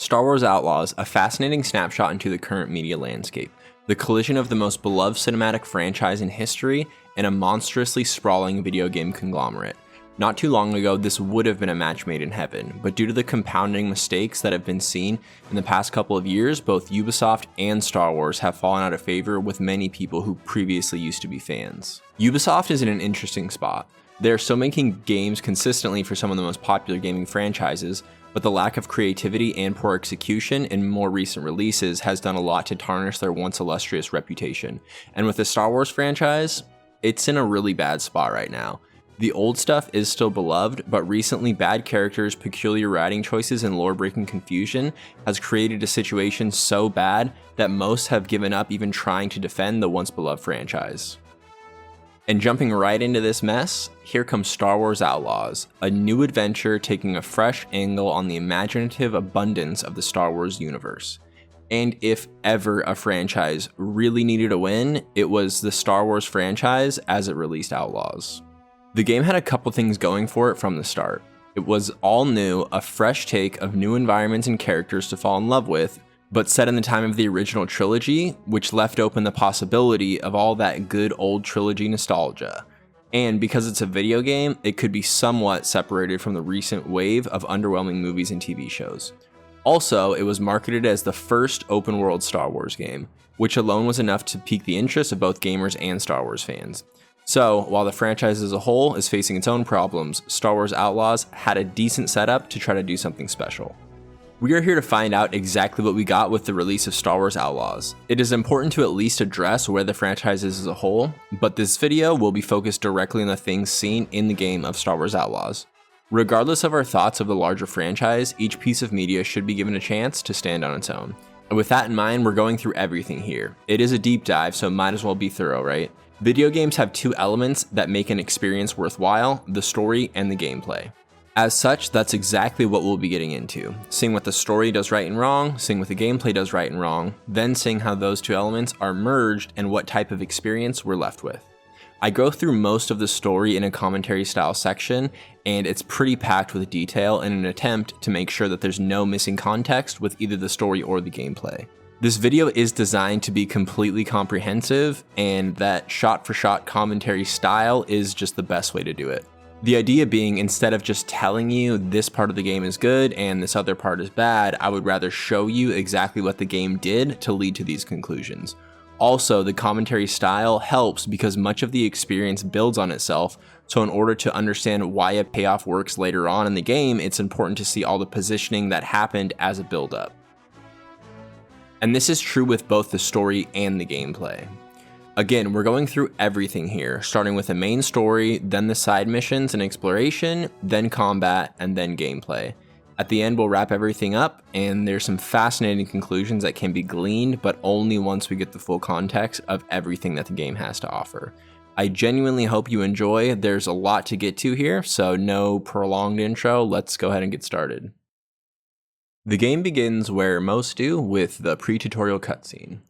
Star Wars Outlaws, a fascinating snapshot into the current media landscape, the collision of the most beloved cinematic franchise in history and a monstrously sprawling video game conglomerate. Not too long ago, this would have been a match made in heaven, but due to the compounding mistakes that have been seen in the past couple of years, both Ubisoft and Star Wars have fallen out of favor with many people who previously used to be fans. Ubisoft is in an interesting spot. They're still making games consistently for some of the most popular gaming franchises, but the lack of creativity and poor execution in more recent releases has done a lot to tarnish their once illustrious reputation. And with the Star Wars franchise, it's in a really bad spot right now. The old stuff is still beloved, but recently bad characters, peculiar writing choices, and lore-breaking confusion has created a situation so bad that most have given up even trying to defend the once beloved franchise. And jumping right into this mess, here comes Star Wars Outlaws, a new adventure taking a fresh angle on the imaginative abundance of the Star Wars universe. And if ever a franchise really needed a win, it was the Star Wars franchise as it released Outlaws. The game had a couple things going for it from the start. It was all new, a fresh take of new environments and characters to fall in love with, but set in the time of the original trilogy, which left open the possibility of all that good old trilogy nostalgia. And because it's a video game, it could be somewhat separated from the recent wave of underwhelming movies and TV shows. Also, it was marketed as the first open-world Star Wars game, which alone was enough to pique the interest of both gamers and Star Wars fans. So, while the franchise as a whole is facing its own problems, Star Wars Outlaws had a decent setup to try to do something special. We are here to find out exactly what we got with the release of Star Wars Outlaws. It is important to at least address where the franchise is as a whole, but this video will be focused directly on the things seen in the game of Star Wars Outlaws. Regardless of our thoughts of the larger franchise, each piece of media should be given a chance to stand on its own. And with that in mind, we're going through everything here. It is a deep dive, so might as well be thorough, right? Video games have two elements that make an experience worthwhile: the story and the gameplay. As such, that's exactly what we'll be getting into, seeing what the story does right and wrong, seeing what the gameplay does right and wrong, then seeing how those two elements are merged and what type of experience we're left with. I go through most of the story in a commentary style section, and it's pretty packed with detail in an attempt to make sure that there's no missing context with either the story or the gameplay. This video is designed to be completely comprehensive, and that shot-for-shot commentary style is just the best way to do it. The idea being, instead of just telling you this part of the game is good and this other part is bad, I would rather show you exactly what the game did to lead to these conclusions. Also, the commentary style helps because much of the experience builds on itself, so in order to understand why a payoff works later on in the game, it's important to see all the positioning that happened as a build-up. And this is true with both the story and the gameplay. Again, we're going through everything here, starting with the main story, then the side missions and exploration, then combat, and then gameplay. At the end, we'll wrap everything up, and there's some fascinating conclusions that can be gleaned, but only once we get the full context of everything that the game has to offer. I genuinely hope you enjoy. There's a lot to get to here, so no prolonged intro. Let's go ahead and get started. The game begins where most do, with the pre-tutorial cutscene.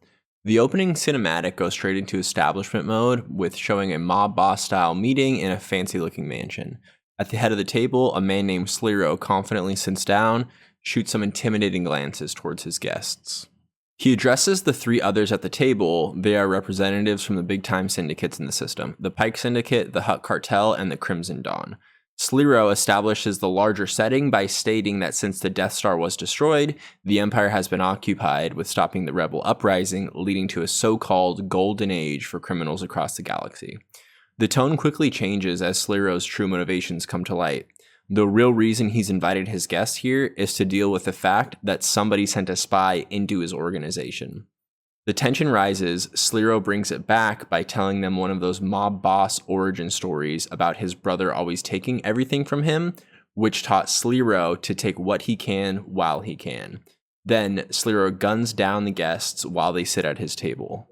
The opening cinematic goes straight into establishment mode, with showing a mob boss style meeting in a fancy looking mansion. At the head of the table, a man named Sliro confidently sits down, shoots some intimidating glances towards his guests. He addresses the three others at the table. They are representatives from the big time syndicates in the system: the Pyke Syndicate, the Hutt Cartel, and the Crimson Dawn. Sliro establishes the larger setting by stating that since the Death Star was destroyed, the Empire has been occupied with stopping the rebel uprising, leading to a so-called golden age for criminals across the galaxy. The tone quickly changes as Sliro's true motivations come to light. The real reason he's invited his guests here is to deal with the fact that somebody sent a spy into his organization. The tension rises. Sliro brings it back by telling them one of those mob boss origin stories about his brother always taking everything from him, which taught Sliro to take what he can while he can. Then Sliro guns down the guests while they sit at his table.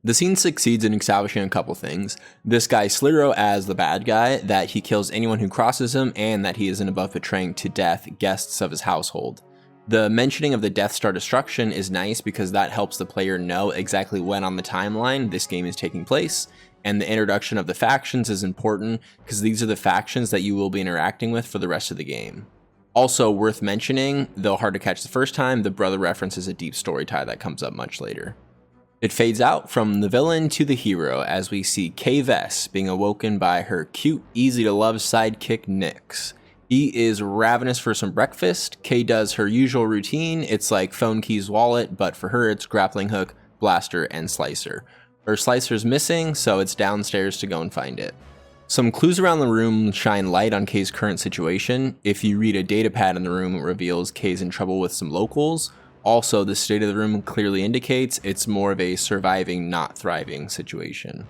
The scene succeeds in establishing a couple things. This guy Sliro as the bad guy, that he kills anyone who crosses him, and that he isn't above betraying to death guests of his household. The mentioning of the Death Star destruction is nice because that helps the player know exactly when on the timeline this game is taking place, and the introduction of the factions is important because these are the factions that you will be interacting with for the rest of the game. Also worth mentioning, though hard to catch the first time, the brother references a deep story tie that comes up much later. It fades out from the villain to the hero as we see Kay Vess being awoken by her cute, easy-to-love sidekick Nyx. He is ravenous for some breakfast. Kay does her usual routine. It's like phone keys, wallet, but for her it's grappling hook, blaster, and slicer. Her slicer's missing, so it's downstairs to go and find it. Some clues around the room shine light on Kay's current situation. If you read a datapad in the room, it reveals Kay's in trouble with some locals. Also, the state of the room clearly indicates it's more of a surviving, not thriving situation.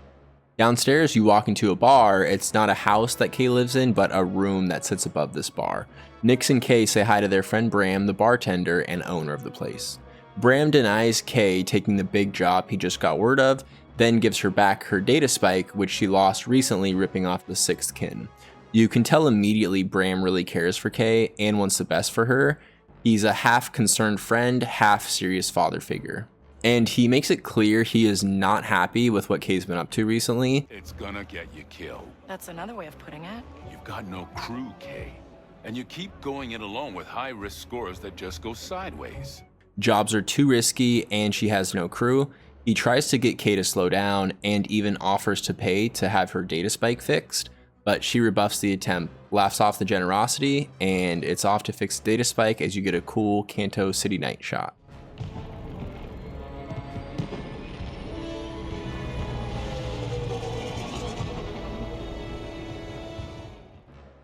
Downstairs, you walk into a bar. It's not a house that Kay lives in, but a room that sits above this bar. Nyx and Kay say hi to their friend Bram, the bartender and owner of the place. Bram denies Kay taking the big job he just got word of, then gives her back her data spike, which she lost recently ripping off the sixth kin. You can tell immediately Bram really cares for Kay and wants the best for her. He's a half concerned friend, half serious father figure. And he makes it clear he is not happy with what Kay's been up to recently. It's gonna get you killed. That's another way of putting it. You've got no crew, Kay. And you keep going it alone with high-risk scores that just go sideways. Jobs are too risky and she has no crew. He tries to get Kay to slow down and even offers to pay to have her data spike fixed, but she rebuffs the attempt, laughs off the generosity, and it's off to fix the data spike as you get a cool Kanto City night shot.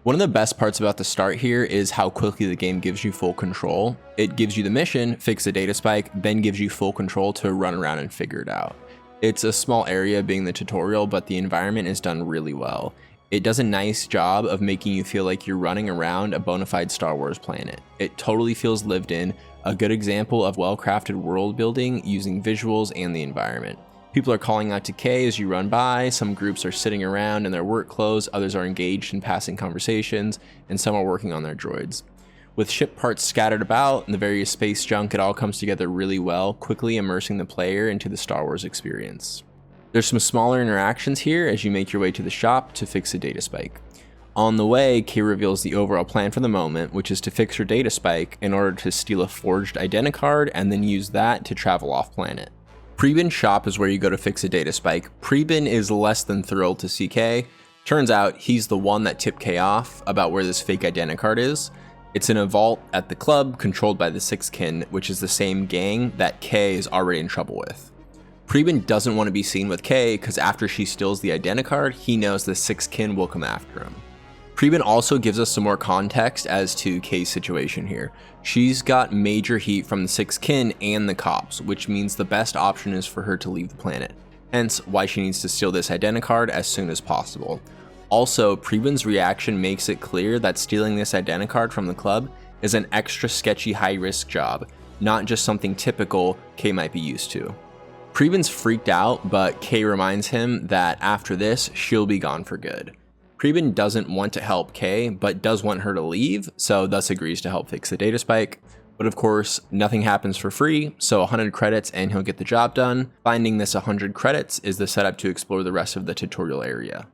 One of the best parts about the start here is how quickly the game gives you full control. It gives you the mission, fix the data spike, then gives you full control to run around and figure it out. It's a small area being the tutorial, but the environment is done really well. It does a nice job of making you feel like you're running around a bona fide Star Wars planet. It totally feels lived in, a good example of well-crafted world building using visuals and the environment. People are calling out to Kay as you run by, some groups are sitting around in their work clothes, others are engaged in passing conversations, and some are working on their droids. With ship parts scattered about and the various space junk, it all comes together really well, quickly immersing the player into the Star Wars experience. There's some smaller interactions here as you make your way to the shop to fix a data spike. On the way, Kay reveals the overall plan for the moment, which is to fix her data spike in order to steal a forged identicard and then use that to travel off planet. Prebin's shop is where you go to fix a data spike. Prebin is less than thrilled to see Kay. Turns out he's the one that tipped Kay off about where this fake identicard is. It's in a vault at the club controlled by the Sixth Kin, which is the same gang that Kay is already in trouble with. Prebin doesn't want to be seen with Kay because after she steals the identicard, he knows the Sixth Kin will come after him. Prebin also gives us some more context as to Kay's situation here. She's got major heat from the Sixth Kin and the cops, which means the best option is for her to leave the planet. Hence, why she needs to steal this identicard as soon as possible. Also, Prebin's reaction makes it clear that stealing this identicard from the club is an extra sketchy high-risk job, not just something typical Kay might be used to. Prebin's freaked out, but Kay reminds him that after this, she'll be gone for good. Prebin doesn't want to help Kay, but does want her to leave, so thus agrees to help fix the data spike. But of course, nothing happens for free, so 100 credits and he'll get the job done. Finding this 100 credits is the setup to explore the rest of the tutorial area.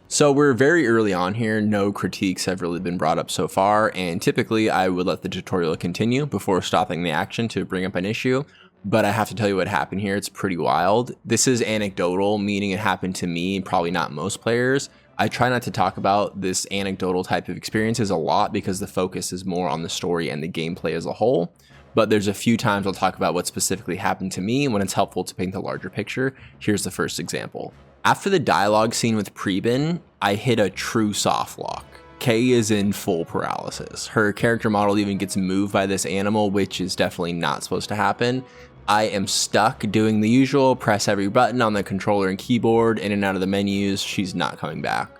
So we're very early on here, no critiques have really been brought up so far, and typically I would let the tutorial continue before stopping the action to bring up an issue. But I have to tell you what happened here, it's pretty wild. This is anecdotal, meaning it happened to me, probably not most players. I try not to talk about this anecdotal type of experiences a lot because the focus is more on the story and the gameplay as a whole. But there's a few times I'll talk about what specifically happened to me when it's helpful to paint the larger picture. Here's the first example. After the dialogue scene with Prebin, I hit a true soft lock. Kay is in full paralysis. Her character model even gets moved by this animal, which is definitely not supposed to happen. I am stuck doing the usual, press every button on the controller and keyboard, in and out of the menus, she's not coming back.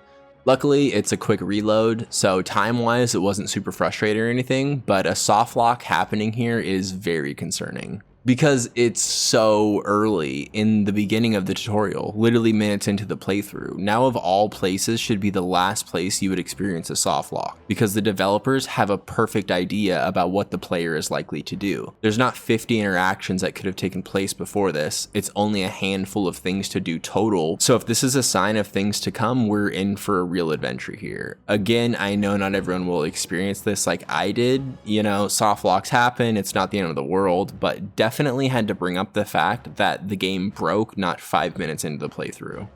Luckily, it's a quick reload, so time-wise it wasn't super frustrating or anything, but a soft lock happening here is very concerning. Because it's so early in the beginning of the tutorial, literally minutes into the playthrough. Now of all places should be the last place you would experience a soft lock, because the developers have a perfect idea about what the player is likely to do. There's not 50 interactions that could have taken place before this, it's only a handful of things to do total. So if this is a sign of things to come, we're in for a real adventure here. Again, I know not everyone will experience this like I did, you know, soft locks happen, it's not the end of the world, but definitely had to bring up the fact that the game broke not 5 minutes into the playthrough.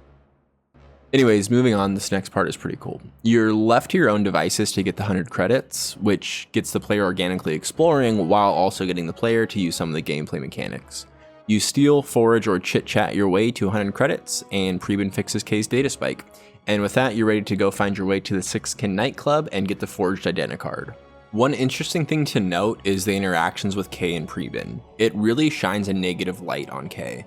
Anyways, moving on, this next part is pretty cool. You're left to your own devices to get the 100 credits, which gets the player organically exploring while also getting the player to use some of the gameplay mechanics. You steal, forage, or chit-chat your way to 100 credits, and Preben fixes Kay's data spike. And with that, you're ready to go find your way to the Sixkin nightclub and get the forged identicard. One interesting thing to note is the interactions with Kay and Preben. It really shines a negative light on Kay.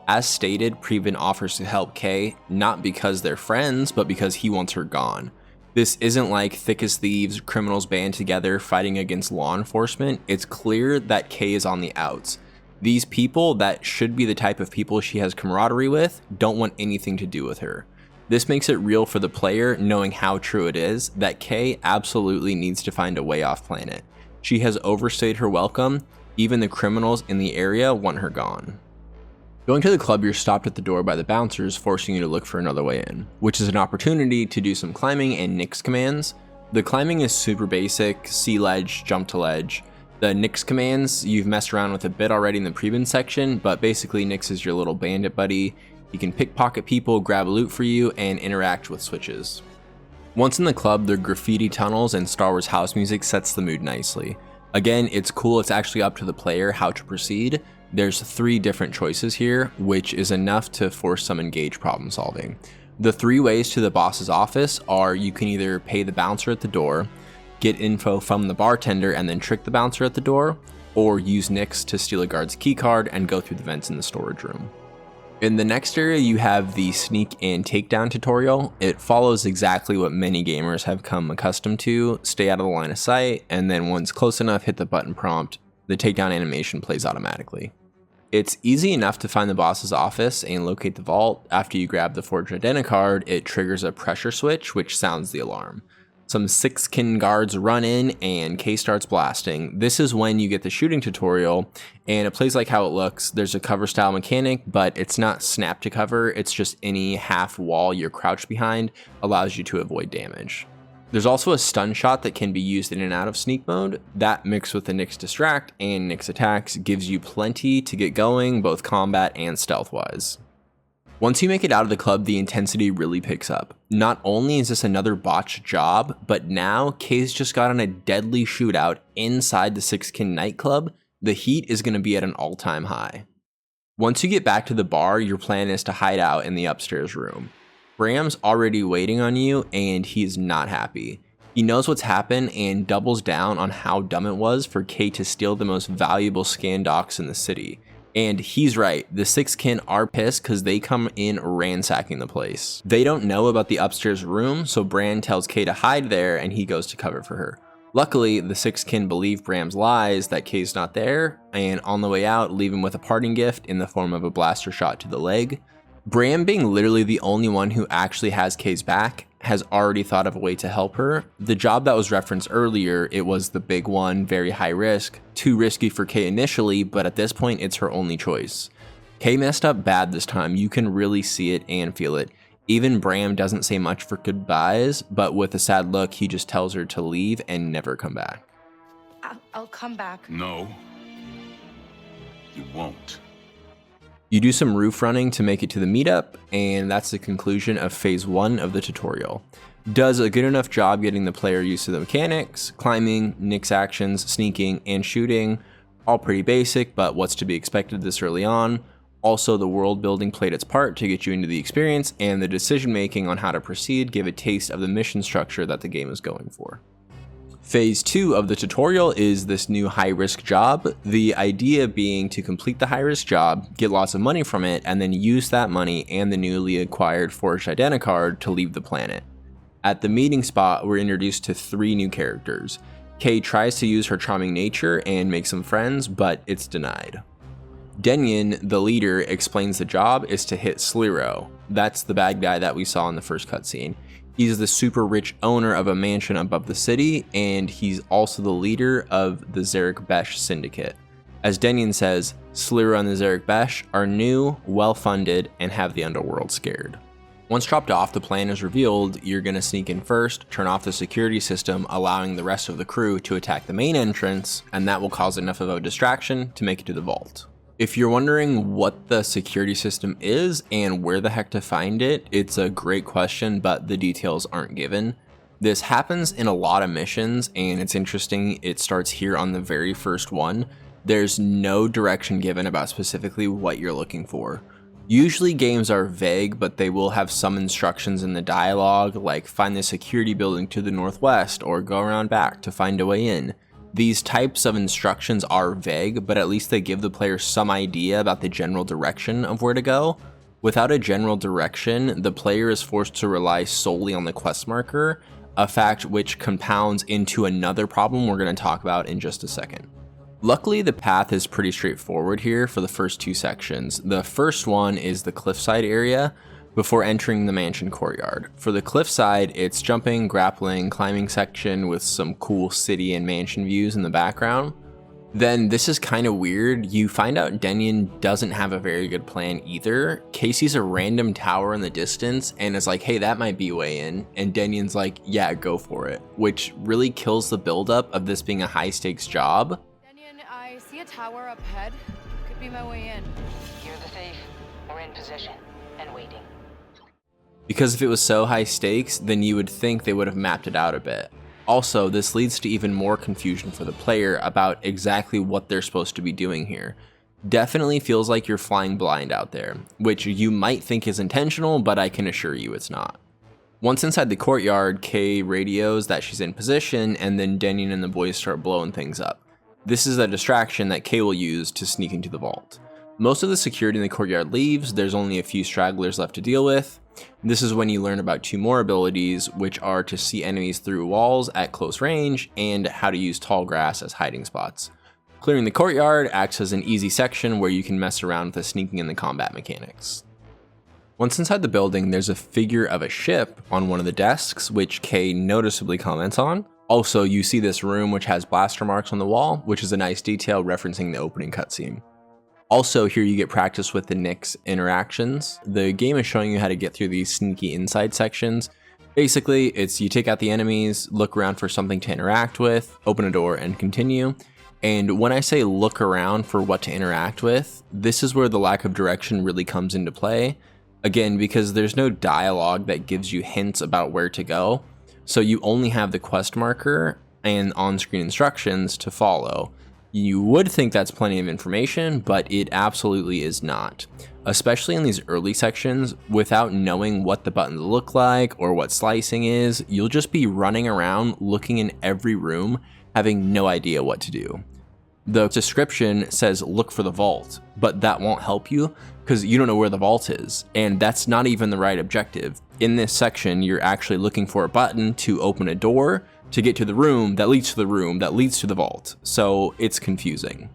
As stated, Preben offers to help Kay, not because they're friends, but because he wants her gone. This isn't like thick as thieves, criminals band together fighting against law enforcement. It's clear that Kay is on the outs. These people that should be the type of people she has camaraderie with don't want anything to do with her. This makes it real for the player, knowing how true it is that Kay absolutely needs to find a way off planet. She has overstayed her welcome, even the criminals in the area want her gone. Going to the club, you're stopped at the door by the bouncers, forcing you to look for another way in, which is an opportunity to do some climbing and Nix commands. The climbing is super basic, see ledge, jump to ledge. The Nix commands, you've messed around with a bit already in the Preben section, but basically Nix is your little bandit buddy. He can pickpocket people, grab loot for you, and interact with switches. Once in the club, the graffiti tunnels and Star Wars house music sets the mood nicely. Again, it's cool, it's actually up to the player how to proceed. There's 3 different choices here, which is enough to force some engaged problem solving. The 3 ways to the boss's office are you can either pay the bouncer at the door, get info from the bartender and then trick the bouncer at the door, or use Nix to steal a guard's keycard and go through the vents in the storage room. In the next area, you have the sneak and takedown tutorial. It follows exactly what many gamers have come accustomed to: stay out of the line of sight, and then once close enough, hit the button prompt. The takedown animation plays automatically. It's easy enough to find the boss's office and locate the vault. After you grab the forged identicard, it triggers a pressure switch, which sounds the alarm. Some Sixkin guards run in and Kay starts blasting. This is when you get the shooting tutorial, and it plays like how it looks. There's a cover style mechanic, but it's not snap to cover, it's just any half wall you're crouched behind allows you to avoid damage. There's also a stun shot that can be used in and out of sneak mode. That mixed with the Nix distract and Nix attacks gives you plenty to get going, both combat and stealth wise. Once you make it out of the club, the intensity really picks up. Not only is this another botched job, but now Kay's just got on a deadly shootout inside the Sixkin nightclub. The heat is going to be at an all-time high. Once you get back to the bar, your plan is to hide out in the upstairs room. Bram's already waiting on you, and he's not happy. He knows what's happened and doubles down on how dumb it was for Kay to steal the most valuable scan docs in the city. And he's right, the Sixkin are pissed because they come in ransacking the place. They don't know about the upstairs room, so Bran tells Kay to hide there and he goes to cover for her. Luckily, the Sixkin believe Bram's lies that Kay's not there, and on the way out, leave him with a parting gift in the form of a blaster shot to the leg. Bram, being literally the only one who actually has Kay's back, has already thought of a way to help her. The job that was referenced earlier, it was the big one, very high risk, too risky for Kay initially, but at this point it's her only choice. Kay messed up bad this time, you can really see it and feel it. Even Bram doesn't say much for goodbyes, but with a sad look, he just tells her to leave and never come back. I'll come back. No, you won't. You do some roof running to make it to the meetup, and that's the conclusion of phase 1 of the tutorial. Does a good enough job getting the player used to the mechanics, climbing, Nix actions, sneaking, and shooting, all pretty basic, but what's to be expected this early on. Also, the world building played its part to get you into the experience, and the decision making on how to proceed gave a taste of the mission structure that the game is going for. Phase 2 of the tutorial is this new high-risk job, the idea being to complete the high-risk job, get lots of money from it, and then use that money and the newly acquired forged identicard to leave the planet. At the meeting spot, we're introduced to 3 new characters. Kay tries to use her charming nature and make some friends, but it's denied. Denyon, the leader, explains the job is to hit Sliro. That's the bad guy that we saw in the first cutscene. He's the super rich owner of a mansion above the city, and he's also the leader of the Zerek Besh Syndicate. As Denyon says, Sliro and the Zerek Besh are new, well-funded, and have the underworld scared. Once dropped off, the plan is revealed. You're going to sneak in first, turn off the security system, allowing the rest of the crew to attack the main entrance, and that will cause enough of a distraction to make it to the vault. If you're wondering what the security system is and where the heck to find it, it's a great question, but the details aren't given. This happens in a lot of missions, and it's interesting, it starts here on the very first one. There's no direction given about specifically what you're looking for. Usually games are vague, but they will have some instructions in the dialogue, like find the security building to the northwest or go around back to find a way in. These types of instructions are vague, but at least they give the player some idea about the general direction of where to go. Without a general direction, the player is forced to rely solely on the quest marker, a fact which compounds into another problem we're going to talk about in just a second. Luckily, the path is pretty straightforward here for the first two sections. The first one is the cliffside area before entering the mansion courtyard. For the cliffside, it's jumping, grappling, climbing section with some cool city and mansion views in the background. Then this is kind of weird. You find out Denyon doesn't have a very good plan either. Kay sees a random tower in the distance and is like, hey, that might be a way in. And Denyon's like, yeah, go for it, which really kills the buildup of this being a high stakes job. Denyon, I see a tower up ahead. Could be my way in. You're the thief. We're in position and waiting. Because if it was so high stakes, then you would think they would have mapped it out a bit. Also, this leads to even more confusion for the player about exactly what they're supposed to be doing here. Definitely feels like you're flying blind out there, which you might think is intentional, but I can assure you it's not. Once inside the courtyard, Kay radios that she's in position, and then Denyon and the boys start blowing things up. This is a distraction that Kay will use to sneak into the vault. Most of the security in the courtyard leaves, there's only a few stragglers left to deal with. This is when you learn about two more abilities, which are to see enemies through walls at close range and how to use tall grass as hiding spots. Clearing the courtyard acts as an easy section where you can mess around with the sneaking and the combat mechanics. Once inside the building, there's a figure of a ship on one of the desks, which Kay noticeably comments on. Also, you see this room which has blaster marks on the wall, which is a nice detail referencing the opening cutscene. Also, here you get practice with the Nyx interactions. The game is showing you how to get through these sneaky inside sections. Basically, it's you take out the enemies, look around for something to interact with, open a door, and continue. And when I say look around for what to interact with, this is where the lack of direction really comes into play. Again, because there's no dialogue that gives you hints about where to go. So you only have the quest marker and on-screen instructions to follow. You would think that's plenty of information, but it absolutely is not. Especially in these early sections, without knowing what the buttons look like or what slicing is, you'll just be running around looking in every room, having no idea what to do. The description says look for the vault, but that won't help you because you don't know where the vault is, and that's not even the right objective. In this section, you're actually looking for a button to open a door to get to the room that leads to the room that leads to the vault, so it's confusing.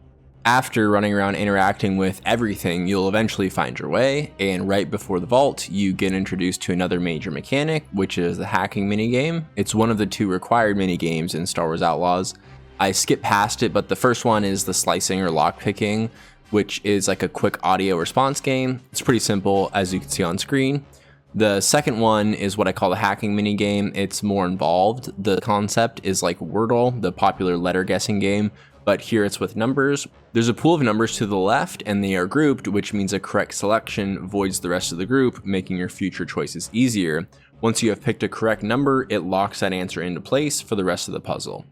After running around interacting with everything, you'll eventually find your way, and right before the vault, you get introduced to another major mechanic, which is the hacking minigame. It's one of the two required minigames in Star Wars Outlaws. I skipped past it, but the first one is the slicing or lockpicking, which is like a quick audio response game. It's pretty simple, as you can see on screen. The second one is what I call the hacking minigame. It's more involved. The concept is like Wordle, the popular letter guessing game, but here it's with numbers. There's a pool of numbers to the left and they are grouped, which means a correct selection voids the rest of the group, making your future choices easier. Once you have picked a correct number, it locks that answer into place for the rest of the puzzle.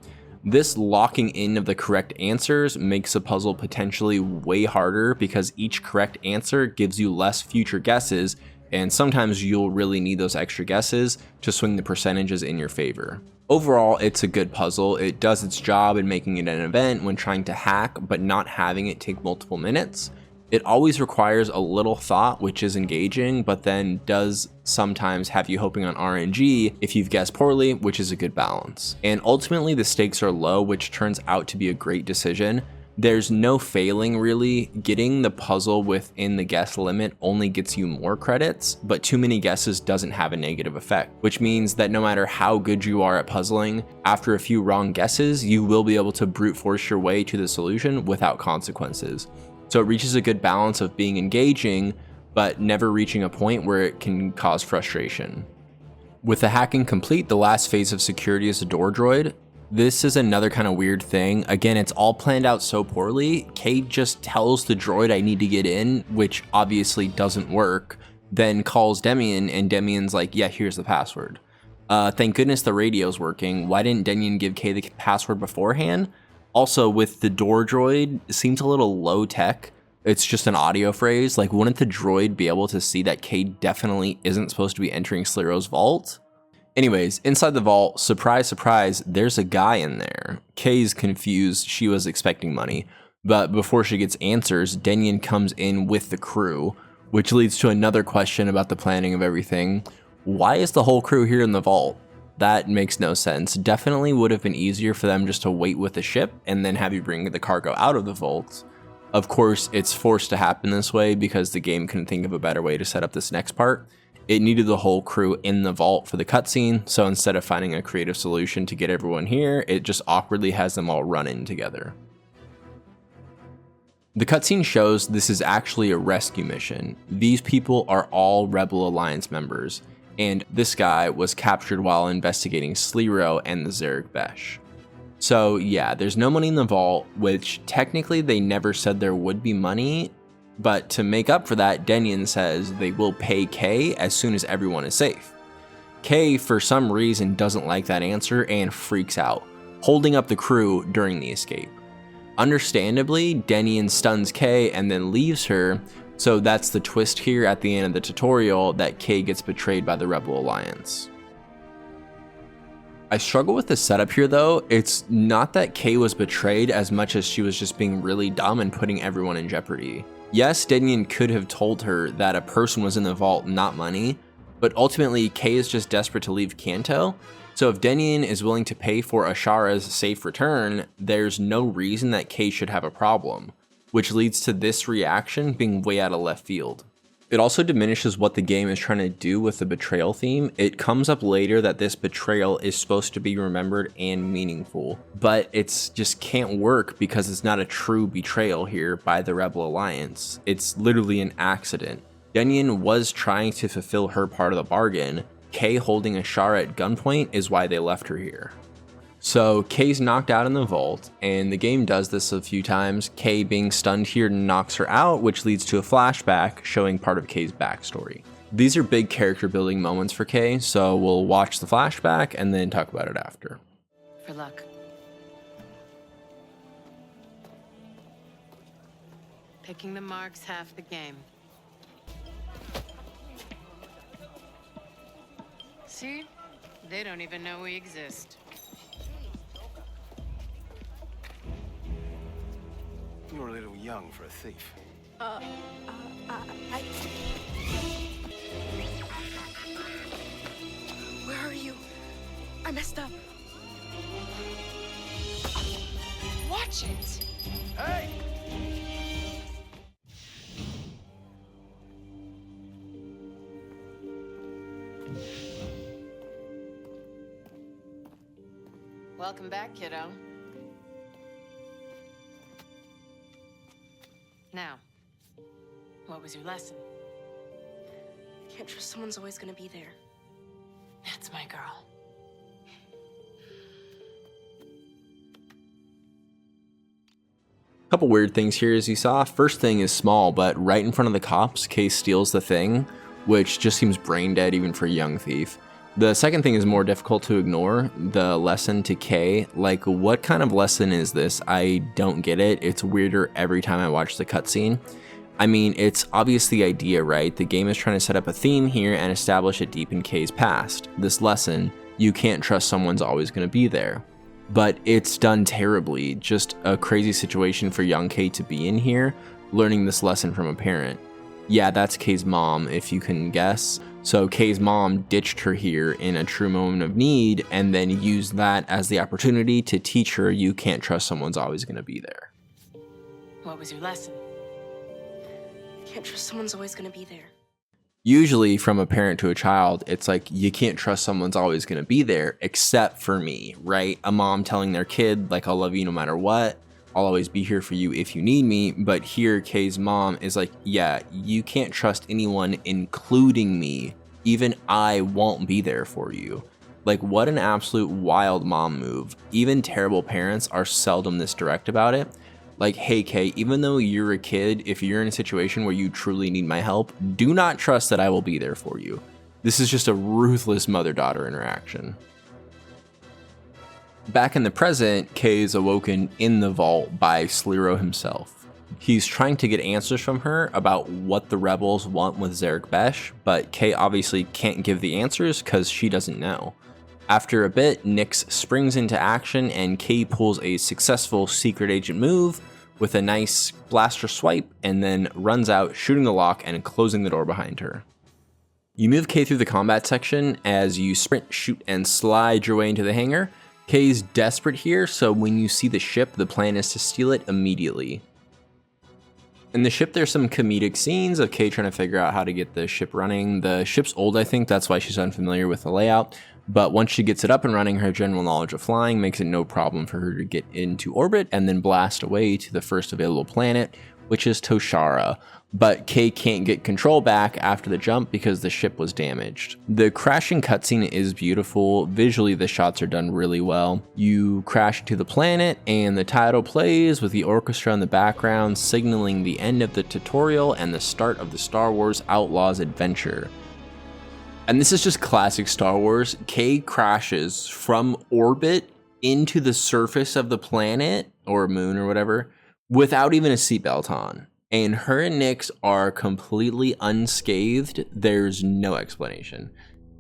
This locking in of the correct answers makes a puzzle potentially way harder because each correct answer gives you less future guesses, and sometimes you'll really need those extra guesses to swing the percentages in your favor. Overall, it's a good puzzle. It does its job in making it an event when trying to hack, but not having it take multiple minutes. It always requires a little thought, which is engaging, but then does sometimes have you hoping on RNG if you've guessed poorly, which is a good balance. And ultimately, the stakes are low, which turns out to be a great decision. There's no failing really. Getting the puzzle within the guess limit only gets you more credits, but too many guesses doesn't have a negative effect, which means that no matter how good you are at puzzling, after a few wrong guesses, you will be able to brute force your way to the solution without consequences. So it reaches a good balance of being engaging, but never reaching a point where it can cause frustration. With the hacking complete, the last phase of security is a door droid. This is another kind of weird thing. Again, it's all planned out so poorly. Kay just tells the droid I need to get in, which obviously doesn't work, then calls Demian, and Demian's like, yeah, here's the password. Thank goodness the radio's working. Why didn't Demian give Kay the password beforehand? Also, with the door droid, it seems a little low tech. It's just an audio phrase. Like, wouldn't the droid be able to see that Kay definitely isn't supposed to be entering Sliro's vault? Anyways, inside the vault, surprise, surprise, there's a guy in there. Kay's confused. She was expecting money. But before she gets answers, Demian comes in with the crew, which leads to another question about the planning of everything. Why is the whole crew here in the vault? That makes no sense. Definitely would have been easier for them just to wait with the ship and then have you bring the cargo out of the vault. Of course, it's forced to happen this way because the game couldn't think of a better way to set up this next part. It needed the whole crew in the vault for the cutscene, so instead of finding a creative solution to get everyone here, it just awkwardly has them all run in together. The cutscene shows this is actually a rescue mission. These people are all Rebel Alliance members, and this guy was captured while investigating Sliro and the Zerek Besh. So yeah, there's no money in the vault, which technically they never said there would be money, but to make up for that, Demian says they will pay Kay as soon as everyone is safe. Kay, for some reason, doesn't like that answer and freaks out, holding up the crew during the escape. Understandably, Demian stuns Kay and then leaves her, so that's the twist here at the end of the tutorial that Kay gets betrayed by the Rebel Alliance. I struggle with the setup here though. It's not that Kay was betrayed as much as she was just being really dumb and putting everyone in jeopardy. Yes, Demian could have told her that a person was in the vault, not money, but ultimately Kay is just desperate to leave Kanto. So if Demian is willing to pay for Ashara's safe return, there's no reason that Kay should have a problem, which leads to this reaction being way out of left field. It also diminishes what the game is trying to do with the betrayal theme. It comes up later that this betrayal is supposed to be remembered and meaningful, but it's just can't work because it's not a true betrayal here by the Rebel Alliance. It's literally an accident. Demian was trying to fulfill her part of the bargain. Kay holding Ashara at gunpoint is why they left her here. So Kay's knocked out in the vault, and the game does this a few times. Kay being stunned here knocks her out, which leads to a flashback showing part of Kay's backstory. These are big character building moments for Kay, so we'll watch the flashback and then talk about it after. For luck. Picking the mark's half the game. See? They don't even know we exist. You're a little young for a thief. Where are you? I messed up. Watch it. Hey! Welcome back, kiddo. Now, what was your lesson? Can't trust someone's always gonna be there. That's my girl. Couple weird things here as you saw. First thing is small, but right in front of the cops, Kay steals the thing, which just seems brain dead even for a young thief. The second thing is more difficult to ignore, the lesson to Kay. Like, what kind of lesson is this? I don't get it. It's weirder every time I watch the cutscene. I mean, it's obvious the idea, right? The game is trying to set up a theme here and establish it deep in Kay's past. This lesson, you can't trust someone's always going to be there. But it's done terribly. Just a crazy situation for young Kay to be in here, learning this lesson from a parent. Yeah, that's Kay's mom, if you can guess. So Kay's mom ditched her here in a true moment of need and then used that as the opportunity to teach her you can't trust someone's always going to be there. What was your lesson? Can't trust someone's always gonna be there. Usually from a parent to a child, it's like, you can't trust someone's always going to be there except for me, right? A mom telling their kid, like, I'll love you no matter what. I'll always be here for you if you need me. But here, Kay's mom is like, yeah, you can't trust anyone, including me. Even I won't be there for you. Like, what an absolute wild mom move. Even terrible parents are seldom this direct about it. Like, hey, Kay, even though you're a kid, if you're in a situation where you truly need my help, do not trust that I will be there for you. This is just a ruthless mother-daughter interaction. Back in the present, Kay is awoken in the vault by Sliro himself. He's trying to get answers from her about what the rebels want with Zerek Besh, but Kay obviously can't give the answers because she doesn't know. After a bit, Nyx springs into action and Kay pulls a successful secret agent move with a nice blaster swipe and then runs out, shooting the lock and closing the door behind her. You move Kay through the combat section as you sprint, shoot, and slide your way into the hangar. Kay's desperate here, so when you see the ship, the plan is to steal it immediately. In the ship, there's some comedic scenes of Kay trying to figure out how to get the ship running. The ship's old, I think, that's why she's unfamiliar with the layout. But once she gets it up and running, her general knowledge of flying makes it no problem for her to get into orbit and then blast away to the first available planet, which is Toshara. But Kay can't get control back after the jump because the ship was damaged. The crashing cutscene is beautiful. Visually, the shots are done really well. You crash into the planet and the title plays with the orchestra in the background, signaling the end of the tutorial and the start of the Star Wars Outlaws adventure. And this is just classic Star Wars. Kay crashes from orbit into the surface of the planet, or moon or whatever, without even a seatbelt on. And her and Nyx are completely unscathed. There's no explanation.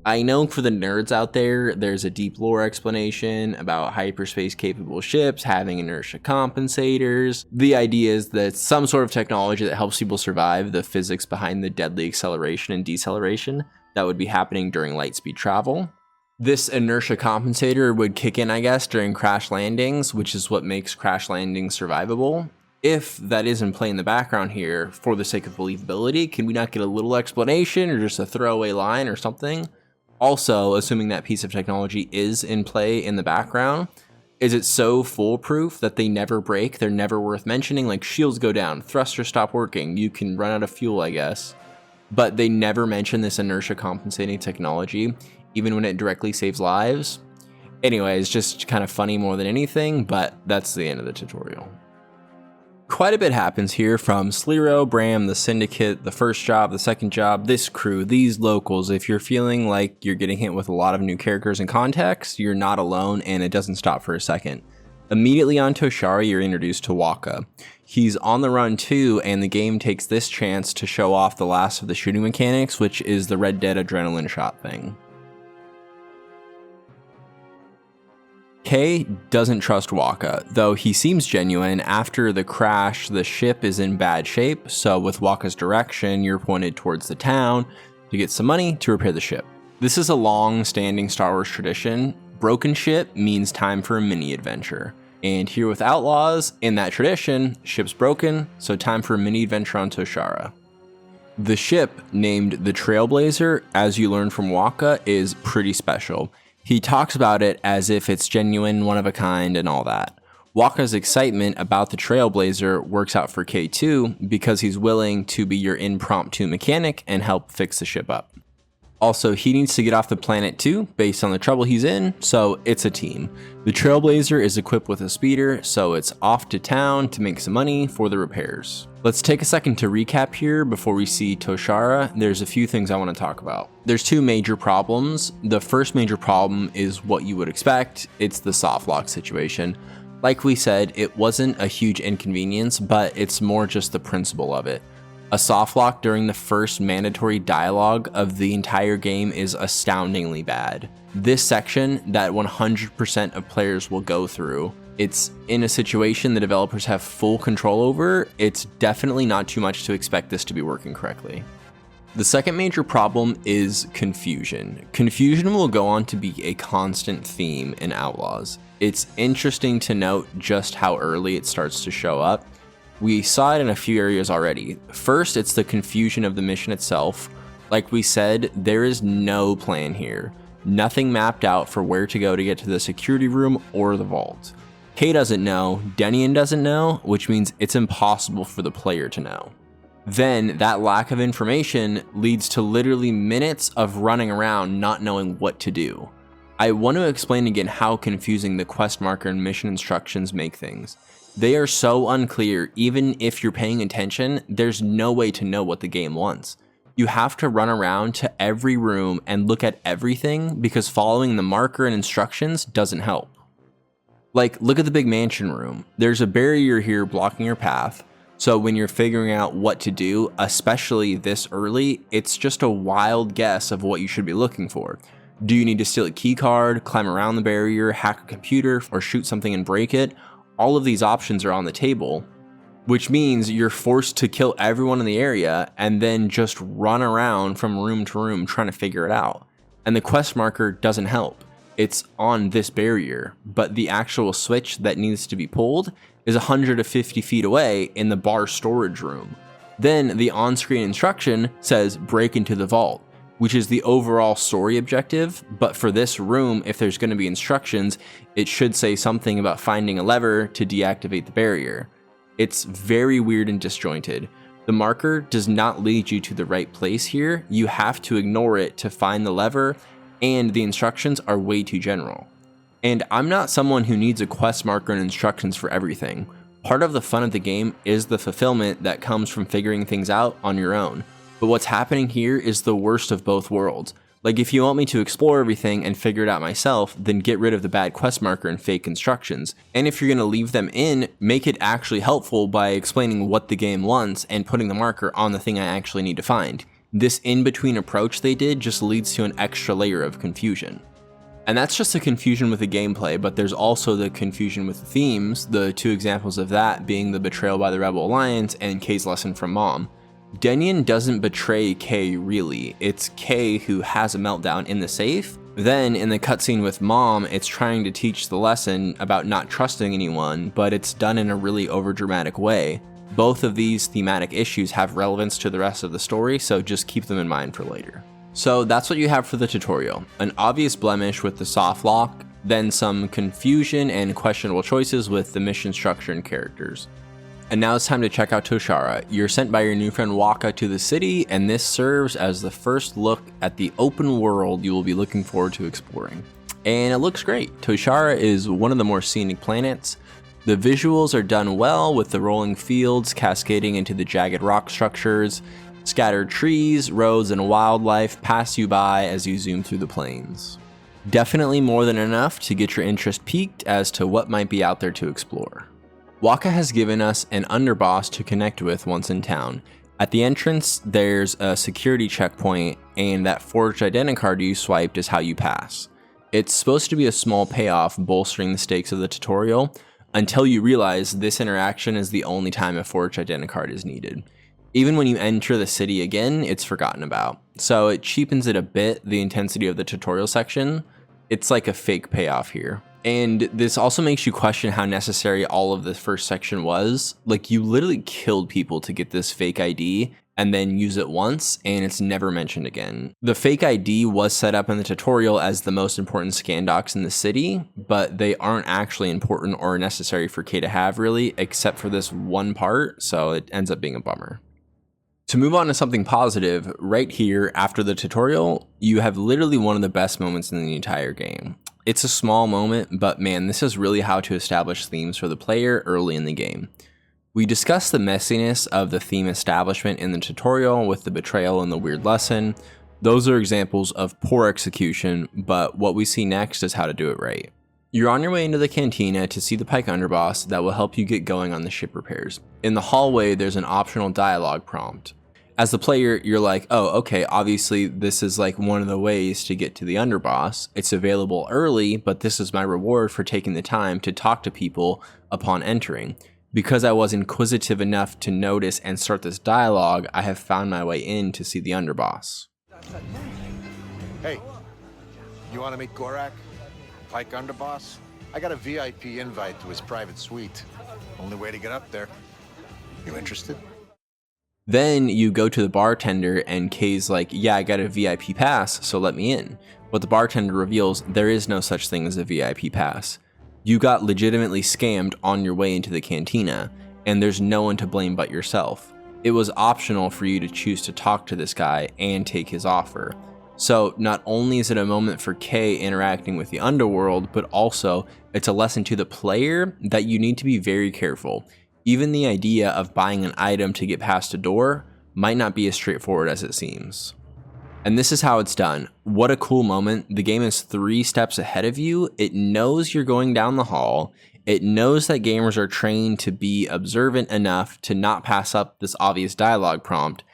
I know for the nerds out there, there's a deep lore explanation about hyperspace capable ships having inertia compensators. The idea is that some sort of technology that helps people survive the physics behind the deadly acceleration and deceleration that would be happening during light speed travel. This inertia compensator would kick in, I guess, during crash landings, which is what makes crash landings survivable. If that is in play in the background here, for the sake of believability, can we not get a little explanation or just a throwaway line or something? Also, assuming that piece of technology is in play in the background, is it so foolproof that they never break? They're never worth mentioning? Like, shields go down, thrusters stop working, you can run out of fuel, I guess. But they never mention this inertia compensating technology, even when it directly saves lives. Anyways, just kind of funny more than anything, but that's the end of the tutorial. Quite a bit happens here from Sliro, Bram, the Syndicate, the first job, the second job, this crew, these locals. If you're feeling like you're getting hit with a lot of new characters and context, you're not alone, and it doesn't stop for a second. Immediately on Toshara, you're introduced to Wakka. He's on the run too, and the game takes this chance to show off the last of the shooting mechanics, which is the Red Dead adrenaline shot thing. Kay doesn't trust Wakka, though he seems genuine. After the crash, the ship is in bad shape, so with Wakka's direction, you're pointed towards the town to get some money to repair the ship. This is a long-standing Star Wars tradition. Broken ship means time for a mini-adventure. And here with Outlaws, in that tradition, ship's broken, so time for a mini-adventure on Toshara. The ship, named the Trailblazer, as you learn from Wakka, is pretty special. He talks about it as if it's genuine, one of a kind, and all that. Wakka's excitement about the Trailblazer works out for Kay too, because he's willing to be your impromptu mechanic and help fix the ship up. Also, he needs to get off the planet too, based on the trouble he's in, so it's a team. The Trailblazer is equipped with a speeder, so it's off to town to make some money for the repairs. Let's take a second to recap here before we see Toshara. There's a few things I want to talk about. There's two major problems. The first major problem is what you would expect. It's the soft lock situation. Like we said, it wasn't a huge inconvenience, but it's more just the principle of it. A soft lock during the first mandatory dialogue of the entire game is astoundingly bad. This section that 100% of players will go through, it's in a situation the developers have full control over. It's definitely not too much to expect this to be working correctly. The second major problem is confusion. Confusion will go on to be a constant theme in Outlaws. It's interesting to note just how early it starts to show up. We saw it in a few areas already. First, it's the confusion of the mission itself. Like we said, there is no plan here. Nothing mapped out for where to go to get to the security room or the vault. Kay doesn't know, Denian doesn't know, which means it's impossible for the player to know. Then that lack of information leads to literally minutes of running around not knowing what to do. I want to explain again how confusing the quest marker and mission instructions make things. They are so unclear, even if you're paying attention, there's no way to know what the game wants. You have to run around to every room and look at everything because following the marker and instructions doesn't help. Like, look at the big mansion room. There's a barrier here blocking your path, so when you're figuring out what to do, especially this early, it's just a wild guess of what you should be looking for. Do you need to steal a key card, climb around the barrier, hack a computer, or shoot something and break it? All of these options are on the table, which means you're forced to kill everyone in the area and then just run around from room to room trying to figure it out. And the quest marker doesn't help. It's on this barrier, but the actual switch that needs to be pulled is 150 feet away in the bar storage room. Then the on-screen instruction says break into the vault, which is the overall story objective, but for this room, if there's going to be instructions, it should say something about finding a lever to deactivate the barrier. It's very weird and disjointed. The marker does not lead you to the right place here. You have to ignore it to find the lever, and the instructions are way too general. And I'm not someone who needs a quest marker and instructions for everything. Part of the fun of the game is the fulfillment that comes from figuring things out on your own. But what's happening here is the worst of both worlds. Like, if you want me to explore everything and figure it out myself, then get rid of the bad quest marker and fake instructions. And if you're going to leave them in, make it actually helpful by explaining what the game wants and putting the marker on the thing I actually need to find. This in-between approach they did just leads to an extra layer of confusion. And that's just the confusion with the gameplay, but there's also the confusion with the themes, the two examples of that being the betrayal by the Rebel Alliance and Kay's lesson from Mom. Denian doesn't betray Kay really, it's Kay who has a meltdown in the safe. Then in the cutscene with Mom, it's trying to teach the lesson about not trusting anyone, but it's done in a really overdramatic way. Both of these thematic issues have relevance to the rest of the story, so just keep them in mind for later. So that's what you have for the tutorial. An obvious blemish with the soft lock, then some confusion and questionable choices with the mission structure and characters. And now it's time to check out Toshara. You're sent by your new friend Waka to the city, and this serves as the first look at the open world you will be looking forward to exploring. And it looks great. Toshara is one of the more scenic planets. The visuals are done well with the rolling fields cascading into the jagged rock structures. Scattered trees, roads, and wildlife pass you by as you zoom through the plains. Definitely more than enough to get your interest piqued as to what might be out there to explore. Waka has given us an underboss to connect with once in town. At the entrance, there's a security checkpoint, and that forged identicard you swiped is how you pass. It's supposed to be a small payoff bolstering the stakes of the tutorial, until you realize this interaction is the only time a forged identicard is needed. Even when you enter the city again, it's forgotten about. So it cheapens it a bit, the intensity of the tutorial section. It's like a fake payoff here. And this also makes you question how necessary all of the first section was. Like, you literally killed people to get this fake ID and then use it once, and it's never mentioned again. The fake ID was set up in the tutorial as the most important scan docs in the city, but they aren't actually important or necessary for Kay to have really, except for this one part, so it ends up being a bummer. To move on to something positive, right here after the tutorial, you have literally one of the best moments in the entire game. It's a small moment, but man, this is really how to establish themes for the player early in the game. We discussed the messiness of the theme establishment in the tutorial with the betrayal and the weird lesson. Those are examples of poor execution, but what we see next is how to do it right. You're on your way into the cantina to see the Pyke underboss that will help you get going on the ship repairs. In the hallway, there's an optional dialogue prompt. As the player, you're like, oh, okay, obviously this is like one of the ways to get to the underboss. It's available early, but this is my reward for taking the time to talk to people upon entering. Because I was inquisitive enough to notice and start this dialogue, I have found my way in to see the underboss. Hey, you want to meet Gorak? Pyke underboss? I got a VIP invite to his private suite. Only way to get up there. You interested? Then you go to the bartender and Kay's like, yeah, I got a VIP pass, so let me in. But the bartender reveals there is no such thing as a VIP pass. You got legitimately scammed on your way into the cantina, and there's no one to blame but yourself. It was optional for you to choose to talk to this guy and take his offer. So not only is it a moment for Kay interacting with the underworld, but also it's a lesson to the player that you need to be very careful. Even the idea of buying an item to get past a door might not be as straightforward as it seems. And this is how it's done. What a cool moment. The game is 3 steps ahead of you. It knows you're going down the hall. It knows that gamers are trained to be observant enough to not pass up this obvious dialogue prompt.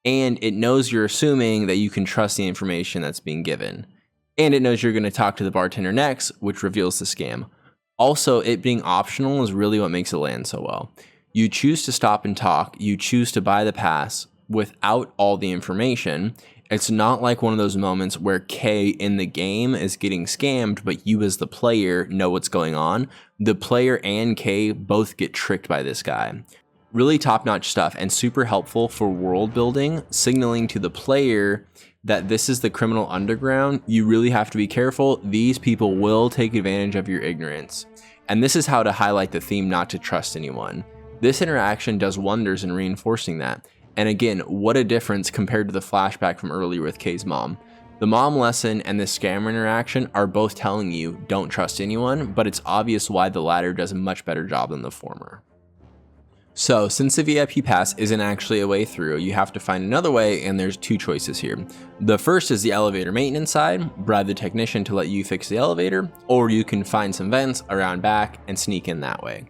And it knows you're assuming that you can trust the information that's being given. And it knows you're going to talk to the bartender next, which reveals the scam. Also, it being optional is really what makes it land so well. You choose to stop and talk, you choose to buy the pass without all the information. It's not like one of those moments where Kay in the game is getting scammed, but you as the player know what's going on. The player and Kay both get tricked by this guy. Really top-notch stuff and super helpful for world building, signaling to the player that this is the criminal underground. You really have to be careful. These people will take advantage of your ignorance. And this is how to highlight the theme not to trust anyone. This interaction does wonders in reinforcing that. And again, what a difference compared to the flashback from earlier with Kay's mom. The mom lesson and the scammer interaction are both telling you don't trust anyone, but it's obvious why the latter does a much better job than the former. So since the VIP pass isn't actually a way through, you have to find another way, and there's 2 choices here. The first is the elevator maintenance side, bribe the technician to let you fix the elevator, or you can find some vents around back and sneak in that way.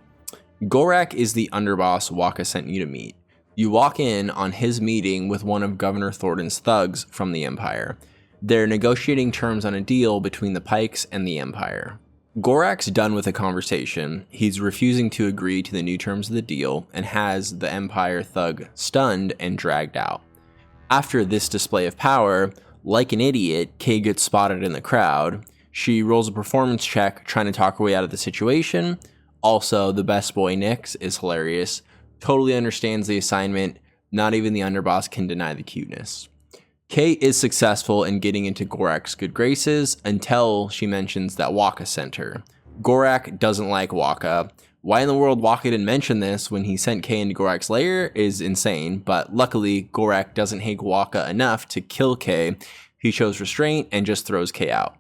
Gorak is the underboss Wakka sent you to meet. You walk in on his meeting with one of Governor Thornton's thugs from the Empire. They're negotiating terms on a deal between the Pykes and the Empire. Gorak's done with the conversation. He's refusing to agree to the new terms of the deal and has the Empire thug stunned and dragged out. After this display of power, like an idiot, Kay gets spotted in the crowd. She rolls a performance check trying to talk her way out of the situation. Also, the best boy Nyx is hilarious. Totally understands the assignment. Not even the underboss can deny the cuteness. Kay is successful in getting into Gorak's good graces until she mentions that Wakka sent her. Gorak doesn't like Wakka. Why in the world Wakka didn't mention this when he sent Kay into Gorak's lair is insane, but luckily Gorak doesn't hate Wakka enough to kill Kay. He shows restraint and just throws Kay out.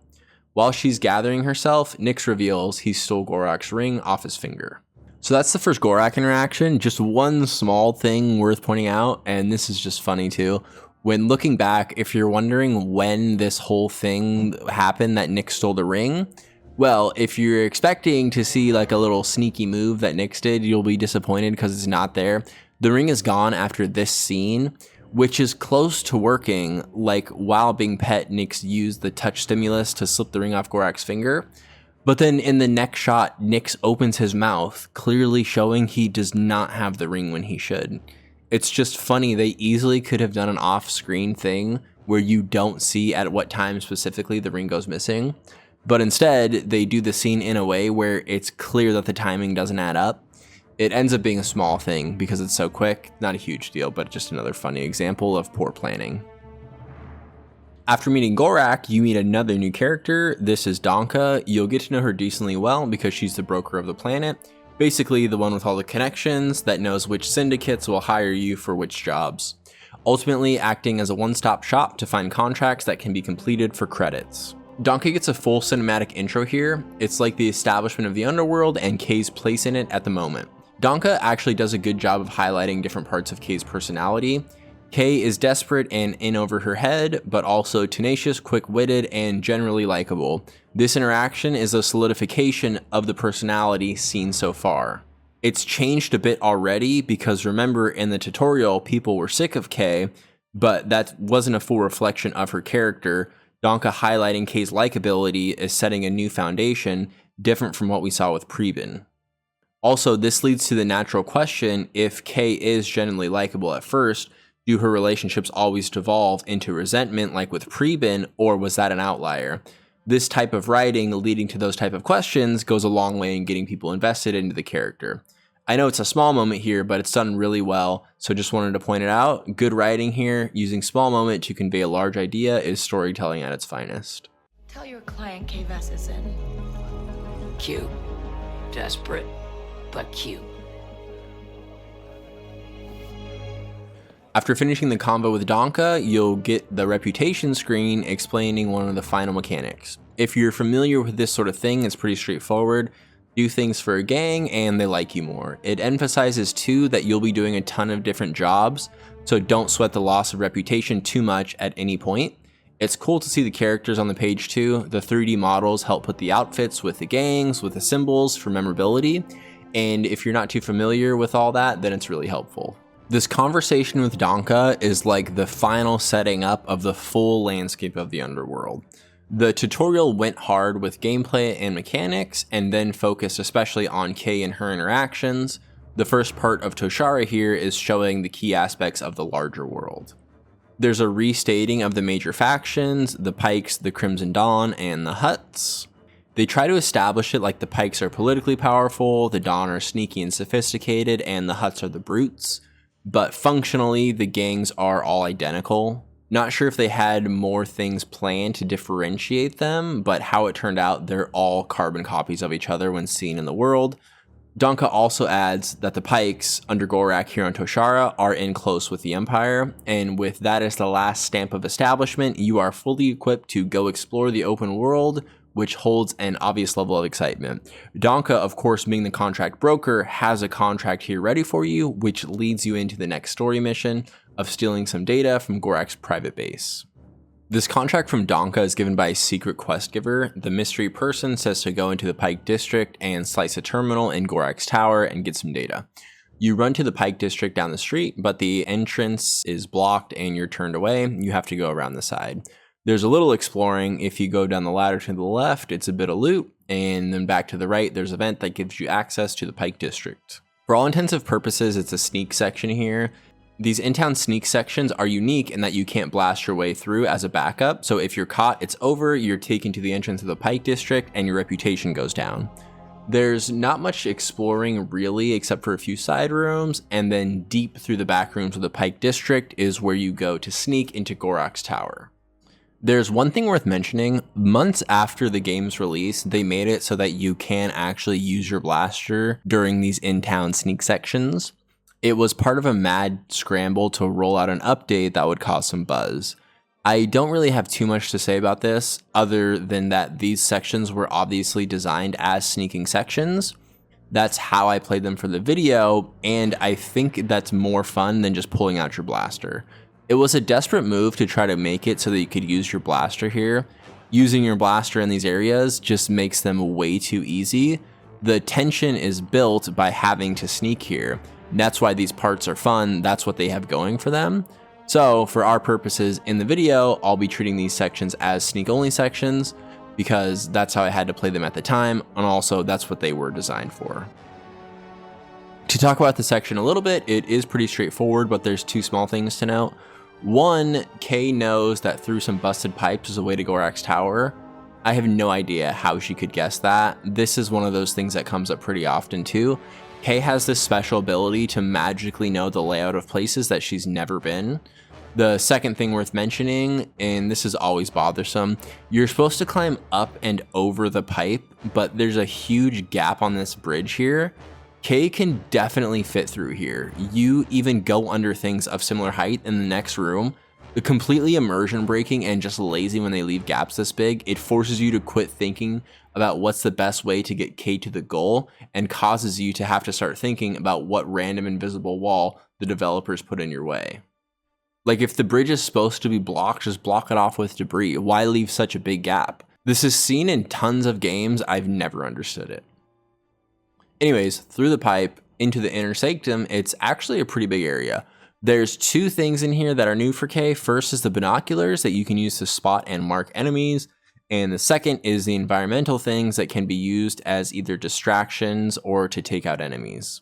While she's gathering herself, Nyx reveals he stole Gorak's ring off his finger. So that's the first Gorak interaction. Just one small thing worth pointing out, and this is just funny too. When looking back, if you're wondering when this whole thing happened that Nyx stole the ring, well, if you're expecting to see like a little sneaky move that Nyx did, you'll be disappointed because it's not there. The ring is gone after this scene, which is close to working. Like while being pet, Nyx used the touch stimulus to slip the ring off Gorak's finger. But then in the next shot, Nyx opens his mouth, clearly showing he does not have the ring when he should. It's just funny, they easily could have done an off-screen thing where you don't see at what time specifically the ring goes missing. But instead, they do the scene in a way where it's clear that the timing doesn't add up. It ends up being a small thing because it's so quick, not a huge deal, but just another funny example of poor planning. After meeting Gorak, you meet another new character. This is Donka. You'll get to know her decently well because she's the broker of the planet. Basically, the one with all the connections that knows which syndicates will hire you for which jobs. Ultimately, acting as a one-stop shop to find contracts that can be completed for credits. Donka gets a full cinematic intro here. It's like the establishment of the underworld and Kay's place in it at the moment. Donka actually does a good job of highlighting different parts of Kay's personality. Kay is desperate and in over her head, but also tenacious, quick-witted, and generally likable. This interaction is a solidification of the personality seen so far. It's changed a bit already because remember in the tutorial people were sick of Kay, but that wasn't a full reflection of her character. Donka highlighting Kay's likability is setting a new foundation, different from what we saw with Preben. Also, this leads to the natural question, if Kay is genuinely likable at first, do her relationships always devolve into resentment like with Preben, or was that an outlier? This type of writing leading to those type of questions goes a long way in getting people invested into the character. I know it's a small moment here, but it's done really well, so just wanted to point it out. Good writing here. Using small moment to convey a large idea is storytelling at its finest. Tell your client Kay Vess is in. Cute. Desperate, but cute. After finishing the combo with Donka, you'll get the reputation screen explaining one of the final mechanics. If you're familiar with this sort of thing, it's pretty straightforward. Do things for a gang and they like you more. It emphasizes too that you'll be doing a ton of different jobs, so don't sweat the loss of reputation too much at any point. It's cool to see the characters on the page too. The 3D models help put the outfits with the gangs, with the symbols for memorability, and if you're not too familiar with all that, then it's really helpful. This conversation with Donka is like the final setting up of the full landscape of the underworld. The tutorial went hard with gameplay and mechanics, and then focused especially on Kay and her interactions. The first part of Toshara here is showing the key aspects of the larger world. There's a restating of the major factions, the Pykes, the Crimson Dawn, and the Hutts. They try to establish it like the Pykes are politically powerful, the Dawn are sneaky and sophisticated, and the Hutts are the brutes. But functionally, the gangs are all identical. Not sure if they had more things planned to differentiate them, but how it turned out, they're all carbon copies of each other when seen in the world. Donka also adds that the Pykes under Gorak here on Toshara are in close with the Empire, and with that as the last stamp of establishment, you are fully equipped to go explore the open world, which holds an obvious level of excitement. Donka, of course, being the contract broker, has a contract here ready for you, which leads you into the next story mission of stealing some data from Gorak's private base. This contract from Donka is given by a secret quest giver. The mystery person says to go into the Pyke district and slice a terminal in Gorak's tower and get some data. You run to the Pyke district down the street, but the entrance is blocked and you're turned away. You have to go around the side. There's a little exploring. If you go down the ladder to the left, it's a bit of loot, and then back to the right, there's a vent that gives you access to the Pyke district. For all intensive purposes, it's a sneak section here. These in-town sneak sections are unique in that you can't blast your way through as a backup, so if you're caught, it's over, you're taken to the entrance of the Pyke district, and your reputation goes down. There's not much exploring really, except for a few side rooms, and then deep through the back rooms of the Pyke district is where you go to sneak into Gorak's tower. There's one thing worth mentioning. Months after the game's release, they made it so that you can actually use your blaster during these in-town sneak sections. It was part of a mad scramble to roll out an update that would cause some buzz. I don't really have too much to say about this, other than that these sections were obviously designed as sneaking sections. That's how I played them for the video, and I think that's more fun than just pulling out your blaster. It was a desperate move to try to make it so that you could use your blaster here. Using your blaster in these areas just makes them way too easy. The tension is built by having to sneak here. And that's why these parts are fun. That's what they have going for them. So for our purposes in the video, I'll be treating these sections as sneak only sections because that's how I had to play them at the time. And also that's what they were designed for. To talk about the section a little bit, it is pretty straightforward, but there's two small things to note. One, Kay knows that through some busted pipes is a way to Gorak's tower. I have no idea how she could guess that. This is one of those things that comes up pretty often too. Kay has this special ability to magically know the layout of places that she's never been. The second thing worth mentioning, and this is always bothersome, you're supposed to climb up and over the pipe, but there's a huge gap on this bridge here. Kay can definitely fit through here. You even go under things of similar height in the next room. The completely immersion breaking and just lazy when they leave gaps this big, it forces you to quit thinking about what's the best way to get Kay to the goal and causes you to have to start thinking about what random invisible wall the developers put in your way. Like if the bridge is supposed to be blocked, just block it off with debris. Why leave such a big gap? This is seen in tons of games. I've never understood it. Anyways, through the pipe into the inner sanctum, it's actually a pretty big area. There's two things in here that are new for Kay. First is the binoculars that you can use to spot and mark enemies. And the second is the environmental things that can be used as either distractions or to take out enemies.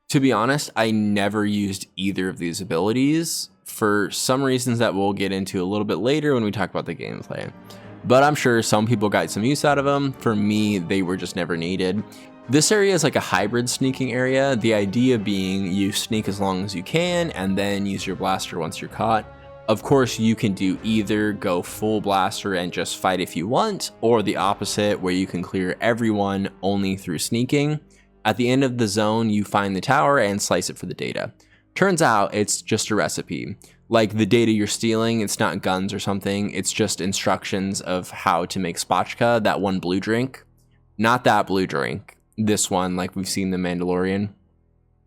To be honest, I never used either of these abilities for some reasons that we'll get into a little bit later when we talk about the gameplay. But I'm sure some people got some use out of them. For me, they were just never needed. This area is like a hybrid sneaking area, the idea being you sneak as long as you can and then use your blaster once you're caught. Of course, you can do either go full blaster and just fight if you want, or the opposite where you can clear everyone only through sneaking. At the end of the zone, you find the tower and slice it for the data. Turns out it's just a recipe. Like the data you're stealing, it's not guns or something, it's just instructions of how to make spotchka, that one blue drink. Not that blue drink, this one like we've seen in The Mandalorian.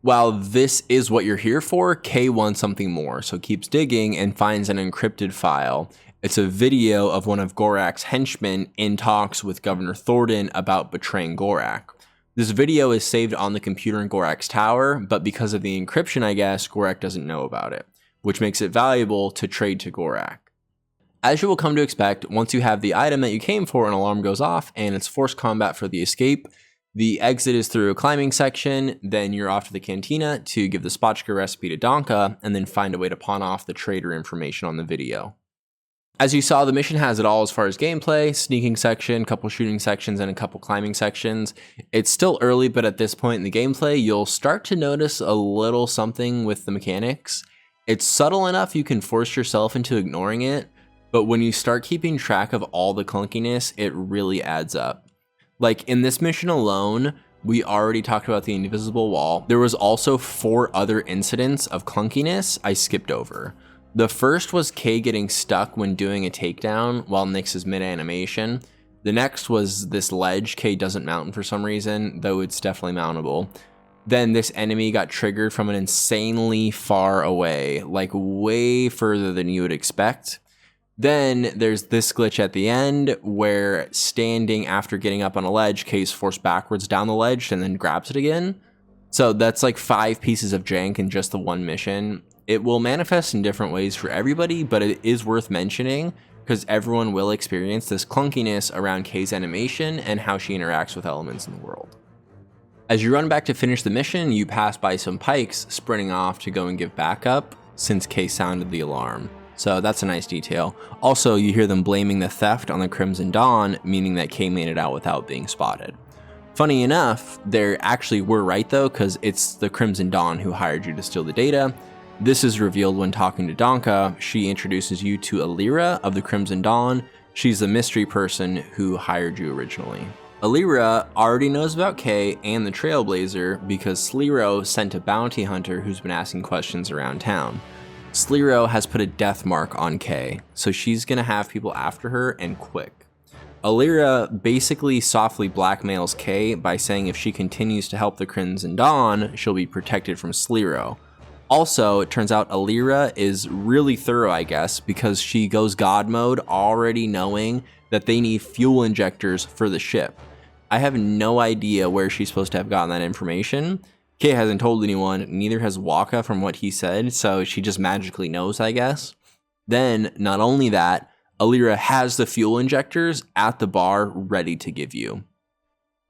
While this is what you're here for, Kay wants something more, so keeps digging and finds an encrypted file. It's a video of one of Gorak's henchmen in talks with Governor Thornton about betraying Gorak. This video is saved on the computer in Gorak's tower, but because of the encryption, I guess, Gorak doesn't know about it, which makes it valuable to trade to Gorak. As you will come to expect, once you have the item that you came for, an alarm goes off and it's forced combat for the escape. The exit is through a climbing section, then you're off to the cantina to give the spotchka recipe to Donka, and then find a way to pawn off the trader information on the video. As you saw, the mission has it all as far as gameplay, sneaking section, couple shooting sections, and a couple climbing sections. It's still early, but at this point in the gameplay, you'll start to notice a little something with the mechanics. It's subtle enough you can force yourself into ignoring it, but when you start keeping track of all the clunkiness, it really adds up. Like in this mission alone, we already talked about the invisible wall. There was also 4 other incidents of clunkiness I skipped over. The first was Kay getting stuck when doing a takedown while Nyx is mid-animation. The next was this ledge Kay doesn't mount for some reason, though it's definitely mountable. Then this enemy got triggered from an insanely far away, like way further than you would expect. Then there's this glitch at the end where standing after getting up on a ledge, Kay's forced backwards down the ledge and then grabs it again. So that's like 5 pieces of jank in just the one mission. It will manifest in different ways for everybody, but it is worth mentioning because everyone will experience this clunkiness around Kay's animation and how she interacts with elements in the world. As you run back to finish the mission, you pass by some Pykes sprinting off to go and give backup since Kay sounded the alarm. So that's a nice detail. Also, you hear them blaming the theft on the Crimson Dawn, meaning that Kay made it out without being spotted. Funny enough, they actually were right though, because it's the Crimson Dawn who hired you to steal the data. This is revealed when talking to Donka. She introduces you to Alira of the Crimson Dawn. She's the mystery person who hired you originally. Alira already knows about Kay and the Trailblazer because Sliro sent a bounty hunter who's been asking questions around town. Sliro has put a death mark on Kay, so she's gonna have people after her and quick. Alira basically softly blackmails Kay by saying if she continues to help the Crimson Dawn, she'll be protected from Sliro. Also, it turns out Alira is really thorough, I guess, because she goes God mode already knowing that they need fuel injectors for the ship. I have no idea where she's supposed to have gotten that information. Kay hasn't told anyone, neither has Waka from what he said, so she just magically knows, I guess. Then, not only that, Alira has the fuel injectors at the bar ready to give you.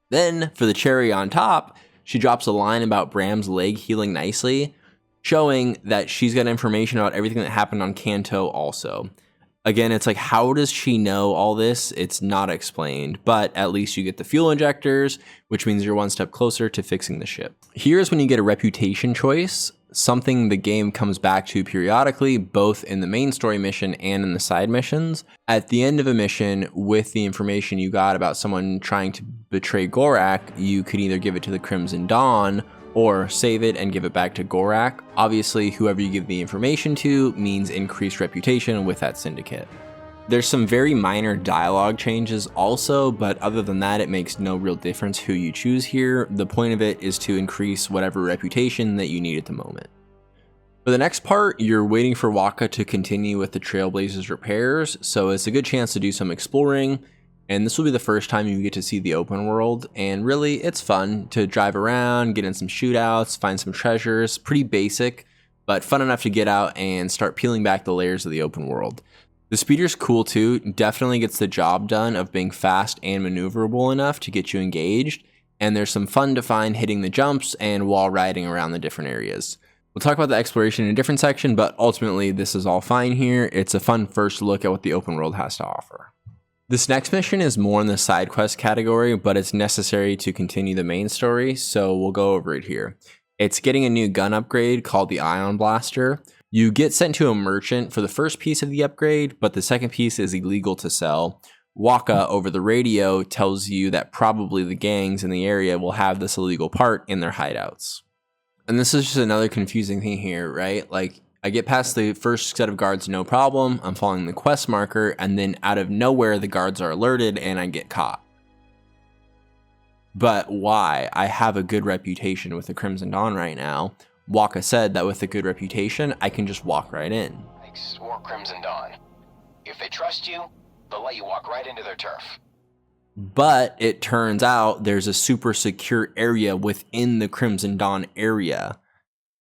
Then, for the cherry on top, she drops a line about Bram's leg healing nicely, showing that she's got information about everything that happened on Kanto also. Again, it's like, how does she know all this? It's not explained, but at least you get the fuel injectors, which means you're one step closer to fixing the ship. Here's when you get a reputation choice, something the game comes back to periodically, both in the main story mission and in the side missions. At the end of a mission, with the information you got about someone trying to betray Gorak, you could either give it to the Crimson Dawn, or save it and give it back to Gorak. Obviously, whoever you give the information to means increased reputation with that syndicate. There's some very minor dialogue changes also, but other than that, it makes no real difference who you choose here. The point of it is to increase whatever reputation that you need at the moment. For the next part, you're waiting for Waka to continue with the Trailblazers repairs, so it's a good chance to do some exploring. And this will be the first time you get to see the open world, and really, it's fun to drive around, get in some shootouts, find some treasures, pretty basic, but fun enough to get out and start peeling back the layers of the open world. The speeder's cool too, definitely gets the job done of being fast and maneuverable enough to get you engaged, and there's some fun to find hitting the jumps and wall riding around the different areas. We'll talk about the exploration in a different section, but ultimately this is all fine here. It's a fun first look at what the open world has to offer. This next mission is more in the side quest category, but it's necessary to continue the main story, so we'll go over it here. It's getting a new gun upgrade called the Ion Blaster. You get sent to a merchant for the first piece of the upgrade, but the second piece is illegal to sell. Waka over the radio tells you that probably the gangs in the area will have this illegal part in their hideouts. And this is just another confusing thing here, right? Like, I get past the first set of guards, no problem. I'm following the quest marker, and then out of nowhere, the guards are alerted and I get caught. But why? I have a good reputation with the Crimson Dawn right now. Waka said that with a good reputation, I can just walk right in. Or Crimson Dawn. If they trust you, they'll let you walk right into their turf. But it turns out there's a super secure area within the Crimson Dawn area.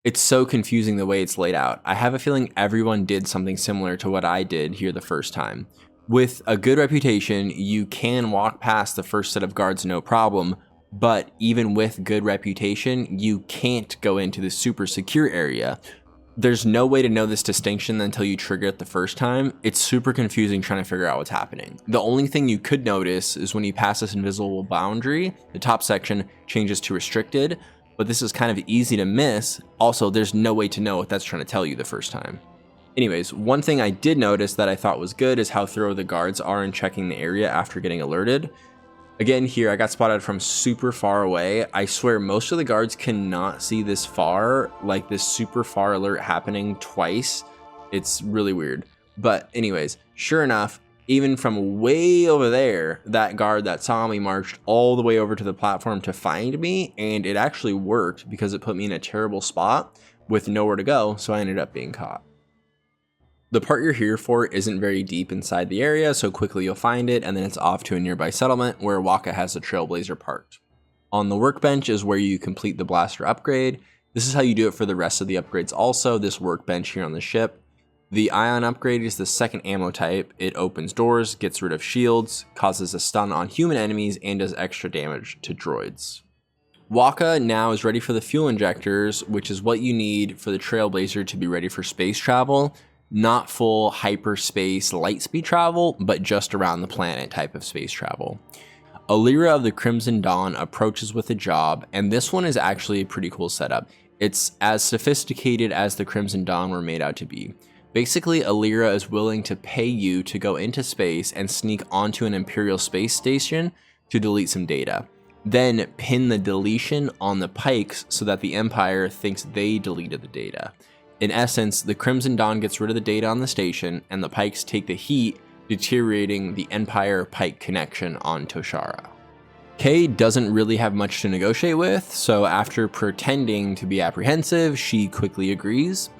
It's so confusing the way it's laid out. I have a feeling everyone did something similar to what I did here the first time. With a good reputation, you can walk past the first set of guards no problem, but even with good reputation, you can't go into the super secure area. There's no way to know this distinction until you trigger it the first time. It's super confusing trying to figure out what's happening. The only thing you could notice is when you pass this invisible boundary, the top section changes to restricted, but this is kind of easy to miss. Also, there's no way to know what that's trying to tell you the first time. Anyways, one thing I did notice that I thought was good is how thorough the guards are in checking the area after getting alerted. Again, here I got spotted from super far away. I swear most of the guards cannot see this far, like this super far alert happening twice. It's really weird. But anyways, sure enough, even from way over there, that guard that saw me marched all the way over to the platform to find me, and it actually worked because it put me in a terrible spot with nowhere to go, so I ended up being caught. The part you're here for isn't very deep inside the area, so quickly you'll find it, and then it's off to a nearby settlement where Waka has a Trailblazer parked. On the workbench is where you complete the blaster upgrade. This is how you do it for the rest of the upgrades also, this workbench here on the ship. The Ion upgrade is the second ammo type. It opens doors, gets rid of shields, causes a stun on human enemies, and does extra damage to droids. Waka now is ready for the fuel injectors, which is what you need for the Trailblazer to be ready for space travel. Not full hyperspace lightspeed travel, but just around the planet type of space travel. Alira of the Crimson Dawn approaches with a job, and this one is actually a pretty cool setup. It's as sophisticated as the Crimson Dawn were made out to be. Basically, Alira is willing to pay you to go into space and sneak onto an Imperial space station to delete some data. Then pin the deletion on the Pykes so that the Empire thinks they deleted the data. In essence, the Crimson Dawn gets rid of the data on the station, and the Pykes take the heat, deteriorating the Empire-Pyke connection on Toshara. Kay doesn't really have much to negotiate with, so after pretending to be apprehensive, she quickly agrees.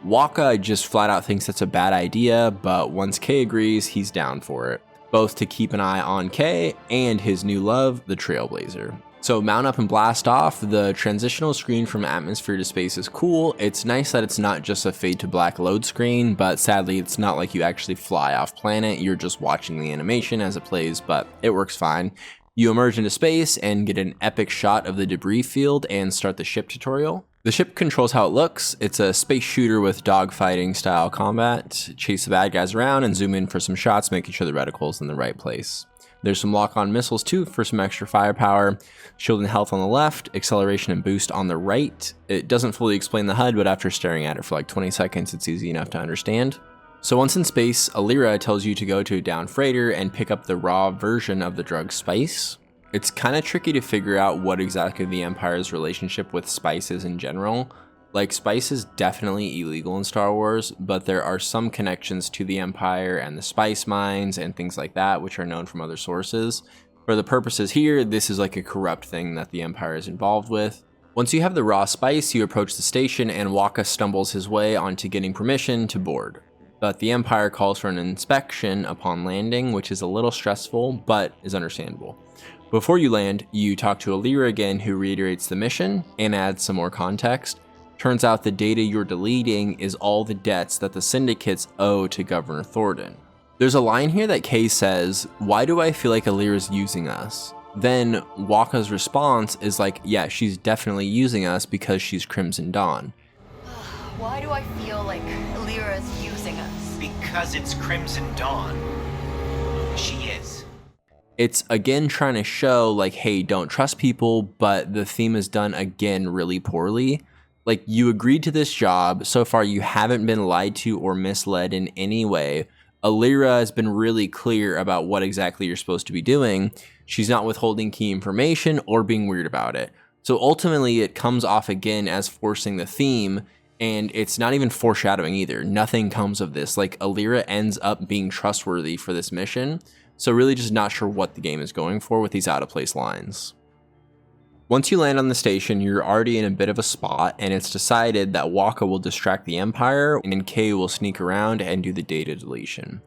Waka just flat out thinks that's a bad idea, but once Kay agrees, he's down for it, both to keep an eye on Kay and his new love, the Trailblazer. So mount up and blast off. The transitional screen from atmosphere to space is cool. It's nice that it's not just a fade to black load screen, but sadly it's not like you actually fly off planet, you're just watching the animation as it plays, but it works fine. You emerge into space and get an epic shot of the debris field and start the ship tutorial. The ship controls how it looks. It's a space shooter with dogfighting style combat. Chase the bad guys around and zoom in for some shots, making sure the reticle's in the right place. There's some lock-on missiles too for some extra firepower. Shield and health on the left, acceleration and boost on the right. It doesn't fully explain the HUD, but after staring at it for like 20 seconds, it's easy enough to understand. So once in space, Alira tells you to go to a down freighter and pick up the raw version of the drug spice. It's kind of tricky to figure out what exactly the Empire's relationship with spice is in general. Like, spice is definitely illegal in Star Wars, but there are some connections to the Empire and the spice mines and things like that, which are known from other sources. For the purposes here, this is like a corrupt thing that the Empire is involved with. Once you have the raw spice, you approach the station and Waka stumbles his way onto getting permission to board. But the Empire calls for an inspection upon landing, which is a little stressful, but is understandable. Before you land, you talk to Alira again, who reiterates the mission and adds some more context. Turns out the data you're deleting is all the debts that the syndicates owe to Governor Thornton. There's a line here that Kay says, "Why do I feel like Alira's using us?" Then Waka's response is like, yeah, she's definitely using us because she's Crimson Dawn. Why do I feel like Alira's using us? Because it's Crimson Dawn. She is. It's again trying to show like, hey, don't trust people, but the theme is done again really poorly. Like, you agreed to this job. So far, you haven't been lied to or misled in any way. Alira has been really clear about what exactly you're supposed to be doing. She's not withholding key information or being weird about it. So ultimately, it comes off again as forcing the theme, and it's not even foreshadowing either. Nothing comes of this. Like, Alira ends up being trustworthy for this mission. So really just not sure what the game is going for with these out-of-place lines. Once you land on the station, you're already in a bit of a spot, and it's decided that Waka will distract the Empire, and Kay will sneak around and do the data deletion.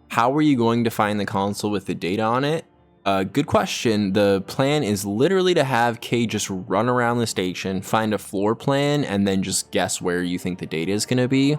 How are you going to find the console with the data on it? Good question. The plan is literally to have Kay just run around the station, find a floor plan, and then just guess where you think the data is going to be.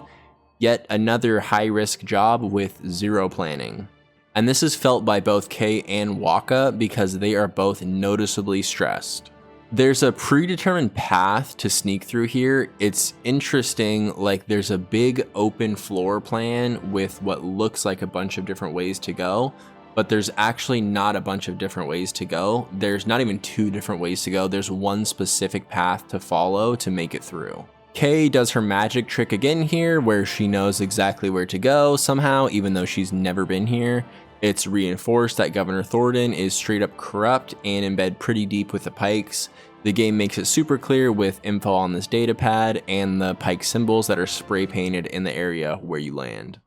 Yet another high-risk job with zero planning. And this is felt by both Kay and Waka because they are both noticeably stressed. There's a predetermined path to sneak through here. It's interesting, like there's a big open floor plan with what looks like a bunch of different ways to go, but there's actually not a bunch of different ways to go. There's not even 2 different ways to go. There's one specific path to follow to make it through. Kay does her magic trick again here where she knows exactly where to go somehow, even though she's never been here. It's reinforced that Governor Thornton is straight up corrupt and in bed pretty deep with the Pykes. The game makes it super clear with info on this data pad and the Pyke symbols that are spray painted in the area where you land.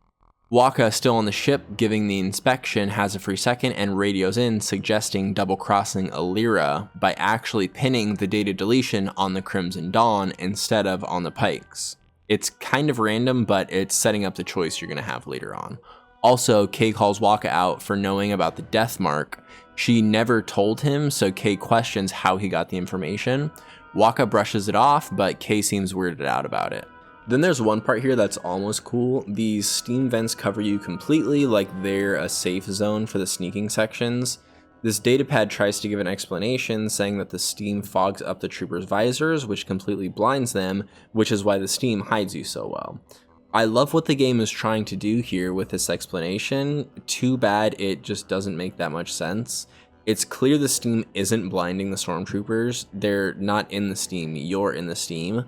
Waka, still on the ship giving the inspection, has a free second and radios in suggesting double-crossing Alira by actually pinning the data deletion on the Crimson Dawn instead of on the Pykes. It's kind of random, but it's setting up the choice you're going to have later on. Also, Kay calls Waka out for knowing about the death mark. She never told him, so Kay questions how he got the information. Waka brushes it off, but Kay seems weirded out about it. Then there's one part here that's almost cool. These steam vents cover you completely like they're a safe zone for the sneaking sections. This datapad tries to give an explanation saying that the steam fogs up the troopers' visors, which completely blinds them, which is why the steam hides you so well. I love what the game is trying to do here with this explanation. Too bad it just doesn't make that much sense. It's clear the steam isn't blinding the stormtroopers. They're not in the steam, you're in the steam.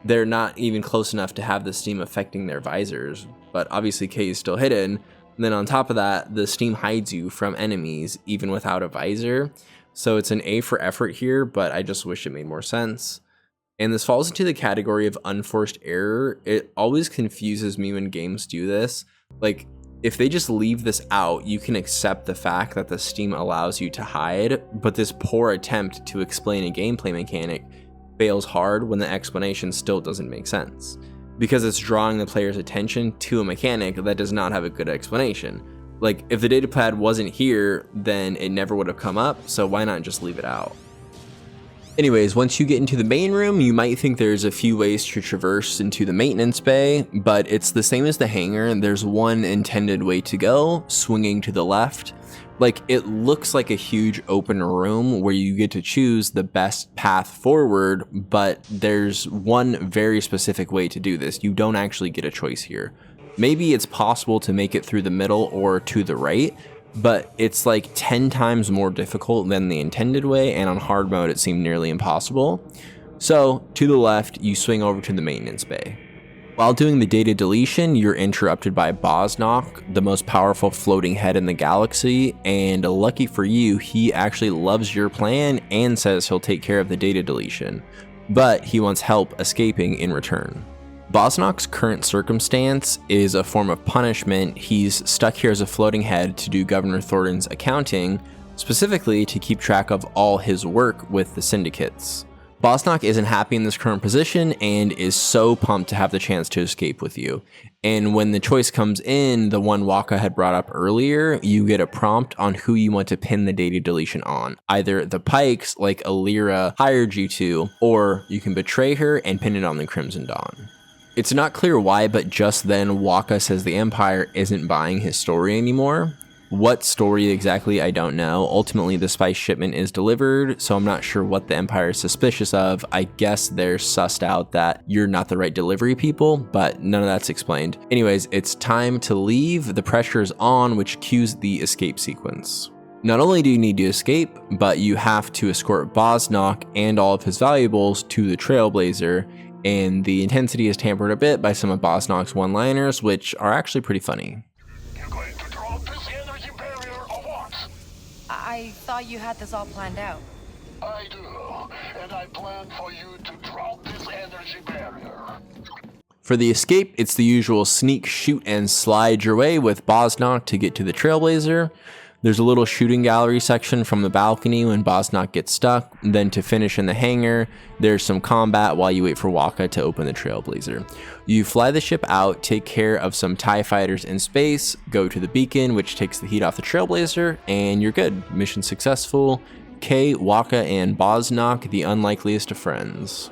They're not even close enough to have the steam affecting their visors, but obviously Kay is still hidden. And then on top of that, the steam hides you from enemies even without a visor. So it's an A for effort here, but I just wish it made more sense. And this falls into the category of unforced error. It always confuses me when games do this. Like, if they just leave this out, you can accept the fact that the steam allows you to hide, but this poor attempt to explain a gameplay mechanic fails hard when the explanation still doesn't make sense, because it's drawing the player's attention to a mechanic that does not have a good explanation. Like, if the datapad wasn't here, then it never would have come up, so why not just leave it out? Anyways, once you get into the main room, you might think there's a few ways to traverse into the maintenance bay, but it's the same as the hangar. There's one intended way to go, swinging to the left. Like, it looks like a huge open room where you get to choose the best path forward, but there's one very specific way to do this. You don't actually get a choice here. Maybe it's possible to make it through the middle or to the right, but it's like 10 times more difficult than the intended way, and on hard mode it seemed nearly impossible. So, to the left, you swing over to the maintenance bay. While doing the data deletion, you're interrupted by Bosnok, the most powerful floating head in the galaxy, and lucky for you, he actually loves your plan and says he'll take care of the data deletion, but he wants help escaping in return. Bosnok's current circumstance is a form of punishment. He's stuck here as a floating head to do Governor Thornton's accounting, specifically to keep track of all his work with the syndicates. Bosnok isn't happy in this current position and is so pumped to have the chance to escape with you. And when the choice comes in, the one Waka had brought up earlier, you get a prompt on who you want to pin the data deletion on. Either the Pykes, like Alira hired you to, or you can betray her and pin it on the Crimson Dawn. It's not clear why, but just then Waka says the Empire isn't buying his story anymore. What story exactly, I don't know. Ultimately, the spice shipment is delivered, so I'm not sure what the Empire is suspicious of. I guess they're sussed out that you're not the right delivery people, but none of that's explained. Anyways, it's time to leave. The pressure is on, which cues the escape sequence. Not only do you need to escape, but you have to escort Bosnok and all of his valuables to the Trailblazer, and the intensity is tampered a bit by some of Bosnok's one-liners, which are actually pretty funny. I thought you had this all planned out. I do, and I plan for you to drop this energy barrier. For the escape, it's the usual sneak, shoot, and slide your way with Bosnok to get to the Trailblazer. There's a little shooting gallery section from the balcony when Bosnok gets stuck. Then to finish in the hangar, there's some combat while you wait for Waka to open the Trailblazer. You fly the ship out, take care of some TIE fighters in space, go to the beacon, which takes the heat off the Trailblazer, and you're good. Mission successful. Kay, Waka, and Bosnok, the unlikeliest of friends.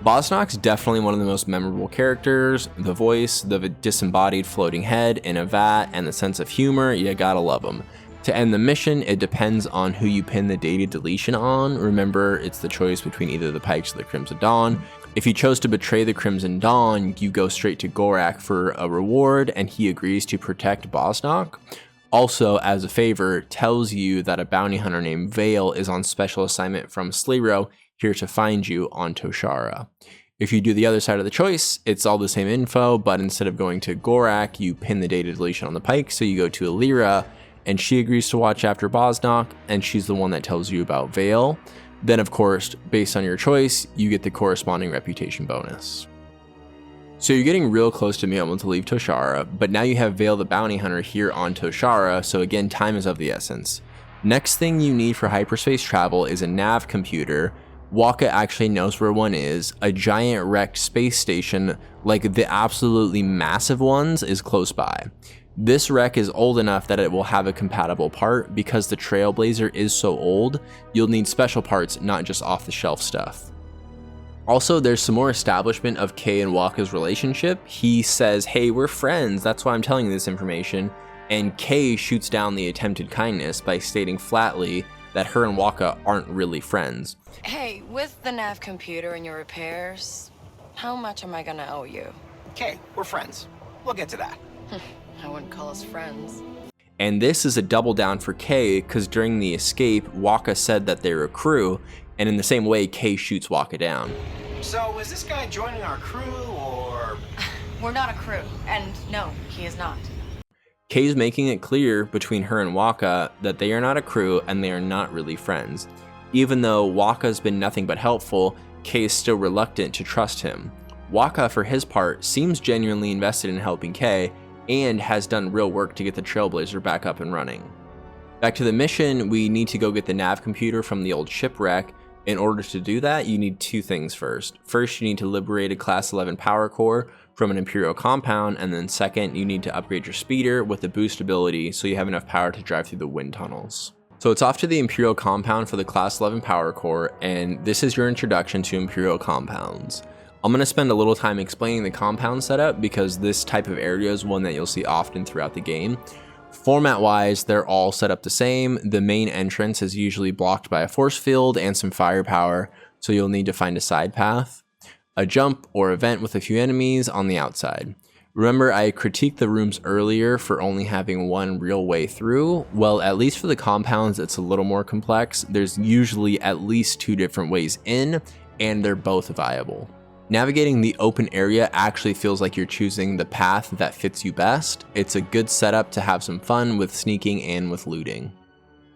Bosnok's definitely one of the most memorable characters. The voice, the disembodied floating head in a vat, and the sense of humor, you gotta love him. To end the mission, it depends on who you pin the data deletion on. Remember, it's the choice between either the Pykes or the Crimson Dawn. If you chose to betray the Crimson Dawn, you go straight to Gorak for a reward, and he agrees to protect Bosnok. Also, as a favor, tells you that a bounty hunter named Vale is on special assignment from Slayro, here to find you on Toshara. If you do the other side of the choice, it's all the same info, but instead of going to Gorak, you pin the data deletion on the Pyke, so you go to Alira, and she agrees to watch after Bosnok, and she's the one that tells you about Vale. Then, of course, based on your choice, you get the corresponding reputation bonus. So you're getting real close to being able to leave Toshara, but now you have Vale the Bounty Hunter here on Toshara, so again, time is of the essence. Next thing you need for hyperspace travel is a nav computer. Waka actually knows where one is. A giant wrecked space station, like the absolutely massive ones, is close by. This wreck is old enough that it will have a compatible part. Because the Trailblazer is so old, you'll need special parts, not just off-the-shelf stuff. Also, there's some more establishment of Kay and Waka's relationship. He says, hey, we're friends, that's why I'm telling you this information. And Kay shoots down the attempted kindness by stating flatly that her and Waka aren't really friends. Hey, with the nav computer and your repairs, how much am I gonna owe you? Okay, we're friends. We'll get to that. I wouldn't call us friends. And this is a double down for Kay, because during the escape, Waka said that they're a crew, and in the same way, Kay shoots Waka down. So, is this guy joining our crew, or...? We're not a crew, and no, he is not. Kay's making it clear between her and Waka that they are not a crew and they are not really friends. Even though Waka's been nothing but helpful, Kay is still reluctant to trust him. Waka, for his part, seems genuinely invested in helping Kay and has done real work to get the Trailblazer back up and running. Back to the mission, we need to go get the nav computer from the old shipwreck. In order to do that, you need two things first. First, you need to liberate a Class 11 power core from an Imperial compound, and then second, you need to upgrade your speeder with the boost ability so you have enough power to drive through the wind tunnels. So it's off to the Imperial compound for the Class 11 power core, and this is your introduction to Imperial compounds. I'm going to spend a little time explaining the compound setup because this type of area is one that you'll see often throughout the game. Format-wise, they're all set up the same. The main entrance is usually blocked by a force field and some firepower, so you'll need to find a side path, a jump or a vent with a few enemies on the outside. Remember, I critiqued the rooms earlier for only having one real way through. Well, at least for the compounds, it's a little more complex. There's usually at least two different ways in, and they're both viable. Navigating the open area actually feels like you're choosing the path that fits you best. It's a good setup to have some fun with sneaking and with looting.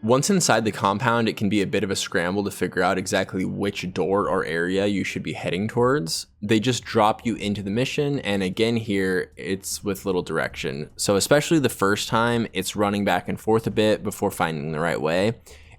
Once inside the compound, it can be a bit of a scramble to figure out exactly which door or area you should be heading towards. They just drop you into the mission, and again here, it's with little direction. So especially the first time, it's running back and forth a bit before finding the right way.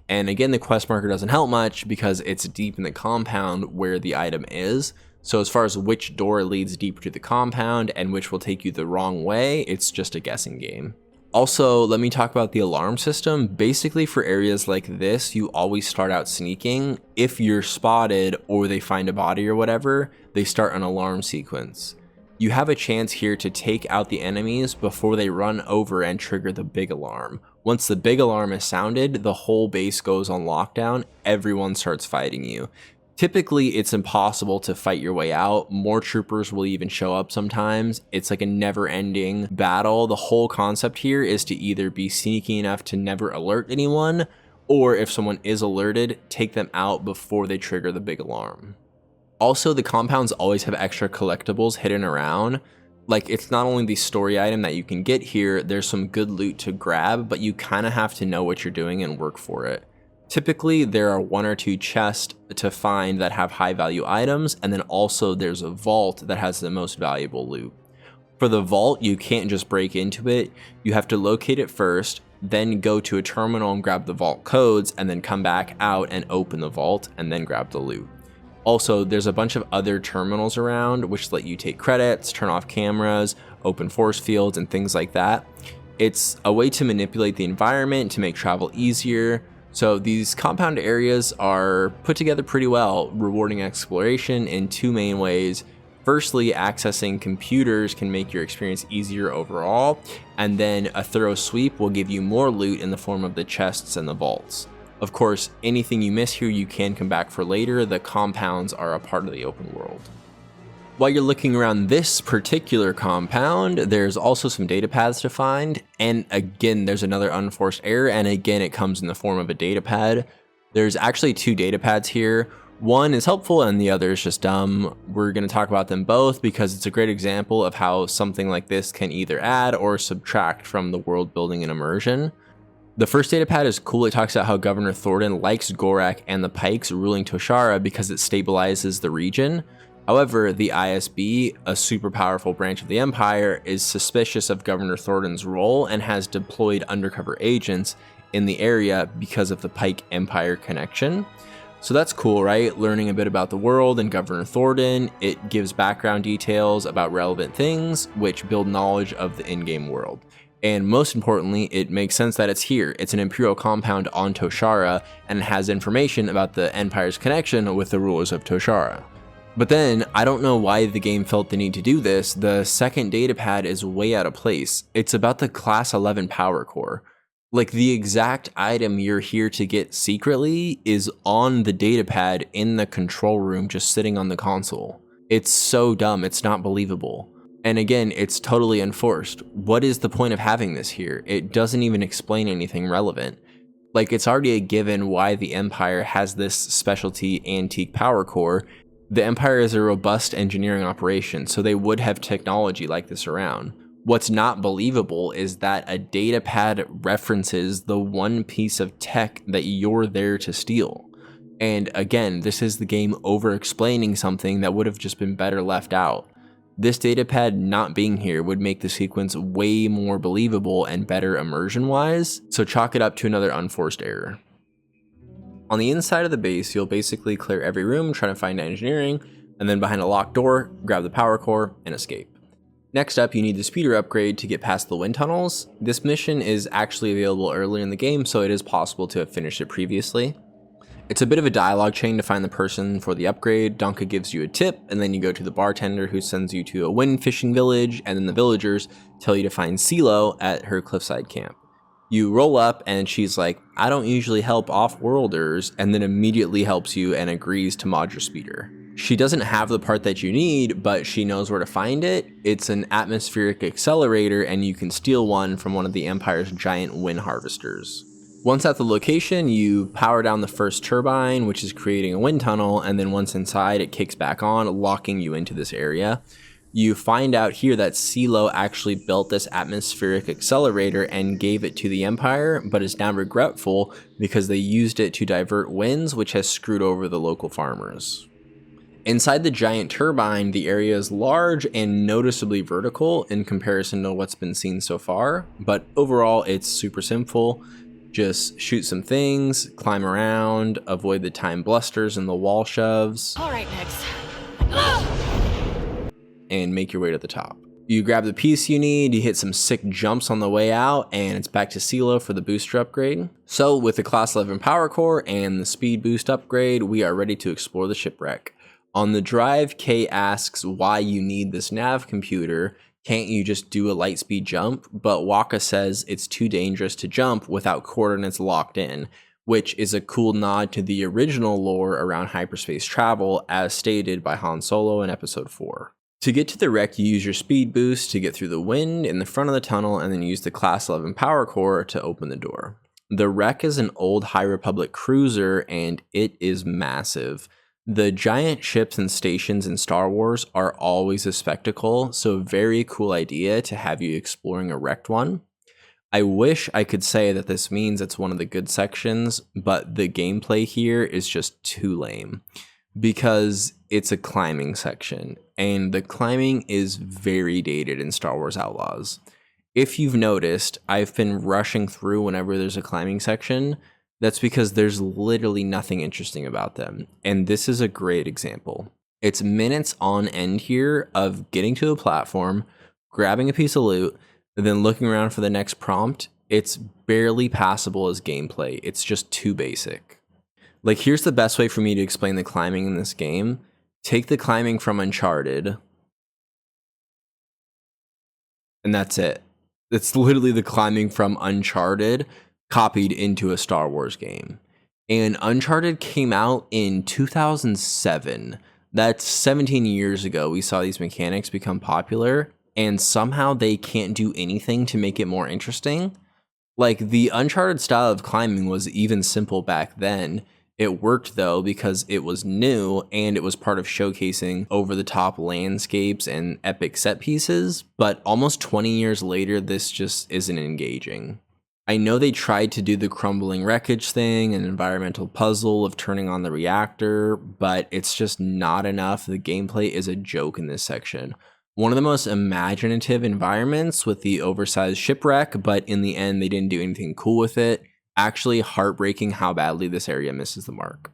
And again, the quest marker doesn't help much because it's deep in the compound where the item is. So as far as which door leads deeper to the compound and which will take you the wrong way, it's just a guessing game. Also, let me talk about the alarm system. Basically, for areas like this, you always start out sneaking. If you're spotted or they find a body or whatever, they start an alarm sequence. You have a chance here to take out the enemies before they run over and trigger the big alarm. Once the big alarm is sounded, the whole base goes on lockdown, everyone starts fighting you. Typically, it's impossible to fight your way out. More troopers will even show up sometimes. It's like a never-ending battle. The whole concept here is to either be sneaky enough to never alert anyone, or if someone is alerted, take them out before they trigger the big alarm. Also, the compounds always have extra collectibles hidden around. Like, it's not only the story item that you can get here, there's some good loot to grab, but you kind of have to know what you're doing and work for it. Typically, there are 1 or 2 chests to find that have high value items, and then also there's a vault that has the most valuable loot. For the vault, you can't just break into it, you have to locate it first, then go to a terminal and grab the vault codes, and then come back out and open the vault, and then grab the loot. Also, there's a bunch of other terminals around which let you take credits, turn off cameras, open force fields, and things like that. It's a way to manipulate the environment to make travel easier. So these compound areas are put together pretty well, rewarding exploration in 2 main ways. Firstly, accessing computers can make your experience easier overall, and then a thorough sweep will give you more loot in the form of the chests and the vaults. Of course, anything you miss here you can come back for later. The compounds are a part of the open world. While you're looking around this particular compound, there's also some data pads to find, and again, there's another unforced error, and again, it comes in the form of a data pad. There's actually 2 data pads here. One is helpful and the other is just dumb. We're going to talk about them both because it's a great example of how something like this can either add or subtract from the world building and immersion. The first data pad is cool. It talks about how Governor Thornton likes Gorak and the Pykes ruling Toshara because it stabilizes the region. However, the ISB, a super powerful branch of the Empire, is suspicious of Governor Thornton's role and has deployed undercover agents in the area because of the Pyke Empire connection. So that's cool, right? Learning a bit about the world and Governor Thornton. It gives background details about relevant things, which build knowledge of the in-game world. And most importantly, it makes sense that it's here. It's an Imperial compound on Toshara, and it has information about the Empire's connection with the rulers of Toshara. But then, I don't know why the game felt the need to do this. The second datapad is way out of place. It's about the Class 11 power core. Like, the exact item you're here to get secretly is on the datapad in the control room just sitting on the console. It's so dumb, it's not believable. And again, it's totally unforced. What is the point of having this here? It doesn't even explain anything relevant. Like, it's already a given why the Empire has this specialty antique power core. The Empire is a robust engineering operation, so they would have technology like this around. What's not believable is that a datapad references the one piece of tech that you're there to steal. And again, this is the game over-explaining something that would have just been better left out. This datapad not being here would make the sequence way more believable and better immersion-wise, so chalk it up to another unforced error. On the inside of the base, you'll basically clear every room trying to find engineering, and then behind a locked door, grab the power core and escape. Next up, you need the speeder upgrade to get past the wind tunnels. This mission is actually available early in the game, so it is possible to have finished it previously. It's a bit of a dialogue chain to find the person for the upgrade. Donka gives you a tip, and then you go to the bartender who sends you to a wind fishing village, and then the villagers tell you to find CeeLo at her cliffside camp. You roll up, and she's like, I don't usually help off-worlders, and then immediately helps you and agrees to mod your speeder. She doesn't have the part that you need, but she knows where to find it. It's an atmospheric accelerator, and you can steal one from one of the Empire's giant wind harvesters. Once at the location, you power down the first turbine, which is creating a wind tunnel, and then once inside, it kicks back on, locking you into this area. You find out here that CeeLo actually built this atmospheric accelerator and gave it to the Empire, but is now regretful because they used it to divert winds, which has screwed over the local farmers. Inside the giant turbine, the area is large and noticeably vertical in comparison to what's been seen so far, but overall it's super simple. Just shoot some things, climb around, avoid the time blusters and the wall shoves. All right, next. And make your way to the top. You grab the piece you need, you hit some sick jumps on the way out, and it's back to CeeLo for the booster upgrade. So with the Class 11 power core and the speed boost upgrade, we are ready to explore the shipwreck. On the drive, Kay asks why you need this nav computer. Can't you just do a lightspeed jump? But Waka says it's too dangerous to jump without coordinates locked in, which is a cool nod to the original lore around hyperspace travel as stated by Han Solo in episode 4. To get to the wreck, you use your speed boost to get through the wind in the front of the tunnel and then use the Class 11 power core to open the door. The wreck is an old High Republic cruiser and it is massive. The giant ships and stations in Star Wars are always a spectacle, so very cool idea to have you exploring a wrecked one. I wish I could say that this means it's one of the good sections, but the gameplay here is just too lame because it's a climbing section, and the climbing is very dated in Star Wars Outlaws. If you've noticed, I've been rushing through whenever there's a climbing section. That's because there's literally nothing interesting about them, and this is a great example. It's minutes on end here of getting to a platform, grabbing a piece of loot, and then looking around for the next prompt. It's barely passable as gameplay. It's just too basic. Like, here's the best way for me to explain the climbing in this game. Take the climbing from Uncharted, and that's it. It's literally the climbing from Uncharted copied into a Star Wars game. And Uncharted came out in 2007. That's 17 years ago. We saw these mechanics become popular, and somehow they can't do anything to make it more interesting. Like, the Uncharted style of climbing was even simple back then. It worked though because it was new and it was part of showcasing over-the-top landscapes and epic set pieces, but almost 20 years later, this just isn't engaging. I know they tried to do the crumbling wreckage thing, an environmental puzzle of turning on the reactor, but it's just not enough. The gameplay is a joke in this section. One of the most imaginative environments with the oversized shipwreck, but in the end, they didn't do anything cool with it. Actually heartbreaking how badly this area misses the mark.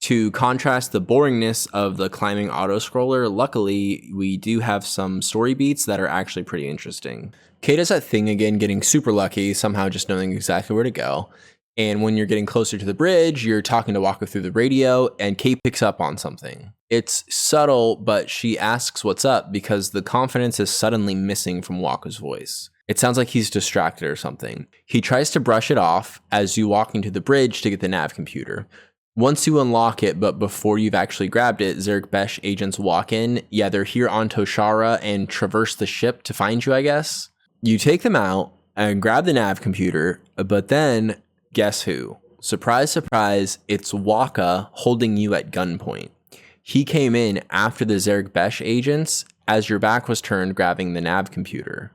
To contrast the boringness of the climbing autoscroller, luckily, we do have some story beats that are actually pretty interesting. Kay does that thing again, getting super lucky, somehow just knowing exactly where to go. And when you're getting closer to the bridge, you're talking to Waka through the radio, and Kay picks up on something. It's subtle, but she asks what's up because the confidence is suddenly missing from Waka's voice. It sounds like he's distracted or something. He tries to brush it off as you walk into the bridge to get the nav computer. Once you unlock it, but before you've actually grabbed it, Zerek Besh agents walk in. Yeah, they're here on Toshara and traverse the ship to find you, I guess. You take them out and grab the nav computer, but then guess who? Surprise, surprise, it's Waka holding you at gunpoint. He came in after the Zerek Besh agents as your back was turned grabbing the nav computer.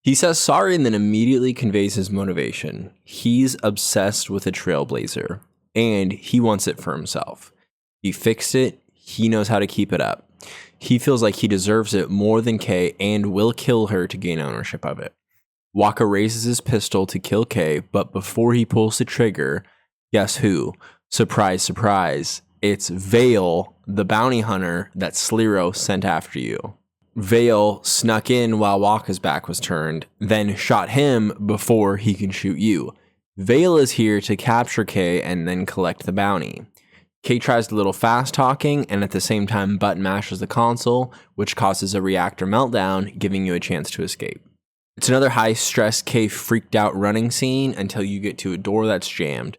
He says sorry and then immediately conveys his motivation. He's obsessed with a trailblazer, and he wants it for himself. He fixed it, he knows how to keep it up. He feels like he deserves it more than Kay and will kill her to gain ownership of it. Waka raises his pistol to kill Kay, but before he pulls the trigger, guess who? Surprise, surprise. It's Vale, the bounty hunter that Sliro sent after you. Vale snuck in while Waka's back was turned, then shot him before he can shoot you. Vale is here to capture Kay and then collect the bounty. Kay tries a little fast talking and at the same time button mashes the console, which causes a reactor meltdown, giving you a chance to escape. It's another high-stress Kay freaked out running scene until you get to a door that's jammed.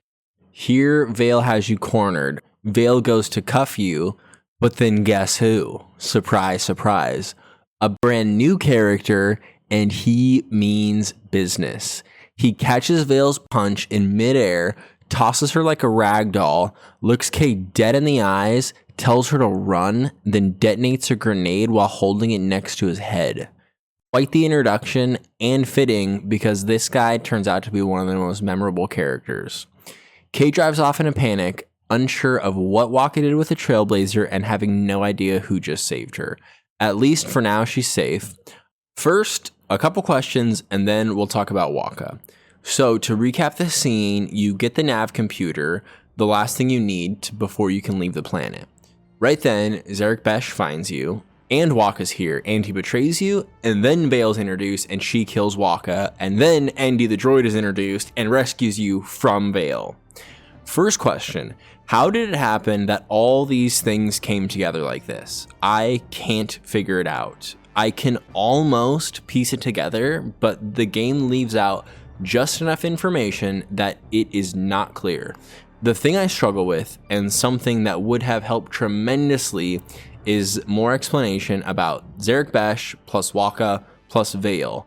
Here, Vale has you cornered. Vale goes to cuff you, but then guess who? Surprise, surprise. A brand new character, and he means business. He catches Vale's punch in midair, tosses her like a rag doll, looks Kay dead in the eyes, tells her to run, then detonates a grenade while holding it next to his head. Quite the introduction, and fitting because this guy turns out to be one of the most memorable characters. Kay drives off in a panic, unsure of what Waka did with the Trailblazer and having no idea who just saved her. At least for now, she's safe. First, a couple questions, and then we'll talk about Waka. So to recap the scene, you get the nav computer, the last thing you need before you can leave the planet. Right then, Zerek Besh finds you, and Waka's here, and he betrays you, and then Vale's introduced, and she kills Waka, and then Andy the droid is introduced and rescues you from Vale. First question, how did it happen that all these things came together like this? I can't figure it out. I can almost piece it together, but the game leaves out just enough information that it is not clear. The thing I struggle with, and something that would have helped tremendously, is more explanation about Zerek Besh plus Waka plus Vale.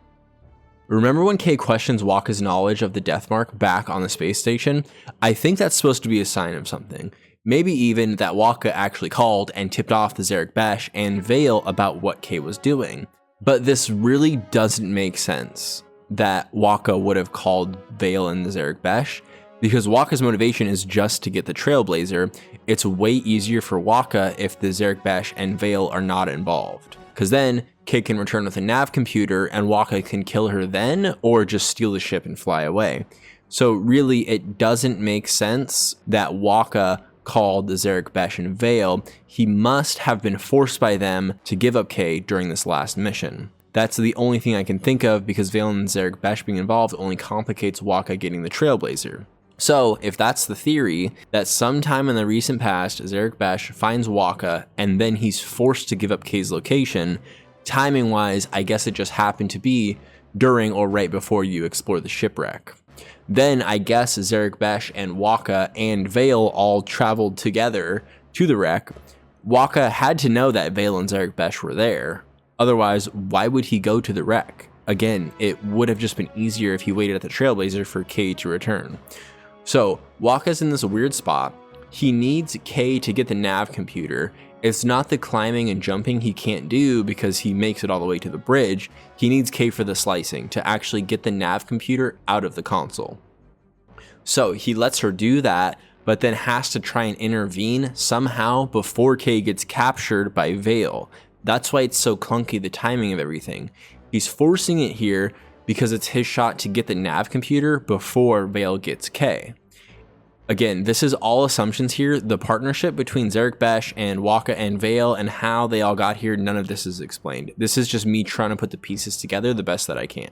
Remember when Kay questions Waka's knowledge of the death mark back on the space station? I think that's supposed to be a sign of something. Maybe even that Waka actually called and tipped off the Zerek Besh and Vale about what Kay was doing. But this really doesn't make sense that Waka would have called Vale and the Zerek Besh, because Waka's motivation is just to get the Trailblazer. It's way easier for Waka if the Zerek Besh and Vale are not involved, because then Kay can return with a nav computer and Waka can kill her then, or just steal the ship and fly away. So really, it doesn't make sense that Waka called the Zerek Besh and Vale. He must have been forced by them to give up Kay during this last mission. That's the only thing I can think of, because Vale and Zerek Besh being involved only complicates Waka getting the Trailblazer. So if that's the theory, that sometime in the recent past, Zerek Besh finds Waka and then he's forced to give up Kay's location, timing wise, I guess it just happened to be during or right before you explore the shipwreck. Then I guess Zerek Besh and Waka and Vale all traveled together to the wreck. Waka had to know that Vale and Zerek Besh were there. Otherwise, why would he go to the wreck? Again, it would have just been easier if he waited at the Trailblazer for Kay to return. So Waka's in this weird spot. He needs Kay to get the nav computer. It's not the climbing and jumping he can't do because he makes it all the way to the bridge. He needs Kay for the slicing to actually get the nav computer out of the console. So he lets her do that, but then has to try and intervene somehow before Kay gets captured by Vale. That's why it's so clunky, the timing of everything. He's forcing it here because it's his shot to get the nav computer before Vale gets Kay. Again, this is all assumptions here. The partnership between Zerek Besh and Waka and Vale and how they all got here, none of this is explained. This is just me trying to put the pieces together the best that I can.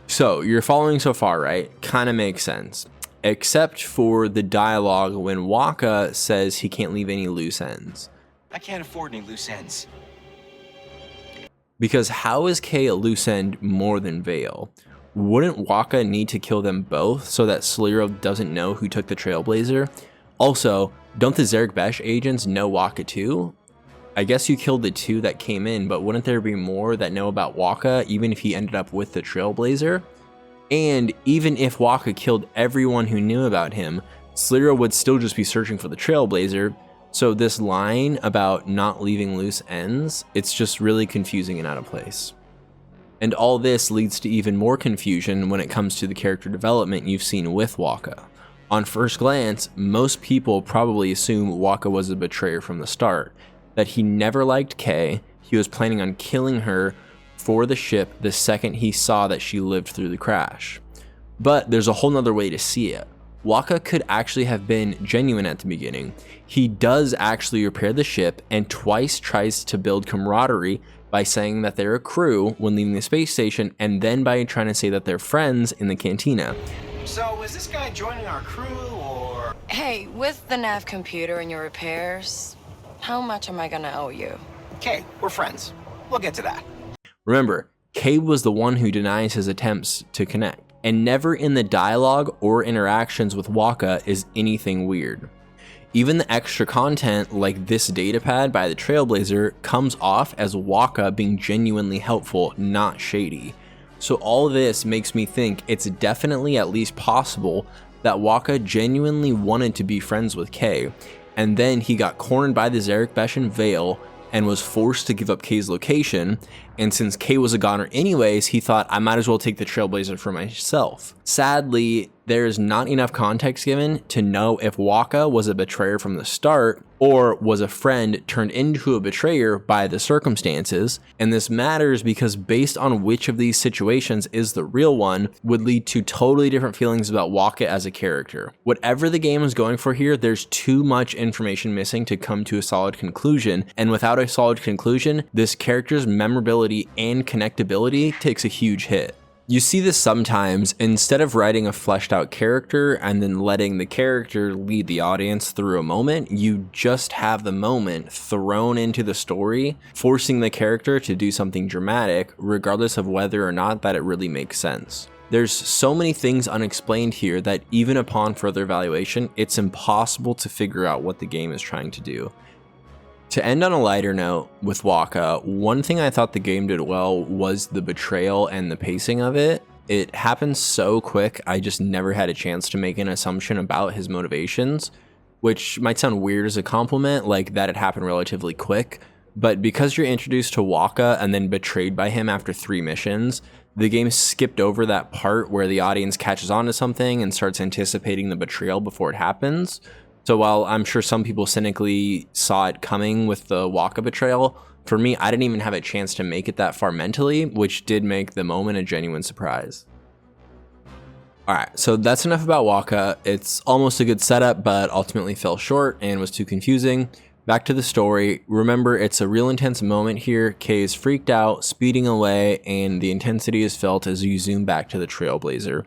So you're following so far, right? Kind of makes sense. Except for the dialogue when Waka says he can't leave any loose ends. I can't afford any loose ends. Because how is Kay a loose end more than Vale? Wouldn't Waka need to kill them both so that Sliro doesn't know who took the Trailblazer? Also, don't the Zerek Besh agents know Waka too? I guess you killed the two that came in, but wouldn't there be more that know about Waka even if he ended up with the Trailblazer? And even if Waka killed everyone who knew about him, Sliro would still just be searching for the Trailblazer. So this line about not leaving loose ends, it's just really confusing and out of place. And all this leads to even more confusion when it comes to the character development you've seen with Waka. On first glance, most people probably assume Waka was a betrayer from the start, that he never liked Kay, he was planning on killing her for the ship the second he saw that she lived through the crash. But there's a whole nother way to see it. Waka could actually have been genuine at the beginning. He does actually repair the ship and twice tries to build camaraderie by saying that they're a crew when leaving the space station, and then by trying to say that they're friends in the cantina. So is this guy joining our crew or? Hey, with the nav computer and your repairs, how much am I gonna owe you? Okay, we're friends. We'll get to that. Remember, Kay was the one who denies his attempts to connect, and never in the dialogue or interactions with Waka is anything weird. Even the extra content like this datapad by the Trailblazer comes off as Waka being genuinely helpful, not shady. So all this makes me think it's definitely at least possible that Waka genuinely wanted to be friends with Kay, and then he got cornered by the Zerek Besh and Vale and was forced to give up Kay's location, and since Kay was a goner anyways, he thought I might as well take the Trailblazer for myself. Sadly, there is not enough context given to know if Waka was a betrayer from the start or was a friend turned into a betrayer by the circumstances, and this matters because based on which of these situations is the real one would lead to totally different feelings about Waka as a character. Whatever the game is going for here, there's too much information missing to come to a solid conclusion, and without a solid conclusion, this character's memorability and connectability takes a huge hit. You see this sometimes. Instead of writing a fleshed out character and then letting the character lead the audience through a moment, you just have the moment thrown into the story, forcing the character to do something dramatic, regardless of whether or not that it really makes sense. There's so many things unexplained here that even upon further evaluation, it's impossible to figure out what the game is trying to do. To end on a lighter note with Waka, one thing I thought the game did well was the betrayal and the pacing of it. It happened so quick, I just never had a chance to make an assumption about his motivations, which might sound weird as a compliment, like that it happened relatively quick, but because you're introduced to Waka and then betrayed by him after 3 missions, the game skipped over that part where the audience catches on to something and starts anticipating the betrayal before it happens. So while I'm sure some people cynically saw it coming with the Waka betrayal, for me, I didn't even have a chance to make it that far mentally, which did make the moment a genuine surprise. Alright, so that's enough about Waka. It's almost a good setup, but ultimately fell short and was too confusing. Back to the story. Remember, it's a real intense moment here. Kay is freaked out, speeding away, and the intensity is felt as you zoom back to the Trailblazer.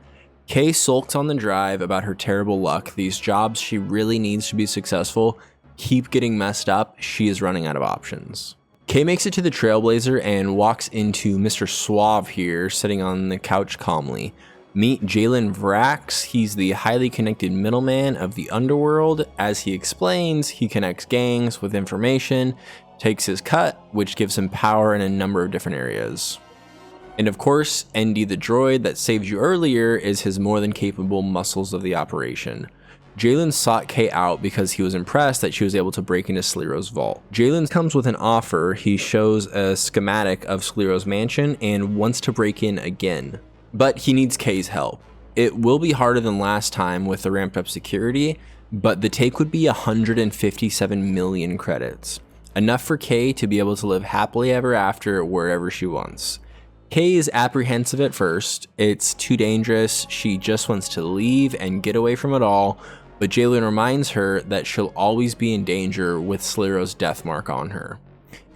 Kay sulks on the drive about her terrible luck. These jobs she really needs to be successful keep getting messed up. She is running out of options. Kay makes it to the Trailblazer and walks into Mr. Suave here, sitting on the couch calmly. Meet Jalen Vrax. He's the highly connected middleman of the underworld. As he explains, he connects gangs with information, takes his cut, which gives him power in a number of different areas. And of course, Endy the droid that saved you earlier is his more than capable muscles of the operation. Jalen sought Kay out because he was impressed that she was able to break into Sclero's vault. Jalen comes with an offer. He shows a schematic of Sclero's mansion and wants to break in again. But he needs Kay's help. It will be harder than last time with the ramped up security, but the take would be 157 million credits. Enough for Kay to be able to live happily ever after wherever she wants. Kay is apprehensive at first. It's too dangerous. She just wants to leave and get away from it all, but Jalen reminds her that she'll always be in danger with Sclero's death mark on her.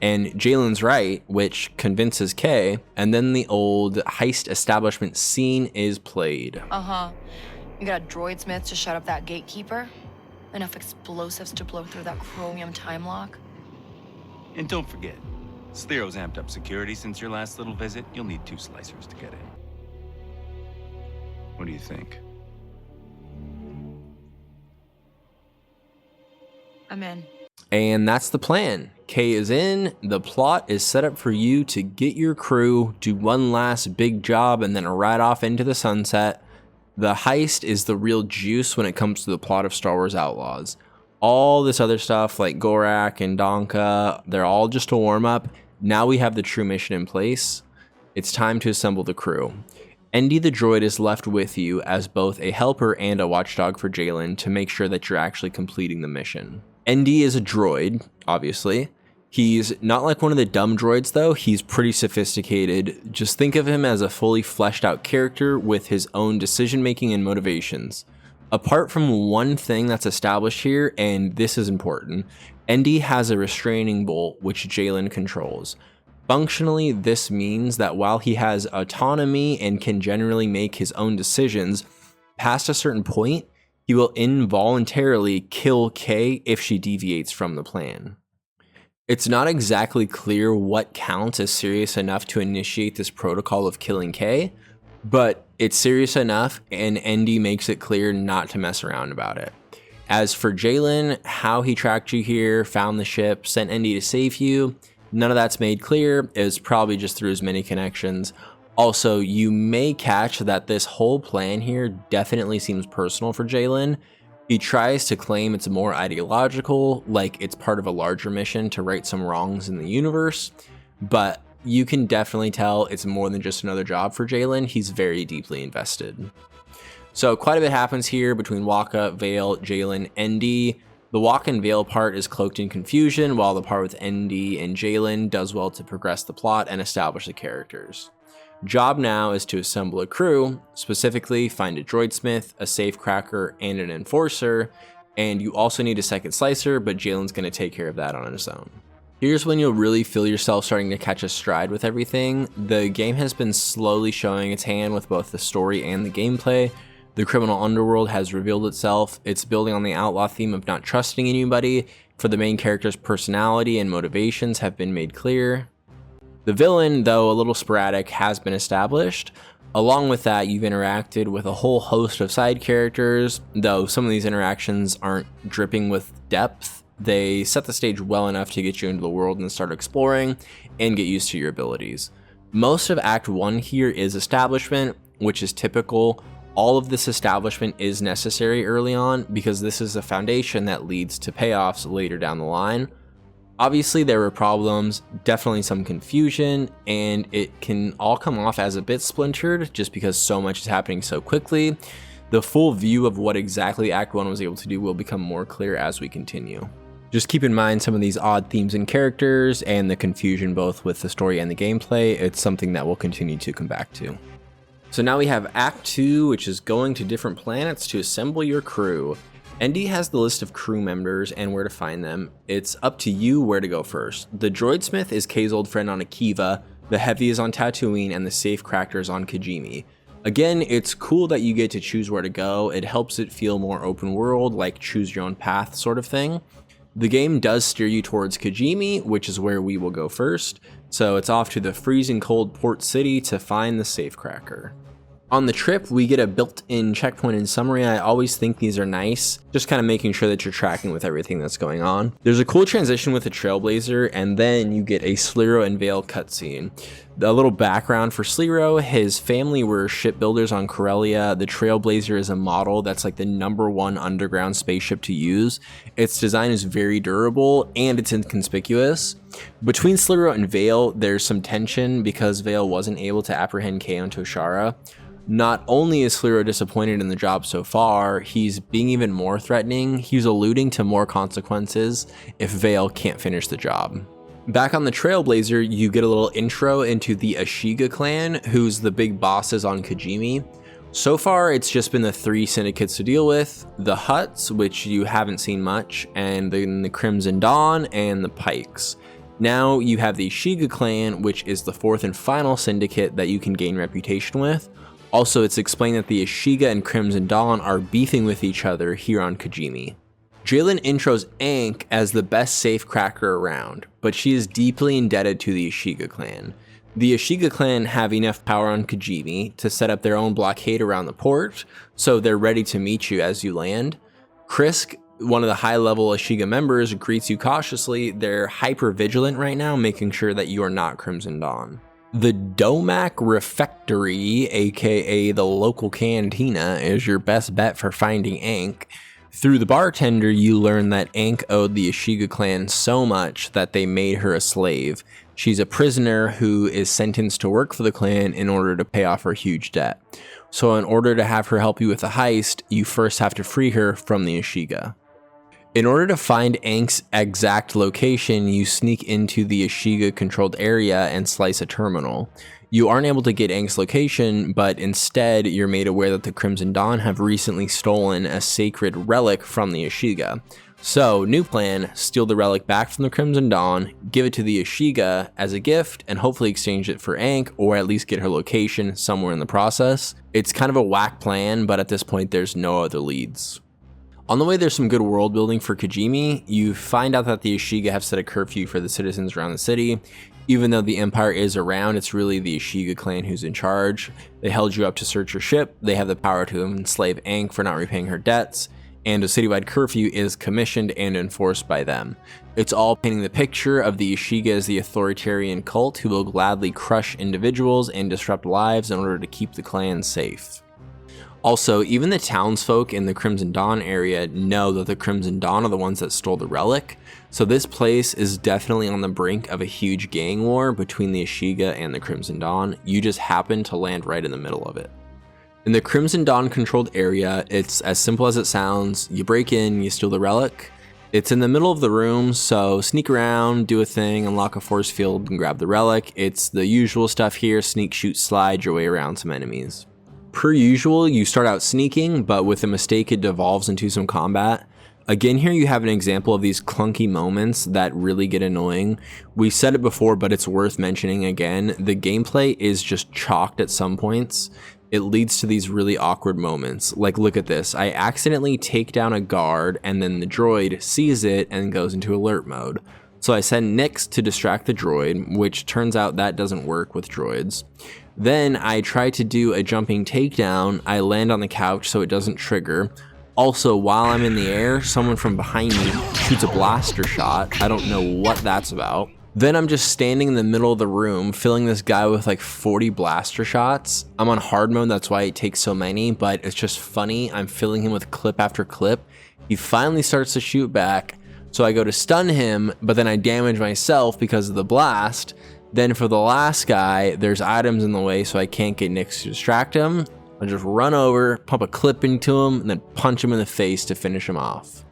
And Jalen's right, which convinces Kay, and then the old heist establishment scene is played. You got a droid smith to shut up that gatekeeper? Enough explosives to blow through that chromium time lock? And don't forget, Sclero's amped up security since your last little visit. You'll need 2 slicers to get in. What do you think? I'm in. And that's the plan. Kay is in. The plot is set up for you to get your crew, do one last big job, and then ride off into the sunset. The heist is the real juice when it comes to the plot of Star Wars Outlaws. All this other stuff like Gorak and Donka, they're all just a warm-up. Now we have the true mission in place. It's time to assemble the crew. Endy the droid is left with you as both a helper and a watchdog for Jalen to make sure that you're actually completing the mission. Endy is a droid, obviously. He's not like one of the dumb droids though, he's pretty sophisticated. Just think of him as a fully fleshed out character with his own decision making and motivations. Apart from one thing that's established here, and this is important, Endy has a restraining bolt which Jalen controls. Functionally, this means that while he has autonomy and can generally make his own decisions, past a certain point, he will involuntarily kill Kay if she deviates from the plan. It's not exactly clear what counts as serious enough to initiate this protocol of killing Kay, but it's serious enough and Endy makes it clear not to mess around about it. As for Jalen, how he tracked you here, found the ship, sent Endy to save you, none of that's made clear. It was probably just through his many connections. Also, you may catch that this whole plan here definitely seems personal for Jalen. He tries to claim it's more ideological, like it's part of a larger mission to right some wrongs in the universe, but you can definitely tell it's more than just another job for Jalen. He's very deeply invested. So quite a bit happens here between Waka, Vale, Jalen, Endy. The Waka and Vale part is cloaked in confusion, while the part with Endy and Jalen does well to progress the plot and establish the characters. Job now is to assemble a crew, specifically find a droid smith, a safecracker, and an enforcer, and you also need a second slicer, but Jalen's going to take care of that on his own. Here's when you'll really feel yourself starting to catch a stride with everything. The game has been slowly showing its hand with both the story and the gameplay. The criminal underworld has revealed itself. It's building on the outlaw theme of not trusting anybody. For the main character's personality and motivations have been made clear. The villain, though a little sporadic, has been established. Along with that, you've interacted with a whole host of side characters, though some of these interactions aren't dripping with depth. They set the stage well enough to get you into the world and start exploring and get used to your abilities. Most of Act 1 here is establishment, which is typical. All of this establishment is necessary early on because this is a foundation that leads to payoffs later down the line. Obviously there were problems, definitely some confusion, and it can all come off as a bit splintered just because so much is happening so quickly. The full view of what exactly Act 1 was able to do will become more clear as we continue. Just keep in mind some of these odd themes and characters and the confusion both with the story and the gameplay. It's something that we'll continue to come back to. So now we have Act 2, which is going to different planets to assemble your crew. ND has the list of crew members and where to find them. It's up to you where to go first. The droidsmith is Kay's old friend on Akiva, the heavy is on Tatooine, and the safecracker is on Kijimi. Again, it's cool that you get to choose where to go. It helps it feel more open world, like choose your own path sort of thing. The game does steer you towards Kijimi, which is where we will go first. So it's off to the freezing cold port city to find the safecracker. On the trip, we get a built-in checkpoint and summary. I always think these are nice, just kind of making sure that you're tracking with everything that's going on. There's a cool transition with the Trailblazer, and then you get a Sliro and Vale cutscene. A little background for Sliro: his family were shipbuilders on Corellia. The Trailblazer is a model that's like the #1 underground spaceship to use. Its design is very durable and it's inconspicuous. Between Sliro and Vale, there's some tension because Vale wasn't able to apprehend Kay on Toshara. Not only is Sliro disappointed in the job so far, he's being even more threatening. He's alluding to more consequences if Vale can't finish the job. Back on the Trailblazer, you get a little intro into the Ashiga Clan, who's the big bosses on Kijimi. So far, it's just been the 3 syndicates to deal with: the Hutts, which you haven't seen much, and then the Crimson Dawn and the Pykes. Now you have the Ashiga Clan, which is the 4th and final syndicate that you can gain reputation with. Also, it's explained that the Ashiga and Crimson Dawn are beefing with each other here on Kijimi. Jalen intros Ankh as the best safecracker around, but she is deeply indebted to the Ashiga Clan. The Ashiga Clan have enough power on Kijimi to set up their own blockade around the port, so they're ready to meet you as you land. Krisk, one of the high-level Ashiga members, greets you cautiously. They're hyper-vigilant right now, making sure that you are not Crimson Dawn. The Domac Refectory, aka the local cantina, is your best bet for finding Ankh. Through the bartender, you learn that Ankh owed the Ashiga Clan so much that they made her a slave. She's a prisoner who is sentenced to work for the clan in order to pay off her huge debt. So in order to have her help you with the heist, you first have to free her from the Ashiga. In order to find Ankh's exact location, you sneak into the Ashiga-controlled area and slice a terminal. You aren't able to get Ankh's location, but instead you're made aware that the Crimson Dawn have recently stolen a sacred relic from the Ashiga. So, new plan: steal the relic back from the Crimson Dawn, give it to the Ashiga as a gift, and hopefully exchange it for Ankh, or at least get her location somewhere in the process. It's kind of a whack plan, but at this point there's no other leads. On the way, there's some good world building for Kijimi. You find out that the Ashiga have set a curfew for the citizens around the city. Even though the Empire is around, it's really the Ashiga Clan who's in charge. They held you up to search your ship. They have the power to enslave Ankh for not repaying her debts, and a citywide curfew is commissioned and enforced by them. It's all painting the picture of the Ashiga as the authoritarian cult who will gladly crush individuals and disrupt lives in order to keep the clan safe. Also, even the townsfolk in the Crimson Dawn area know that the Crimson Dawn are the ones that stole the relic, so this place is definitely on the brink of a huge gang war between the Ashiga and the Crimson Dawn. You just happen to land right in the middle of it. In the Crimson Dawn controlled area, it's as simple as it sounds. You break in, you steal the relic. It's in the middle of the room, so sneak around, do a thing, unlock a force field, and grab the relic. It's the usual stuff here: sneak, shoot, slide your way around some enemies. Per usual, you start out sneaking, but with a mistake it devolves into some combat. Again, here you have an example of these clunky moments that really get annoying. We said it before, but it's worth mentioning again. The gameplay is just chalked at some points. It leads to these really awkward moments. Like, look at this. I accidentally take down a guard, and then the droid sees it and goes into alert mode. So I send Nyx to distract the droid, which turns out that doesn't work with droids. Then I try to do a jumping takedown. I land on the couch so it doesn't trigger. Also, while I'm in the air, someone from behind me shoots a blaster shot. I don't know what that's about. Then I'm just standing in the middle of the room, filling this guy with like 40 blaster shots. I'm on hard mode, that's why it takes so many, but it's just funny. I'm filling him with clip after clip. He finally starts to shoot back, so I go to stun him, but then I damage myself because of the blast. Then for the last guy, there's items in the way, so I can't get Nyx to distract him. I just run over, pump a clip into him, and then punch him in the face to finish him off.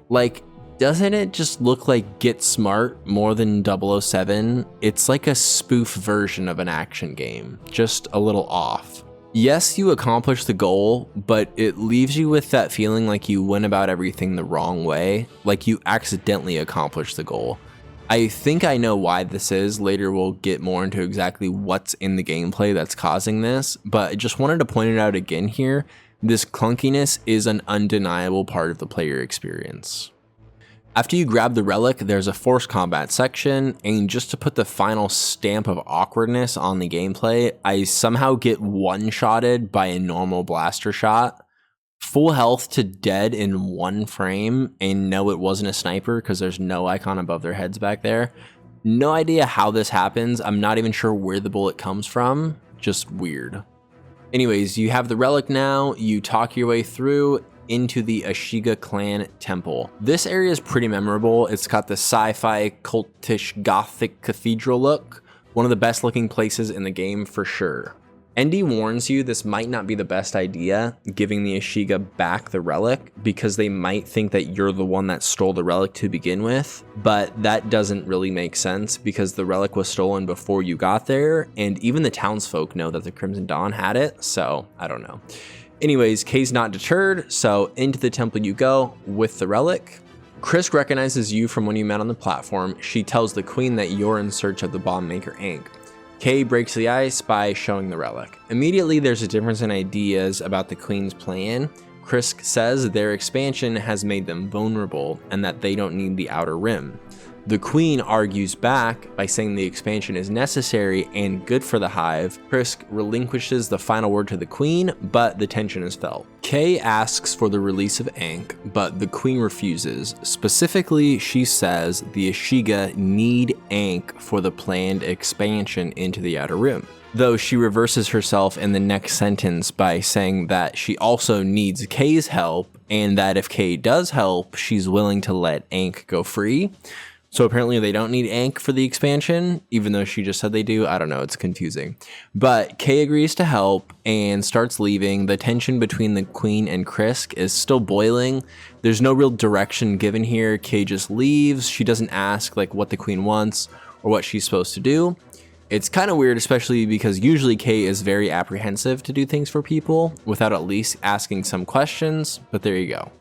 Like, doesn't it just look like Get Smart more than 007? It's like a spoof version of an action game, just a little off. Yes, you accomplish the goal, but it leaves you with that feeling like you went about everything the wrong way, like you accidentally accomplished the goal. I think I know why this is. Later we'll get more into exactly what's in the gameplay that's causing this, but I just wanted to point it out again here. This clunkiness is an undeniable part of the player experience. After you grab the relic, there's a force combat section, and just to put the final stamp of awkwardness on the gameplay, I somehow get one-shotted by a normal blaster shot. Full health to dead in one frame, and no, it wasn't a sniper because there's no icon above their heads back there. No idea how this happens. I'm not even sure where the bullet comes from. Just weird. Anyways, you have the relic now. You talk your way through into the Ashiga Clan temple. This area is pretty memorable. It's got the sci-fi cultish gothic cathedral look. One of the best looking places in the game for sure. ND warns you this might not be the best idea, giving the Ashiga back the relic, because they might think that you're the one that stole the relic to begin with, but that doesn't really make sense because the relic was stolen before you got there, and even the townsfolk know that the Crimson Dawn had it, so I don't know. Anyways, Kay's not deterred, so into the temple you go with the relic. Krisk recognizes you from when you met on the platform. She tells the queen that you're in search of the bomb maker Ankh. Kay breaks the ice by showing the relic. Immediately there's a difference in ideas about the queen's plan. Krisk says their expansion has made them vulnerable and that they don't need the outer rim. The queen argues back by saying the expansion is necessary and good for the hive. Krisk relinquishes the final word to the queen, but the tension is felt. Kay asks for the release of Ankh, but the queen refuses. Specifically, she says the Ashiga need Ankh for the planned expansion into the outer rim. Though she reverses herself in the next sentence by saying that she also needs Kay's help, and that if Kay does help, she's willing to let Ankh go free. So apparently they don't need Ankh for the expansion, even though she just said they do. I don't know, it's confusing. But Kay agrees to help and starts leaving. The tension between the queen and Krisk is still boiling. There's no real direction given here. Kay just leaves. She doesn't ask like what the queen wants or what she's supposed to do. It's kind of weird, especially because usually Kay is very apprehensive to do things for people without at least asking some questions, but there you go.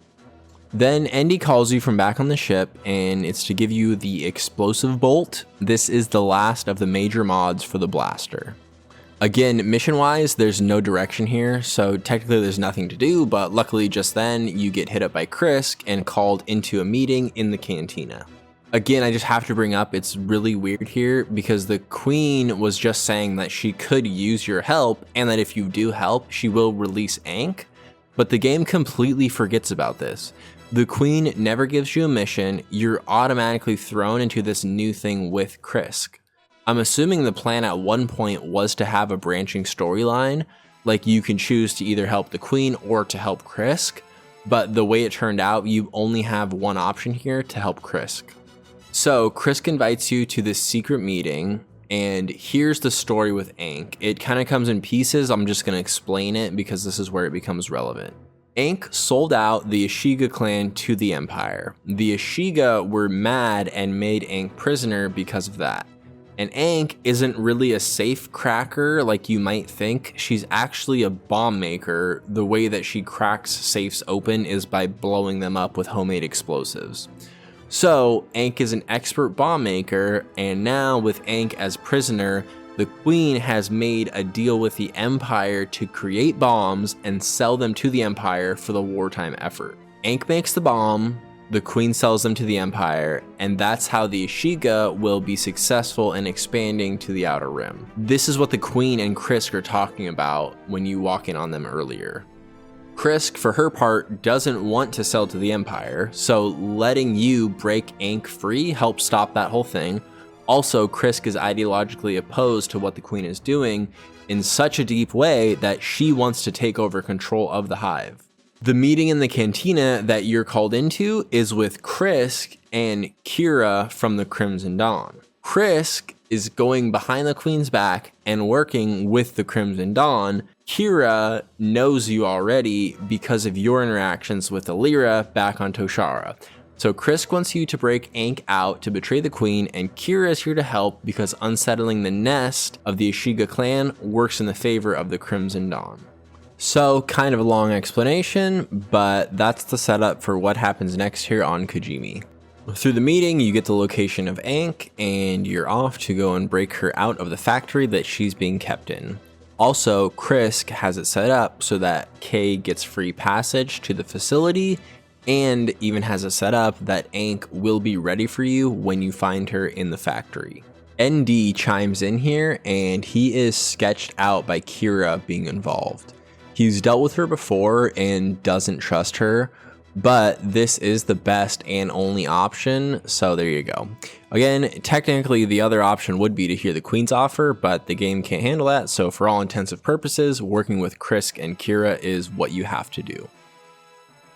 Then ND calls you from back on the ship, and it's to give you the explosive bolt. This is the last of the major mods for the blaster. Again, mission-wise, there's no direction here, so technically there's nothing to do, but luckily just then you get hit up by Krisk and called into a meeting in the cantina. Again, I just have to bring up, it's really weird here because the queen was just saying that she could use your help and that if you do help, she will release Ankh, but the game completely forgets about this. The queen never gives you a mission, you're automatically thrown into this new thing with Krisk. I'm assuming the plan at one point was to have a branching storyline, like you can choose to either help the queen or to help Krisk, but the way it turned out, you only have one option here to help Krisk. So Krisk invites you to this secret meeting, and here's the story with Ankh. It kind of comes in pieces, I'm just going to explain it because this is where it becomes relevant. Ankh sold out the Ashiga Clan to the Empire. The Ashiga were mad and made Ankh prisoner because of that. And Ankh isn't really a safe cracker like you might think. She's actually a bomb maker. The way that she cracks safes open is by blowing them up with homemade explosives. So Ankh is an expert bomb maker, and now with Ankh as prisoner, the Queen has made a deal with the Empire to create bombs and sell them to the Empire for the wartime effort. Ankh makes the bomb, the Queen sells them to the Empire, and that's how the Ashiga will be successful in expanding to the Outer Rim. This is what the Queen and Krisk are talking about when you walk in on them earlier. Krisk, for her part, doesn't want to sell to the Empire, so letting you break Ankh free helps stop that whole thing. Also, Krisk is ideologically opposed to what the Queen is doing in such a deep way that she wants to take over control of the Hive. The meeting in the cantina that you're called into is with Krisk and Kira from the Crimson Dawn. Krisk is going behind the Queen's back and working with the Crimson Dawn. Kira knows you already because of your interactions with Alira back on Toshara. So Krisk wants you to break Ankh out to betray the Queen, and Kira is here to help because unsettling the nest of the Ashiga Clan works in the favor of the Crimson Dawn. So, kind of a long explanation, but that's the setup for what happens next here on Kajimi. Through the meeting, you get the location of Ankh, and you're off to go and break her out of the factory that she's being kept in. Also, Krisk has it set up so that Kay gets free passage to the facility, and even has it set up that Ankh will be ready for you when you find her in the factory. ND chimes in here, and he is sketched out by Kira being involved. He's dealt with her before and doesn't trust her, but this is the best and only option, so there you go. Again, technically the other option would be to hear the Queen's offer, but the game can't handle that, so for all intensive purposes, working with Krisk and Kira is what you have to do.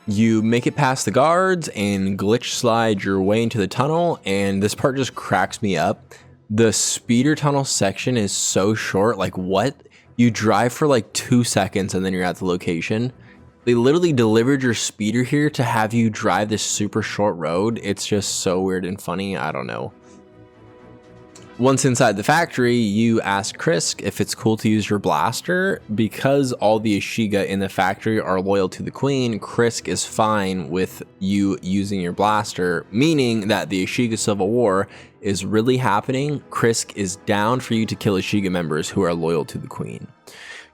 You make it past the guards and glitch slide your way into the tunnel, and this part just cracks me up. The speeder tunnel section is so short, like what? You drive for like 2 seconds and then you're at the location. They literally delivered your speeder here to have you drive this super short road. It's just so weird and funny. I don't know. Once inside the factory, you ask Krisk if it's cool to use your blaster. Because all the Ashiga in the factory are loyal to the Queen, Krisk is fine with you using your blaster, meaning that the Ashiga Civil War is really happening. Krisk is down for you to kill Ashiga members who are loyal to the Queen.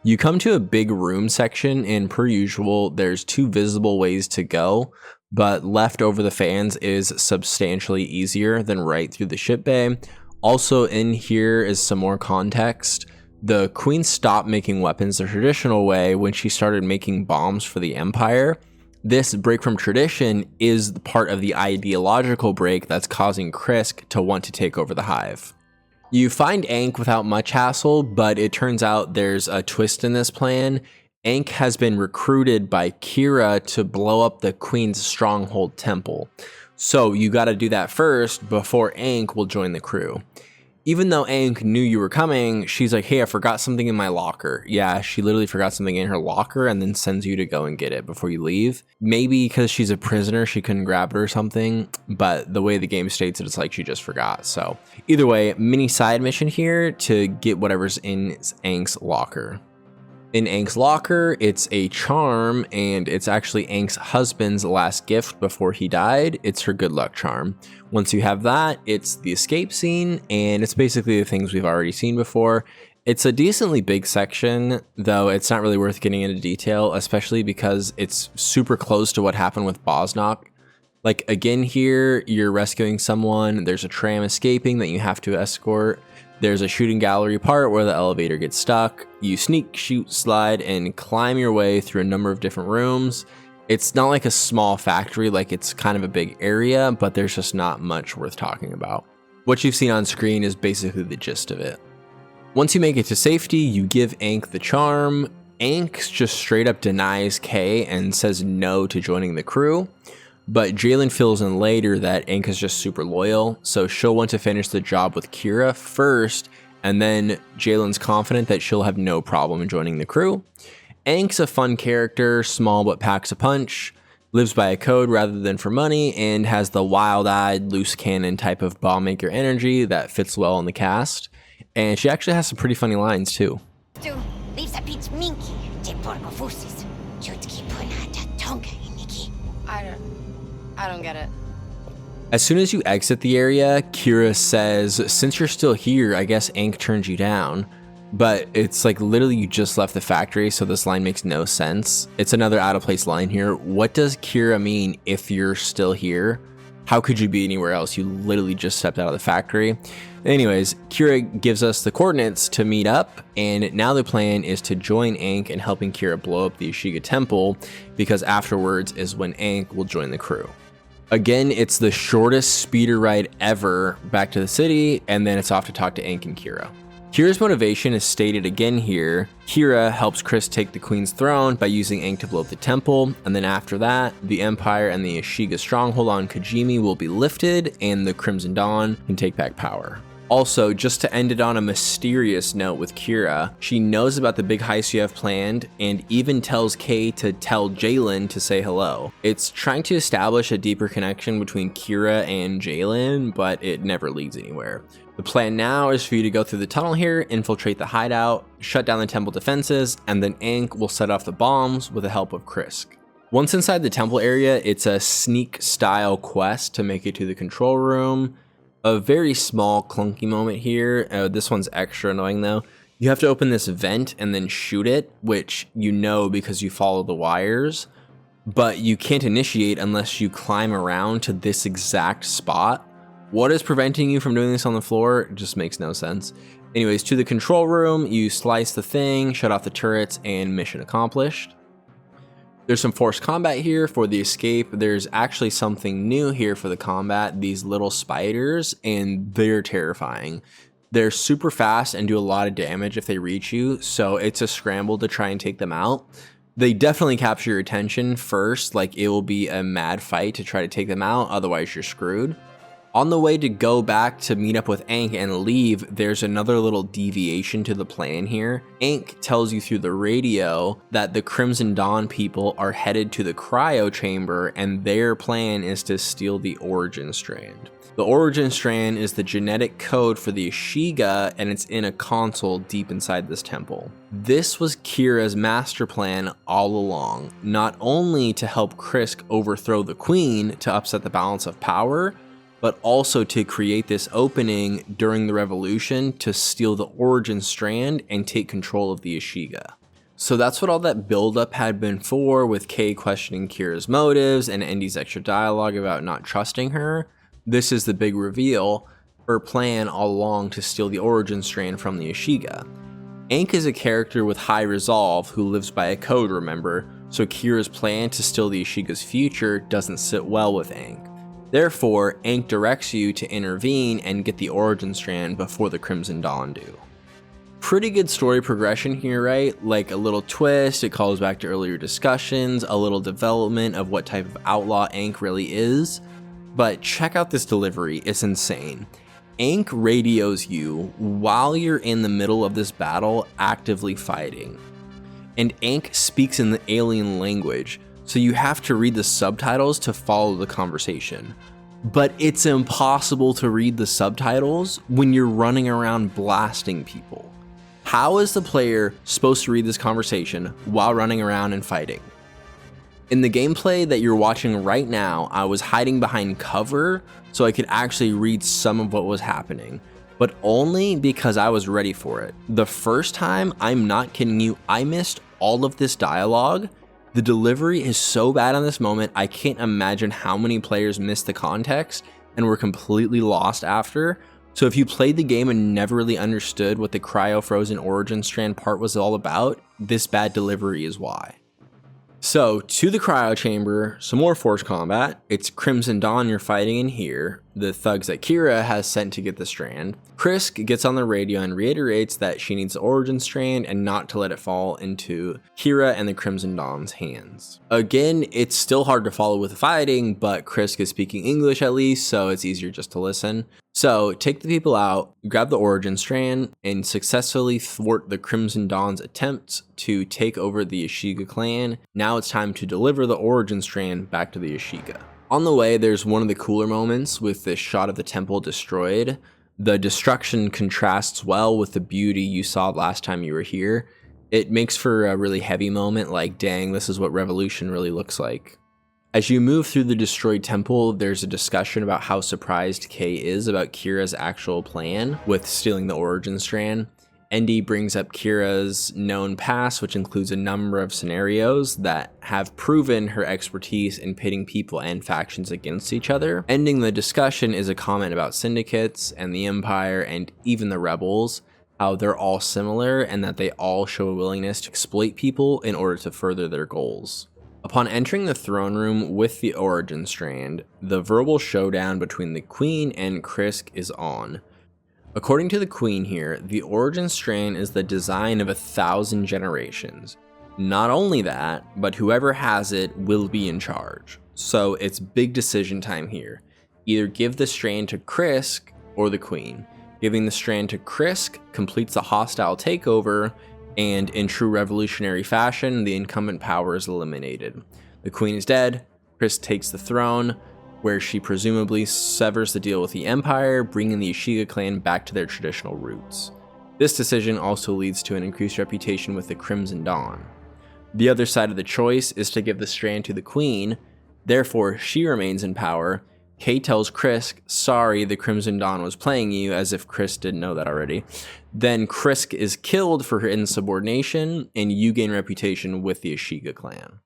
You come to a big room section, and per usual, there's 2 visible ways to go, but left over the fans is substantially easier than right through the ship bay. Also in here is some more context. The Queen stopped making weapons the traditional way when she started making bombs for the Empire. This break from tradition is part of the ideological break that's causing Krisk to want to take over the Hive. You find Ankh without much hassle, but it turns out there's a twist in this plan. Ankh has been recruited by Kira to blow up the Queen's stronghold temple. So you gotta do that first before Ankh will join the crew. Even though Ankh knew you were coming, she's like, hey, I forgot something in my locker. Yeah, she literally forgot something in her locker and then sends you to go and get it before you leave. Maybe because she's a prisoner, she couldn't grab it or something, but the way the game states it, it's like she just forgot. So either way, mini side mission here to get whatever's in Ankh's locker. In Ankh's locker, it's a charm, and it's actually Ankh's husband's last gift before he died. It's her good luck charm. Once you have that, it's the escape scene, and it's basically the things we've already seen before. It's a decently big section, though it's not really worth getting into detail, especially because it's super close to what happened with Bosnok. Like, again here, you're rescuing someone, there's a tram escaping that you have to escort. There's a shooting gallery part where the elevator gets stuck. You sneak, shoot, slide, and climb your way through a number of different rooms. It's not like a small factory, like it's kind of a big area, but there's just not much worth talking about. What you've seen on screen is basically the gist of it. Once you make it to safety, you give Ankh the charm. Ankh just straight up denies Kay and says no to joining the crew. But Jalen fills in later that Ankh is just super loyal, so she'll want to finish the job with Kira first, and then Jalen's confident that she'll have no problem in joining the crew. Ankh's a fun character, small but packs a punch. lives by a code rather than for money, and has the wild-eyed, loose cannon type of bomb maker energy that fits well in the cast. And she actually has some pretty funny lines too. I don't get it. As soon as you exit the area, Kira says, "Since you're still here, I guess Ankh turned you down." But it's like literally you just left the factory, so this line makes no sense. It's another out of place line here. What does Kira mean if you're still here? How could you be anywhere else? You literally just stepped out of the factory. Anyways, Kira gives us the coordinates to meet up, and now the plan is to join Ankh in helping Kira blow up the Ashiga temple, because afterwards is when Ankh will join the crew. Again, it's the shortest speeder ride ever back to the city, and then it's off to talk to Ankh and Kira. Kira's motivation is stated again here. Kira helps Chris take the Queen's throne by using Ankh to blow up the temple, and then after that, the Empire and the Ashiga stronghold on Kajimi will be lifted, and the Crimson Dawn can take back power. Also, just to end it on a mysterious note with Kira, she knows about the big heist you have planned, and even tells Kay to tell Jalen to say hello. It's trying to establish a deeper connection between Kira and Jalen, but it never leads anywhere. The plan now is for you to go through the tunnel here, infiltrate the hideout, shut down the temple defenses, and then Ankh will set off the bombs with the help of Krisk. Once inside the temple area, it's a sneak style quest to make it to the control room. A very small clunky moment here. This one's extra annoying though. You have to open this vent and then shoot it, which you know because you follow the wires, but you can't initiate unless you climb around to this exact spot. What is preventing you from doing this on the floor? It just makes no sense. Anyways, to the control room, you slice the thing, shut off the turrets, and mission accomplished. There's some forced combat here for the escape. There's actually something new here for the combat, these little spiders, and they're terrifying. They're super fast and do a lot of damage if they reach you, so it's a scramble to try and take them out. They definitely capture your attention first, like it will be a mad fight to try to take them out, otherwise you're screwed. On the way to go back to meet up with Ankh and leave, there's another little deviation to the plan here. Ankh tells you through the radio that the Crimson Dawn people are headed to the cryo chamber, and their plan is to steal the origin strand. The origin strand is the genetic code for the Ashiga, and it's in a console deep inside this temple. This was Kira's master plan all along, not only to help Krisk overthrow the Queen to upset the balance of power, but also to create this opening during the revolution to steal the origin strand and take control of the Ashiga. So that's what all that buildup had been for, with Kay questioning Kira's motives and Endy's extra dialogue about not trusting her. This is the big reveal, her plan all along to steal the origin strand from the Ashiga. Ankh is a character with high resolve who lives by a code, remember, so Kira's plan to steal the Ashiga's future doesn't sit well with Ankh. Therefore, Ankh directs you to intervene and get the origin strand before the Crimson Dawn do. Pretty good story progression here, right? Like a little twist, it calls back to earlier discussions, a little development of what type of outlaw Ankh really is. But check out this delivery, it's insane. Ankh radios you while you're in the middle of this battle actively fighting. And Ankh speaks in the alien language, so you have to read the subtitles to follow the conversation. But it's impossible to read the subtitles when you're running around blasting people. How is the player supposed to read this conversation while running around and fighting? In the gameplay that you're watching right now, I was hiding behind cover so I could actually read some of what was happening, but only because I was ready for it. The first time, I'm not kidding you, I missed all of this dialogue. The delivery is so bad on this moment, I can't imagine how many players missed the context and were completely lost after. So if you played the game and never really understood what the cryo-frozen origin strand part was all about, this bad delivery is why. So, to the cryo chamber, some more forced combat. It's Crimson Dawn you're fighting in here, the thugs that Kira has sent to get the strand. Krisk gets on the radio and reiterates that she needs the origin strand and not to let it fall into Kira and the Crimson Dawn's hands. Again, it's still hard to follow with the fighting, but Krisk is speaking English at least, so it's easier just to listen. So take the people out, grab the origin strand, and successfully thwart the Crimson Dawn's attempts to take over the Ashiga Clan. Now it's time to deliver the origin strand back to the Ashiga. On the way, there's one of the cooler moments with this shot of the temple destroyed. The destruction contrasts well with the beauty you saw last time you were here. It makes for a really heavy moment, like, dang, this is what revolution really looks like. As you move through the destroyed temple, there's a discussion about how surprised Kay is about Kira's actual plan with stealing the origin strand. Endy brings up Kira's known past, which includes a number of scenarios that have proven her expertise in pitting people and factions against each other. Ending the discussion is a comment about syndicates and the Empire and even the rebels, how they're all similar and that they all show a willingness to exploit people in order to further their goals. Upon entering the throne room with the origin strand, the verbal showdown between the Queen and Krisk is on. According to the Queen here, the origin strand is the design of 1,000 generations. Not only that, but whoever has it will be in charge. So it's big decision time here. Either give the strand to Krisk or the Queen. Giving the strand to Krisk completes a hostile takeover, and in true revolutionary fashion, the incumbent power is eliminated. The Queen is dead, Krisk takes the throne, where she presumably severs the deal with the Empire, bringing the Ashiga Clan back to their traditional roots. This decision also leads to an increased reputation with the Crimson Dawn. The other side of the choice is to give the strand to the Queen, therefore she remains in power. Kay tells Krisk, sorry, the Crimson Dawn was playing you, as if Krisk didn't know that already. Then Krisk is killed for her insubordination, and you gain reputation with the Ashiga Clan.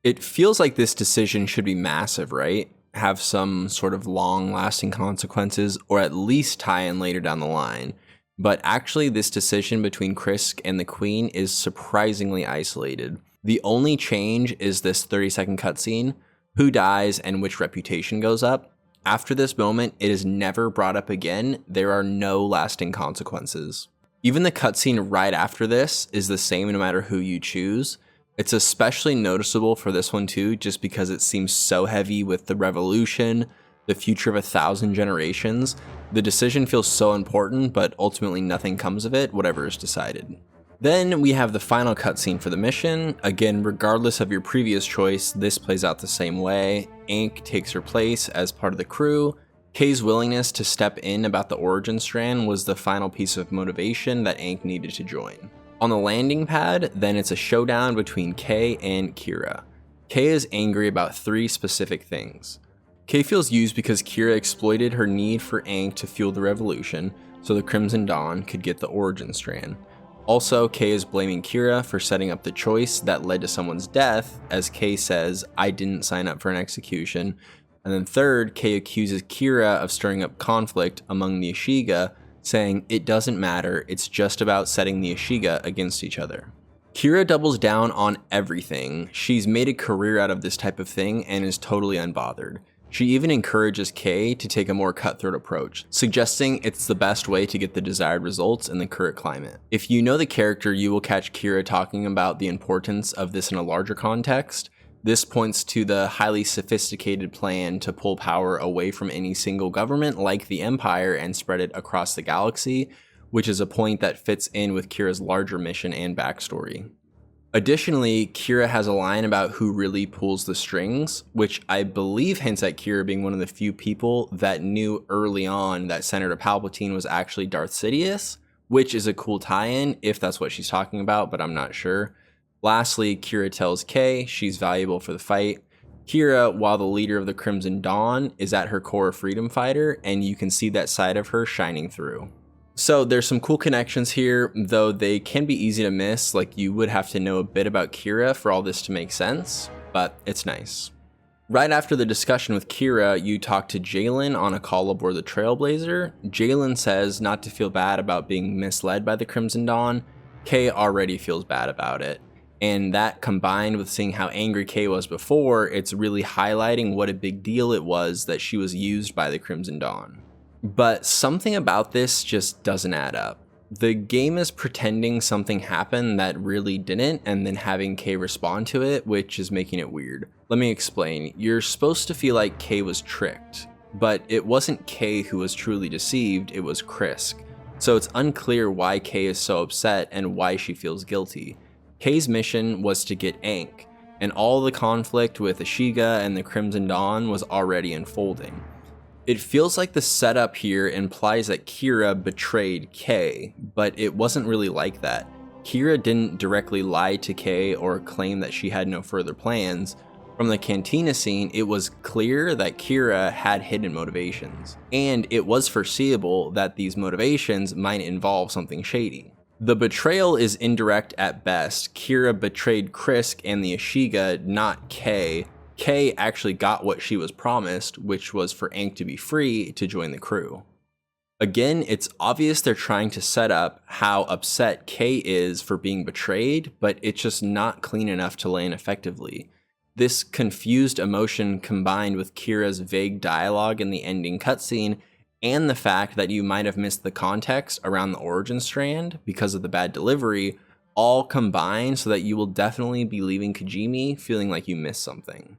It feels like this decision should be massive, right? Have some sort of long-lasting consequences, or at least tie in later down the line. But actually, this decision between Krisk and the Queen is surprisingly isolated. The only change is this 30-second cutscene, who dies and which reputation goes up. After this moment, it is never brought up again. There are no lasting consequences. Even the cutscene right after this is the same no matter who you choose. It's especially noticeable for this one too, just because it seems so heavy with the revolution, the future of 1,000 generations. The decision feels so important, but ultimately nothing comes of it, whatever is decided. Then we have the final cutscene for the mission. Again, regardless of your previous choice, this plays out the same way. Ankh takes her place as part of the crew. Kay's willingness to step in about the origin strand was the final piece of motivation that Ankh needed to join. On the landing pad, then it's a showdown between Kay and Kira. Kay is angry about 3 specific things. Kay feels used because Kira exploited her need for Ankh to fuel the revolution, so the Crimson Dawn could get the origin strand. Also, Kay is blaming Kira for setting up the choice that led to someone's death, as Kay says, I didn't sign up for an execution. And then third, Kay accuses Kira of stirring up conflict among the Ashiga, saying it doesn't matter, it's just about setting the Ashiga against each other. Kira doubles down on everything. She's made a career out of this type of thing and is totally unbothered. She even encourages Kay to take a more cutthroat approach, suggesting it's the best way to get the desired results in the current climate. If you know the character, you will catch Kira talking about the importance of this in a larger context. This points to the highly sophisticated plan to pull power away from any single government like the Empire and spread it across the galaxy, which is a point that fits in with Kira's larger mission and backstory. Additionally, Kira has a line about who really pulls the strings, which I believe hints at Kira being one of the few people that knew early on that Senator Palpatine was actually Darth Sidious, which is a cool tie-in if that's what she's talking about, but I'm not sure. Lastly, Kira tells Kay she's valuable for the fight. Kira, while the leader of the Crimson Dawn, is at her core a freedom fighter, and you can see that side of her shining through. So there's some cool connections here, though they can be easy to miss, like you would have to know a bit about Kira for all this to make sense, but it's nice. Right after the discussion with Kira, you talk to Jalen on a call aboard the Trailblazer. Jalen says not to feel bad about being misled by the Crimson Dawn. Kay already feels bad about it. And that combined with seeing how angry Kay was before, it's really highlighting what a big deal it was that she was used by the Crimson Dawn. But something about this just doesn't add up. The game is pretending something happened that really didn't, and then having Kay respond to it, which is making it weird. Let me explain. You're supposed to feel like Kay was tricked. But it wasn't Kay who was truly deceived, it was Krisk. So it's unclear why Kay is so upset and why she feels guilty. Kay's mission was to get Ankh, and all the conflict with Ashiga and the Crimson Dawn was already unfolding. It feels like the setup here implies that Kira betrayed Kay, but it wasn't really like that. Kira didn't directly lie to Kay or claim that she had no further plans. From the cantina scene, it was clear that Kira had hidden motivations, and it was foreseeable that these motivations might involve something shady. The betrayal is indirect at best. Kira betrayed Krisk and the Ashiga, not Kay. Kay actually got what she was promised, which was for Ankh to be free to join the crew. Again, it's obvious they're trying to set up how upset Kay is for being betrayed, but it's just not clean enough to land effectively. This confused emotion combined with Kira's vague dialogue in the ending cutscene and the fact that you might have missed the context around the origin strand because of the bad delivery all combine so that you will definitely be leaving Kijimi feeling like you missed something.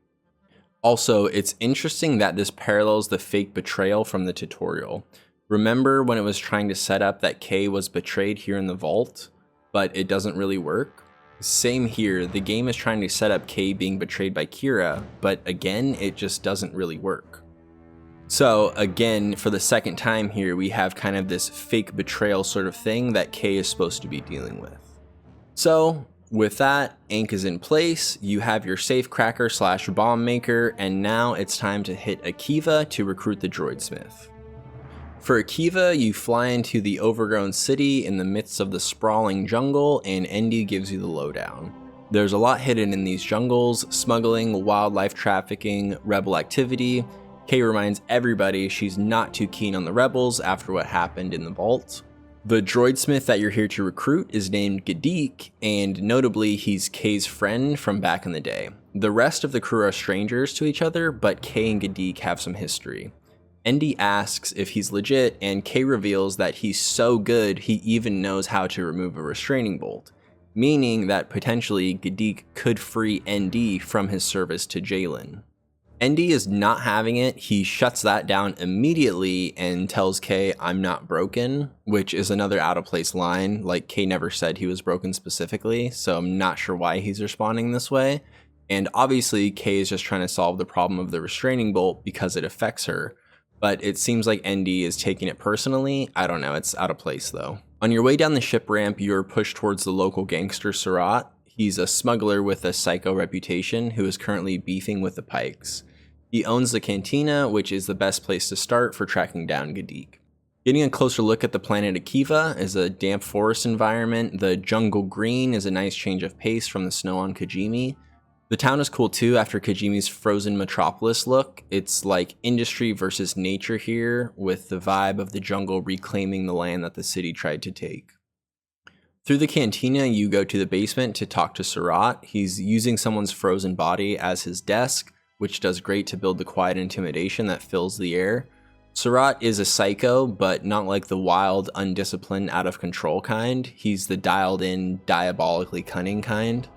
Also, it's interesting that this parallels the fake betrayal from the tutorial. Remember when it was trying to set up that Kay was betrayed here in the vault, but it doesn't really work? Same here, the game is trying to set up Kay being betrayed by Kira, but again, it just doesn't really work. So again, for the second time here, we have kind of this fake betrayal sort of thing that Kay is supposed to be dealing with. So with that, Ankh is in place, you have your safecracker / bomb maker, and now it's time to hit Akiva to recruit the droidsmith. For Akiva, you fly into the overgrown city in the midst of the sprawling jungle, and Endy gives you the lowdown. There's a lot hidden in these jungles: smuggling, wildlife trafficking, rebel activity. Kay reminds everybody she's not too keen on the rebels after what happened in the vault. The droidsmith that you're here to recruit is named Gadik, and notably he's Kay's friend from back in the day. The rest of the crew are strangers to each other, but Kay and Gadik have some history. Endy asks if he's legit, and Kay reveals that he's so good he even knows how to remove a restraining bolt, meaning that potentially Gadik could free Endy from his service to Jalen. Endy is not having it. He shuts that down immediately and tells Kay, "I'm not broken," which is another out of place line. Like, Kay never said he was broken specifically, so I'm not sure why he's responding this way. And obviously Kay is just trying to solve the problem of the restraining bolt because it affects her. But it seems like Endy is taking it personally. I don't know, it's out of place though. On your way down the ship ramp, you're pushed towards the local gangster Surat. He's a smuggler with a psycho reputation who is currently beefing with the Pykes. He owns the cantina, which is the best place to start for tracking down Gadik. Getting a closer look at the planet Akiva is a damp forest environment. The jungle green is a nice change of pace from the snow on Kijimi. The town is cool too after Kijimi's frozen metropolis look. It's like industry versus nature here, with the vibe of the jungle reclaiming the land that the city tried to take. Through the cantina, you go to the basement to talk to Surat. He's using someone's frozen body as his desk, which does great to build the quiet intimidation that fills the air. Surat is a psycho, but not like the wild, undisciplined, out of control kind. He's the dialed in, diabolically cunning kind.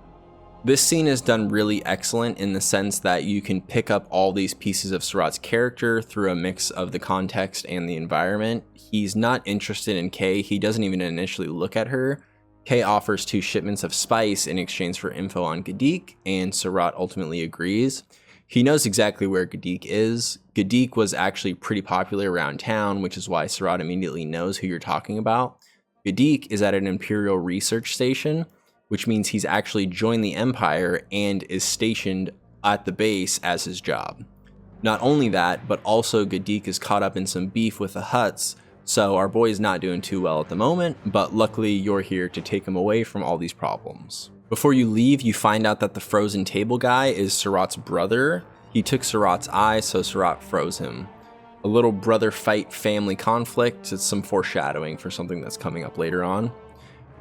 This scene is done really excellent in the sense that you can pick up all these pieces of Surat's character through a mix of the context and the environment. He's not interested in Kay. He doesn't even initially look at her. Kay offers 2 shipments of spice in exchange for info on Gadik, and Surat ultimately agrees. He knows exactly where Gadik is. Gadik was actually pretty popular around town, which is why Surat immediately knows who you're talking about. Gadik is at an Imperial research station, which means he's actually joined the Empire and is stationed at the base as his job. Not only that, but also Gadik is caught up in some beef with the Hutts, so our boy is not doing too well at the moment, but luckily you're here to take him away from all these problems. Before you leave, you find out that the frozen table guy is Surat's brother. He took Surat's eye, so Surat froze him. A little brother fight family conflict. It's some foreshadowing for something that's coming up later on.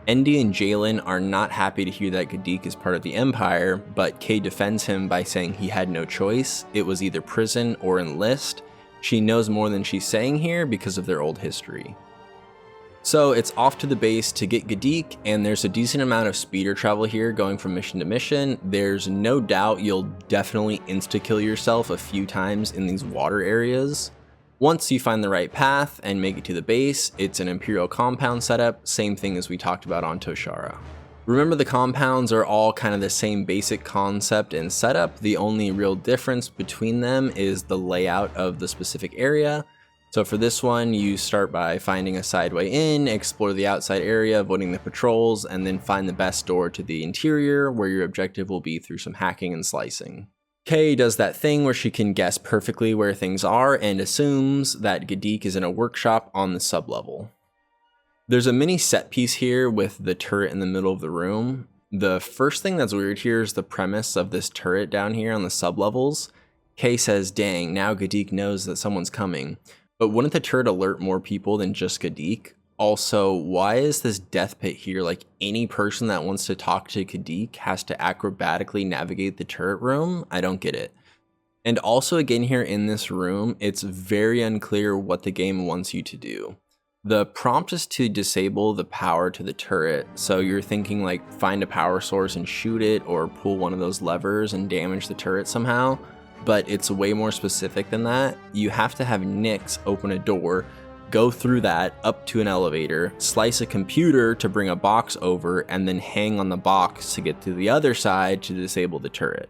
Endy and Jalen are not happy to hear that Gadik is part of the Empire, but Kay defends him by saying he had no choice. It was either prison or enlist. She knows more than she's saying here because of their old history. So it's off to the base to get Gadik, and there's a decent amount of speeder travel here going from mission to mission. There's no doubt you'll definitely insta-kill yourself a few times in these water areas. Once you find the right path and make it to the base, it's an Imperial compound setup, same thing as we talked about on Toshara. Remember, the compounds are all kind of the same basic concept and setup. The only real difference between them is the layout of the specific area. So for this one, you start by finding a side way in, explore the outside area, avoiding the patrols, and then find the best door to the interior, where your objective will be through some hacking and slicing. Kay does that thing where she can guess perfectly where things are and assumes that Gadik is in a workshop on the sublevel. There's a mini set piece here with the turret in the middle of the room. The first thing that's weird here is the premise of this turret down here on the sublevels. Kay says, dang, now Gadik knows that someone's coming. But wouldn't the turret alert more people than just Gadik? Also, why is this death pit here like any person that wants to talk to Gadik has to acrobatically navigate the turret room? I don't get it. And also again here in this room, it's very unclear what the game wants you to do. The prompt is to disable the power to the turret, so you're thinking like find a power source and shoot it, or pull one of those levers and damage the turret somehow, but it's way more specific than that. You have to have Nyx open a door, go through that up to an elevator, slice a computer to bring a box over, and then hang on the box to get to the other side to disable the turret.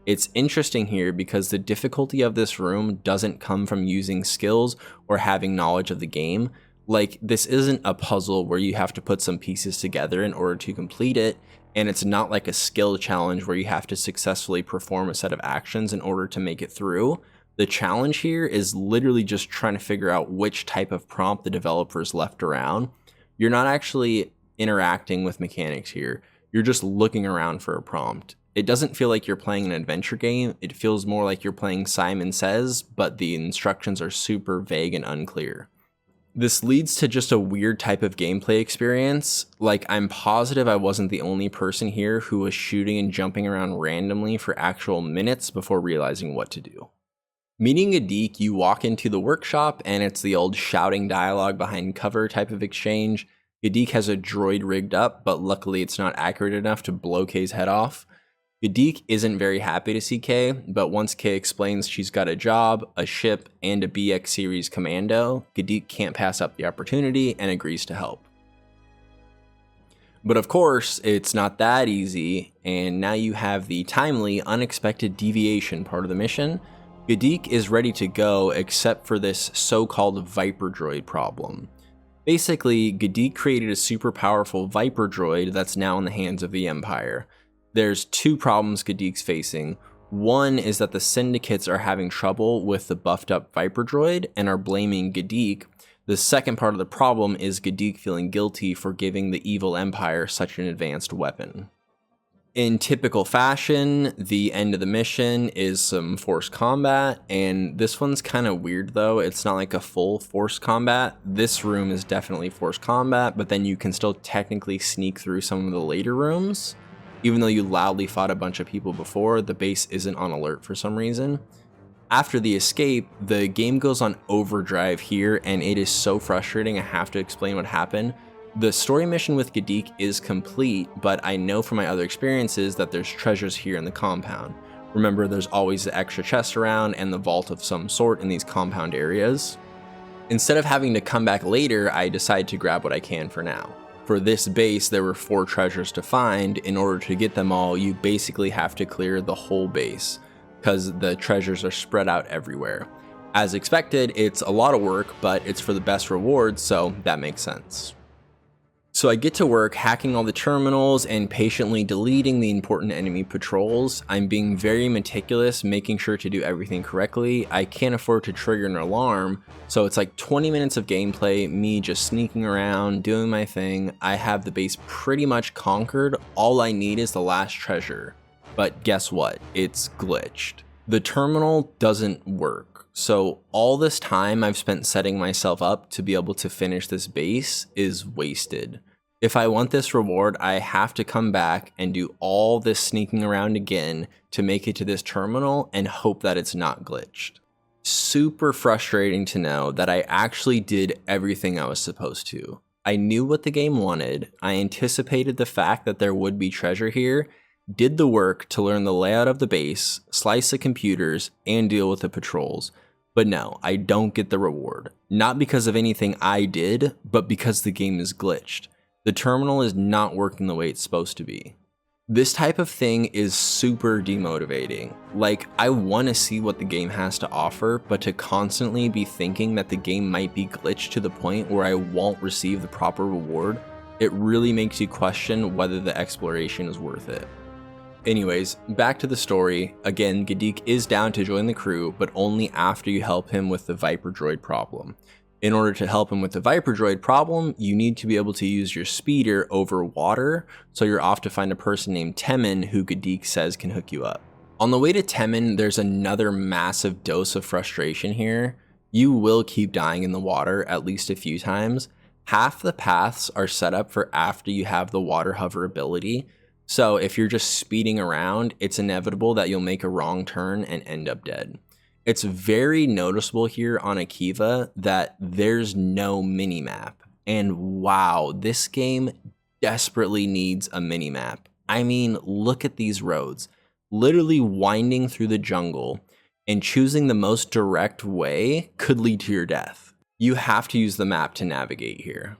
It's interesting here because the difficulty of this room doesn't come from using skills or having knowledge of the game. Like, this isn't a puzzle where you have to put some pieces together in order to complete it, and it's not like a skill challenge where you have to successfully perform a set of actions in order to make it through. The challenge here is literally just trying to figure out which type of prompt the developers left around. You're not actually interacting with mechanics here. You're just looking around for a prompt. It doesn't feel like you're playing an adventure game. It feels more like you're playing Simon Says, but the instructions are super vague and unclear. This leads to just a weird type of gameplay experience. Like, I'm positive I wasn't the only person here who was shooting and jumping around randomly for actual minutes before realizing what to do. Meeting Gadik, you walk into the workshop and it's the old shouting dialogue behind cover type of exchange. Gadik has a droid rigged up, but luckily it's not accurate enough to blow Kay's head off. Gadik isn't very happy to see Kay, but once Kay explains she's got a job, a ship, and a BX series commando, Gadik can't pass up the opportunity and agrees to help. But of course, it's not that easy, and now you have the timely, unexpected deviation part of the mission. Gadik is ready to go except for this so-called Viper droid problem. Basically, Gadik created a super powerful Viper droid that's now in the hands of the Empire. There's two problems Gadik's facing. One is that the syndicates are having trouble with the buffed up Viper droid and are blaming Gadik. The second part of the problem is Gadik feeling guilty for giving the evil Empire such an advanced weapon. In typical fashion, the end of the mission is some forced combat, and this one's kind of weird though. It's not like a full forced combat. This room is definitely forced combat, but then you can still technically sneak through some of the later rooms. Even though you loudly fought a bunch of people before, the base isn't on alert for some reason. After the escape, the game goes on overdrive here, and it is so frustrating I have to explain what happened. The story mission with Gadik is complete, but I know from my other experiences that there's treasures here in the compound. Remember, there's always the extra chest around and the vault of some sort in these compound areas. Instead of having to come back later, I decide to grab what I can for now. For this base, there were 4 treasures to find. In order to get them all, you basically have to clear the whole base, because the treasures are spread out everywhere. As expected, it's a lot of work, but it's for the best rewards, so that makes sense. So I get to work hacking all the terminals and patiently deleting the important enemy patrols. I'm being very meticulous, making sure to do everything correctly. I can't afford to trigger an alarm, so it's like 20 minutes of gameplay, me just sneaking around, doing my thing. I have the base pretty much conquered. All I need is the last treasure. But guess what? It's glitched. The terminal doesn't work. So all this time I've spent setting myself up to be able to finish this base is wasted. If I want this reward, I have to come back and do all this sneaking around again to make it to this terminal and hope that it's not glitched. Super frustrating to know that I actually did everything I was supposed to. I knew what the game wanted, I anticipated the fact that there would be treasure here, did the work to learn the layout of the base, slice the computers, and deal with the patrols. But no, I don't get the reward. Not because of anything I did, but because the game is glitched. The terminal is not working the way it's supposed to be. This type of thing is super demotivating. Like, I want to see what the game has to offer, but to constantly be thinking that the game might be glitched to the point where I won't receive the proper reward, it really makes you question whether the exploration is worth it. Anyways, back to the story. Again, Gadik is down to join the crew, but only after you help him with the Viper Droid problem. In order to help him with the Viper Droid problem, you need to be able to use your speeder over water, so you're off to find a person named Temin who Gadik says can hook you up. On the way to Temin, there's another massive dose of frustration here. You will keep dying in the water at least a few times. Half the paths are set up for after you have the water hover ability, so if you're just speeding around, it's inevitable that you'll make a wrong turn and end up dead. It's very noticeable here on Akiva that there's no minimap. And wow, this game desperately needs a minimap. I mean, look at these roads. Literally winding through the jungle and choosing the most direct way could lead to your death. You have to use the map to navigate here.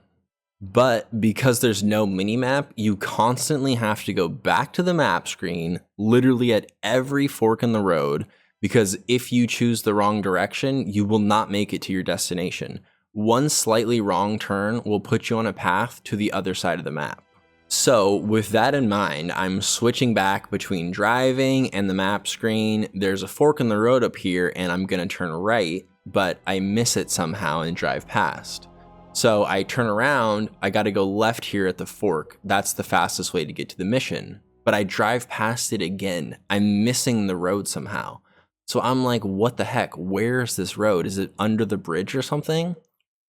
But because there's no minimap, you constantly have to go back to the map screen, literally at every fork in the road, because if you choose the wrong direction, you will not make it to your destination. One slightly wrong turn will put you on a path to the other side of the map. So with that in mind, I'm switching back between driving and the map screen. There's a fork in the road up here and I'm gonna turn right, but I miss it somehow and drive past. So I turn around, I gotta go left here at the fork. That's the fastest way to get to the mission. But I drive past it again. I'm missing the road somehow. So I'm like, what the heck? Where's this road? Is it under the bridge or something?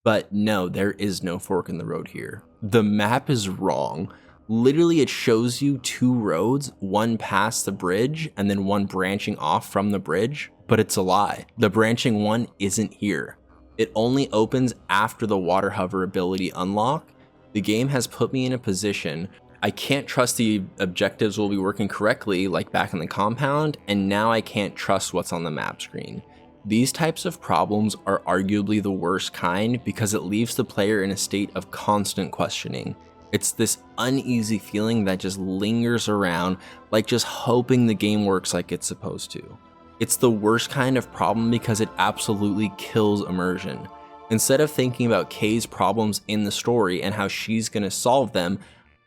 But no, there is no fork in the road here. The map is wrong. Literally, it shows you two roads, one past the bridge and then one branching off from the bridge, but it's a lie. The branching one isn't here. It only opens after the water hover ability unlock. The game has put me in a position I can't trust the objectives will be working correctly like back in the compound, and now I can't trust what's on the map screen. These types of problems are arguably the worst kind because it leaves the player in a state of constant questioning. It's this uneasy feeling that just lingers around, like just hoping the game works like it's supposed to. It's the worst kind of problem because it absolutely kills immersion. Instead of thinking about Kay's problems in the story and how she's gonna solve them,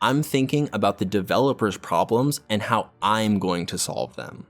I'm thinking about the developer's problems and how I'm going to solve them.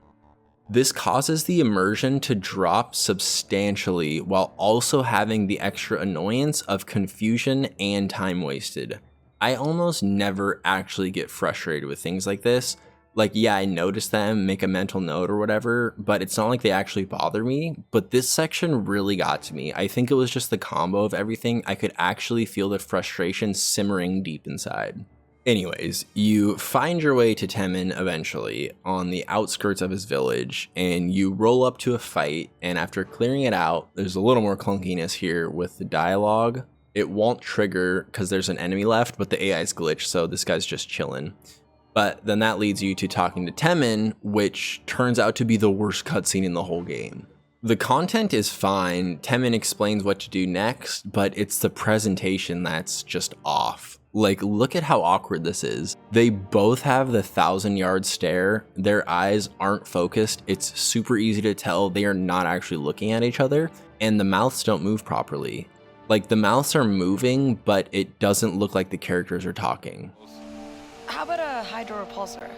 This causes the immersion to drop substantially while also having the extra annoyance of confusion and time wasted. I almost never actually get frustrated with things like this. Like, yeah, I notice them, make a mental note or whatever, but it's not like they actually bother me. But this section really got to me. I think it was just the combo of everything. I could actually feel the frustration simmering deep inside. Anyways, you find your way to Temin eventually on the outskirts of his village, and you roll up to a fight, and after clearing it out, there's a little more clunkiness here with the dialogue. It won't trigger because there's an enemy left, but the AI's glitched, so this guy's just chilling. But then that leads you to talking to Temin, which turns out to be the worst cutscene in the whole game. The content is fine, Temin explains what to do next, but it's the presentation that's just off. Like, look at how awkward this is. They both have the 1,000-yard stare, their eyes aren't focused, it's super easy to tell they are not actually looking at each other, and the mouths don't move properly. Like, the mouths are moving, but it doesn't look like the characters are talking. How about a hydro repulsor?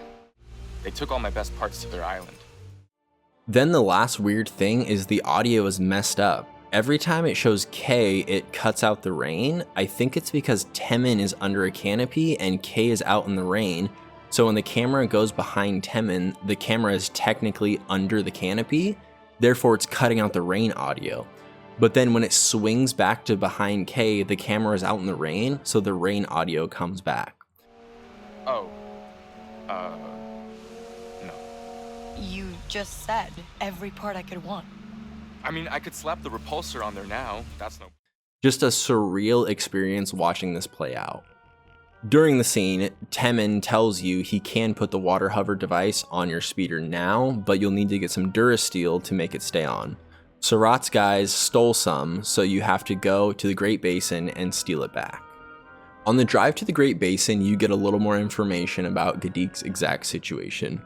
They took all my best parts to their island. Then the last weird thing is the audio is messed up. Every time it shows Kay, it cuts out the rain. I think it's because Temin is under a canopy and Kay is out in the rain. So when the camera goes behind Temin, the camera is technically under the canopy. Therefore, it's cutting out the rain audio. But then when it swings back to behind Kay, the camera is out in the rain, so the rain audio comes back. Oh. No. You just said every part I could want. I mean, I could slap the repulsor on there now. That's no... Just a surreal experience watching this play out. During the scene, Temin tells you he can put the water hover device on your speeder now, but you'll need to get some Durasteel to make it stay on. Surratt's guys stole some, so you have to go to the Great Basin and steal it back. On the drive to the Great Basin, you get a little more information about Gadik's exact situation.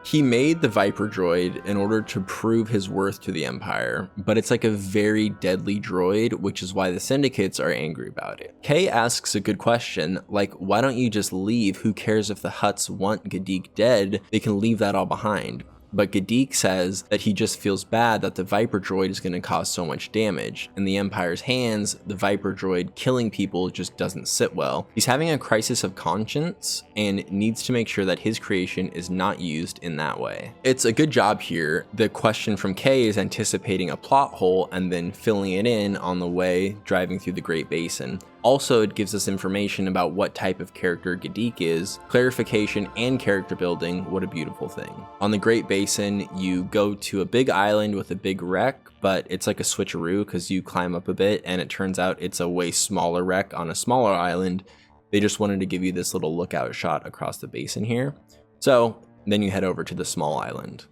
He made the Viper droid in order to prove his worth to the Empire, but it's like a very deadly droid, which is why the syndicates are angry about it. Kay asks a good question, like, why don't you just leave? Who cares if the Hutts want Gadik dead? They can leave that all behind. But Gadik says that he just feels bad that the Viper droid is going to cause so much damage. In the Empire's hands, the Viper droid killing people just doesn't sit well. He's having a crisis of conscience and needs to make sure that his creation is not used in that way. It's a good job here. The question from Kay is anticipating a plot hole and then filling it in on the way driving through the Great Basin. Also, it gives us information about what type of character Gadik is, clarification and character building. What a beautiful thing. On the Great Basin, you go to a big island with a big wreck, but it's like a switcheroo because you climb up a bit and it turns out it's a way smaller wreck on a smaller island. They just wanted to give you this little lookout shot across the basin here. So then you head over to the small island.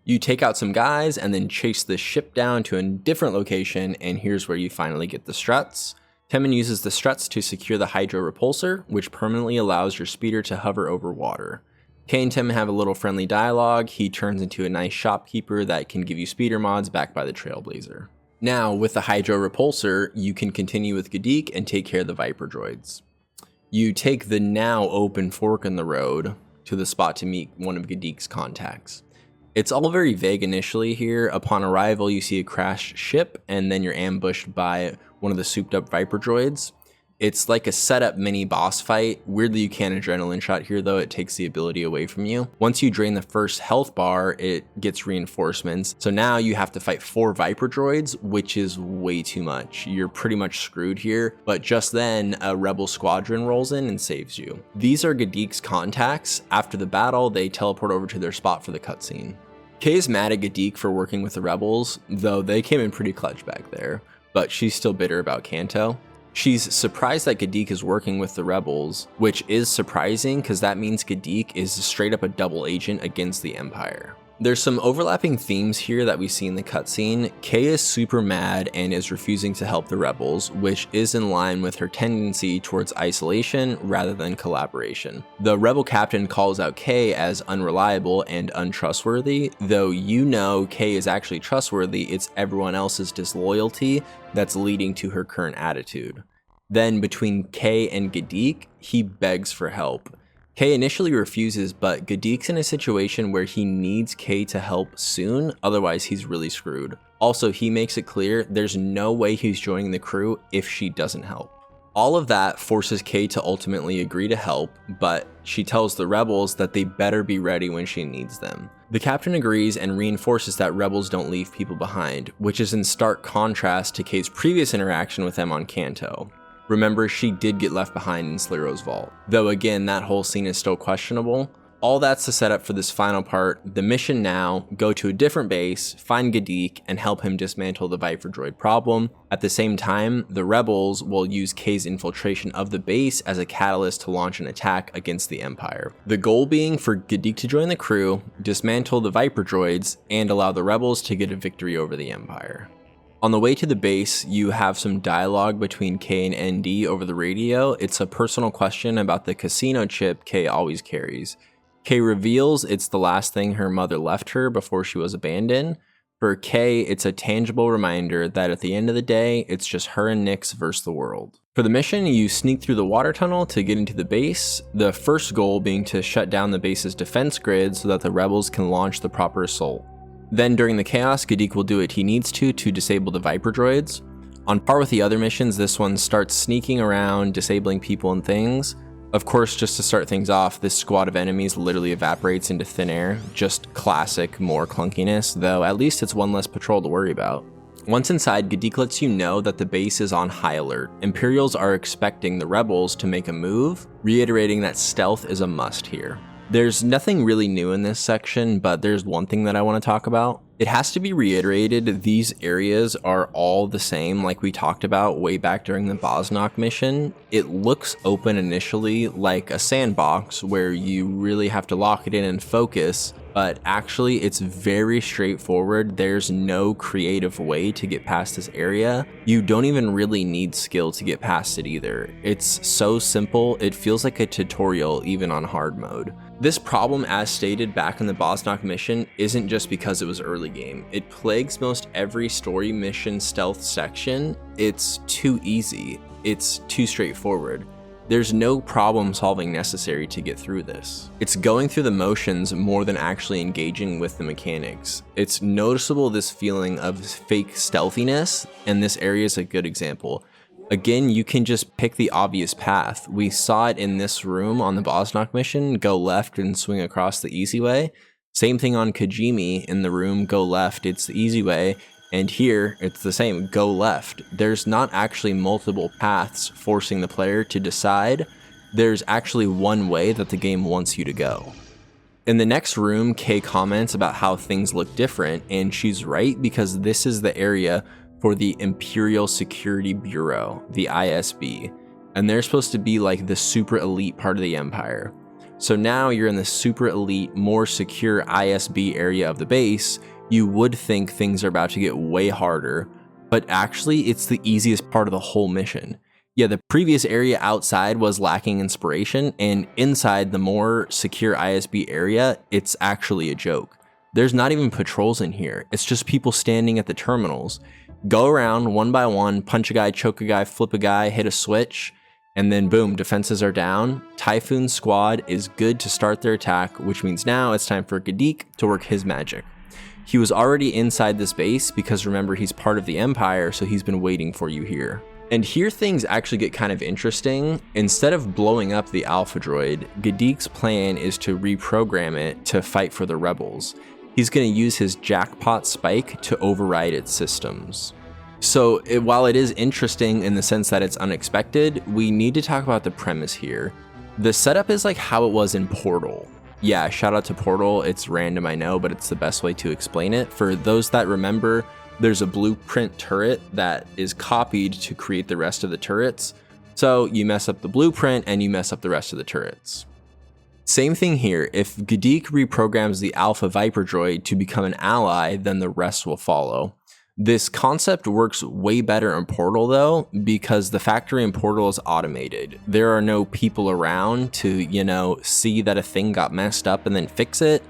You take out some guys and then chase the ship down to a different location, and here's where you finally get the struts. Temmin uses the struts to secure the hydro repulsor, which permanently allows your speeder to hover over water. Kay and Temmin have a little friendly dialogue. He turns into a nice shopkeeper that can give you speeder mods backed by the Trailblazer. Now, with the hydro repulsor, you can continue with Gadik and take care of the Viper droids. You take the now open fork in the road to the spot to meet one of Gadik's contacts. It's all very vague initially here. Upon arrival, you see a crashed ship, and then you're ambushed by one of the souped up Viper droids. It's like a setup mini boss fight. Weirdly, you can't adrenaline shot here though, it takes the ability away from you. Once you drain the first health bar, it gets reinforcements. So now you have to fight 4 Viper droids, which is way too much. You're pretty much screwed here, but just then a rebel squadron rolls in and saves you. These are Gadik's contacts. After the battle, they teleport over to their spot for the cutscene. Kay is mad at Gadik for working with the rebels, though they came in pretty clutch back there, but she's still bitter about Canto. She's surprised that Gadik is working with the rebels, which is surprising because that means Gadik is straight up a double agent against the Empire. There's some overlapping themes here that we see in the cutscene. Kay is super mad and is refusing to help the rebels, which is in line with her tendency towards isolation rather than collaboration. The rebel captain calls out Kay as unreliable and untrustworthy, though you know Kay is actually trustworthy. It's everyone else's disloyalty that's leading to her current attitude. Then between Kay and Gadik, he begs for help. Kay initially refuses, but Gadik's in a situation where he needs Kay to help soon, otherwise he's really screwed. Also, he makes it clear there's no way he's joining the crew if she doesn't help. All of that forces Kay to ultimately agree to help, but she tells the rebels that they better be ready when she needs them. The captain agrees and reinforces that rebels don't leave people behind, which is in stark contrast to Kay's previous interaction with them on Canto. Remember, she did get left behind in Sliro's vault. Though again, that whole scene is still questionable. All that's the setup for this final part. The mission now, go to a different base, find Gadik, and help him dismantle the Viper droid problem. At the same time, the rebels will use Kay's infiltration of the base as a catalyst to launch an attack against the Empire. The goal being for Gadik to join the crew, dismantle the Viper droids, and allow the rebels to get a victory over the Empire. On the way to the base, you have some dialogue between Kay and ND over the radio. It's a personal question about the casino chip Kay always carries. Kay reveals it's the last thing her mother left her before she was abandoned. For Kay, it's a tangible reminder that at the end of the day, it's just her and Nyx versus the world. For the mission, you sneak through the water tunnel to get into the base, the first goal being to shut down the base's defense grid so that the rebels can launch the proper assault. Then during the chaos, Gadik will do what he needs to disable the Viper droids. On par with the other missions, this one starts sneaking around, disabling people and things. Of course, just to start things off, this squad of enemies literally evaporates into thin air. Just classic, more clunkiness, though at least it's one less patrol to worry about. Once inside, Gadik lets you know that the base is on high alert. Imperials are expecting the rebels to make a move, reiterating that stealth is a must here. There's nothing really new in this section, but there's one thing that I want to talk about. It has to be reiterated, these areas are all the same like we talked about way back during the Bosnok mission. It looks open initially like a sandbox where you really have to lock it in and focus, but actually it's very straightforward. There's no creative way to get past this area. You don't even really need skill to get past it either. It's so simple, it feels like a tutorial even on hard mode. This problem, as stated back in the Bosnock mission, isn't just because it was early game. It plagues most every story mission stealth section. It's too easy. It's too straightforward. There's no problem solving necessary to get through this. It's going through the motions more than actually engaging with the mechanics. It's noticeable, this feeling of fake stealthiness, and this area is a good example. Again, you can just pick the obvious path. We saw it in this room on the Bosnock mission, go left and swing across the easy way. Same thing on Kajimi in the room, go left, it's the easy way. And here, it's the same, go left. There's not actually multiple paths forcing the player to decide. There's actually one way that the game wants you to go. In the next room, Kay comments about how things look different, and she's right, because this is the area for the Imperial Security Bureau, the ISB, and they're supposed to be like the super elite part of the Empire. So now you're in the super elite, more secure ISB area of the base. You would think things are about to get way harder, but actually it's the easiest part of the whole mission. Yeah, the previous area outside was lacking inspiration, and inside the more secure ISB area, it's actually a joke. There's not even patrols in here, it's just people standing at the terminals. Go around one by one, punch a guy, choke a guy, flip a guy, hit a switch, and then boom, defenses are down. Typhoon's squad is good to start their attack, which means now it's time for Gadik to work his magic. He was already inside this base because remember, he's part of the Empire, so he's been waiting for you here. And here things actually get kind of interesting. Instead of blowing up the Alpha Droid, Gadik's plan is to reprogram it to fight for the rebels. He's going to use his jackpot spike to override its systems. So while it is interesting in the sense that it's unexpected, we need to talk about the premise here. The setup is like how it was in Portal. Yeah, shout out to Portal, it's random I know, but it's the best way to explain it. For those that remember, there's a blueprint turret that is copied to create the rest of the turrets. So you mess up the blueprint and you mess up the rest of the turrets. Same thing here, if Gadik reprograms the Alpha Viper droid to become an ally, then the rest will follow. This concept works way better in Portal though, because the factory in Portal is automated. There are no people around to, see that a thing got messed up and then fix it,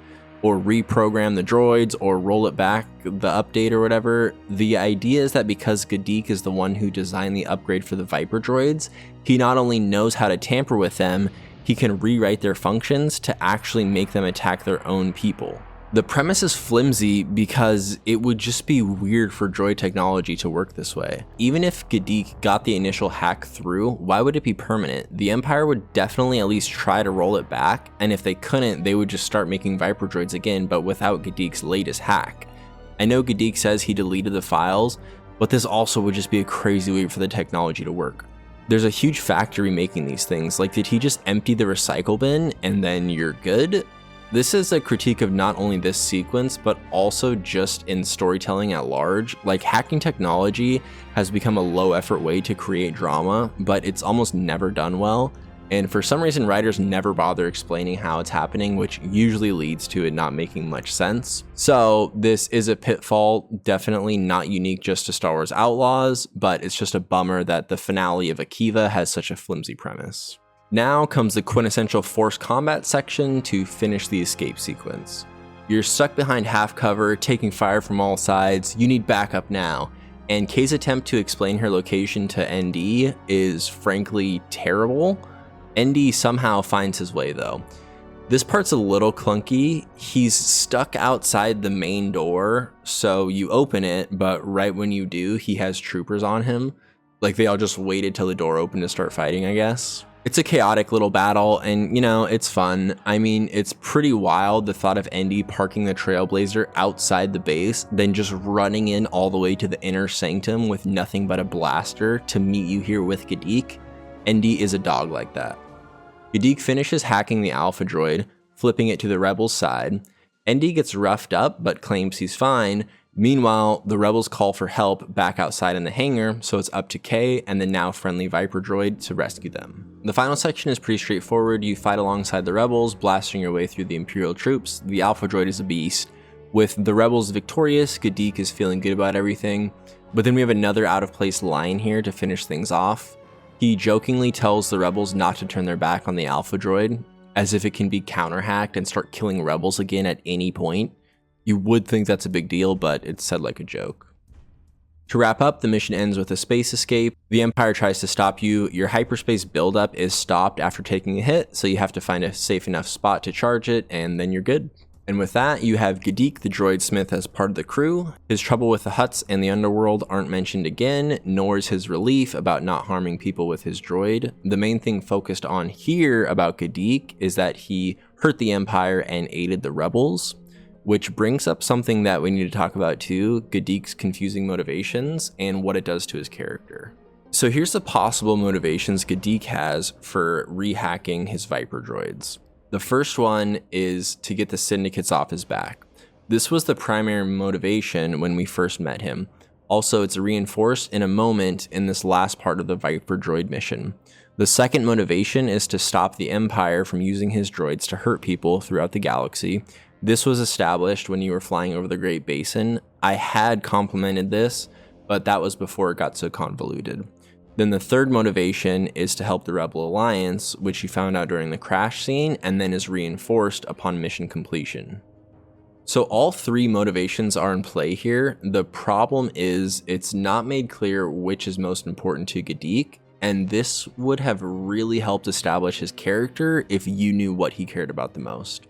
or reprogram the droids, or roll it back, the update or whatever. The idea is that because Gadik is the one who designed the upgrade for the Viper droids, he not only knows how to tamper with them, he can rewrite their functions to actually make them attack their own people. The premise is flimsy because it would just be weird for droid technology to work this way. Even if Gadik got the initial hack through, why would it be permanent? The Empire would definitely at least try to roll it back, and if they couldn't, they would just start making Viper droids again, but without Gadik's latest hack. I know Gadik says he deleted the files, but this also would just be a crazy way for the technology to work. There's a huge factory making these things, like did he just empty the recycle bin and then you're good? This is a critique of not only this sequence, but also just in storytelling at large. Like, hacking technology has become a low effort way to create drama, but it's almost never done well. And for some reason, writers never bother explaining how it's happening, which usually leads to it not making much sense. So this is a pitfall, definitely not unique just to Star Wars Outlaws, but it's just a bummer that the finale of Akiva has such a flimsy premise. Now comes the quintessential forced combat section to finish the escape sequence. You're stuck behind half cover, taking fire from all sides, you need backup now, and Kay's attempt to explain her location to ND is frankly terrible. ND somehow finds his way though. This part's a little clunky. He's stuck outside the main door, so you open it, but right when you do, he has troopers on him. Like, they all just waited till the door opened to start fighting, I guess. It's a chaotic little battle, and it's fun. I mean, it's pretty wild, the thought of ND parking the Trailblazer outside the base, then just running in all the way to the inner sanctum with nothing but a blaster to meet you here with Gadik. ND is a dog like that. Gadik finishes hacking the Alpha Droid, flipping it to the Rebels' side. ND gets roughed up, but claims he's fine, Meanwhile, the rebels call for help back outside in the hangar, so it's up to Kay and the now friendly Viper droid to rescue them. The final section is pretty straightforward. You fight alongside the rebels, blasting your way through the Imperial troops. The Alpha droid is a beast. With the rebels victorious, Gadeek is feeling good about everything, but then we have another out of place line here to finish things off. He jokingly tells the rebels not to turn their back on the Alpha droid, as if it can be counter-hacked and start killing rebels again at any point. You would think that's a big deal, but it's said like a joke. To wrap up, the mission ends with a space escape. The Empire tries to stop you. Your hyperspace buildup is stopped after taking a hit, so you have to find a safe enough spot to charge it, and then you're good. And with that, you have Gadeek the droid smith as part of the crew. His trouble with the Hutts and the underworld aren't mentioned again, nor is his relief about not harming people with his droid. The main thing focused on here about Gadeek is that he hurt the Empire and aided the rebels, which brings up something that we need to talk about too, Gadeek's confusing motivations and what it does to his character. So here's the possible motivations Gadeek has for rehacking his Viper droids. The first one is to get the syndicates off his back. This was the primary motivation when we first met him. Also, it's reinforced in a moment in this last part of the Viper droid mission. The second motivation is to stop the Empire from using his droids to hurt people throughout the galaxy. This was established when you were flying over the Great Basin. I had complimented this, but that was before it got so convoluted. Then the third motivation is to help the Rebel Alliance, which you found out during the crash scene and then is reinforced upon mission completion. So all three motivations are in play here. The problem is it's not made clear which is most important to Gadeek, and this would have really helped establish his character if you knew what he cared about the most.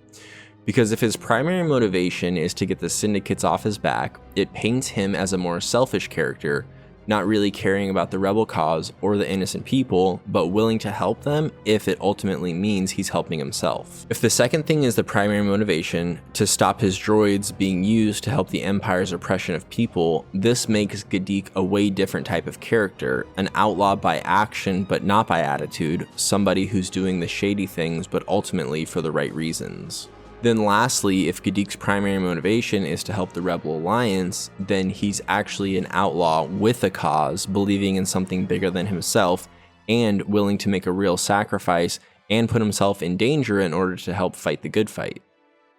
Because if his primary motivation is to get the syndicates off his back, it paints him as a more selfish character, not really caring about the rebel cause or the innocent people, but willing to help them if it ultimately means he's helping himself. If the second thing is the primary motivation, to stop his droids being used to help the Empire's oppression of people, this makes Gadeek a way different type of character, an outlaw by action but not by attitude, somebody who's doing the shady things but ultimately for the right reasons. Then lastly, if Gadeek's primary motivation is to help the Rebel Alliance, then he's actually an outlaw with a cause, believing in something bigger than himself, and willing to make a real sacrifice and put himself in danger in order to help fight the good fight.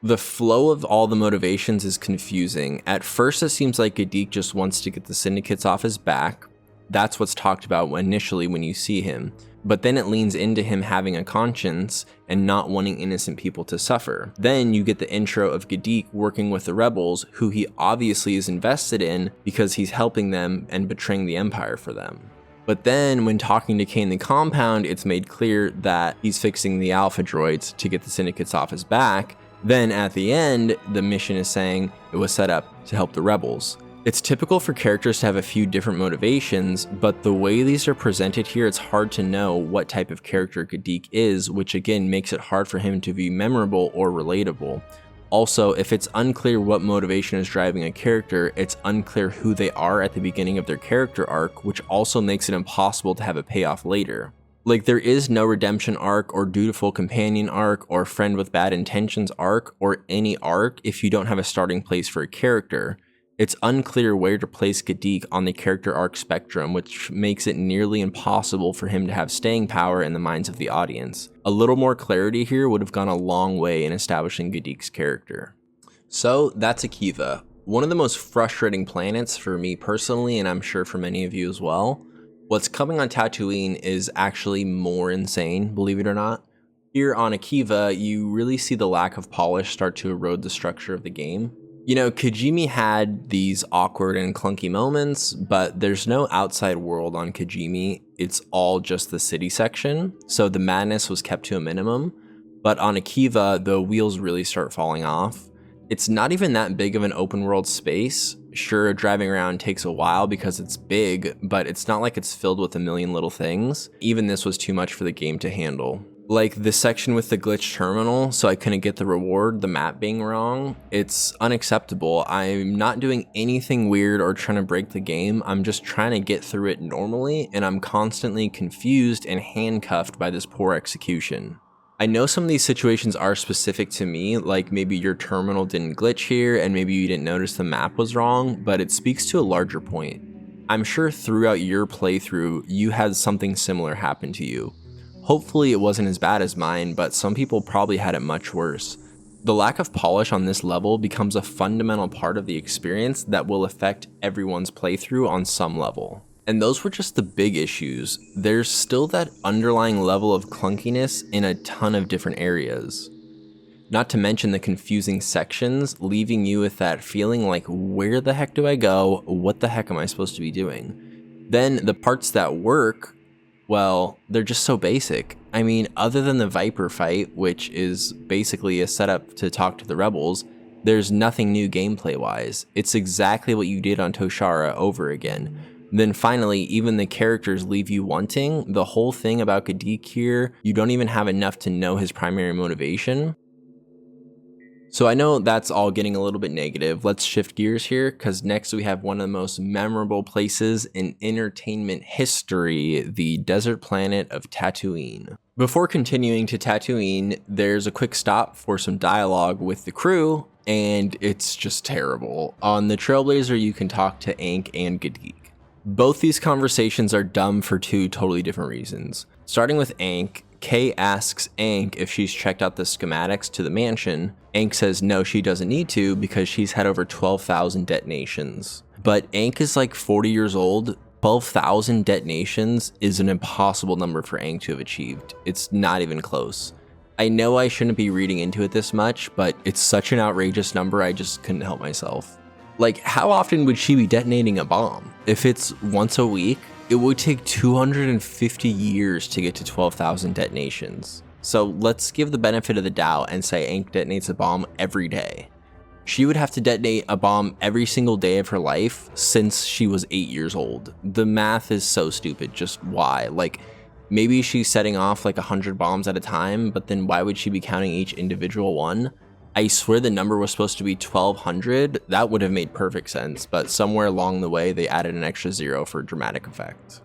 The flow of all the motivations is confusing. At first it seems like Gadeek just wants to get the syndicates off his back. That's what's talked about initially when you see him. But then it leans into him having a conscience and not wanting innocent people to suffer. Then you get the intro of Gadeek working with the rebels, who he obviously is invested in because he's helping them and betraying the Empire for them. But then when talking to Kay in the compound, it's made clear that he's fixing the Alpha droids to get the syndicates off his back. Then at the end, the mission is saying it was set up to help the rebels. It's typical for characters to have a few different motivations, but the way these are presented here, it's hard to know what type of character Gadeek is, which again makes it hard for him to be memorable or relatable. Also, if it's unclear what motivation is driving a character, it's unclear who they are at the beginning of their character arc, which also makes it impossible to have a payoff later. Like, there is no redemption arc or dutiful companion arc or friend with bad intentions arc or any arc if you don't have a starting place for a character. It's unclear where to place Gadeek on the character arc spectrum, which makes it nearly impossible for him to have staying power in the minds of the audience. A little more clarity here would have gone a long way in establishing Gadeek's character. So that's Akiva, one of the most frustrating planets for me personally, and I'm sure for many of you as well. What's coming on Tatooine is actually more insane, believe it or not. Here on Akiva, you really see the lack of polish start to erode the structure of the game. You know, Kijimi had these awkward and clunky moments, but there's no outside world on Kijimi. It's all just the city section, so the madness was kept to a minimum. But on Akiva, the wheels really start falling off. It's not even that big of an open world space. Sure, driving around takes a while because it's big, but it's not like it's filled with a million little things. Even this was too much for the game to handle. Like the section with the glitched terminal, so I couldn't get the reward, the map being wrong. It's unacceptable. I'm not doing anything weird or trying to break the game. I'm just trying to get through it normally, and I'm constantly confused and handcuffed by this poor execution. I know some of these situations are specific to me, like maybe your terminal didn't glitch here and maybe you didn't notice the map was wrong, but it speaks to a larger point. I'm sure throughout your playthrough, you had something similar happen to you. Hopefully it wasn't as bad as mine, but some people probably had it much worse. The lack of polish on this level becomes a fundamental part of the experience that will affect everyone's playthrough on some level. And those were just the big issues. There's still that underlying level of clunkiness in a ton of different areas. Not to mention the confusing sections, leaving you with that feeling like, where the heck do I go? What the heck am I supposed to be doing? Then the parts that work, well, they're just so basic. I mean, other than the Viper fight, which is basically a setup to talk to the rebels, there's nothing new gameplay-wise. It's exactly what you did on Toshara over again. Then finally, even the characters leave you wanting. The whole thing about Gadik here, you don't even have enough to know his primary motivation. So I know that's all getting a little bit negative. Let's shift gears here, because next we have one of the most memorable places in entertainment history, the desert planet of Tatooine. Before continuing to Tatooine, there's a quick stop for some dialogue with the crew, and it's just terrible. On the Trailblazer, you can talk to Ankh and Gadik. Both these conversations are dumb for two totally different reasons. Starting with Ankh, Kay asks Ankh if she's checked out the schematics to the mansion. Ankh says no, she doesn't need to because she's had over 12,000 detonations. But Ankh is like 40 years old. 12,000 detonations is an impossible number for Ankh to have achieved. It's not even close. I know I shouldn't be reading into it this much, but it's such an outrageous number I just couldn't help myself. Like, how often would she be detonating a bomb? If it's once a week, it would take 250 years to get to 12,000 detonations. So let's give the benefit of the doubt and say Ankh detonates a bomb every day. She would have to detonate a bomb every single day of her life since she was 8 years old. The math is so stupid, just why? Like, maybe she's setting off like 100 bombs at a time, but then why would she be counting each individual one? I swear the number was supposed to be 1,200. That would have made perfect sense, but somewhere along the way they added an extra 0 for dramatic effect.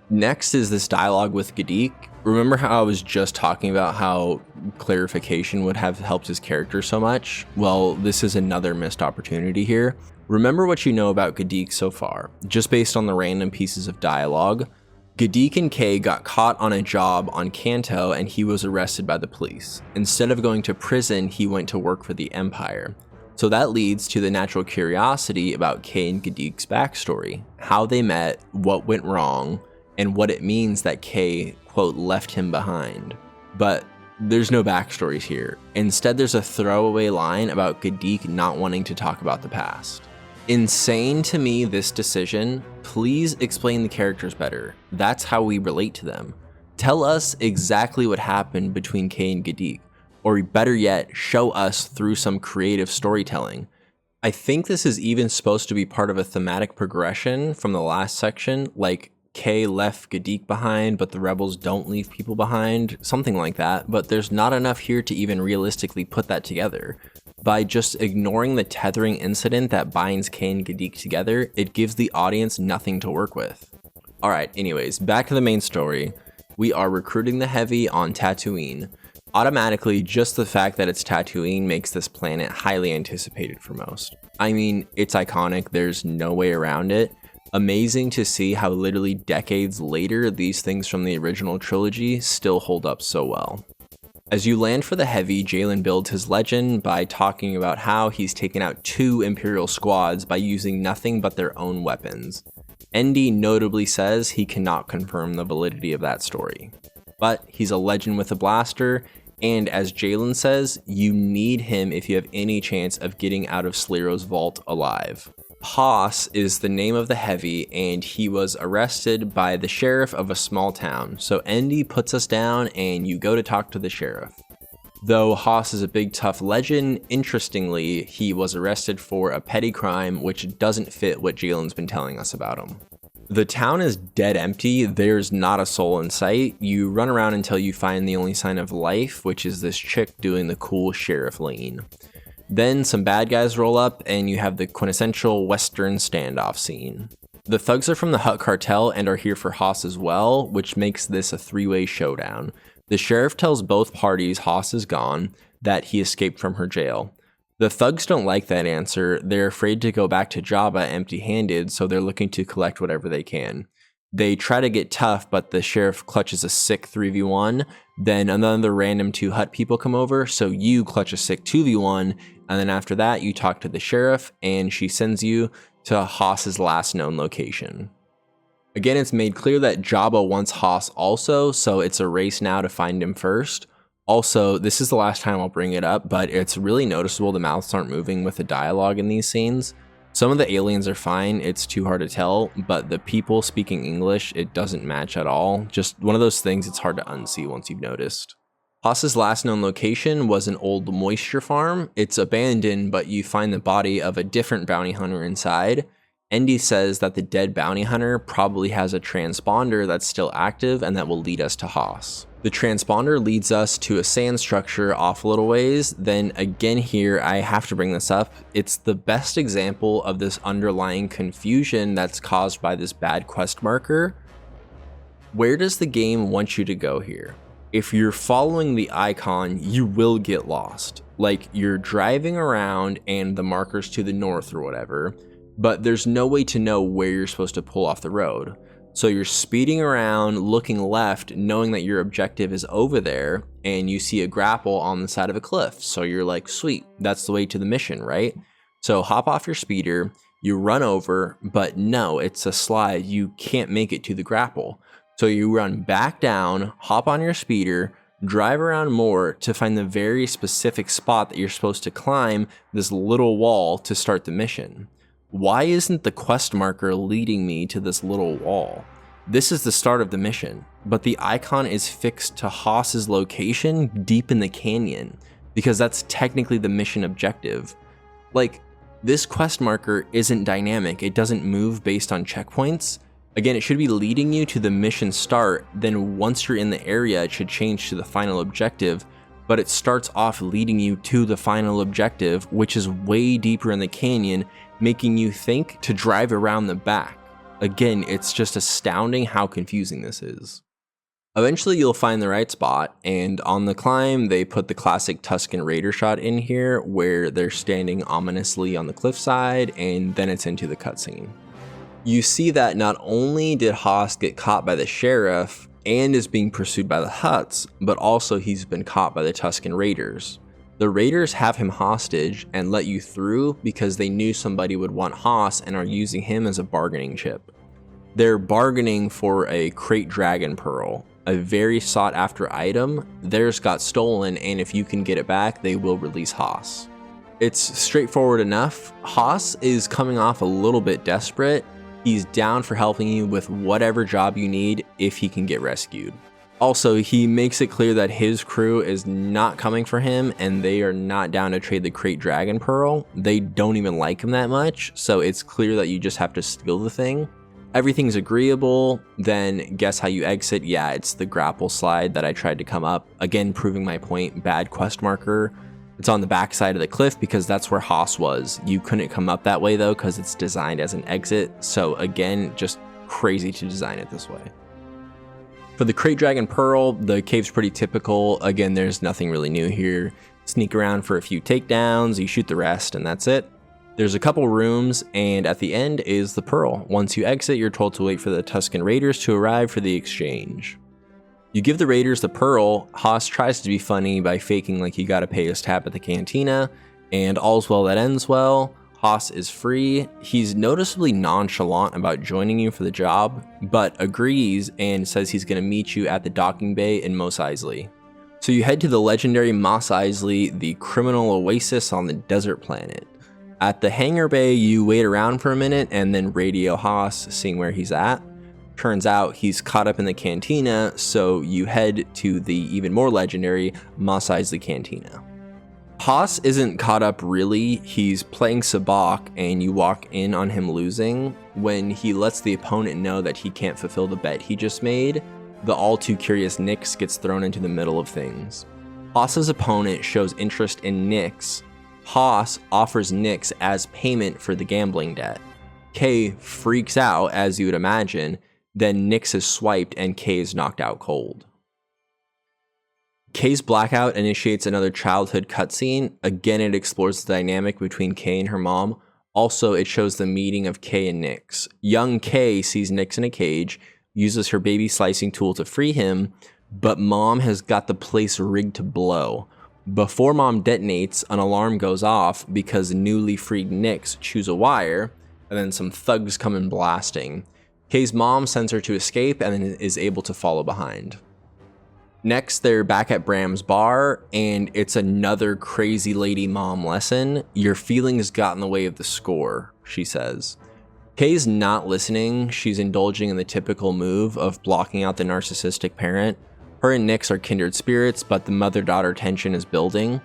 Next is this dialogue with Gadik. Remember how I was just talking about how clarification would have helped his character so much? Well, this is another missed opportunity here. Remember what you know about Gadik so far, just based on the random pieces of dialogue. Gadik and Kay got caught on a job on Kanto and he was arrested by the police. Instead of going to prison, he went to work for the Empire. So that leads to the natural curiosity about Kay and Gadik's backstory, how they met, what went wrong, and what it means that Kay, quote, left him behind. But there's no backstories here. Instead, there's a throwaway line about Gadik not wanting to talk about the past. Insane to me, this decision. Please explain the characters better. That's how we relate to them. Tell us exactly what happened between Kay and Gadik, or better yet, show us through some creative storytelling. I think this is even supposed to be part of a thematic progression from the last section, like Kay left Gadik behind, but the rebels don't leave people behind, something like that, but there's not enough here to even realistically put that together. By just ignoring the tethering incident that binds Kay and Gadik together, it gives the audience nothing to work with. Alright, anyways, back to the main story. We are recruiting the Heavy on Tatooine. Automatically, just the fact that it's Tatooine makes this planet highly anticipated for most. I mean, it's iconic, there's no way around it. Amazing to see how literally decades later, these things from the original trilogy still hold up so well. As you land for the Heavy, Jalen builds his legend by talking about how he's taken out 2 Imperial squads by using nothing but their own weapons. Endy notably says he cannot confirm the validity of that story. But he's a legend with a blaster, and as Jalen says, you need him if you have any chance of getting out of Sliro's vault alive. Haas is the name of the Heavy, and he was arrested by the sheriff of a small town. So Endy puts us down and you go to talk to the sheriff. Though Haas is a big tough legend, interestingly, he was arrested for a petty crime which doesn't fit what Jalen's been telling us about him. The town is dead empty, there's not a soul in sight. You run around until you find the only sign of life, which is this chick doing the cool sheriff lean. Then some bad guys roll up and you have the quintessential Western standoff scene. The thugs are from the Hutt Cartel and are here for Haas as well, which makes this a 3-way showdown. The sheriff tells both parties Haas is gone, that he escaped from her jail. The thugs don't like that answer. They're afraid to go back to Jabba empty-handed, so they're looking to collect whatever they can. They try to get tough, but the sheriff clutches a sick 3v1. Then another random 2 Hutt people come over, so you clutch a sick 2v1. And then after that, you talk to the sheriff, and she sends you to Haas's last known location. Again, it's made clear that Jabba wants Haas also, so it's a race now to find him first. Also, this is the last time I'll bring it up, but it's really noticeable the mouths aren't moving with the dialogue in these scenes. Some of the aliens are fine, it's too hard to tell, but the people speaking English, it doesn't match at all. Just one of those things it's hard to unsee once you've noticed. Haas's last known location was an old moisture farm. It's abandoned, but you find the body of a different bounty hunter inside. Endy says that the dead bounty hunter probably has a transponder that's still active and that will lead us to Haas. The transponder leads us to a sand structure off a little ways. Then again here, I have to bring this up. It's the best example of this underlying confusion that's caused by this bad quest marker. Where does the game want you to go here? If you're following the icon, you will get lost. Like you're driving around and the marker's to the north or whatever, but there's no way to know where you're supposed to pull off the road. So you're speeding around, looking left, knowing that your objective is over there, and you see a grapple on the side of a cliff. So you're like, sweet, that's the way to the mission, right? So hop off your speeder, you run over, but no, it's a slide. You can't make it to the grapple. So you run back down, hop on your speeder, drive around more to find the very specific spot that you're supposed to climb this little wall to start the mission. Why isn't the quest marker leading me to this little wall? This is the start of the mission, but the icon is fixed to Haas's location deep in the canyon, because that's technically the mission objective. Like, this quest marker isn't dynamic, it doesn't move based on checkpoints. Again, it should be leading you to the mission start, then once you're in the area, it should change to the final objective, but it starts off leading you to the final objective, which is way deeper in the canyon, making you think to drive around the back. Again, it's just astounding how confusing this is. Eventually you'll find the right spot, and on the climb they put the classic Tusken Raider shot in here where they're standing ominously on the cliffside, and then it's into the cutscene. You see that not only did Haas get caught by the sheriff and is being pursued by the Hutts, but also he's been caught by the Tusken Raiders. The Raiders have him hostage and let you through because they knew somebody would want Haas and are using him as a bargaining chip. They're bargaining for a Crate Dragon Pearl, a very sought after item. Theirs got stolen, and if you can get it back, they will release Haas. It's straightforward enough. Haas is coming off a little bit desperate. He's down for helping you with whatever job you need if he can get rescued. Also, he makes it clear that his crew is not coming for him and they are not down to trade the Crate Dragon Pearl. They don't even like him that much, so it's clear that you just have to steal the thing. Everything's agreeable, then guess how you exit? Yeah, it's the grapple slide that I tried to come up. Again, proving my point, bad quest marker. It's on the back side of the cliff because that's where Haas was. You couldn't come up that way though because it's designed as an exit, so again, just crazy to design it this way. For the Crate Dragon Pearl, the cave's pretty typical. Again, there's nothing really new here. Sneak around for a few takedowns, you shoot the rest, and that's it. There's a couple rooms, and at the end is the Pearl. Once you exit, you're told to wait for the Tusken Raiders to arrive for the exchange. You give the Raiders the Pearl. Haas tries to be funny by faking like you gotta pay his tab at the cantina, and all's well that ends well. Haas is free. He's noticeably nonchalant about joining you for the job, but agrees and says he's going to meet you at the docking bay in Mos Eisley. So you head to the legendary Mos Eisley, the criminal oasis on the desert planet. At the hangar bay, you wait around for a minute and then radio Haas, seeing where he's at. Turns out he's caught up in the cantina, so you head to the even more legendary Mos Eisley Cantina. Haas isn't caught up really, he's playing sabacc and you walk in on him losing. When he lets the opponent know that he can't fulfill the bet he just made, the all too curious Nyx gets thrown into the middle of things. Haas's opponent shows interest in Nyx. Haas offers Nyx as payment for the gambling debt. Kay freaks out, as you would imagine, then Nyx is swiped and Kay is knocked out cold. Kay's blackout initiates another childhood cutscene. Again, it explores the dynamic between Kay and her mom. Also, it shows the meeting of Kay and Nix. Young Kay sees Nix in a cage, uses her baby slicing tool to free him, but mom has got the place rigged to blow. Before mom detonates, an alarm goes off because newly freed Nix chews a wire, and then some thugs come in blasting. Kay's mom sends her to escape and then is able to follow behind. Next, they're back at Bram's bar, and it's another crazy lady mom lesson. Your feelings got in the way of the score, she says. Kay's not listening. She's indulging in the typical move of blocking out the narcissistic parent. Her and Nix are kindred spirits, but the mother-daughter tension is building.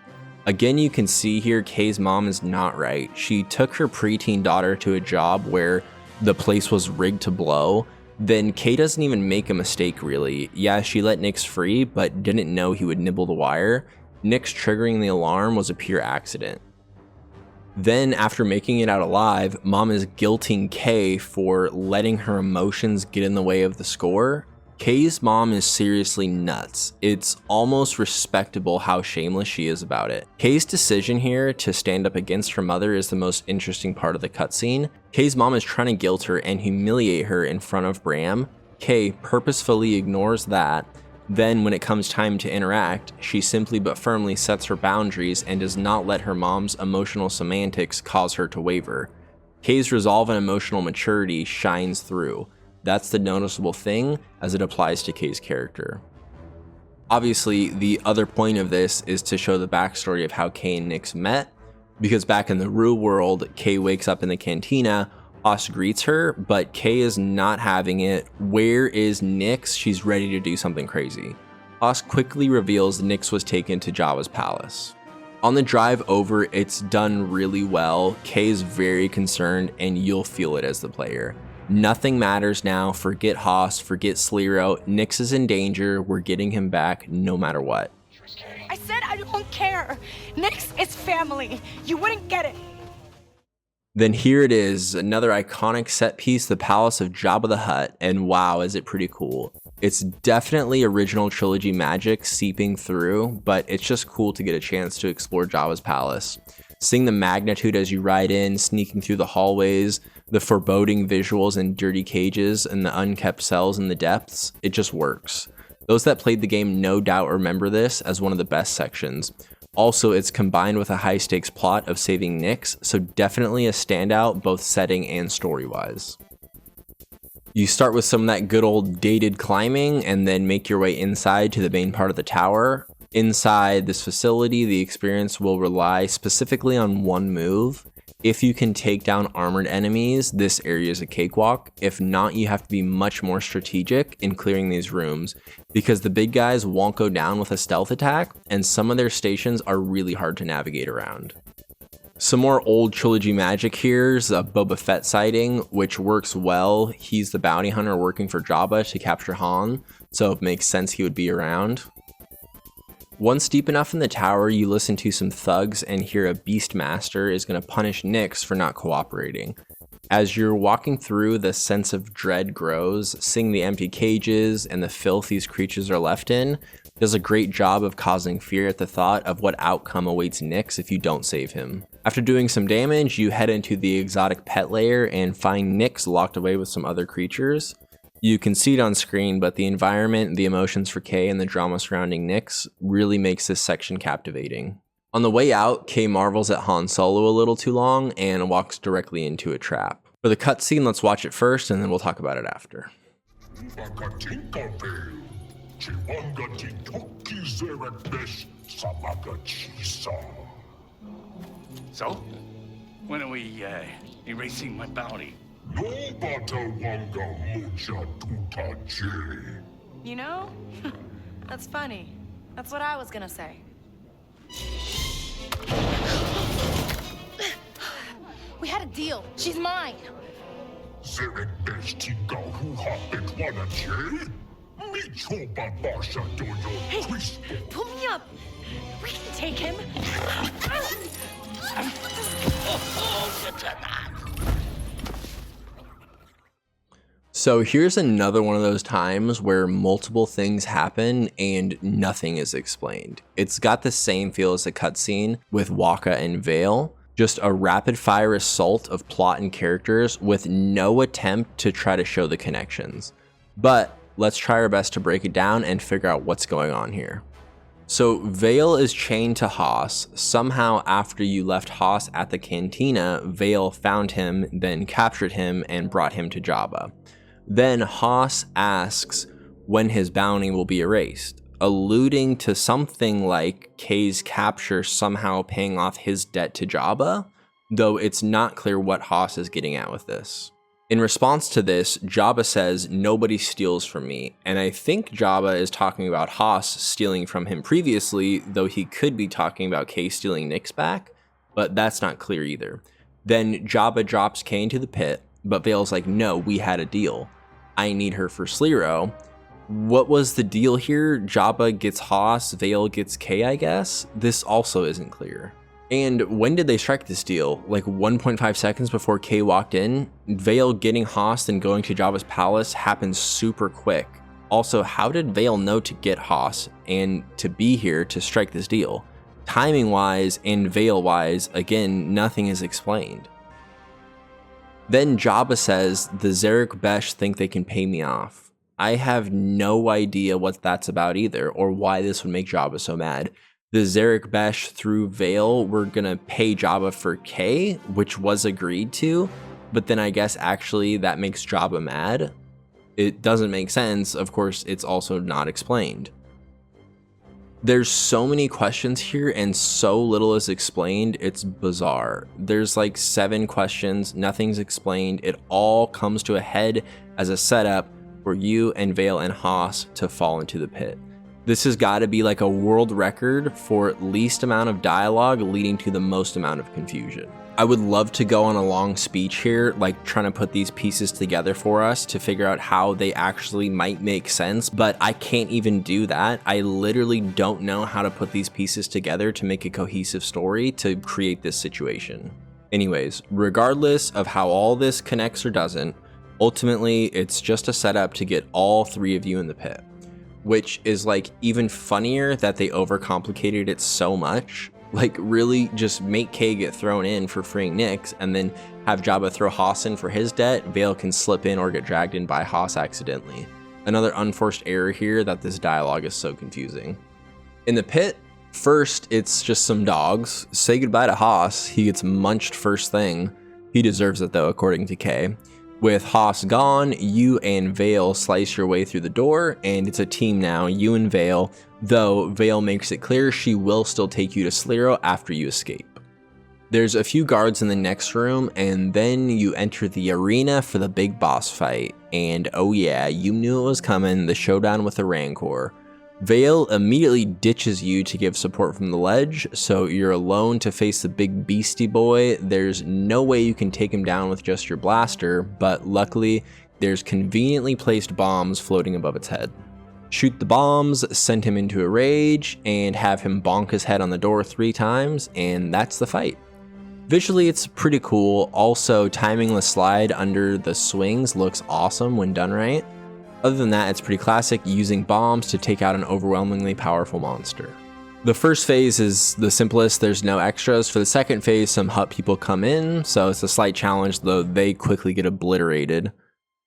Again, you can see here Kay's mom is not right. She took her preteen daughter to a job where the place was rigged to blow. Then Kay doesn't even make a mistake, really. Yeah, she let Nix free, but didn't know he would nibble the wire. Nix triggering the alarm was a pure accident. Then, after making it out alive, mom is guilting Kay for letting her emotions get in the way of the score. Kay's mom is seriously nuts. It's almost respectable how shameless she is about it. Kay's decision here to stand up against her mother is the most interesting part of the cutscene. Kay's mom is trying to guilt her and humiliate her in front of Bram. Kay purposefully ignores that. Then when it comes time to interact, she simply but firmly sets her boundaries and does not let her mom's emotional semantics cause her to waver. Kay's resolve and emotional maturity shines through. That's the noticeable thing as it applies to Kay's character. Obviously, the other point of this is to show the backstory of how Kay and Nix met, because back in the real world, Kay wakes up in the cantina, Os greets her, but Kay is not having it. Where is Nix? She's ready to do something crazy. Os quickly reveals Nix was taken to Jabba's palace. On the drive over, it's done really well. Kay is very concerned, and you'll feel it as the player. Nothing matters now. Forget Haas, forget Slero. Nix is in danger. We're getting him back no matter what. I said I don't care. Nix is family. You wouldn't get it. Then here it is, another iconic set piece, the Palace of Jabba the Hutt, and wow, is it pretty cool. It's definitely original trilogy magic seeping through, but it's just cool to get a chance to explore Jabba's palace. Seeing the magnitude as you ride in, sneaking through the hallways, the foreboding visuals and dirty cages, and the unkept cells in the depths, it just works. Those that played the game no doubt remember this as one of the best sections. Also, it's combined with a high-stakes plot of saving Nix, so definitely a standout both setting and story-wise. You start with some of that good old dated climbing and then make your way inside to the main part of the tower. Inside this facility, the experience will rely specifically on one move. If you can take down armored enemies, this area is a cakewalk. If not, you have to be much more strategic in clearing these rooms because the big guys won't go down with a stealth attack, and some of their stations are really hard to navigate around. Some more old trilogy magic here's a Boba Fett sighting, which works well. He's the bounty hunter working for Jabba to capture Han, so it makes sense he would be around. Once deep enough in the tower, you listen to some thugs and hear a Beastmaster is going to punish Nix for not cooperating. As you're walking through, the sense of dread grows. Seeing the empty cages and the filth these creatures are left in does a great job of causing fear at the thought of what outcome awaits Nix if you don't save him. After doing some damage, you head into the exotic pet lair and find Nix locked away with some other creatures. You can see it on screen, but the environment, the emotions for Kay, and the drama surrounding Nix really makes this section captivating. On the way out, Kay marvels at Han Solo a little too long and walks directly into a trap. For the cutscene, let's watch it first, and then we'll talk about it after. So, when are we erasing my bounty? You know? That's funny. That's what I was gonna say. We had a deal. She's mine. Zerek Besh tika huha betwanache. Michoba basha doyo. Pull me up. We can take him. So here's another one of those times where multiple things happen and nothing is explained. It's got the same feel as the cutscene with Waka and Vale, just a rapid fire assault of plot and characters with no attempt to try to show the connections. But let's try our best to break it down and figure out what's going on here. So Vale is chained to Haas. Somehow after you left Haas at the cantina, Vale found him, then captured him and brought him to Jabba. Then Haas asks when his bounty will be erased, alluding to something like Kay's capture somehow paying off his debt to Jabba, though it's not clear what Haas is getting at with this. In response to this, Jabba says, "Nobody steals from me," and I think Jabba is talking about Haas stealing from him previously, though he could be talking about Kay stealing Nick's back, but that's not clear either. Then Jabba drops Kay into the pit, but Vale's like, "No, we had a deal. I need her for Slero." What was the deal here? Jabba gets Haas, Vale gets Kay, I guess? This also isn't clear. And when did they strike this deal? Like 1.5 seconds before Kay walked in? Vale getting Haas and going to Jabba's palace happened super quick. Also, how did Vale know to get Haas and to be here to strike this deal? Timing wise and Vale wise, again, nothing is explained. Then Jabba says, "The Zerek Besh think they can pay me off." I have no idea what that's about either, or why this would make Jabba so mad. The Zerek Besh through Vale were gonna pay Jabba for Kay, which was agreed to, but then I guess actually that makes Jabba mad. It doesn't make sense. Of course, it's also not explained. There's so many questions here and so little is explained, it's bizarre. There's like 7 questions, nothing's explained. It all comes to a head as a setup for you and Vale and Haas to fall into the pit. This has got to be like a world record for least amount of dialogue leading to the most amount of confusion. I would love to go on a long speech here, like trying to put these pieces together for us to figure out how they actually might make sense, but I can't even do that. I literally don't know how to put these pieces together to make a cohesive story to create this situation. Anyways, regardless of how all this connects or doesn't, ultimately it's just a setup to get all 3 of you in the pit. Which is like even funnier that they overcomplicated it so much. Like really just make Kay get thrown in for freeing Nyx and then have Jabba throw Haas in for his debt. Vale can slip in or get dragged in by Haas accidentally. Another unforced error here that this dialogue is so confusing. In the pit, first it's just some dogs. Say goodbye to Haas. He gets munched first thing. He deserves it though, according to Kay. With Haas gone, you and Vale slice your way through the door, and it's a team now, you and Vale, though Vale makes it clear she will still take you to Slero after you escape. There's a few guards in the next room, and then you enter the arena for the big boss fight, and oh yeah, you knew it was coming, the showdown with the Rancor. Vale immediately ditches you to give support from the ledge, so you're alone to face the big beastie boy. There's no way you can take him down with just your blaster, but luckily there's conveniently placed bombs floating above its head. Shoot the bombs, send him into a rage, and have him bonk his head on the door 3 times, and that's the fight. Visually it's pretty cool. Also, timing the slide under the swings looks awesome when done right. Other than that, it's pretty classic, using bombs to take out an overwhelmingly powerful monster. The first phase is the simplest, there's no extras. For the second phase, some Hutt people come in, so it's a slight challenge, though they quickly get obliterated.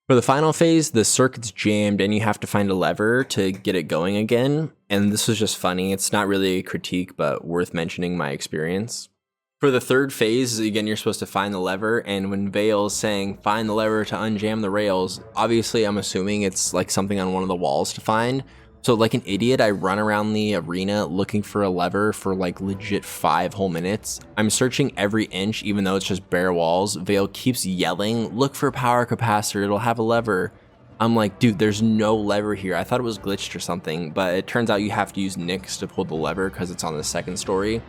For the final phase, the circuit's jammed and you have to find a lever to get it going again. And this was just funny, it's not really a critique, but worth mentioning my experience. For the third phase, again, you're supposed to find the lever, and when Vale's saying, find the lever to unjam the rails, obviously I'm assuming it's like something on one of the walls to find. So like an idiot, I run around the arena looking for a lever for like legit 5 whole minutes. I'm searching every inch, even though it's just bare walls. Vale keeps yelling, look for a power capacitor, it'll have a lever. I'm like, dude, there's no lever here. I thought it was glitched or something, but it turns out you have to use Nyx to pull the lever because it's on the second story.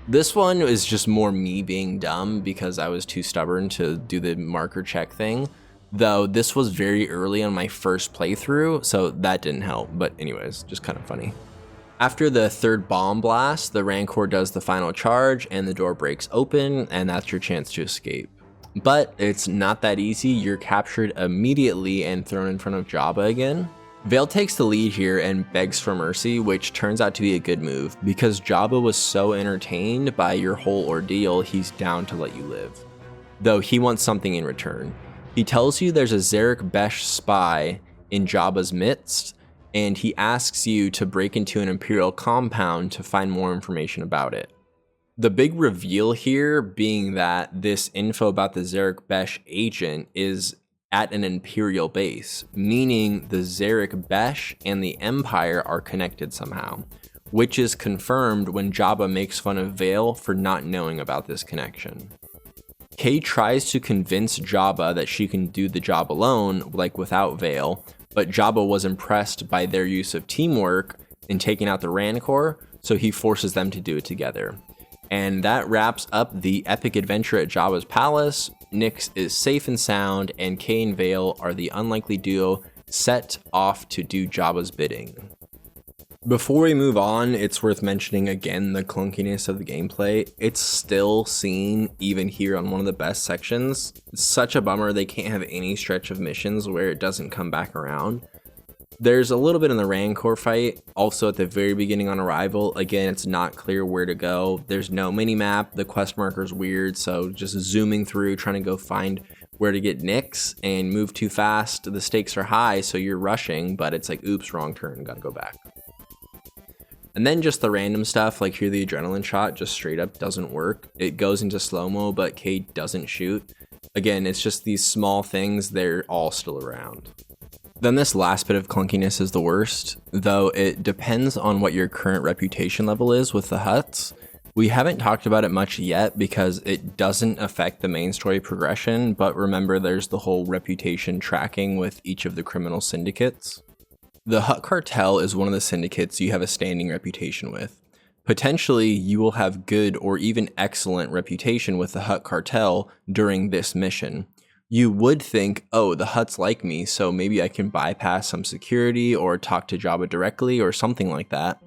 This one is just more me being dumb because I was too stubborn to do the marker check thing, though this was very early on my first playthrough, so that didn't help, but anyways, just kind of funny. After the third bomb blast, the Rancor does the final charge and the door breaks open, and that's your chance to escape. But it's not that easy. You're captured immediately and thrown in front of Jabba again. Vale takes the lead here and begs for mercy, which turns out to be a good move because Jabba was so entertained by your whole ordeal, he's down to let you live. Though he wants something in return. He tells you there's a Zerek Besh spy in Jabba's midst, and he asks you to break into an Imperial compound to find more information about it. The big reveal here being that this info about the Zerek Besh agent is at an Imperial base, meaning the Zerek Besh and the Empire are connected somehow, which is confirmed when Jabba makes fun of Vale for not knowing about this connection. Kay tries to convince Jabba that she can do the job alone, like without Vale, but Jabba was impressed by their use of teamwork in taking out the Rancor, so he forces them to do it together. And that wraps up the epic adventure at Jabba's palace. Nyx is safe and sound, and Kay and Vale are the unlikely duo set off to do Jabba's bidding. Before we move on, it's worth mentioning again the clunkiness of the gameplay. It's still seen even here on one of the best sections. It's such a bummer they can't have any stretch of missions where it doesn't come back around. There's a little bit in the Rancor fight, also at the very beginning on arrival. Again, it's not clear where to go. There's no mini-map, the quest marker's weird, so just zooming through, trying to go find where to get Nyx and move too fast. The stakes are high, so you're rushing, but it's like, oops, wrong turn, gotta go back. And then just the random stuff, like here the adrenaline shot just straight up doesn't work. It goes into slow-mo, but Kay doesn't shoot. Again, it's just these small things, they're all still around. Then this last bit of clunkiness is the worst, though it depends on what your current reputation level is with the Hutts. We haven't talked about it much yet because it doesn't affect the main story progression, but remember there's the whole reputation tracking with each of the criminal syndicates. The Hutt Cartel is one of the syndicates you have a standing reputation with. Potentially, you will have good or even excellent reputation with the Hutt Cartel during this mission. You would think, oh, the Hutts like me, so maybe I can bypass some security or talk to Jabba directly or something like that.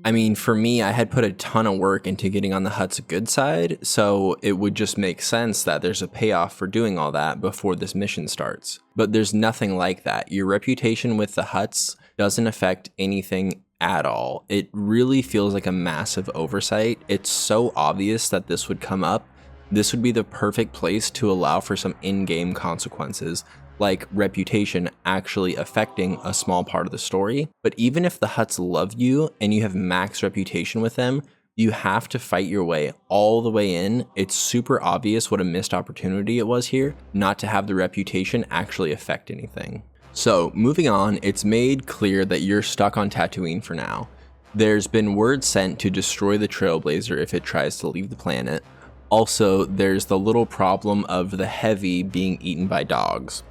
I mean, for me, I had put a ton of work into getting on the Hutt's good side, so it would just make sense that there's a payoff for doing all that before this mission starts. But there's nothing like that. Your reputation with the Hutts doesn't affect anything at all. It really feels like a massive oversight. It's so obvious that this would come up. This would be the perfect place to allow for some in-game consequences, like reputation actually affecting a small part of the story. But even if the Hutts love you and you have max reputation with them, you have to fight your way all the way in. It's super obvious what a missed opportunity it was here, not to have the reputation actually affect anything. So moving on, it's made clear that you're stuck on Tatooine for now. There's been word sent to destroy the Trailblazer if it tries to leave the planet. Also, there's the little problem of the Heavy being eaten by dogs.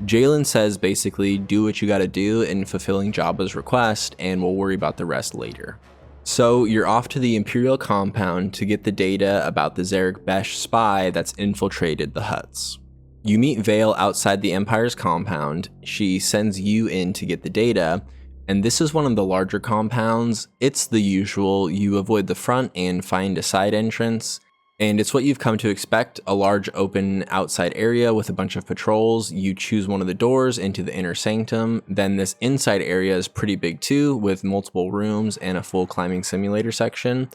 Jalen says basically do what you gotta do in fulfilling Jabba's request and we'll worry about the rest later. So you're off to the Imperial compound to get the data about the Zerek Besh spy that's infiltrated the Hutts. You meet Vale outside the Empire's compound. She sends you in to get the data, and this is one of the larger compounds. It's the usual, you avoid the front and find a side entrance. And it's what you've come to expect, a large open outside area with a bunch of patrols. You choose one of the doors into the inner sanctum. Then this inside area is pretty big too, with multiple rooms and a full climbing simulator section.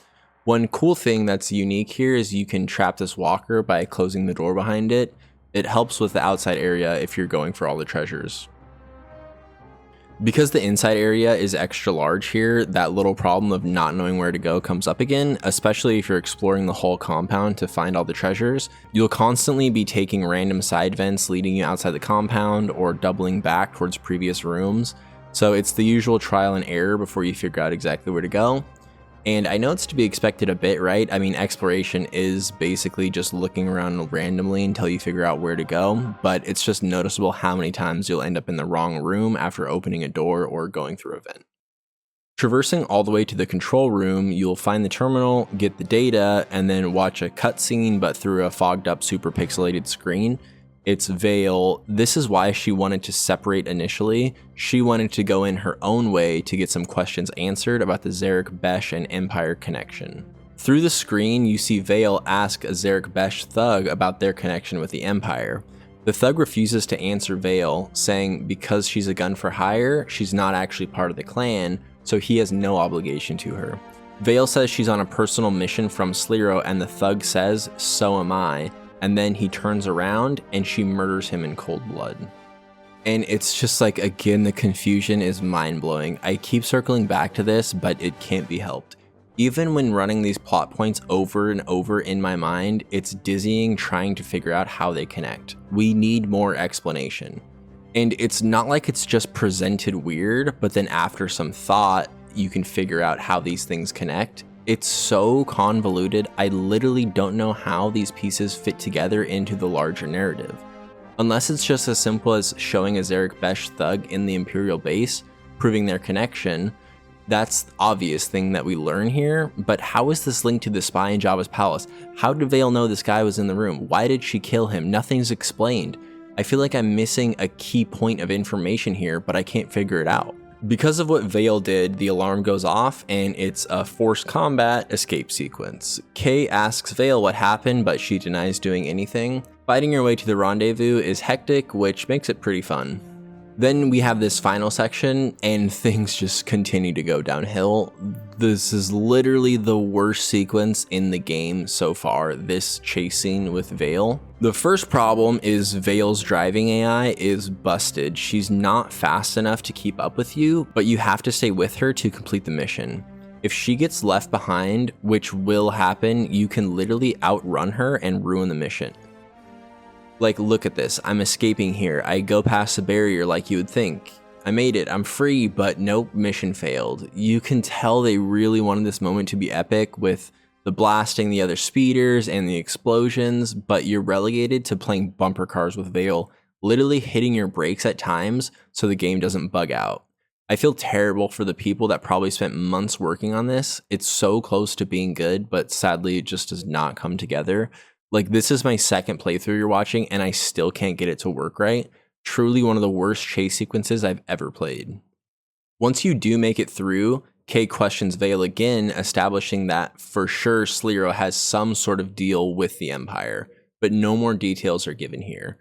One cool thing that's unique here is you can trap this walker by closing the door behind it. It helps with the outside area if you're going for all the treasures. Because the inside area is extra large here, that little problem of not knowing where to go comes up again, especially if you're exploring the whole compound to find all the treasures. You'll constantly be taking random side vents leading you outside the compound or doubling back towards previous rooms. So it's the usual trial and error before you figure out exactly where to go. And I know it's to be expected a bit, right? I mean, exploration is basically just looking around randomly until you figure out where to go, but it's just noticeable how many times you'll end up in the wrong room after opening a door or going through a vent. Traversing all the way to the control room, you'll find the terminal, get the data, and then watch a cutscene but through a fogged up super pixelated screen. It's Vale. This is why she wanted to separate initially. She wanted to go in her own way to get some questions answered about the Zerek Besh and Empire connection. Through the screen, you see Vale ask a Zerek Besh thug about their connection with the Empire. The thug refuses to answer Vale, saying because she's a gun for hire, she's not actually part of the clan, so he has no obligation to her. Vale says she's on a personal mission from Sliro, and the thug says, "So am I," and then he turns around and she murders him in cold blood. And it's just like, again, the confusion is mind-blowing. I keep circling back to this, but it can't be helped. Even when running these plot points over and over in my mind, it's dizzying trying to figure out how they connect. We need more explanation. And it's not like it's just presented weird, but then after some thought, you can figure out how these things connect. It's so convoluted, I literally don't know how these pieces fit together into the larger narrative. Unless it's just as simple as showing a Zerek Besh thug in the Imperial base, proving their connection. That's the obvious thing that we learn here, but how is this linked to the spy in Jabba's palace? How did Vale know this guy was in the room? Why did she kill him? Nothing's explained. I feel like I'm missing a key point of information here, but I can't figure it out. Because of what Vale did, the alarm goes off and it's a forced combat escape sequence. Kay asks Vale what happened, but she denies doing anything. Fighting your way to the rendezvous is hectic, which makes it pretty fun. Then we have this final section and things just continue to go downhill. This is literally the worst sequence in the game so far, this chase scene with Vale. The first problem is Vale's driving AI is busted. She's not fast enough to keep up with you, but you have to stay with her to complete the mission. If she gets left behind, which will happen, you can literally outrun her and ruin the mission. Like, look at this, I'm escaping here, I go past the barrier like you would think. I made it, I'm free, but nope, mission failed. You can tell they really wanted this moment to be epic with the blasting the other speeders and the explosions, but you're relegated to playing bumper cars with Vale, literally hitting your brakes at times so the game doesn't bug out. I feel terrible for the people that probably spent months working on this. It's so close to being good, but sadly it just does not come together. Like, this is my second playthrough you're watching and I still can't get it to work right. Truly one of the worst chase sequences I've ever played. Once you do make it through, Kay questions Vale again, establishing that for sure Sliro has some sort of deal with the Empire, but no more details are given here.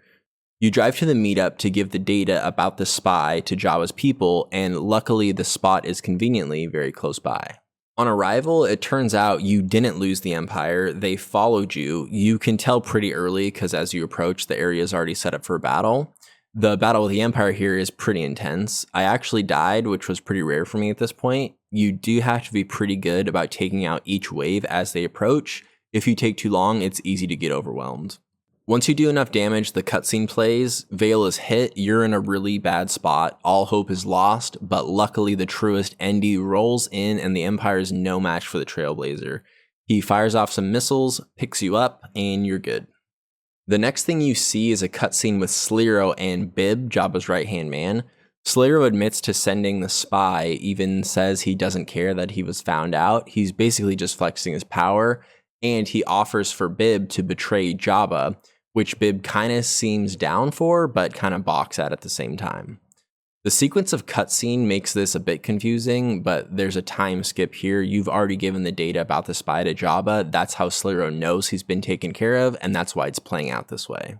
You drive to the meetup to give the data about the spy to Jabba's people, and luckily the spot is conveniently very close by. On arrival, it turns out you didn't lose the Empire, they followed you. You can tell pretty early because as you approach, the area is already set up for a battle. The battle with the Empire here is pretty intense. I actually died, which was pretty rare for me at this point. You do have to be pretty good about taking out each wave as they approach. If you take too long, it's easy to get overwhelmed. Once you do enough damage, the cutscene plays, Vale is hit, you're in a really bad spot, all hope is lost, but luckily the truest ND rolls in and the Empire is no match for the Trailblazer. He fires off some missiles, picks you up, and you're good. The next thing you see is a cutscene with Sliro and Bib, Jabba's right-hand man. Sliro admits to sending the spy, even says he doesn't care that he was found out, he's basically just flexing his power, and he offers for Bib to betray Jabba, which Bib kind of seems down for, but kind of balks at the same time. The sequence of cutscene makes this a bit confusing, but there's a time skip here. You've already given the data about the spy to Jabba. That's how Sliro knows he's been taken care of, and that's why it's playing out this way.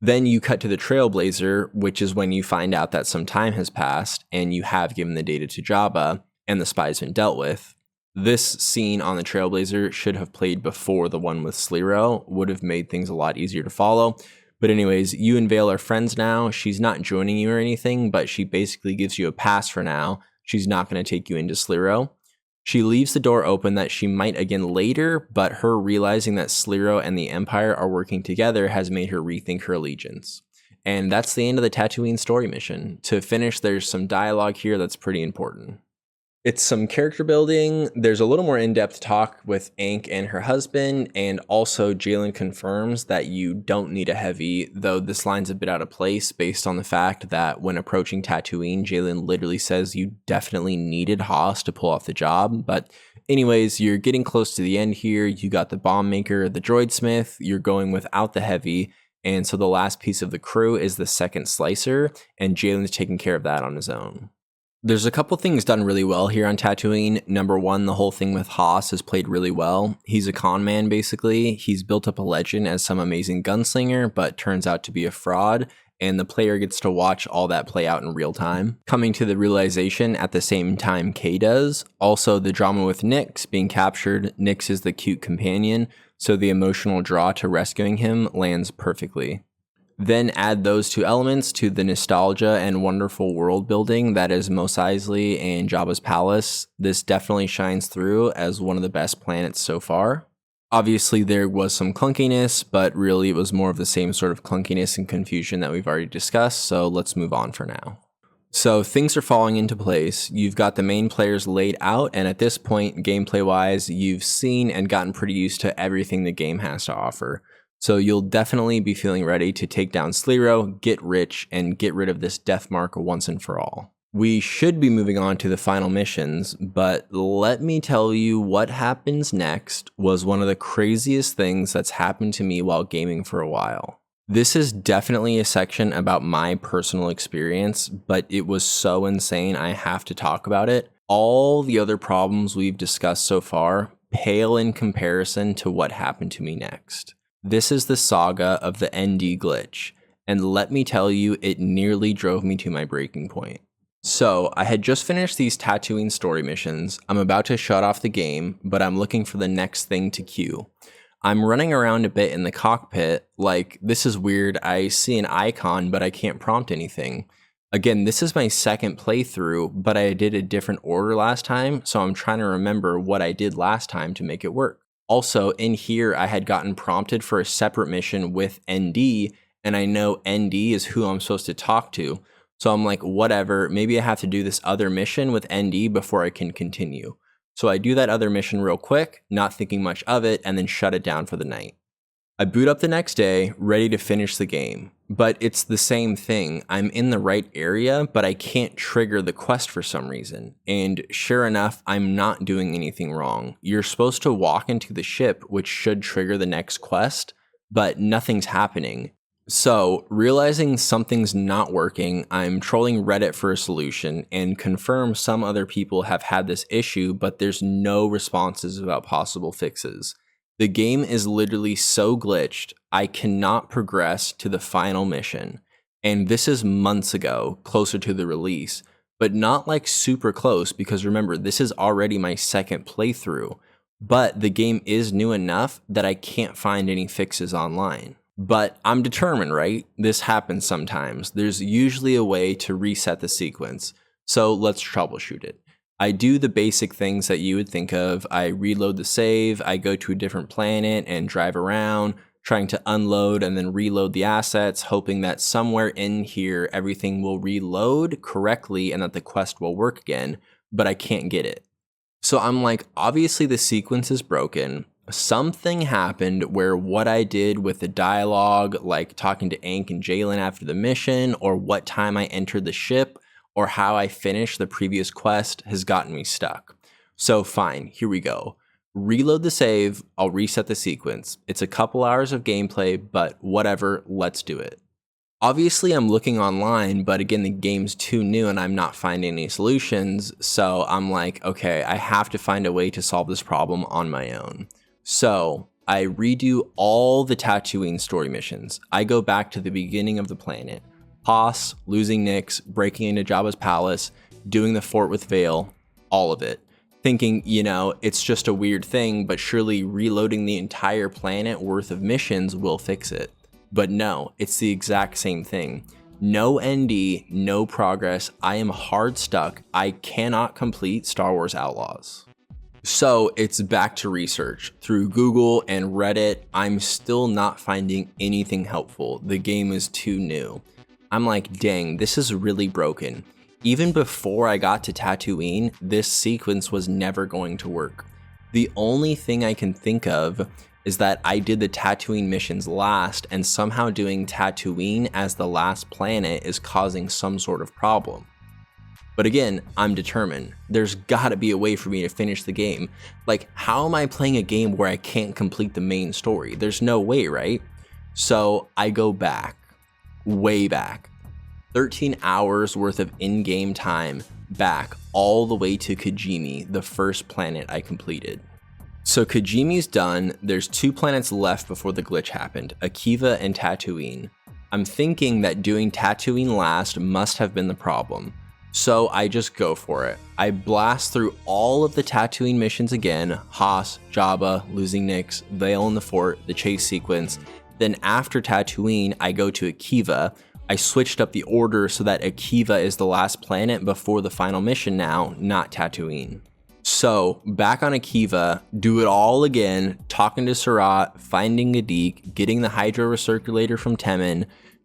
Then you cut to the Trailblazer, which is when you find out that some time has passed, and you have given the data to Jabba, and the spy's been dealt with. This scene on the Trailblazer should have played before the one with Sliro, would have made things a lot easier to follow. But anyways, you and Vale are friends now. She's not joining you or anything, but she basically gives you a pass for now. She's not going to take you into Sliro. She leaves the door open that she might again later, but her realizing that Sliro and the Empire are working together has made her rethink her allegiance. And that's the end of the Tatooine story mission. To finish, there's some dialogue here that's pretty important. It's some character building, there's a little more in-depth talk with Ankh and her husband, and also Jalen confirms that you don't need a heavy, though this line's a bit out of place based on the fact that when approaching Tatooine, Jalen literally says you definitely needed Haas to pull off the job. But anyways, you're getting close to the end here, you got the bomb maker, the droid smith, you're going without the heavy, and so the last piece of the crew is the second slicer, and Jalen's taking care of that on his own. There's a couple things done really well here on Tatooine. Number one, the whole thing with Haas is played really well. He's a con man, basically. He's built up a legend as some amazing gunslinger, but turns out to be a fraud, and the player gets to watch all that play out in real time, coming to the realization at the same time Kay does. Also, the drama with Nix being captured. Nix is the cute companion, so the emotional draw to rescuing him lands perfectly. Then add those two elements to the nostalgia and wonderful world building that is Mos Eisley and Jabba's palace. This definitely shines through as one of the best planets so far. Obviously, there was some clunkiness, but really it was more of the same sort of clunkiness and confusion that we've already discussed, so let's move on for now. So things are falling into place. You've got the main players laid out, and at this point, gameplay-wise, you've seen and gotten pretty used to everything the game has to offer. So you'll definitely be feeling ready to take down Slero, get rich, and get rid of this death mark once and for all. We should be moving on to the final missions, but let me tell you what happens next was one of the craziest things that's happened to me while gaming for a while. This is definitely a section about my personal experience, but it was so insane I have to talk about it. All the other problems we've discussed so far pale in comparison to what happened to me next. This is the saga of the ND glitch, and let me tell you, it nearly drove me to my breaking point. So, I had just finished these Tatooine story missions. I'm about to shut off the game, but I'm looking for the next thing to queue. I'm running around a bit in the cockpit, like, this is weird, I see an icon, but I can't prompt anything. Again, this is my second playthrough, but I did a different order last time, so I'm trying to remember what I did last time to make it work. Also, in here, I had gotten prompted for a separate mission with ND, and I know ND is who I'm supposed to talk to. So I'm like, whatever, maybe I have to do this other mission with ND before I can continue. So I do that other mission real quick, not thinking much of it, and then shut it down for the night. I boot up the next day, ready to finish the game. But it's the same thing. I'm in the right area, but I can't trigger the quest for some reason. And sure enough, I'm not doing anything wrong. You're supposed to walk into the ship, which should trigger the next quest, but nothing's happening. So, realizing something's not working, I'm trolling Reddit for a solution and confirm some other people have had this issue, but there's no responses about possible fixes. The game is literally so glitched, I cannot progress to the final mission. And this is months ago, closer to the release, but not like super close because remember, this is already my second playthrough, but the game is new enough that I can't find any fixes online. But I'm determined, right? This happens sometimes. There's usually a way to reset the sequence, so let's troubleshoot it. I do the basic things that you would think of. I reload the save, I go to a different planet and drive around, trying to unload and then reload the assets, hoping that somewhere in here everything will reload correctly and that the quest will work again, but I can't get it. So I'm like, obviously the sequence is broken. Something happened where what I did with the dialogue, like talking to Ank and Jalen after the mission, or what time I entered the ship, or how I finished the previous quest has gotten me stuck. So fine, here we go. Reload the save, I'll reset the sequence. It's a couple hours of gameplay, but whatever, let's do it. Obviously I'm looking online, but again, the game's too new and I'm not finding any solutions, so I'm like, okay, I have to find a way to solve this problem on my own. So I redo all the Tatooine story missions. I go back to the beginning of the planet. Haas, losing Nix, breaking into Jabba's palace, doing the fort with Vale, all of it. Thinking, you know, it's just a weird thing, but surely reloading the entire planet worth of missions will fix it. But no, it's the exact same thing. No ND, no progress, I am hard stuck, I cannot complete Star Wars Outlaws. So it's back to research. Through Google and Reddit, I'm still not finding anything helpful. The game is too new. I'm like, dang, this is really broken. Even before I got to Tatooine, this sequence was never going to work. The only thing I can think of is that I did the Tatooine missions last, and somehow doing Tatooine as the last planet is causing some sort of problem. But again, I'm determined. There's gotta be a way for me to finish the game. Like, how am I playing a game where I can't complete the main story? There's no way, right? So I go back. Way back. 13 hours worth of in-game time, back all the way to Kajimi, the first planet I completed. So Kajimi's done, there's 2 planets left before the glitch happened, Akiva and Tatooine. I'm thinking that doing Tatooine last must have been the problem. So I just go for it. I blast through all of the Tatooine missions again, Haas, Jabba, losing Nix, Vale in the Fort, the chase sequence. Then after Tatooine, I go to Akiva. I switched up the order so that Akiva is the last planet before the final mission now, not Tatooine. So back on Akiva, do it all again, talking to Surat, finding Gadik, getting the Hydro Recirculator from Temin,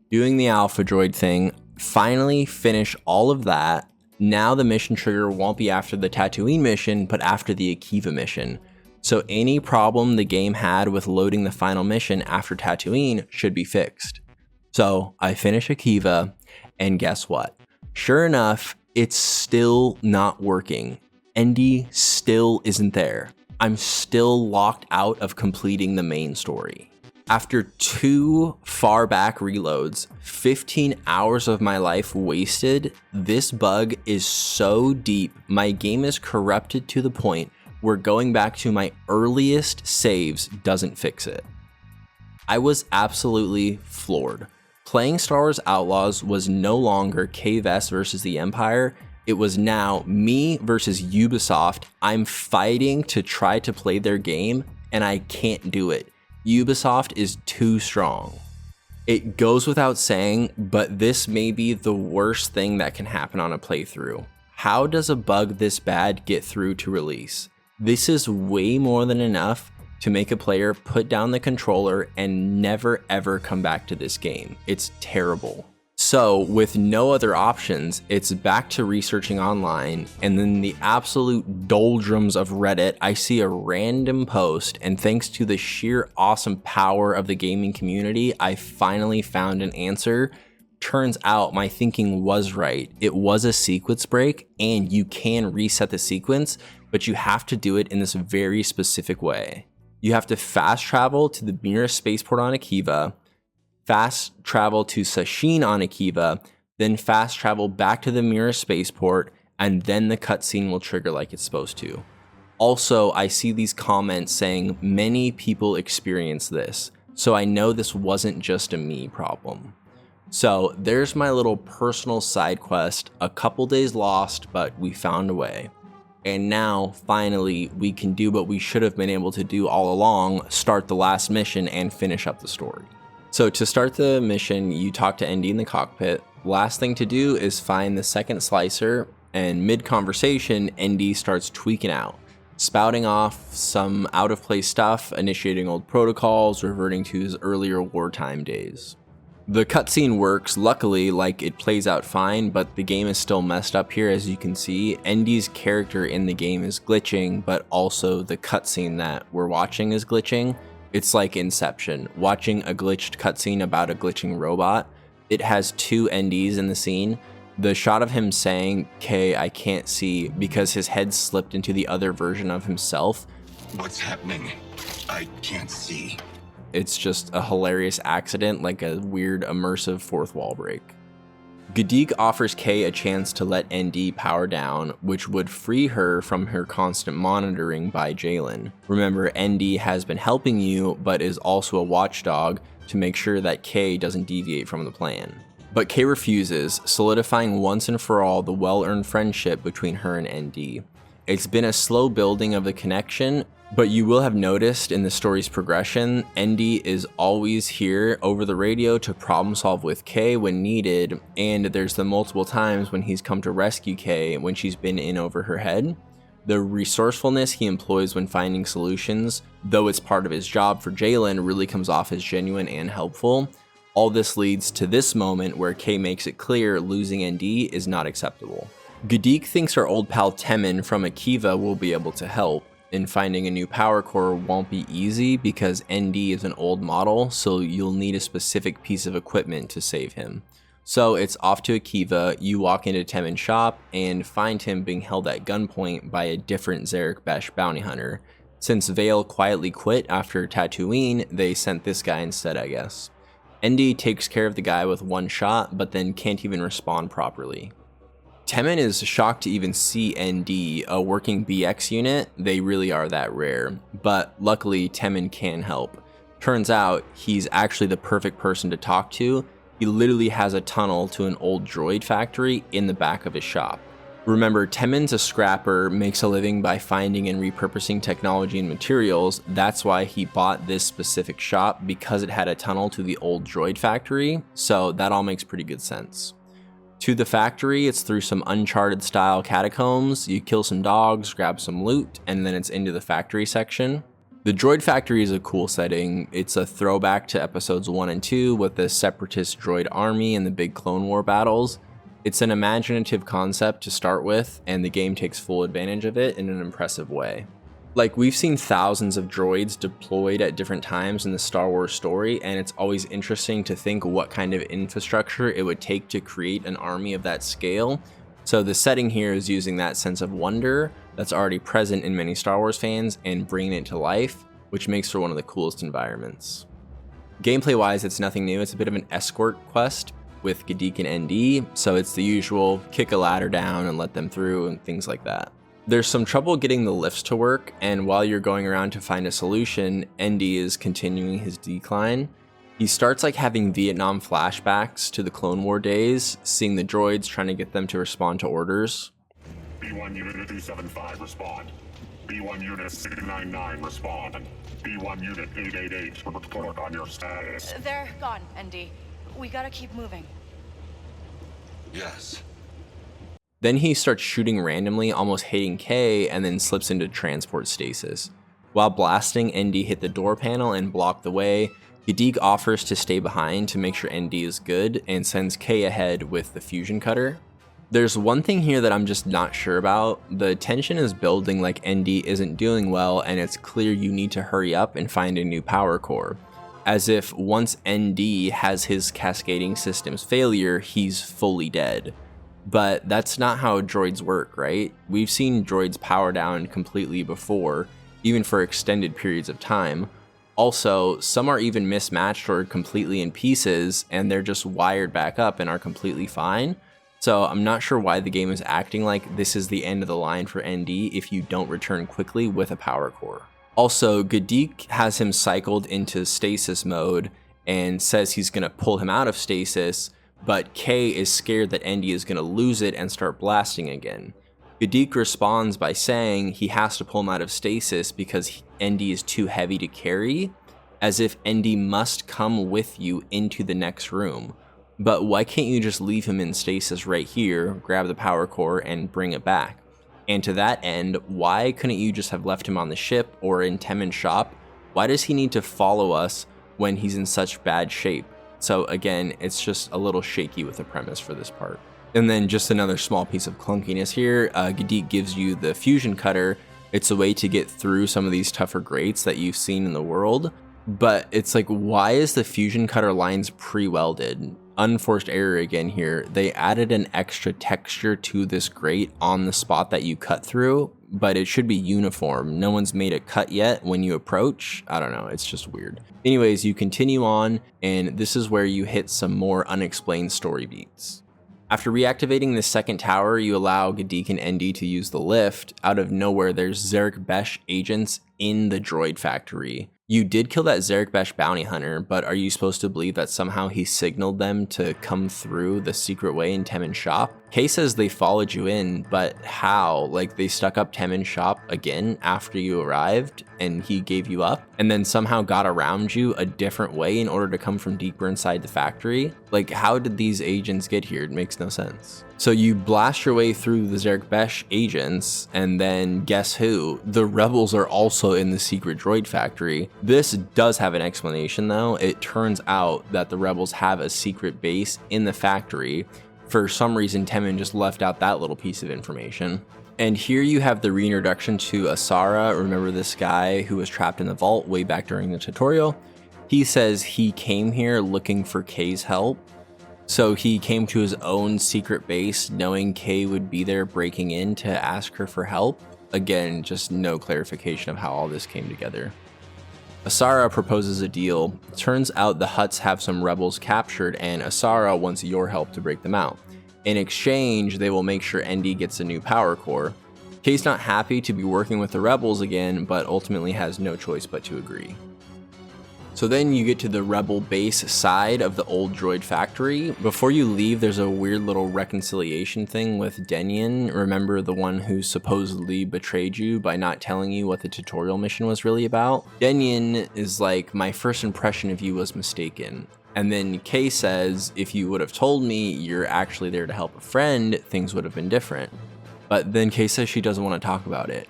doing the Alpha Droid thing, finally finish all of that. Now the mission trigger won't be after the Tatooine mission, but after the Akiva mission. So any problem the game had with loading the final mission after Tatooine should be fixed. So I finish Akiva, and guess what? Sure enough, it's still not working. Indy still isn't there. I'm still locked out of completing the main story. After 2 far back reloads, 15 hours of my life wasted, this bug is so deep, my game is corrupted to the point where going back to my earliest saves doesn't fix it. I was absolutely floored. Playing Star Wars Outlaws was no longer Kay Vess versus the Empire, it was now me versus Ubisoft. I'm fighting to try to play their game, and I can't do it. Ubisoft is too strong. It goes without saying, but this may be the worst thing that can happen on a playthrough. How does a bug this bad get through to release? This is way more than enough to make a player put down the controller and never ever come back to this game. It's terrible. So with no other options, it's back to researching online, and then the absolute doldrums of Reddit, I see a random post, and thanks to the sheer awesome power of the gaming community, I finally found an answer. Turns out my thinking was right. It was a sequence break, and you can reset the sequence, but you have to do it in this very specific way. You have to fast travel to the nearest spaceport on Akiva, fast travel to Sashin on Akiva, then fast travel back to the Mirror spaceport, and then the cutscene will trigger like it's supposed to. Also, I see these comments saying many people experience this, so I know this wasn't just a me problem. So there's my little personal side quest, a couple days lost, but we found a way. And now, finally, we can do what we should have been able to do all along, start the last mission and finish up the story. So to start the mission, you talk to Indy in the cockpit. Last thing to do is find the second slicer, and mid-conversation, Indy starts tweaking out, spouting off some out-of-place stuff, initiating old protocols, reverting to his earlier wartime days. The cutscene works, luckily, like it plays out fine, but the game is still messed up here. As you can see, Indy's character in the game is glitching, but also the cutscene that we're watching is glitching. It's like Inception, watching a glitched cutscene about a glitching robot. It has 2 NDs in the scene. The shot of him saying, "Kay, I can't see," because his head slipped into the other version of himself. What's happening? I can't see. It's just a hilarious accident, like a weird immersive fourth wall break. Gadik offers Kay a chance to let ND power down, which would free her from her constant monitoring by Jalen. Remember, ND has been helping you, but is also a watchdog to make sure that Kay doesn't deviate from the plan. But Kay refuses, solidifying once and for all the well-earned friendship between her and ND. It's been a slow building of the connection, but you will have noticed in the story's progression, ND is always here over the radio to problem solve with Kay when needed, and there's the multiple times when he's come to rescue Kay when she's been in over her head. The resourcefulness he employs when finding solutions, though it's part of his job for Jalen, really comes off as genuine and helpful. All this leads to this moment where Kay makes it clear losing ND is not acceptable. Gadik thinks our old pal Temin from Akiva will be able to help, and finding a new power core won't be easy because ND is an old model, so you'll need a specific piece of equipment to save him. So it's off to Akiva, you walk into Temin's shop and find him being held at gunpoint by a different Zerek Besh bounty hunter. Since Vale quietly quit after Tatooine, they sent this guy instead, I guess. ND takes care of the guy with one shot, but then can't even respond properly. Temin is shocked to even see ND, a working BX unit. They really are that rare, but luckily Temin can help. Turns out he's actually the perfect person to talk to. He literally has a tunnel to an old droid factory in the back of his shop. Remember, Temin's a scrapper, makes a living by finding and repurposing technology and materials. That's why he bought this specific shop, because it had a tunnel to the old droid factory, so that all makes pretty good sense. To the factory, it's through some Uncharted style catacombs. You kill some dogs, grab some loot, and then it's into the factory section. The droid factory is a cool setting. It's a throwback to episodes 1 and 2 with the separatist droid army and the big Clone War battles. It's an imaginative concept to start with, and the game takes full advantage of it in an impressive way. Like, we've seen thousands of droids deployed at different times in the Star Wars story, and it's always interesting to think what kind of infrastructure it would take to create an army of that scale. So the setting here is using that sense of wonder that's already present in many Star Wars fans and bringing it to life, which makes for one of the coolest environments. Gameplay wise, it's nothing new. It's a bit of an escort quest with Ghadik and ND, so it's the usual kick a ladder down and let them through and things like that. There's some trouble getting the lifts to work, and while you're going around to find a solution, ND is continuing his decline. He starts like having Vietnam flashbacks to the Clone War days, seeing the droids trying to get them to respond to orders. B1 Unit 275, respond. B1 Unit 699, respond. B1 Unit 888, report on your status. They're gone, ND. We gotta keep moving. Yes. Then he starts shooting randomly, almost hitting Kay, and then slips into transport stasis. While blasting, ND hit the door panel and blocked the way. Ghadik offers to stay behind to make sure ND is good, and sends Kay ahead with the fusion cutter. There's one thing here that I'm just not sure about. The tension is building like ND isn't doing well, and it's clear you need to hurry up and find a new power core. As if once ND has his cascading system's failure, he's fully dead. But that's not how droids work, right? We've seen droids power down completely before, even for extended periods of time. Also, some are even mismatched or completely in pieces, and they're just wired back up and are completely fine. So I'm not sure why the game is acting like this is the end of the line for ND if you don't return quickly with a power core. Also, Ghadik has him cycled into stasis mode and says he's gonna pull him out of stasis, but Kay is scared that ND is going to lose it and start blasting again. Ghadik responds by saying he has to pull him out of stasis because ND is too heavy to carry, as if ND must come with you into the next room. But why can't you just leave him in stasis right here, grab the power core, and bring it back? And to that end, why couldn't you just have left him on the ship or in Temin's shop? Why does he need to follow us when he's in such bad shape? So again, it's just a little shaky with the premise for this part. And then just another small piece of clunkiness here, Ghadik gives you the fusion cutter. It's a way to get through some of these tougher grates that you've seen in the world. But it's like, why is the fusion cutter lines pre-welded? Unforced error again here. They added an extra texture to this grate on the spot that you cut through, but it should be uniform. No one's made a cut yet when you approach. I don't know, it's just weird. Anyways, you continue on, and this is where you hit some more unexplained story beats. After reactivating the second tower, you allow Ghadik and ND to use the lift. Out of nowhere, there's Zerek Besh agents in the droid factory. You did kill that Zerek Besh bounty hunter, but are you supposed to believe that somehow he signaled them to come through the secret way in Temin's shop? Kay says they followed you in, but how? Like, they stuck up Temin's shop again after you arrived and he gave you up, and then somehow got around you a different way in order to come from deeper inside the factory? Like, how did these agents get here? It makes no sense. So you blast your way through the Zerek Besh agents, and then guess who? The rebels are also in the secret droid factory. This does have an explanation though. It turns out that the rebels have a secret base in the factory. For some reason, Temin just left out that little piece of information. And here you have the reintroduction to Asara. Remember this guy who was trapped in the vault way back during the tutorial? He says he came here looking for Kay's help. So he came to his own secret base knowing Kay would be there breaking in to ask her for help. Again, just no clarification of how all this came together. Asara proposes a deal. Turns out the Hutts have some rebels captured and Asara wants your help to break them out. In exchange, they will make sure ND gets a new power core. Kay's not happy to be working with the rebels again, but ultimately has no choice but to agree. So then you get to the rebel base side of the old droid factory. Before you leave, there's a weird little reconciliation thing with Denyen. Remember, the one who supposedly betrayed you by not telling you what the tutorial mission was really about? Denyen is like, my first impression of you was mistaken. And then Kay says, if you would have told me you're actually there to help a friend, things would have been different. But then Kay says she doesn't want to talk about it.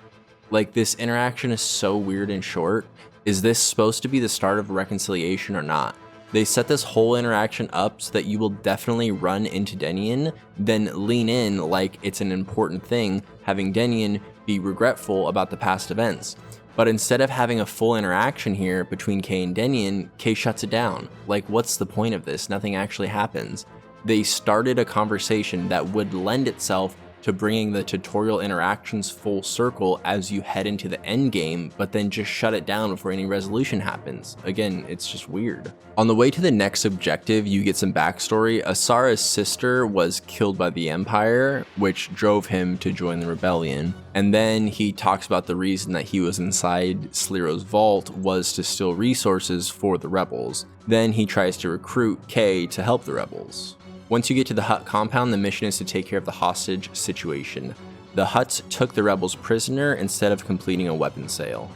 Like, this interaction is so weird and short. Is this supposed to be the start of reconciliation or not? They set this whole interaction up so that you will definitely run into Denyen, then lean in like it's an important thing, having Denyen be regretful about the past events. But instead of having a full interaction here between Kay and Denyen, Kay shuts it down. Like, what's the point of this? Nothing actually happens. They started a conversation that would lend itself to bringing the tutorial interactions full circle as you head into the end game, but then just shut it down before any resolution happens. Again, it's just weird. On the way to the next objective, you get some backstory. Asara's sister was killed by the Empire, which drove him to join the rebellion. And then he talks about the reason that he was inside Sliro's vault was to steal resources for the rebels. Then he tries to recruit Kay to help the rebels. Once you get to the Hutt compound, the mission is to take care of the hostage situation. The Hutts took the rebels prisoner instead of completing a weapons sale.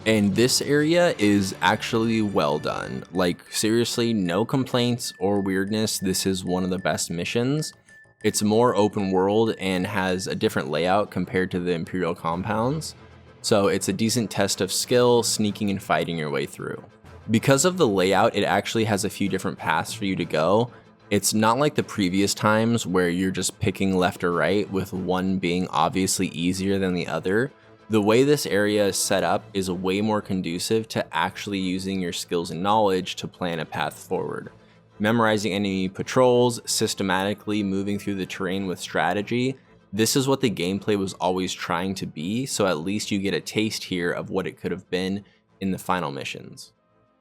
And this area is actually well done. Like, seriously, no complaints or weirdness. This is one of the best missions. It's more open world and has a different layout compared to the Imperial compounds. So it's a decent test of skill, sneaking and fighting your way through. Because of the layout, it actually has a few different paths for you to go. It's not like the previous times where you're just picking left or right, with one being obviously easier than the other. The way this area is set up is way more conducive to actually using your skills and knowledge to plan a path forward. Memorizing enemy patrols, systematically moving through the terrain with strategy. This is what the gameplay was always trying to be, so at least you get a taste here of what it could have been in the final missions.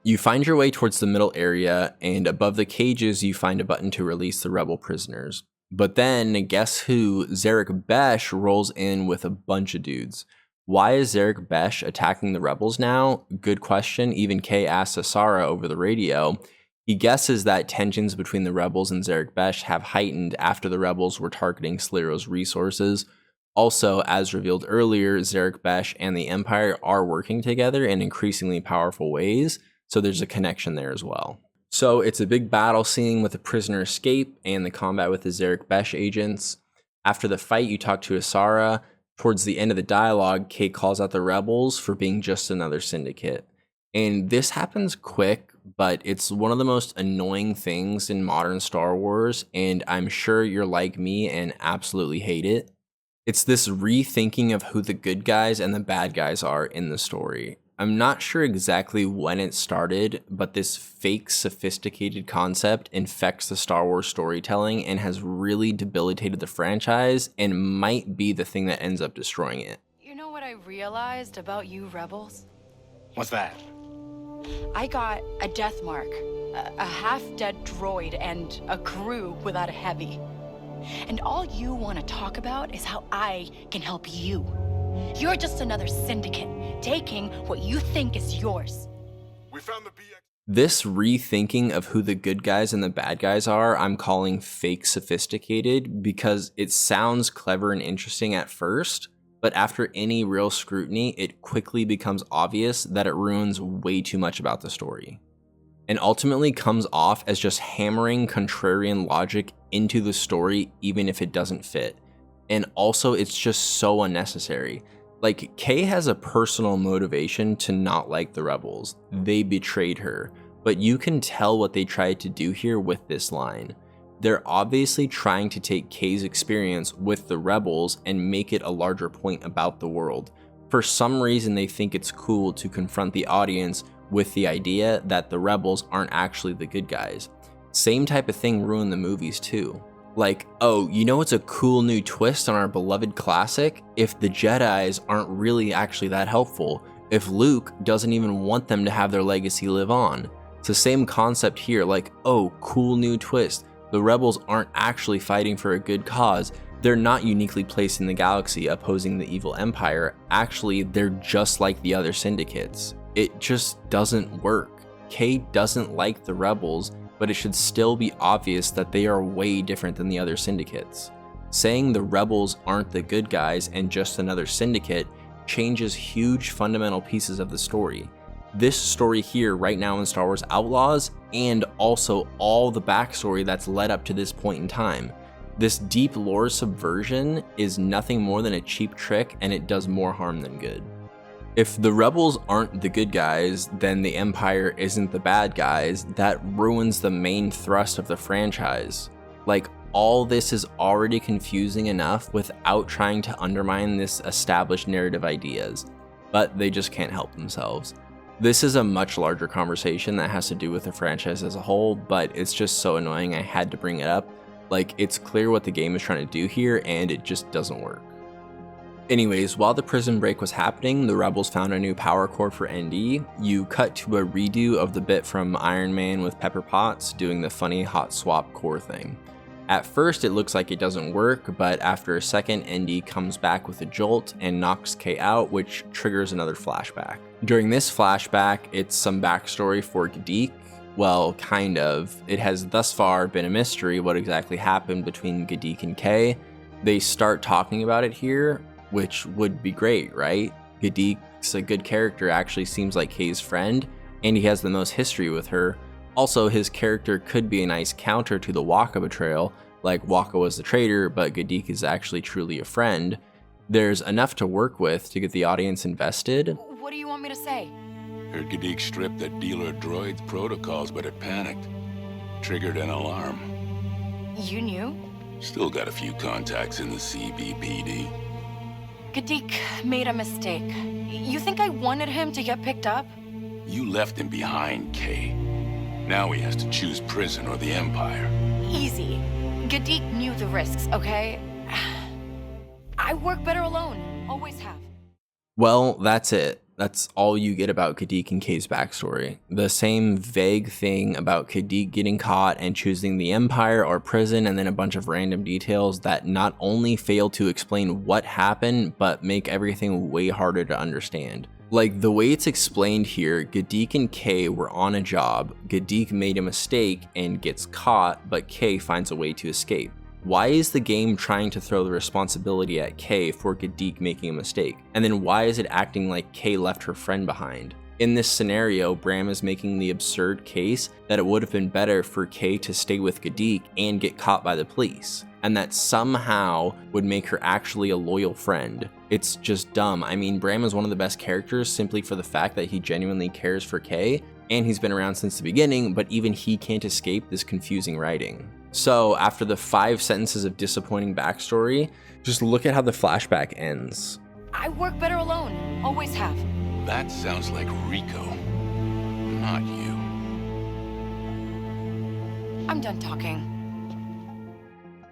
You find your way towards the middle area, and above the cages you find a button to release the rebel prisoners. But then, guess who? Zerek Besh rolls in with a bunch of dudes. Why is Zerek Besh attacking the rebels now? Good question. Even Kay asks Asara over the radio. He guesses that tensions between the rebels and Zerek Besh have heightened after the rebels were targeting Sliro's resources. Also, as revealed earlier, Zerek Besh and the Empire are working together in increasingly powerful ways. So there's a connection there as well. So it's a big battle scene with a prisoner escape and the combat with the Zerek Besh agents. After the fight, you talk to Asara. Towards the end of the dialogue, Kay calls out the rebels for being just another syndicate. And this happens quick, but it's one of the most annoying things in modern Star Wars, and I'm sure you're like me and absolutely hate it. It's this rethinking of who the good guys and the bad guys are in the story. I'm not sure exactly when it started, but this fake sophisticated concept infects the Star Wars storytelling and has really debilitated the franchise and might be the thing that ends up destroying it. You know what I realized about you rebels? What's that? I got a death mark, a half-dead droid, and a crew without a heavy. And all you want to talk about is how I can help you. You're just another syndicate, taking what you think is yours. We found the BX. This rethinking of who the good guys and the bad guys are, I'm calling fake sophisticated, because it sounds clever and interesting at first, but after any real scrutiny, it quickly becomes obvious that it ruins way too much about the story. And ultimately comes off as just hammering contrarian logic into the story even if it doesn't fit. And also, it's just so unnecessary. Like, Kay has a personal motivation to not like the rebels. They betrayed her. But you can tell what they tried to do here with this line. They're obviously trying to take Kay's experience with the rebels and make it a larger point about the world. For some reason, they think it's cool to confront the audience with the idea that the rebels aren't actually the good guys. Same type of thing ruined the movies too. Like, oh, you know, it's a cool new twist on our beloved classic? If the Jedis aren't really actually that helpful, if Luke doesn't even want them to have their legacy live on. It's the same concept here, like, oh, cool new twist. The rebels aren't actually fighting for a good cause. They're not uniquely placed in the galaxy opposing the evil empire. Actually, they're just like the other syndicates. It just doesn't work. Kay doesn't like the rebels, but it should still be obvious that they are way different than the other syndicates. Saying the rebels aren't the good guys and just another syndicate changes huge fundamental pieces of the story. This story here right now in Star Wars Outlaws, and also all the backstory that's led up to this point in time. This deep lore subversion is nothing more than a cheap trick, and it does more harm than good. If the rebels aren't the good guys, then the Empire isn't the bad guys. That ruins the main thrust of the franchise. Like, all this is already confusing enough without trying to undermine this established narrative ideas, but they just can't help themselves. This is a much larger conversation that has to do with the franchise as a whole, but it's just so annoying I had to bring it up. Like, it's clear what the game is trying to do here, and it just doesn't work. Anyways, while the prison break was happening, the rebels found a new power core for ND. You cut to a redo of the bit from Iron Man with Pepper Potts doing the funny hot swap core thing. At first it looks like it doesn't work, but after a second, ND comes back with a jolt and knocks Kay out, which triggers another flashback. During this flashback, it's some backstory for Ghadik. Well, kind of. It has thus far been a mystery what exactly happened between Ghadik and Kay. They start talking about it here, which would be great, right? Ghadik's a good character, actually seems like Kay's friend, and he has the most history with her. Also, his character could be a nice counter to the Waka betrayal, like Waka was the traitor, but Ghadik is actually truly a friend. There's enough to work with to get the audience invested. What do you want me to say? Heard Ghadik stripped that dealer droid's protocols, but it panicked. Triggered an alarm. You knew? Still got a few contacts in the CBPD. Ghadik made a mistake. You think I wanted him to get picked up? You left him behind, Kay. Now he has to choose prison or the Empire. Easy. Ghadik knew the risks, okay? I work better alone. Always have. Well, that's it. That's all you get about Ghadik and Kay's backstory. The same vague thing about Ghadik getting caught and choosing the Empire or prison, and then a bunch of random details that not only fail to explain what happened, but make everything way harder to understand. Like, the way it's explained here, Ghadik and Kay were on a job, Ghadik made a mistake and gets caught, but Kay finds a way to escape. Why is the game trying to throw the responsibility at Kay for Ghadik making a mistake? And then why is it acting like Kay left her friend behind? In this scenario, Bram is making the absurd case that it would have been better for Kay to stay with Ghadik and get caught by the police, and that somehow would make her actually a loyal friend. It's just dumb. I mean, Bram is one of the best characters simply for the fact that he genuinely cares for Kay, and he's been around since the beginning, but even he can't escape this confusing writing. So after the 5 sentences of disappointing backstory, just look at how the flashback ends. I work better alone. Always have. That sounds like Rico. Not you. I'm done talking.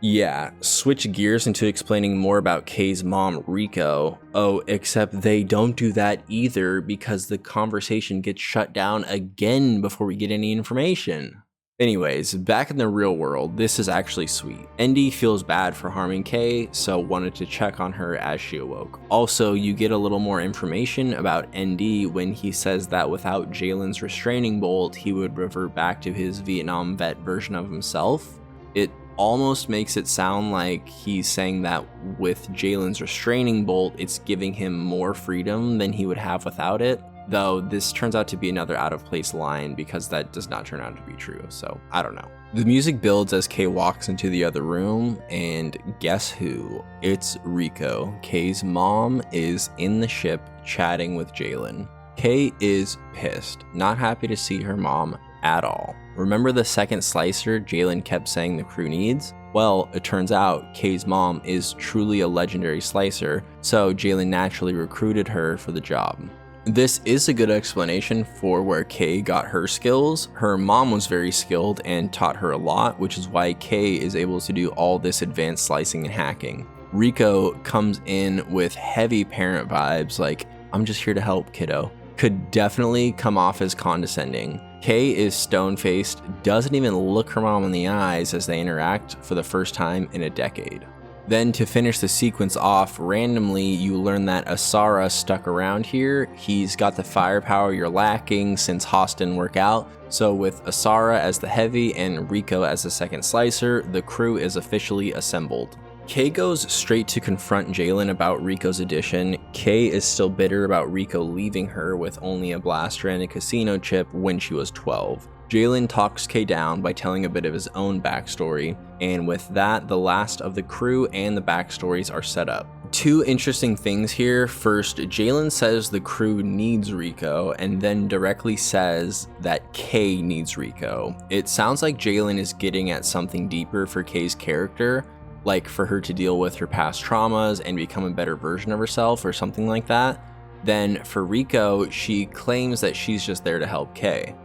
Yeah, switch gears into explaining more about Kay's mom, Rico. Oh, except they don't do that either because the conversation gets shut down again before we get any information. Anyways, back in the real world, this is actually sweet. ND feels bad for harming Kay, so wanted to check on her as she awoke. Also, you get a little more information about ND when he says that without Jalen's restraining bolt, he would revert back to his Vietnam vet version of himself. It almost makes it sound like he's saying that with Jalen's restraining bolt, it's giving him more freedom than he would have without it. Though this turns out to be another out of place line because that does not turn out to be true, so I don't know. The music builds as Kay walks into the other room, and guess who? It's Rico. Kay's mom is in the ship chatting with Jalen. Kay is pissed, not happy to see her mom at all. Remember the second slicer Jalen kept saying the crew needs? Well, it turns out Kay's mom is truly a legendary slicer, so Jalen naturally recruited her for the job. This is a good explanation for where Kay got her skills. Her mom was very skilled and taught her a lot, which is why Kay is able to do all this advanced slicing and hacking. Rico comes in with heavy parent vibes like, I'm just here to help, kiddo. Could definitely come off as condescending. Kay is stone-faced, doesn't even look her mom in the eyes as they interact for the first time in a decade. Then to finish the sequence off, randomly you learn that Asara stuck around here. He's got the firepower you're lacking since Haas didn't work out. So with Asara as the heavy and Rico as the second slicer, the crew is officially assembled. Kay goes straight to confront Jalen about Rico's addition. Kay is still bitter about Rico leaving her with only a blaster and a casino chip when she was 12. Jalen talks Kay down by telling a bit of his own backstory, and with that, the last of the crew and the backstories are set up. Two interesting things here. First, Jalen says the crew needs Rico, and then directly says that Kay needs Rico. It sounds like Jalen is getting at something deeper for Kay's character, like for her to deal with her past traumas and become a better version of herself or something like that. Then for Rico, she claims that she's just there to help Kay.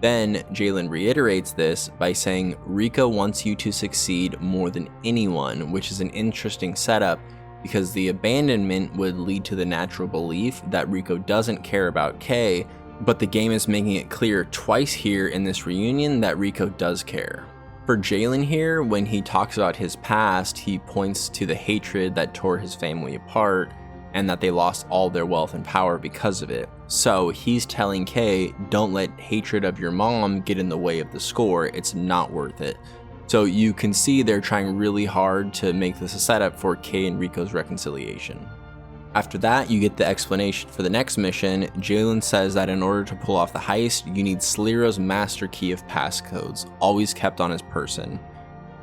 Then Jalen reiterates this by saying Rico wants you to succeed more than anyone, which is an interesting setup because the abandonment would lead to the natural belief that Rico doesn't care about Kay, but the game is making it clear twice here in this reunion that Rico does care. For Jalen here, when he talks about his past, he points to the hatred that tore his family apart and that they lost all their wealth and power because of it. So he's telling Kay, don't let hatred of your mom get in the way of the score, it's not worth it. So you can see they're trying really hard to make this a setup for Kay and Rico's reconciliation. After that, you get the explanation for the next mission. Jalen says that in order to pull off the heist, you need Sliro's master key of passcodes, always kept on his person.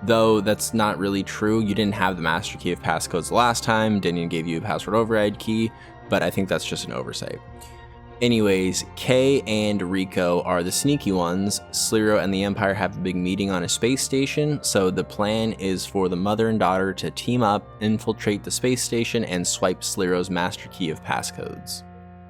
Though that's not really true, you didn't have the master key of passcodes last time, Dinian gave you a password override key, but I think that's just an oversight. Anyways, Kay and Rico are the sneaky ones. Sliro and the Empire have a big meeting on a space station, so the plan is for the mother and daughter to team up, infiltrate the space station, and swipe Sliro's master key of passcodes.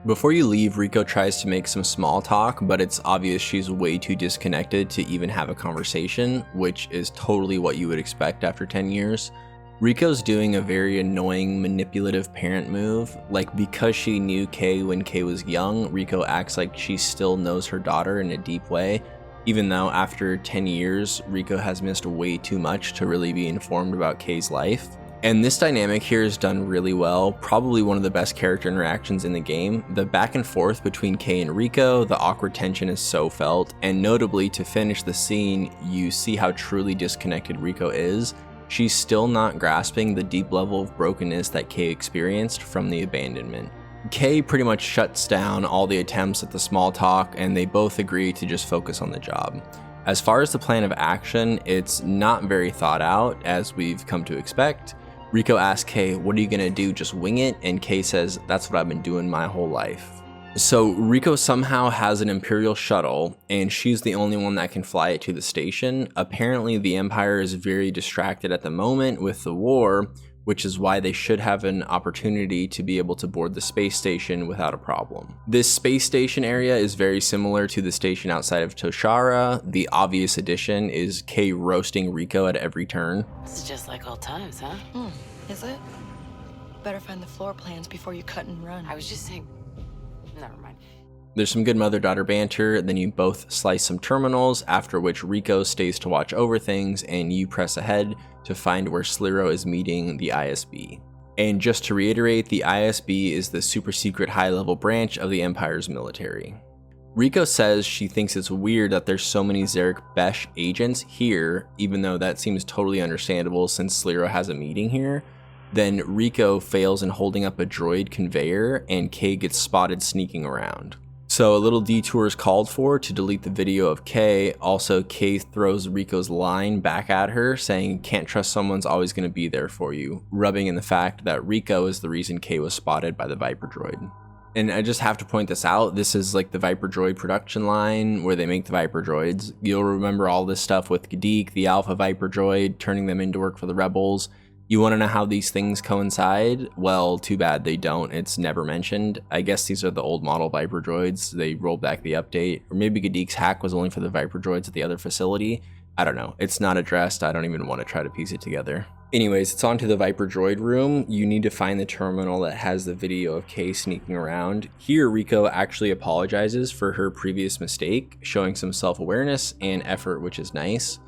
Before you leave, Rico tries to make some small talk, but it's obvious she's way too disconnected to even have a conversation, which is totally what you would expect after 10 years. Rico's doing a very annoying, manipulative parent move. Like, because she knew Kay when Kay was young, Rico acts like she still knows her daughter in a deep way, even though after 10 years, Rico has missed way too much to really be informed about Kay's life. And this dynamic here is done really well, probably one of the best character interactions in the game. The back and forth between Kay and Rico, the awkward tension is so felt, and notably to finish the scene, you see how truly disconnected Rico is. She's still not grasping the deep level of brokenness that Kay experienced from the abandonment. Kay pretty much shuts down all the attempts at the small talk, and they both agree to just focus on the job. As far as the plan of action, it's not very thought out, as we've come to expect. Rico asks Kay, what are you gonna do, just wing it? And Kay says, that's what I've been doing my whole life. So Rico somehow has an Imperial shuttle, and she's the only one that can fly it to the station. Apparently the Empire is very distracted at the moment with the war, which is why they should have an opportunity to be able to board the space station without a problem. This space station area is very similar to the station outside of Toshara. The obvious addition is Kay roasting Rico at every turn. This is just like old times, huh? Is it? Better find the floor plans before you cut and run. I was just saying. Never mind. There's some good mother-daughter banter, then you both slice some terminals, after which Rico stays to watch over things, and you press ahead to find where Sliro is meeting the ISB. And just to reiterate, the ISB is the super secret high-level branch of the Empire's military. Rico says she thinks it's weird that there's so many Zerek Besh agents here, even though that seems totally understandable since Sliro has a meeting here. Then Rico fails in holding up a droid conveyor, and Kay gets spotted sneaking around. So a little detour is called for to delete the video of Kay. Also, Kay throws Rico's line back at her, saying, can't trust someone's always going to be there for you, rubbing in the fact that Rico is the reason Kay was spotted by the Viper droid. And I just have to point this out, this is like the Viper droid production line where they make the Viper droids. You'll remember all this stuff with Gadik, the Alpha Viper droid, turning them into work for the Rebels. You want to know how these things coincide? Well, too bad they don't. It's never mentioned. I guess these are the old model Viper droids. They rolled back the update. Or maybe Gadik's hack was only for the Viper droids at the other facility. I don't know. It's not addressed. I don't even want to try to piece it together. Anyways, it's on to the Viper droid room. You need to find the terminal that has the video of Kay sneaking around. Here, Rico actually apologizes for her previous mistake, showing some self-awareness and effort, which is nice.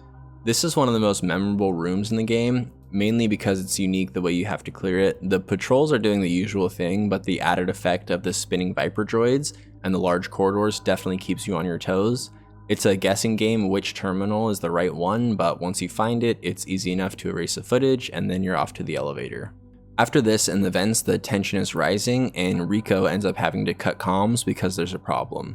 This is one of the most memorable rooms in the game, mainly because it's unique the way you have to clear it. The patrols are doing the usual thing, but the added effect of the spinning Viper droids and the large corridors definitely keeps you on your toes. It's a guessing game which terminal is the right one, but once you find it, it's easy enough to erase the footage and then you're off to the elevator. After this, in the vents, the tension is rising and Rico ends up having to cut comms because there's a problem.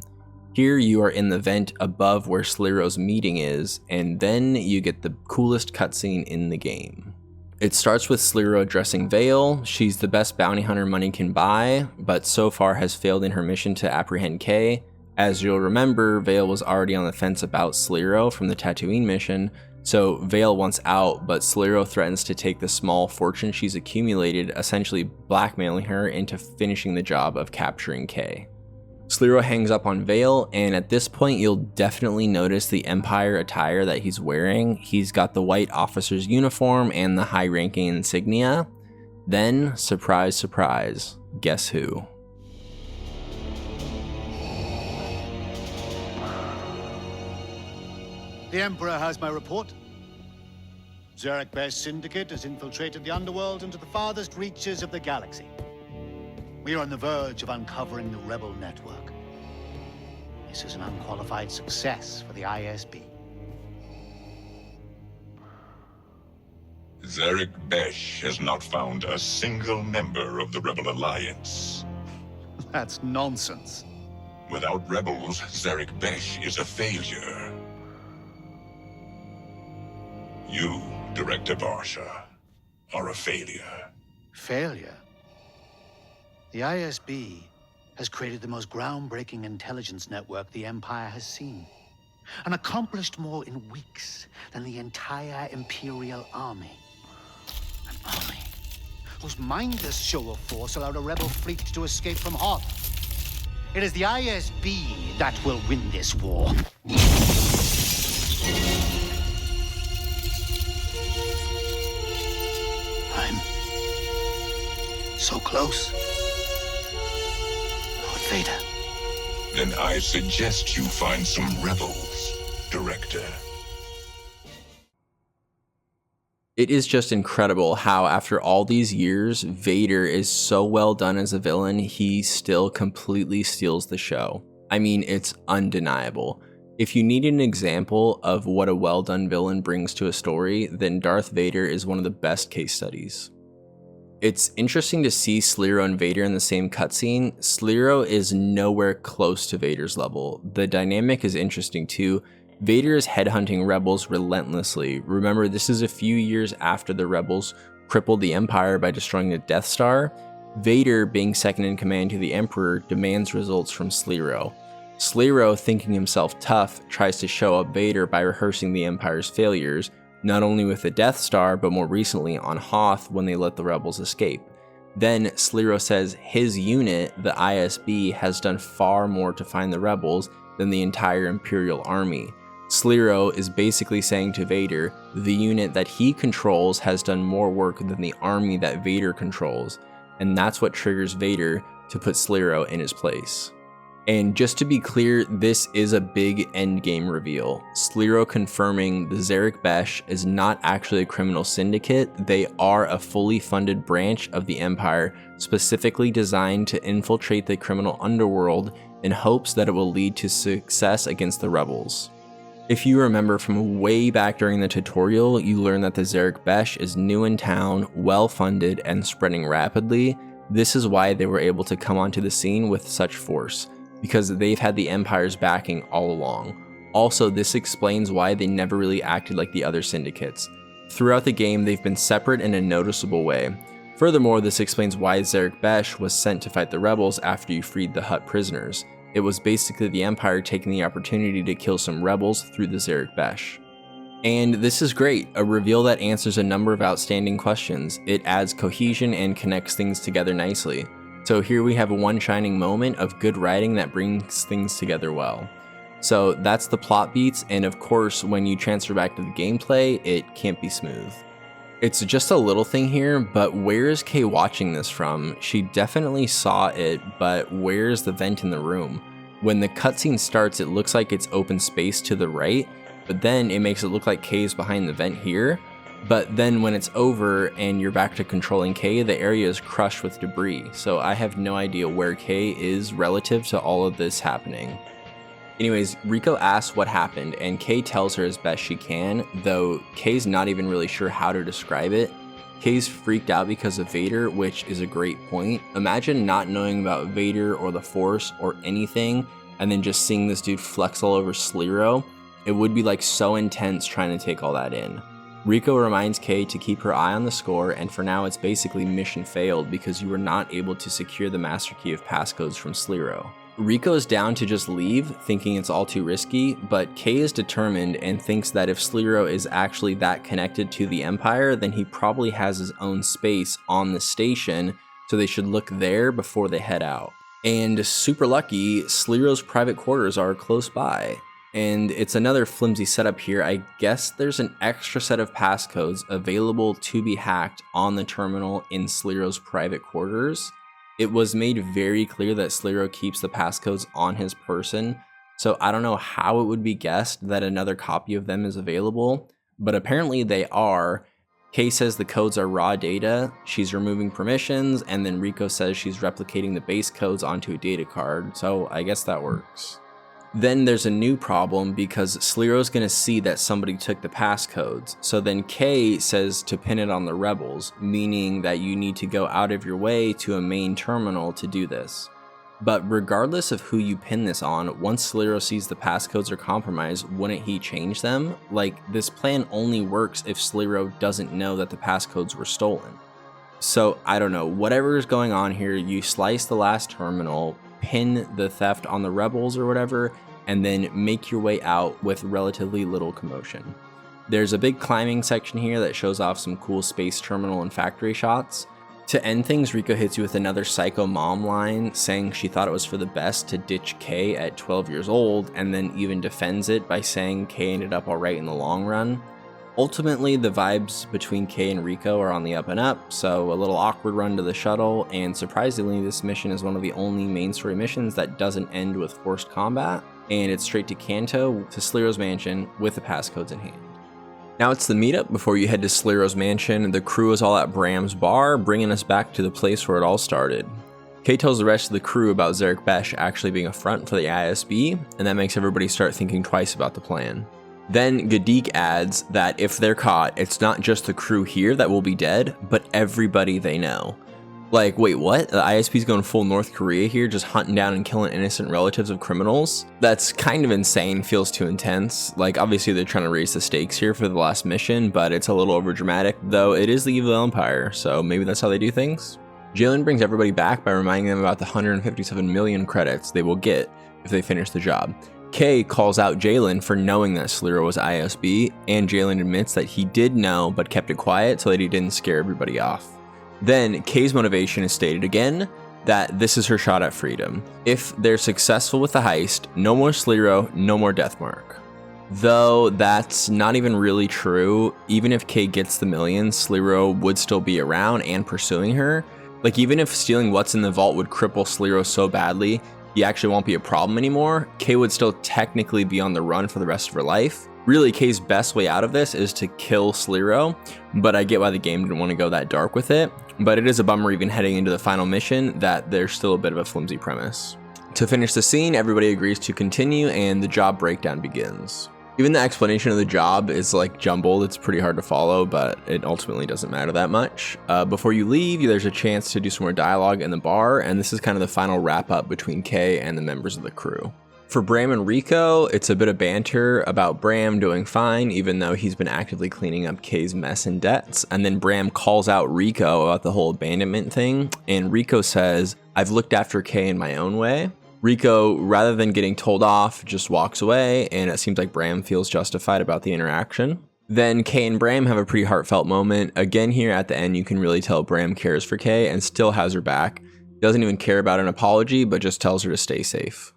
Here you are in the vent above where Sliro's meeting is, and then you get the coolest cutscene in the game. It starts with Sliro addressing Vale. She's the best bounty hunter money can buy, but so far has failed in her mission to apprehend Kay. As you'll remember, Vale was already on the fence about Sliro from the Tatooine mission, so Vale wants out, but Sliro threatens to take the small fortune she's accumulated, essentially blackmailing her into finishing the job of capturing Kay. Sliro hangs up on Vale, and at this point you'll definitely notice the Empire attire that he's wearing. He's got the white officer's uniform and the high-ranking insignia. Then, surprise, surprise, guess who? The Emperor has my report. Zerek Besh Syndicate has infiltrated the underworld into the farthest reaches of the galaxy. We are on the verge of uncovering the rebel network. This is an unqualified success for the ISB. Zerek Besh has not found a single member of the Rebel Alliance. That's nonsense. Without rebels, Zerek Besh is a failure. You, Director Barsha, are a failure. Failure? The ISB has created the most groundbreaking intelligence network the Empire has seen, and accomplished more in weeks than the entire Imperial Army. An army whose mindless show of force allowed a rebel fleet to escape from Hutt. It is the ISB that will win this war. I'm so close. Lord Vader. Then I suggest you find some rebels, Director. It is just incredible how after all these years, Vader is so well done as a villain, he still completely steals the show. I mean, it's undeniable. If you need an example of what a well-done villain brings to a story, then Darth Vader is one of the best case studies. It's interesting to see Sliro and Vader in the same cutscene. Sliro is nowhere close to Vader's level. The dynamic is interesting too. Vader is headhunting rebels relentlessly. Remember, this is a few years after the rebels crippled the Empire by destroying the Death Star. Vader, being second in command to the Emperor, demands results from Sliro. Sliro, thinking himself tough, tries to show up Vader by rehearsing the Empire's failures, not only with the Death Star, but more recently on Hoth when they let the rebels escape. Then Sliro says his unit, the ISB, has done far more to find the rebels than the entire Imperial army. Sliro is basically saying to Vader, the unit that he controls has done more work than the army that Vader controls, and that's what triggers Vader to put Sliro in his place. And just to be clear, this is a big endgame reveal. Sliro confirming the Zerek Besh is not actually a criminal syndicate. They are a fully funded branch of the Empire, specifically designed to infiltrate the criminal underworld in hopes that it will lead to success against the rebels. If you remember from way back during the tutorial, you learn that the Zerek Besh is new in town, well-funded, and spreading rapidly. This is why they were able to come onto the scene with such force, because they've had the Empire's backing all along. Also, this explains why they never really acted like the other syndicates. Throughout the game, they've been separate in a noticeable way. Furthermore, this explains why Zerek Besh was sent to fight the rebels after you freed the Hutt prisoners. It was basically the Empire taking the opportunity to kill some rebels through the Zerek Besh. And this is great, a reveal that answers a number of outstanding questions. It adds cohesion and connects things together nicely. So here we have one shining moment of good writing that brings things together well. So that's the plot beats, and of course when you transfer back to the gameplay, it can't be smooth. It's just a little thing here, but where is Kay watching this from? She definitely saw it, but where's the vent in the room? When the cutscene starts, it looks like it's open space to the right, but then it makes it look like Kay's behind the vent here. But then when it's over and you're back to controlling Kay, the area is crushed with debris. So I have no idea where Kay is relative to all of this happening. Anyways, Rico asks what happened, and Kay tells her as best she can, though Kay's not even really sure how to describe it. Kay's freaked out because of Vader, which is a great point. Imagine not knowing about Vader or the Force or anything, and then just seeing this dude flex all over Sliro. It would be like so intense trying to take all that in. Rico reminds Kay to keep her eye on the score, and for now it's basically mission failed because you were not able to secure the master key of passcodes from Sliro. Rico is down to just leave, thinking it's all too risky, but Kay is determined and thinks that if Sliro is actually that connected to the Empire, then he probably has his own space on the station, so they should look there before they head out. And super lucky, Sliro's private quarters are close by. And it's another flimsy setup here. I guess there's an extra set of passcodes available to be hacked on the terminal in Sliro's private quarters. It was made very clear that Sliro keeps the passcodes on his person, so I don't know how it would be guessed that another copy of them is available, but apparently they are. Kay says the codes are raw data, she's removing permissions, and then Rico says she's replicating the base codes onto a data card, so I guess that works. Then there's a new problem because Sliro's gonna see that somebody took the passcodes, so then Kay says to pin it on the rebels, meaning that you need to go out of your way to a main terminal to do this. But regardless of who you pin this on, once Sliro sees the passcodes are compromised, wouldn't he change them? Like, this plan only works if Sliro doesn't know that the passcodes were stolen. So I don't know, whatever is going on here, you slice the last terminal, pin the theft on the rebels or whatever, and then make your way out with relatively little commotion. There's a big climbing section here that shows off some cool space terminal and factory shots. To end things, Rico hits you with another psycho mom line saying she thought it was for the best to ditch Kay at 12 years old, and then even defends it by saying Kay ended up alright in the long run. Ultimately, the vibes between Kay and Rico are on the up and up, so a little awkward run to the shuttle, and surprisingly this mission is one of the only main story missions that doesn't end with forced combat, and it's straight to Kanto, to Sliro's mansion, with the passcodes in hand. Now it's the meetup before you head to Sliro's mansion. The crew is all at Bram's bar, bringing us back to the place where it all started. Kay tells the rest of the crew about Zerek Besh actually being a front for the ISB, and that makes everybody start thinking twice about the plan. Then Gadeek adds that if they're caught, it's not just the crew here that will be dead, but everybody they know. Like, wait, what? The ISP's going full North Korea here, just hunting down and killing innocent relatives of criminals? That's kind of insane, feels too intense. Like, obviously they're trying to raise the stakes here for the last mission, but it's a little overdramatic, though it is the evil empire, so maybe that's how they do things? Jalen brings everybody back by reminding them about the 157 million credits they will get if they finish the job. Kay calls out Jalen for knowing that Sliro was ISB, and Jalen admits that he did know but kept it quiet so that he didn't scare everybody off. Then Kay's motivation is stated again, that this is her shot at freedom. If they're successful with the heist, no more Sliro, no more Deathmark. Though that's not even really true. Even if Kay gets the millions, Sliro would still be around and pursuing her. Like, even if stealing what's in the vault would cripple Sliro so badly he actually won't be a problem anymore, Kay would still technically be on the run for the rest of her life. Really, Kay's best way out of this is to kill Sliro, but I get why the game didn't want to go that dark with it. But it is a bummer even heading into the final mission that there's still a bit of a flimsy premise. To finish the scene, everybody agrees to continue and the job breakdown begins. Even the explanation of the job is like jumbled, it's pretty hard to follow, but it ultimately doesn't matter that much. Before you leave, there's a chance to do some more dialogue in the bar, and this is kind of the final wrap up between Kay and the members of the crew. For Bram and Rico, it's a bit of banter about Bram doing fine, even though he's been actively cleaning up Kay's mess and debts, and then Bram calls out Rico about the whole abandonment thing, and Rico says, "I've looked after Kay in my own way." Rico, rather than getting told off, just walks away, and it seems like Bram feels justified about the interaction. Then Kay and Bram have a pretty heartfelt moment. Again, here at the end, you can really tell Bram cares for Kay and still has her back. Doesn't even care about an apology, but just tells her to stay safe.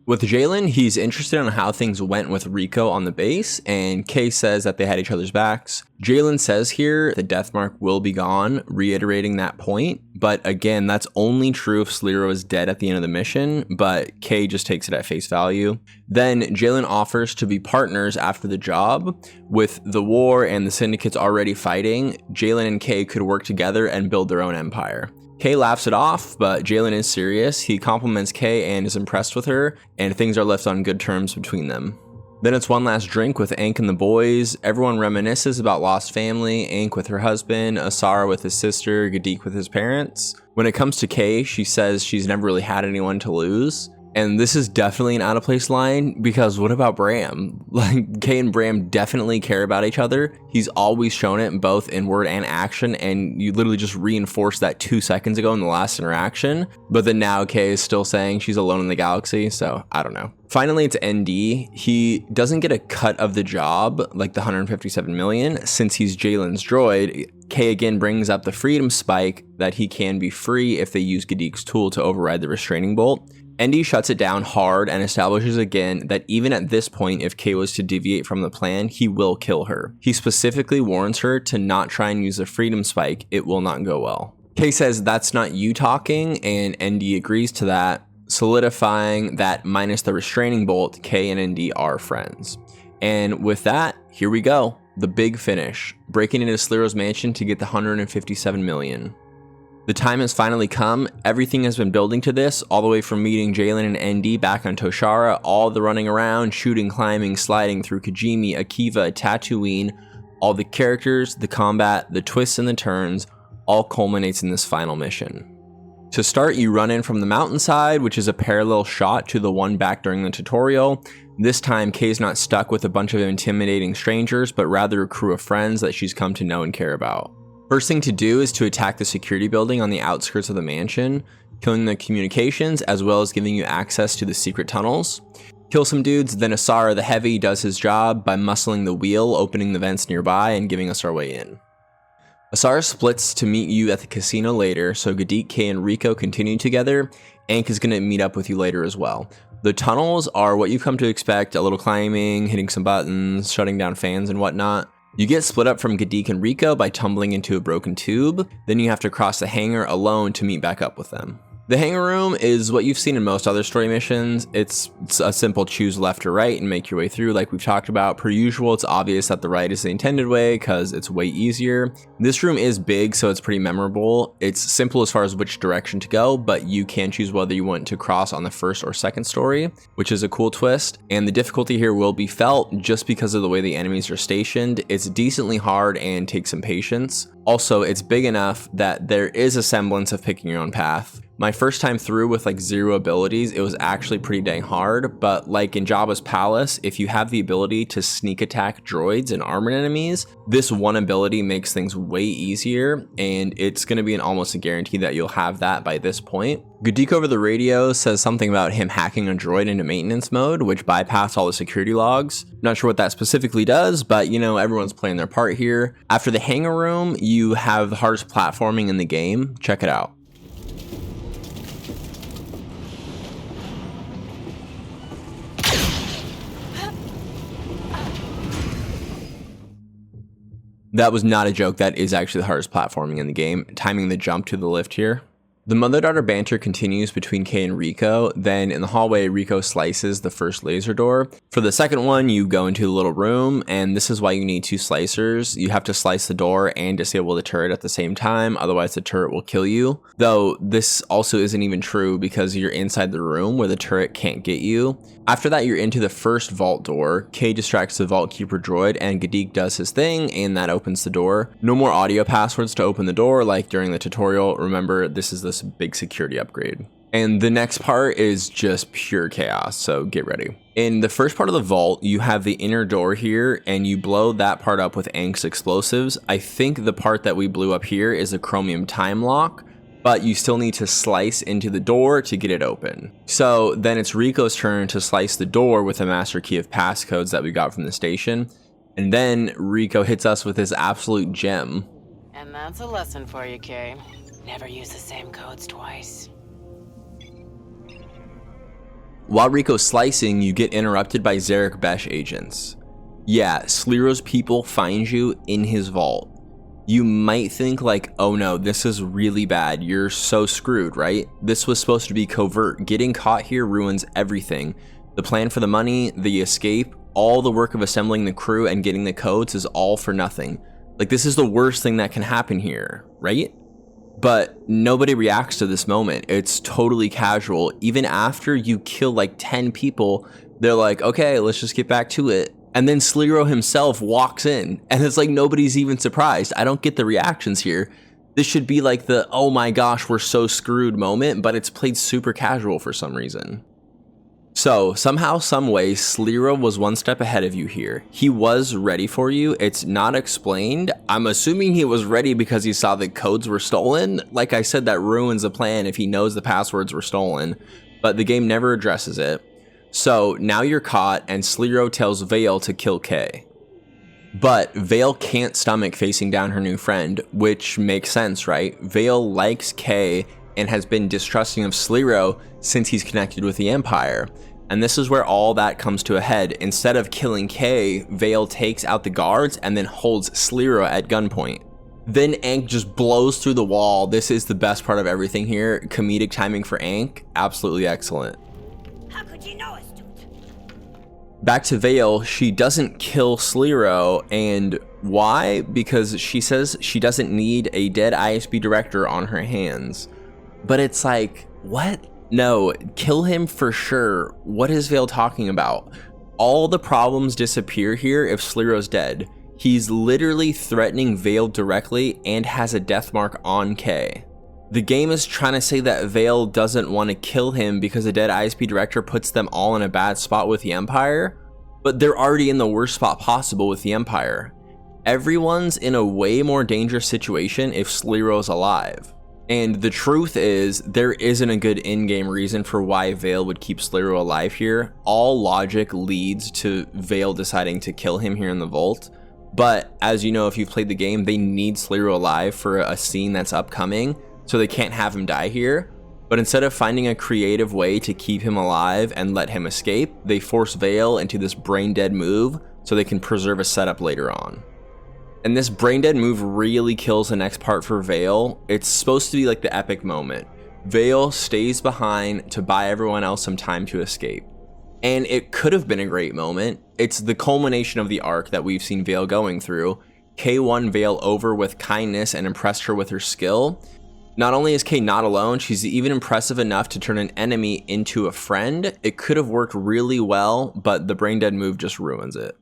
With Jalen, he's interested in how things went with Rico on the base, and Kay says that they had each other's backs. Jalen says here the death mark will be gone, reiterating that point, but again, that's only true if Sliro is dead at the end of the mission, but Kay just takes it at face value. Then Jalen offers to be partners after the job. With the war and the syndicates already fighting, Jalen and Kay could work together and build their own empire. Kay laughs it off, but Jalen is serious. He compliments Kay and is impressed with her, and things are left on good terms between them. Then it's one last drink with Ankh and the boys. Everyone reminisces about lost family, Ankh with her husband, Asara with his sister, Gadik with his parents. When it comes to Kay, she says she's never really had anyone to lose. And this is definitely an out of place line, because what about Bram? Like, Kay and Bram definitely care about each other. He's always shown it both in word and action, and you literally just reinforced that 2 seconds ago in the last interaction. But then now Kay is still saying she's alone in the galaxy, so I don't know. Finally, it's ND. He doesn't get a cut of the job, like the 157 million, since he's Jalen's droid. Kay again brings up the freedom spike, that he can be free if they use Gadik's tool to override the restraining bolt. ND shuts it down hard and establishes again that even at this point, if Kay was to deviate from the plan, he will kill her. He specifically warns her to not try and use the freedom spike, it will not go well. Kay says that's not you talking, and ND agrees to that, solidifying that minus the restraining bolt, Kay and ND are friends. And with that, here we go, the big finish, breaking into Sliro's mansion to get the 157 million. The time has finally come. Everything has been building to this, all the way from meeting Jalen and ND back on Toshara, all the running around, shooting, climbing, sliding through Kijimi, Akiva, Tatooine, all the characters, the combat, the twists and the turns, all culminates in this final mission. To start, you run in from the mountainside, which is a parallel shot to the one back during the tutorial. This time, Kay's not stuck with a bunch of intimidating strangers, but rather a crew of friends that she's come to know and care about. First thing to do is to attack the security building on the outskirts of the mansion, killing the communications as well as giving you access to the secret tunnels. Kill some dudes, then Asara the Heavy does his job by muscling the wheel, opening the vents nearby and giving us our way in. Asara splits to meet you at the casino later, so Gadik, Kay, and Rico continue together. Ankh is going to meet up with you later as well. The tunnels are what you've come to expect, a little climbing, hitting some buttons, shutting down fans and whatnot. You get split up from Gadik and Rico by tumbling into a broken tube, then you have to cross the hangar alone to meet back up with them. The hangar room is what you've seen in most other story missions. It's a simple choose left or right and make your way through like we've talked about. Per usual, it's obvious that the right is the intended way because it's way easier. This room is big, so it's pretty memorable. It's simple as far as which direction to go, but you can choose whether you want to cross on the first or second story, which is a cool twist. And the difficulty here will be felt just because of the way the enemies are stationed. It's decently hard and takes some patience. Also, it's big enough that there is a semblance of picking your own path. My first time through with like 0 abilities, it was actually pretty dang hard, but like in Jabba's palace, if you have the ability to sneak attack droids and armored enemies, this one ability makes things way easier, and it's going to be almost a guarantee that you'll have that by this point. Gadik over the radio says something about him hacking a droid into maintenance mode, which bypassed all the security logs. Not sure what that specifically does, but you know, everyone's playing their part here. After the hangar room, you have the hardest platforming in the game. Check it out. That was not a joke, that is actually the hardest platforming in the game, timing the jump to the lift here. The mother-daughter banter continues between Kay and Rico, then in the hallway, Rico slices the first laser door. For the second one, you go into the little room, and this is why you need 2 slicers. You have to slice the door and disable the turret at the same time, otherwise the turret will kill you. Though this also isn't even true because you're inside the room where the turret can't get you. After that, you're into the first vault door. Kay distracts the vault keeper droid, and Gadik does his thing, and that opens the door. No more audio passwords to open the door like during the tutorial. Remember, this is this big security upgrade. And the next part is just pure chaos, so get ready. In the first part of the vault, you have the inner door here, and you blow that part up with Ankh's explosives. I think the part that we blew up here is a chromium time lock, but you still need to slice into the door to get it open. So then it's Rico's turn to slice the door with a master key of passcodes that we got from the station. And then Rico hits us with his absolute gem. And that's a lesson for you, Kay. Never use the same codes twice. While Rico's slicing, you get interrupted by Zerek Besh agents. Yeah, Sliro's people find you in his vault. You might think like, oh no, this is really bad, you're so screwed, right? This was supposed to be covert. Getting caught here ruins everything. The plan for the money, the escape, all the work of assembling the crew and getting the codes is all for nothing. Like, this is the worst thing that can happen here, right? But nobody reacts to this moment. It's totally casual. Even after you kill like 10 people, they're like, okay, let's just get back to it. And then Sliro himself walks in, and it's like nobody's even surprised. I don't get the reactions here. This should be like the, oh my gosh, we're so screwed moment, but it's played super casual for some reason. So somehow, some way, Sliro was one step ahead of you here. He was ready for you. It's not explained. I'm assuming he was ready because he saw the codes were stolen. Like I said, that ruins the plan if he knows the passwords were stolen, but the game never addresses it. So now you're caught, and Sliro tells Vale to kill Kay. But Vale can't stomach facing down her new friend, which makes sense, right? Vale likes Kay and has been distrusting of Sliro since he's connected with the Empire. And this is where all that comes to a head. Instead of killing Kay, Vale takes out the guards and then holds Sliro at gunpoint. Then Ankh just blows through the wall. This is the best part of everything here. Comedic timing for Ankh, absolutely excellent. How could you know us, dude? Back to Vale, she doesn't kill Sliro, and why? Because she says she doesn't need a dead ISB director on her hands. But it's like, what? No, kill him for sure. What is Vale talking about? All the problems disappear here if Sliro's dead. He's literally threatening Vale directly and has a death mark on Kay. The game is trying to say that Vale doesn't want to kill him because a dead ISP director puts them all in a bad spot with the Empire, but they're already in the worst spot possible with the Empire. Everyone's in a way more dangerous situation if Sliro's alive. And the truth is, there isn't a good in-game reason for why Vale would keep Sliro alive here. All logic leads to Vale deciding to kill him here in the vault. But as you know, if you've played the game, they need Sliro alive for a scene that's upcoming, so they can't have him die here. But instead of finding a creative way to keep him alive and let him escape, they force Vale into this brain-dead move so they can preserve a setup later on. And this brain-dead move really kills the next part for Vale. It's supposed to be like the epic moment. Vale stays behind to buy everyone else some time to escape. And it could have been a great moment. It's the culmination of the arc that we've seen Vale going through. Kay won Vale over with kindness and impressed her with her skill. Not only is Kay not alone, she's even impressive enough to turn an enemy into a friend. It could have worked really well, but the brain-dead move just ruins it.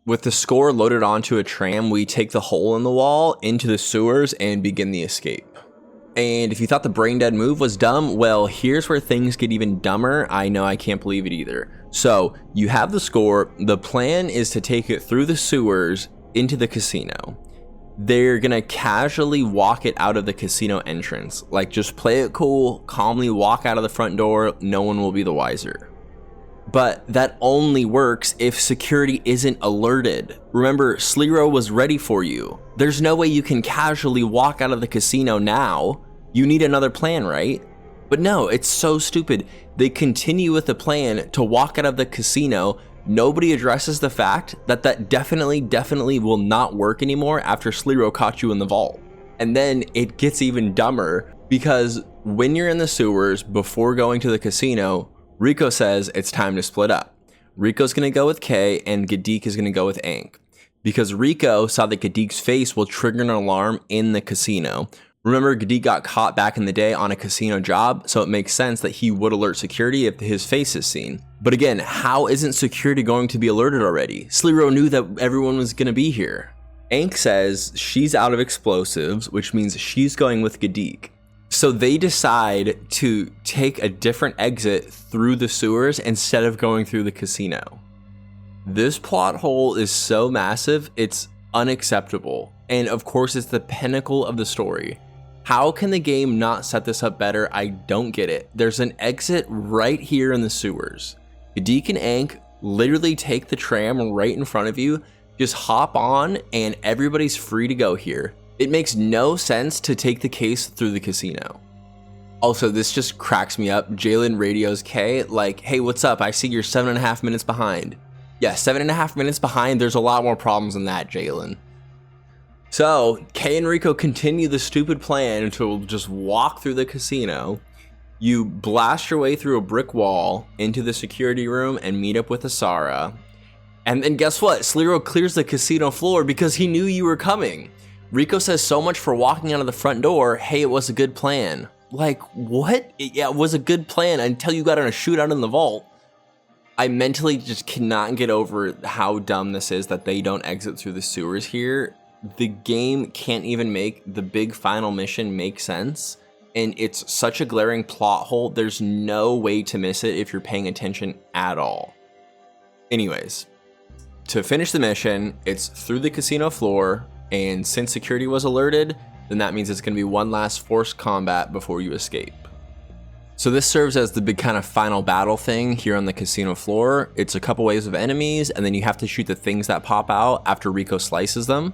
With the score loaded onto a tram, we take the hole in the wall into the sewers and begin the escape. And if you thought the brain-dead move was dumb, well, here's where things get even dumber. I know, I can't believe it either. So, you have the score. The plan is to take it through the sewers into the casino. They're gonna casually walk it out of the casino entrance. Like, just play it cool, calmly walk out of the front door, no one will be the wiser. But that only works if security isn't alerted. Remember, Sliro was ready for you. There's no way you can casually walk out of the casino now. You need another plan, right? But no, it's so stupid. They continue with the plan to walk out of the casino. Nobody addresses the fact that that definitely will not work anymore after Sliro caught you in the vault. And then it gets even dumber because when you're in the sewers before going to the casino, Rico says it's time to split up. Rico's gonna go with Kay and Gadik is gonna go with Ankh. Because Rico saw that Gadik's face will trigger an alarm in the casino. Remember, Gadik got caught back in the day on a casino job, so it makes sense that he would alert security if his face is seen. But again, how isn't security going to be alerted already? Sliro knew that everyone was gonna be here. Ankh says she's out of explosives, which means she's going with Gadik. So they decide to take a different exit through the sewers instead of going through the casino. This plot hole is so massive, it's unacceptable. And of course, it's the pinnacle of the story. How can the game not set this up better? I don't get it. There's an exit right here in the sewers. Gadik and Ankh literally take the tram right in front of you, just hop on, and everybody's free to go here. It makes no sense to take the case through the casino. Also, this just cracks me up. Jalen radios Kay like, hey, what's up? I see you're 7.5 minutes behind. Yeah, 7.5 minutes behind. There's a lot more problems than that, Jalen. So, Kay and Rico continue the stupid plan to just walk through the casino. You blast your way through a brick wall into the security room and meet up with Asara. And then guess what? Sliro clears the casino floor because he knew you were coming. Rico says so much for walking out of the front door. Hey, it was a good plan. Like, what? Yeah, it was a good plan until you got in a shootout in the vault. I mentally just cannot get over how dumb this is that they don't exit through the sewers here. The game can't even make the big final mission make sense. And it's such a glaring plot hole. There's no way to miss it if you're paying attention at all. Anyways, to finish the mission, it's through the casino floor. And since security was alerted, then that means it's going to be one last forced combat before you escape. So this serves as the big kind of final battle thing here on the casino floor. It's a couple waves of enemies, and then you have to shoot the things that pop out after Rico slices them.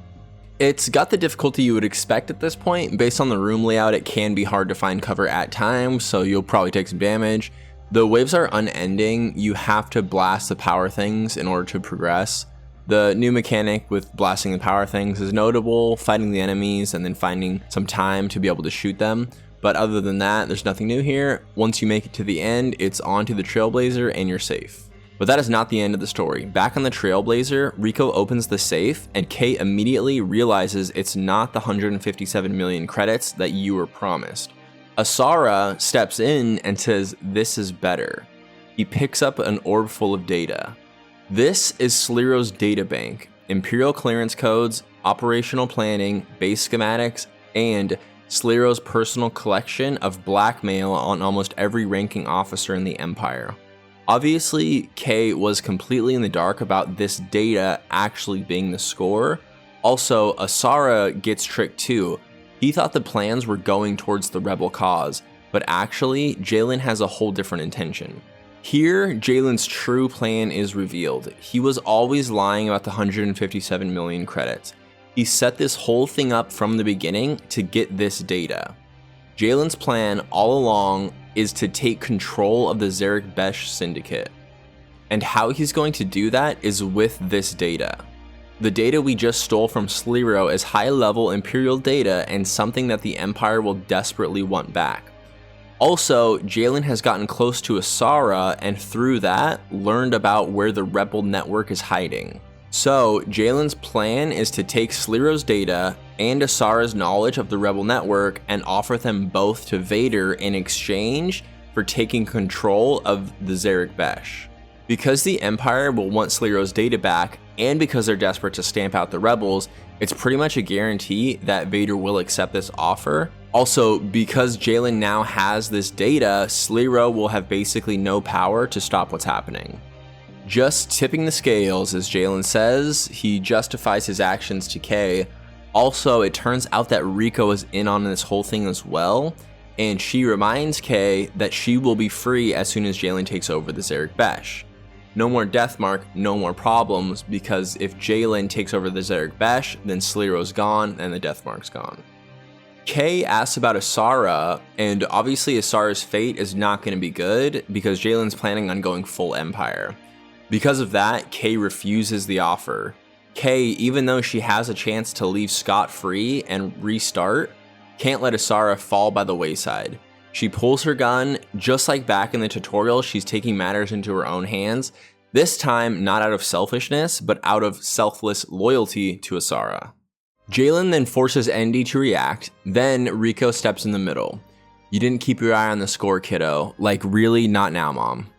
It's got the difficulty you would expect at this point. Based on the room layout, it can be hard to find cover at times, so you'll probably take some damage. The waves are unending. You have to blast the power things in order to progress. The new mechanic with blasting the power things is notable, fighting the enemies and then finding some time to be able to shoot them. But other than that, there's nothing new here. Once you make it to the end, it's on to the Trailblazer and you're safe. But that is not the end of the story. Back on the Trailblazer, Rico opens the safe and Kay immediately realizes it's not the 157 million credits that you were promised. Asara steps in and says, this is better. He picks up an orb full of data. This is Sliro's databank, Imperial clearance codes, operational planning, base schematics, and Sliro's personal collection of blackmail on almost every ranking officer in the Empire. Obviously, Kay was completely in the dark about this data actually being the score. Also, Asara gets tricked too. He thought the plans were going towards the rebel cause, but actually, Jalen has a whole different intention. Here, Jalen's true plan is revealed. He was always lying about the 157 million credits. He set this whole thing up from the beginning to get this data. Jalen's plan all along is to take control of the Zerek Besh syndicate. And how he's going to do that is with this data. The data we just stole from Sliro is high-level Imperial data and something that the Empire will desperately want back. Also, Jalen has gotten close to Asara and through that, learned about where the Rebel network is hiding. So, Jalen's plan is to take Sliro's data and Asara's knowledge of the Rebel network and offer them both to Vader in exchange for taking control of the Zerek Besh. Because the Empire will want Sliro's data back, and because they're desperate to stamp out the rebels, it's pretty much a guarantee that Vader will accept this offer. Also, because Jalen now has this data, Sliro will have basically no power to stop what's happening. Just tipping the scales, as Jalen says, he justifies his actions to Kay. Also, it turns out that Rico is in on this whole thing as well, and she reminds Kay that she will be free as soon as Jalen takes over the Zerek Besh. No more Deathmark, no more problems, because if Jalen takes over the Zerek Besh, then Sliro's gone and the Deathmark's gone. Kay asks about Asara, and obviously Asara's fate is not going to be good because Jalen's planning on going full Empire. Because of that, Kay refuses the offer. Kay, even though she has a chance to leave scot-free and restart, can't let Asara fall by the wayside. She pulls her gun, just like back in the tutorial, she's taking matters into her own hands, this time not out of selfishness, but out of selfless loyalty to Asara. Jalen then forces Endy to react, then Rico steps in the middle. You didn't keep your eye on the score, kiddo. Like, really? Not now, Mom.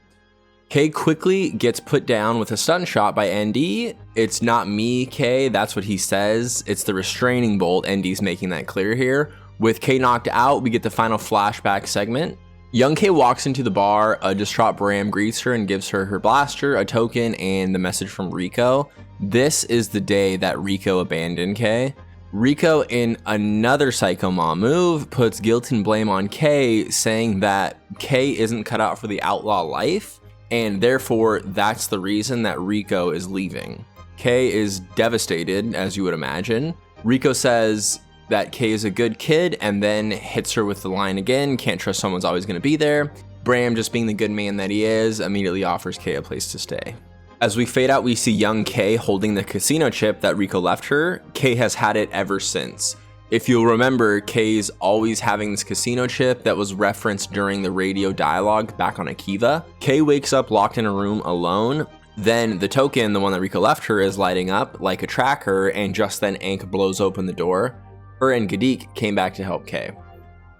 Kay quickly gets put down with a stun shot by Endy. It's not me, Kay, that's what he says. It's the restraining bolt. Endy's making that clear here. With Kay knocked out, we get the final flashback segment. Young Kay walks into the bar, a distraught Bram greets her and gives her her blaster, a token, and the message from Rico. This is the day that Rico abandoned Kay. Rico, in another Psycho Mom move, puts guilt and blame on Kay, saying that Kay isn't cut out for the outlaw life, and therefore that's the reason that Rico is leaving. Kay is devastated, as you would imagine. Rico says, that Kay is a good kid, and then hits her with the line again, can't trust someone's always going to be there. Bram, just being the good man that he is, immediately offers Kay a place to stay. As we fade out, we see young Kay holding the casino chip that Rico left her. Kay has had it ever since. If you'll remember, Kay's always having this casino chip that was referenced during the radio dialogue back on Akiva. Kay wakes up locked in a room alone. Then the token, the one that Rico left her, is lighting up like a tracker, and just then Ankh blows open the door. Her and Gadik came back to help Kay.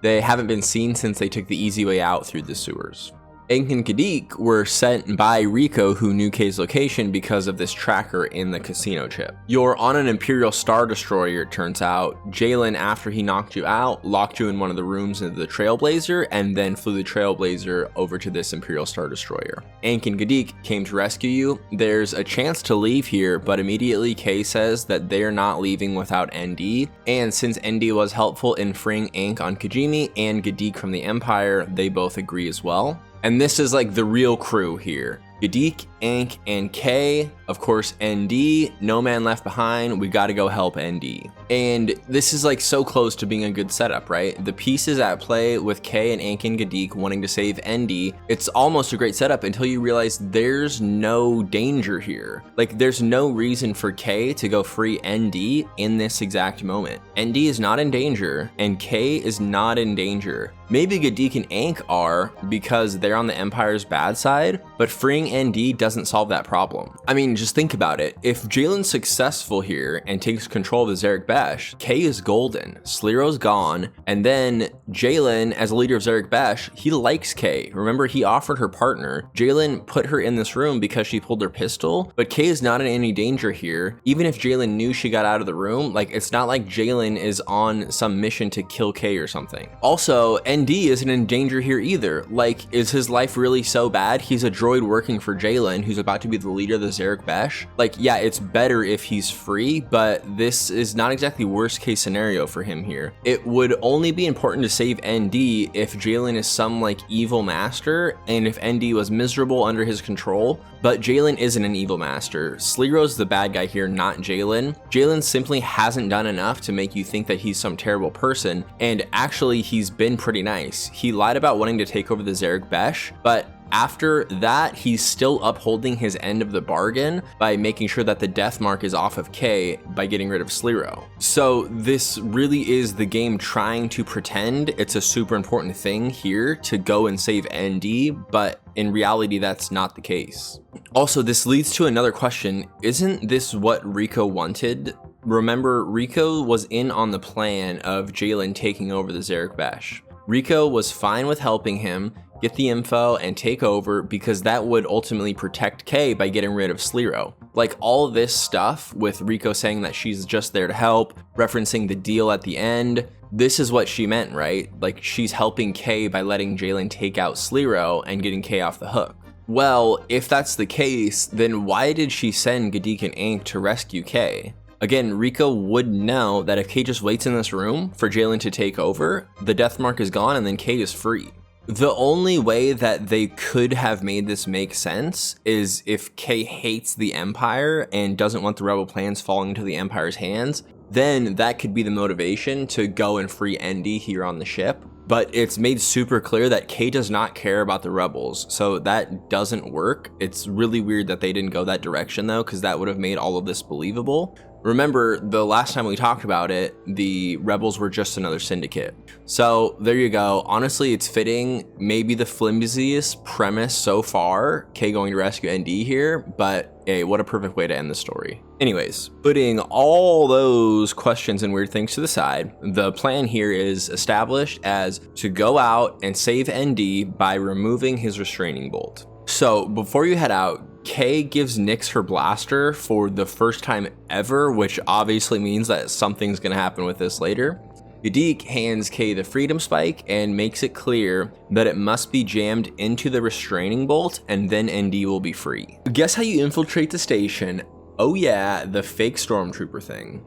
They haven't been seen since they took the easy way out through the sewers. Ankh and Gadik were sent by Rico, who knew Kay's location because of this tracker in the casino chip. You're on an Imperial Star Destroyer, it turns out. Jalen, after he knocked you out, locked you in one of the rooms of the Trailblazer, and then flew the Trailblazer over to this Imperial Star Destroyer. Ankh and Gadik came to rescue you. There's a chance to leave here, but immediately Kay says that they're not leaving without ND, and since ND was helpful in freeing Ankh on Kijimi and Gadik from the Empire, they both agree as well. And this is like the real crew here. Gadik, Ankh, and Kay, of course ND, no man left behind, we gotta go help ND. And this is like so close to being a good setup, right? The pieces at play with Kay and Ankh and Gadik wanting to save ND, it's almost a great setup until you realize there's no danger here. Like there's no reason for Kay to go free ND in this exact moment. ND is not in danger, and Kay is not in danger. Maybe Gadik and Ankh are because they're on the Empire's bad side, but freeing ND doesn't solve that problem. I mean, just think about it. If Jalen's successful here and takes control of the Zerek Besh, Kay is golden, Sliro's gone, and then Jalen, as a leader of Zerek Besh, he likes Kay. Remember, he offered her partner. Jalen put her in this room because she pulled her pistol, but Kay is not in any danger here. Even if Jalen knew she got out of the room, like it's not like Jalen is on some mission to kill Kay or something. Also, ND isn't in danger here either. Like, is his life really so bad? He's a droid working for Jalen, who's about to be the leader of the Zerek Besh. Like, yeah, it's better if he's free, but this is not exactly worst case scenario for him here. It would only be important to save ND if Jalen is some like evil master, and if ND was miserable under his control, but Jalen isn't an evil master. Sliro's the bad guy here, not Jalen. Jalen simply hasn't done enough to make you think that he's some terrible person, and actually he's been pretty nice. He lied about wanting to take over the Zerek Besh, but after that, he's still upholding his end of the bargain by making sure that the death mark is off of Kay by getting rid of Sliro. So this really is the game trying to pretend it's a super important thing here to go and save ND, but in reality, that's not the case. Also, this leads to another question. Isn't this what Rico wanted? Remember, Rico was in on the plan of Jalen taking over the Zerek Besh. Rico was fine with helping him get the info and take over because that would ultimately protect Kay by getting rid of Sliro. Like all of this stuff with Rico saying that she's just there to help, referencing the deal at the end, this is what she meant, right? Like she's helping Kay by letting Jalen take out Sliro and getting Kay off the hook. Well, if that's the case, then why did she send Gadik and Ankh to rescue Kay? Again, Rico would know that if Kay just waits in this room for Jalen to take over, the death mark is gone and then Kay is free. The only way that they could have made this make sense is if Kay hates the Empire and doesn't want the rebel plans falling into the Empire's hands, then that could be the motivation to go and free ND here on the ship. But it's made super clear that Kay does not care about the rebels, so that doesn't work. It's really weird that they didn't go that direction though, because that would have made all of this believable. Remember, the last time we talked about it, the rebels were just another syndicate. So there you go. Honestly, it's fitting. Maybe the flimsiest premise so far, Kay going to rescue ND here, but hey, what a perfect way to end the story. Anyways, putting all those questions and weird things to the side, the plan here is established as to go out and save ND by removing his restraining bolt. So before you head out, Kay gives Nyx her blaster for the first time ever, which obviously means that something's gonna happen with this later. Gadik hands Kay the freedom spike and makes it clear that it must be jammed into the restraining bolt and then ND will be free. Guess how you infiltrate the station? Oh yeah, the fake stormtrooper thing.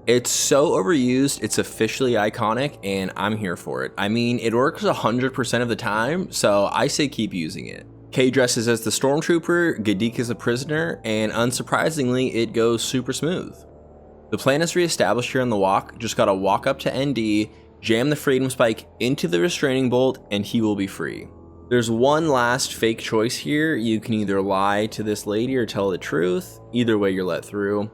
It's so overused, it's officially iconic, and I'm here for it. I mean, it works 100% of the time, so I say keep using it. Kay dresses as the stormtrooper, Gadik is a prisoner, and unsurprisingly, it goes super smooth. The plan is reestablished here on the walk. Just gotta walk up to ND, jam the freedom spike into the restraining bolt, and he will be free. There's one last fake choice here. You can either lie to this lady or tell the truth. Either way, you're let through.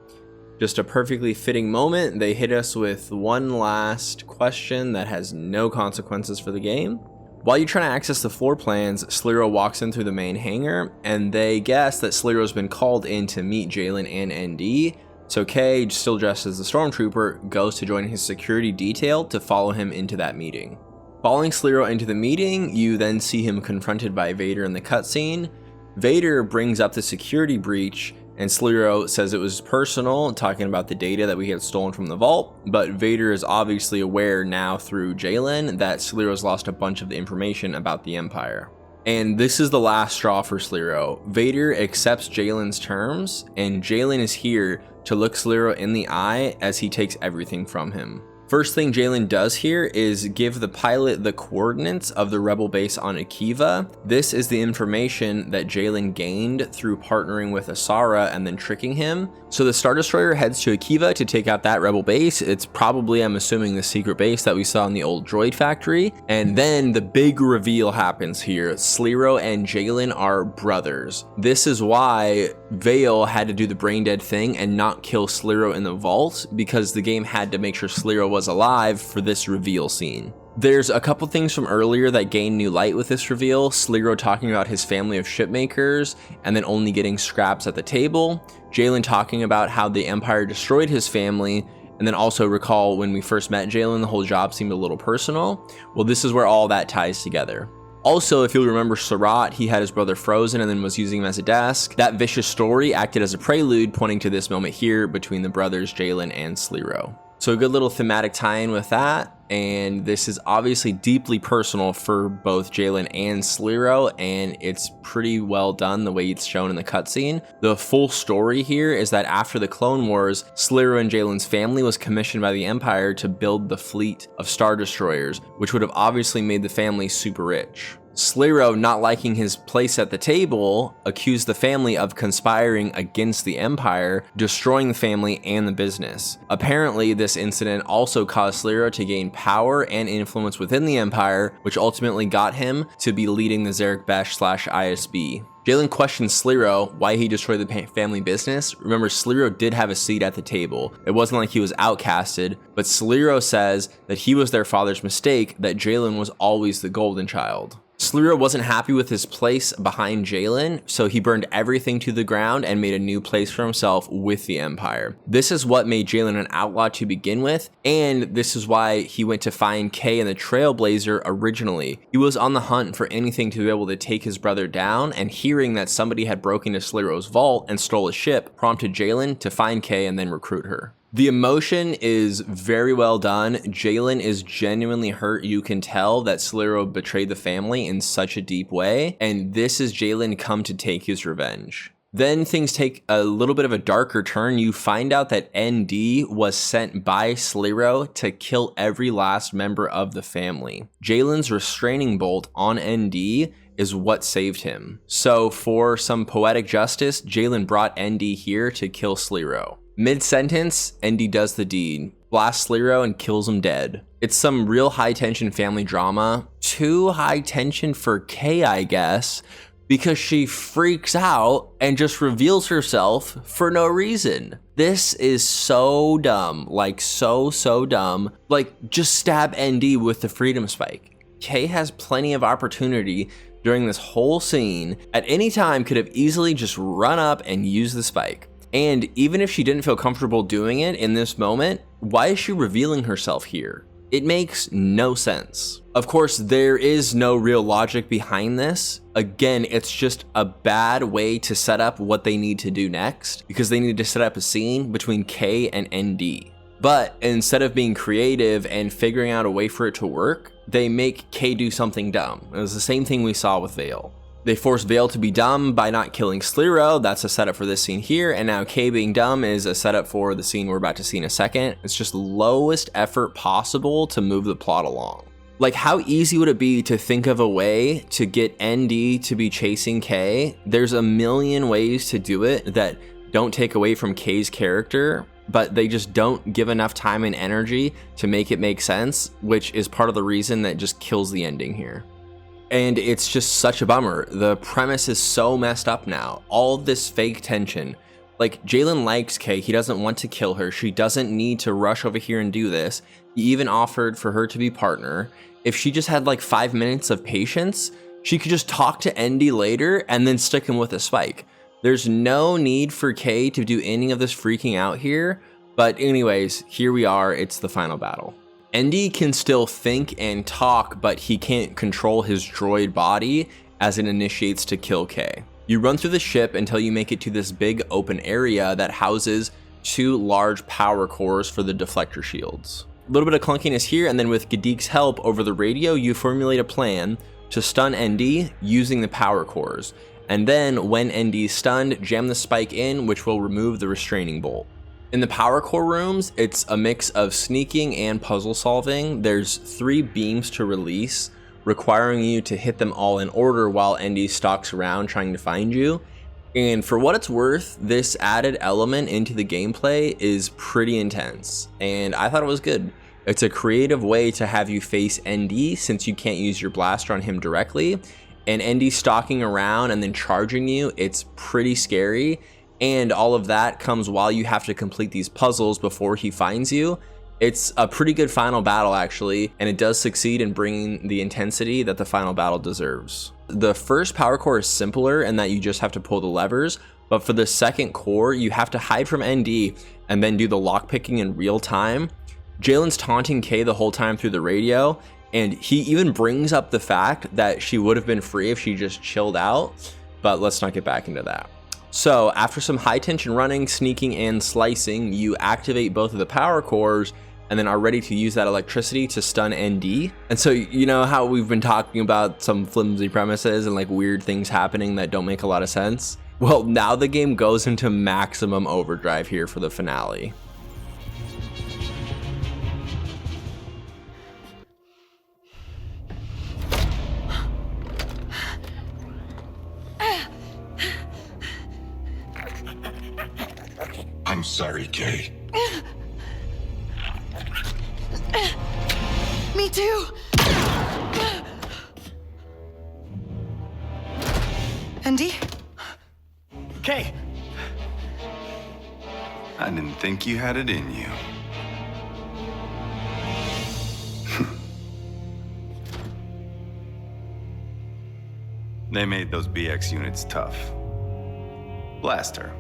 Just a perfectly fitting moment. They hit us with one last question that has no consequences for the game. While you're trying to access the floor plans, Sliro walks in through the main hangar, and they guess that Sliro's been called in to meet Jalen and ND. So Kay, still dressed as the stormtrooper, goes to join his security detail to follow him into that meeting. Following Sliro into the meeting, you then see him confronted by Vader in the cutscene. Vader brings up the security breach, and Sliro says it was personal, talking about the data that we had stolen from the vault, but Vader is obviously aware now through Jalen that Sliro's lost a bunch of the information about the Empire. And this is the last straw for Sliro. Vader accepts Jalen's terms, and Jalen is here to look Sliro in the eye as he takes everything from him. First thing Jalen does here is give the pilot the coordinates of the rebel base on Akiva. This is the information that Jalen gained through partnering with Asara and then tricking him. So the Star Destroyer heads to Akiva to take out that rebel base. It's probably, I'm assuming, the secret base that we saw in the old droid factory. And then the big reveal happens here. Sliro and Jalen are brothers. This is why Vale had to do the brain dead thing and not kill Sliro in the vault, because the game had to make sure Sliro was alive for this reveal scene. There's a couple things from earlier that gain new light with this reveal. Sliro talking about his family of shipmakers and then only getting scraps at the table. Jalen talking about how the Empire destroyed his family, and then also recall when we first met Jalen, the whole job seemed a little personal. Well, this is where all that ties together. Also, if you'll remember Sarat, he had his brother frozen and then was using him as a desk. That vicious story acted as a prelude, pointing to this moment here between the brothers Jalen and Sliro. So a good little thematic tie-in with that, and this is obviously deeply personal for both Jalen and Sliro, and it's pretty well done the way it's shown in the cutscene. The full story here is that after the Clone Wars, Sliro and Jalen's family was commissioned by the Empire to build the fleet of Star Destroyers, which would have obviously made the family super rich. Sliro, not liking his place at the table, accused the family of conspiring against the Empire, destroying the family and the business. Apparently, this incident also caused Sliro to gain power and influence within the Empire, which ultimately got him to be leading the Zerek Besh / ISB. Jalen questions Sliro why he destroyed the family business. Remember, Sliro did have a seat at the table. It wasn't like he was outcasted, but Sliro says that he was their father's mistake, that Jalen was always the golden child. Sliro wasn't happy with his place behind Jalen, so he burned everything to the ground and made a new place for himself with the Empire. This is what made Jalen an outlaw to begin with, and this is why he went to find Kay and the Trailblazer originally. He was on the hunt for anything to be able to take his brother down, and hearing that somebody had broken into Sliro's vault and stole a ship prompted Jalen to find Kay and then recruit her. The emotion is very well done. Jalen is genuinely hurt. You can tell that Sliro betrayed the family in such a deep way, and this is Jalen come to take his revenge. Then things take a little bit of a darker turn. You find out that ND was sent by Sliro to kill every last member of the family. Jalen's restraining bolt on ND is what saved him. So for some poetic justice, Jalen brought ND here to kill Sliro. Mid-sentence, ND does the deed, blasts Sliro and kills him dead. It's some real high-tension family drama. Too high tension for Kay, I guess, because she freaks out and just reveals herself for no reason. This is so dumb, like so dumb. Like, just stab ND with the freedom spike. Kay has plenty of opportunity during this whole scene. At any time could have easily just run up and used the spike. And even if she didn't feel comfortable doing it in this moment, why is she revealing herself here? It makes no sense. Of course, there is no real logic behind this. Again, it's just a bad way to set up what they need to do next, because they need to set up a scene between Kay and ND. But instead of being creative and figuring out a way for it to work, they make Kay do something dumb. It was the same thing we saw with Vale. They force Vale to be dumb by not killing Sliro. That's a setup for this scene here. And now Kay being dumb is a setup for the scene we're about to see in a second. It's just lowest effort possible to move the plot along. Like, how easy would it be to think of a way to get ND to be chasing Kay? There's a million ways to do it that don't take away from Kay's character. but they just don't give enough time and energy to make it make sense, which is part of the reason that just kills the ending here. And it's just such a bummer. The premise is so messed up now. All this fake tension. Like, Jalen likes Kay, he doesn't want to kill her, she doesn't need to rush over here and do this. He even offered for her to be partner. If she just had like 5 minutes of patience, she could just talk to Endy later and then stick him with a spike. There's no need for Kay to do any of this freaking out here, but anyways, here we are, it's the final battle. Endy can still think and talk, but he can't control his droid body as it initiates to kill Kay. You run through the ship until you make it to this big open area that houses 2 large power cores for the deflector shields. A little bit of clunkiness here, and then with Gadik's help over the radio, you formulate a plan to stun Endy using the power cores. And then when Endy's stunned, jam the spike in, which will remove the restraining bolt. In the power core rooms, it's a mix of sneaking and puzzle solving. There's 3 beams to release, requiring you to hit them all in order while Endy stalks around trying to find you. And for what it's worth, this added element into the gameplay is pretty intense, and I thought it was good. It's a creative way to have you face Endy since you can't use your blaster on him directly, and Endy stalking around and then charging you, it's pretty scary, and all of that comes while you have to complete these puzzles before he finds you. It's a pretty good final battle actually, and it does succeed in bringing the intensity that the final battle deserves. The first power core is simpler in that you just have to pull the levers, but for the second core, you have to hide from Endy and then do the lockpicking in real time. Jalen's taunting Kay the whole time through the radio, and he even brings up the fact that she would have been free if she just chilled out, but let's not get back into that. So after some high tension running, sneaking, and slicing, you activate both of the power cores and then are ready to use that electricity to stun Endy. And so, you know how we've been talking about some flimsy premises and like weird things happening that don't make a lot of sense? Well, now the game goes into maximum overdrive here for the finale. I'm sorry, Kay. Me too. Endy? Kay! I didn't think you had it in you. They made those BX units tough. Blast her.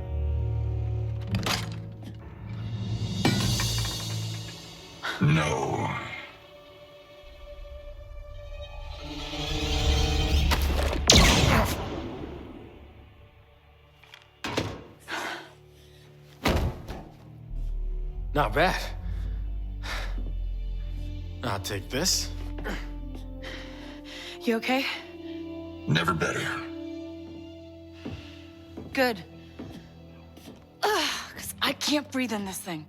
No. Not bad. I'll take this. You okay? Never better. Good. Because I can't breathe in this thing.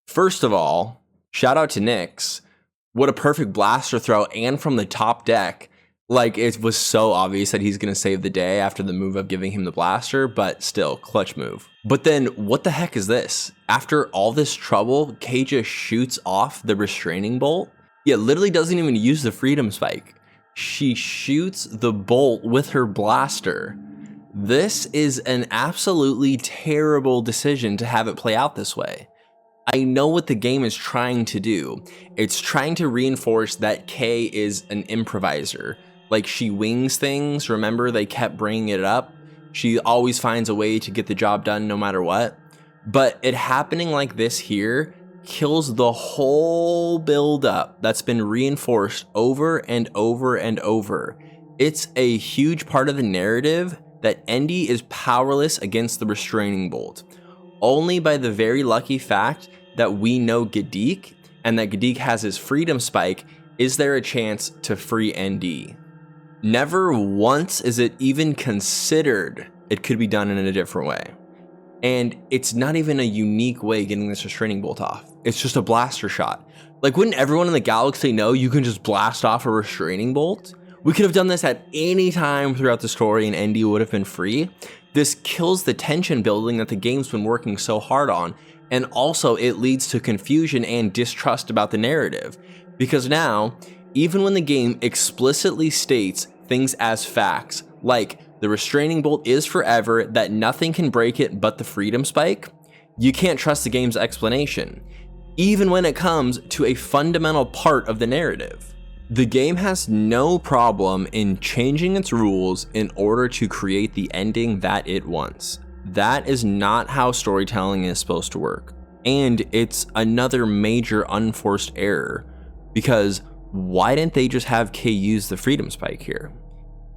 First of all, shout out to Nyx. What a perfect blaster throw, and from the top deck. Like, it was so obvious that he's going to save the day after the move of giving him the blaster, but still, clutch move. But then, what the heck is this? After all this trouble, Kay just shoots off the restraining bolt? Yeah, literally doesn't even use the freedom spike. She shoots the bolt with her blaster. This is an absolutely terrible decision to have it play out this way. I know what the game is trying to do. It's trying to reinforce that Kay is an improviser. Like, she wings things, remember they kept bringing it up? She always finds a way to get the job done no matter what. But it happening like this here kills the whole build up that's been reinforced over and over and over. It's a huge part of the narrative that Endy is powerless against the restraining bolt. Only by the very lucky fact that we know Gadik and that Gadik has his freedom spike is there a chance to free Endy. Never once is it even considered it could be done in a different way. And it's not even a unique way getting this restraining bolt off. It's just a blaster shot. Like, wouldn't everyone in the galaxy know you can just blast off a restraining bolt? We could have done this at any time throughout the story and Endy would have been free. This kills the tension building that the game's been working so hard on, and also it leads to confusion and distrust about the narrative. Because now, even when the game explicitly states things as facts, like the restraining bolt is forever, that nothing can break it but the freedom spike, you can't trust the game's explanation, even when it comes to a fundamental part of the narrative. The game has no problem in changing its rules in order to create the ending that it wants. That is not how storytelling is supposed to work. And it's another major unforced error, because why didn't they just have Kay use the freedom spike here?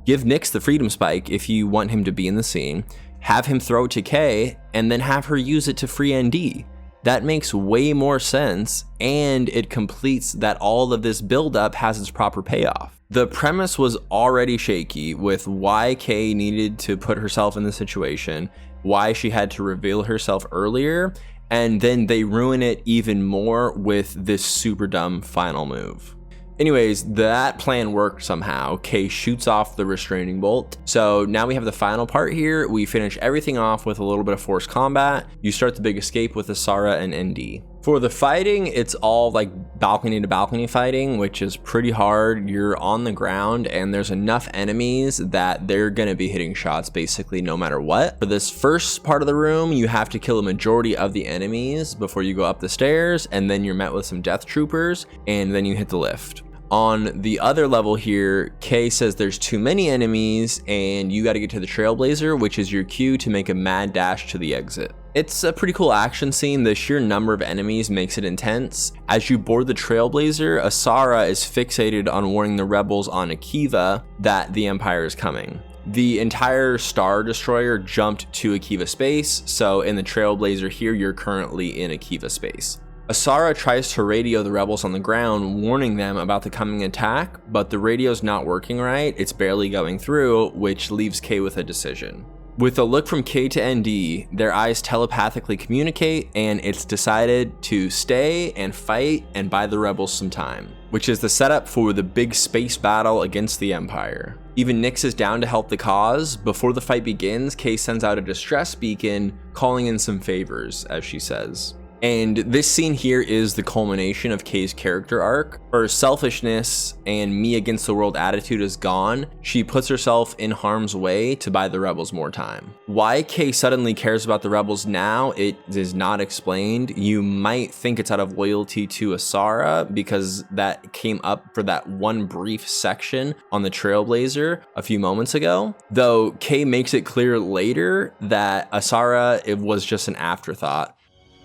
Give Nyx the freedom spike if you want him to be in the scene, have him throw it to Kay, and then have her use it to free ND. That makes way more sense, and it completes that all of this buildup has its proper payoff. The premise was already shaky with why Kay needed to put herself in the situation, why she had to reveal herself earlier, and then they ruin it even more with this super dumb final move. Anyways, that plan worked somehow. Kay shoots off the restraining bolt. So now we have the final part here. We finish everything off with a little bit of forced combat. You start the big escape with Asara and ND. For the fighting, it's all like balcony to balcony fighting, which is pretty hard. You're on the ground and there's enough enemies that they're gonna be hitting shots basically no matter what. For this first part of the room, you have to kill a majority of the enemies before you go up the stairs, and then you're met with some death troopers, and then you hit the lift. On the other level here, Kay says there's too many enemies and you got to get to the Trailblazer, which is your cue to make a mad dash to the exit. It's a pretty cool action scene. The sheer number of enemies makes it intense. As you board the Trailblazer, Asara is fixated on warning the rebels on Akiva that the Empire is coming. The entire Star Destroyer jumped to Akiva space, so in the Trailblazer here, you're currently in Akiva space. Asara tries to radio the rebels on the ground, warning them about the coming attack, but the radio's not working right, it's barely going through, which leaves Kay with a decision. With a look from Kay to ND, their eyes telepathically communicate, and it's decided to stay and fight and buy the rebels some time, which is the setup for the big space battle against the Empire. Even Nyx is down to help the cause. Before the fight begins, Kay sends out a distress beacon, calling in some favors, as she says. And this scene here is the culmination of Kay's character arc. Her selfishness and me against the world attitude is gone. She puts herself in harm's way to buy the rebels more time. Why Kay suddenly cares about the rebels now, it is not explained. You might think it's out of loyalty to Asara because that came up for that one brief section on the Trailblazer a few moments ago. Though Kay makes it clear later that Asara, it was just an afterthought.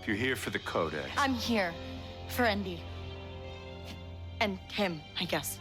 You're here for the Codex. I'm here for ND. And him, I guess.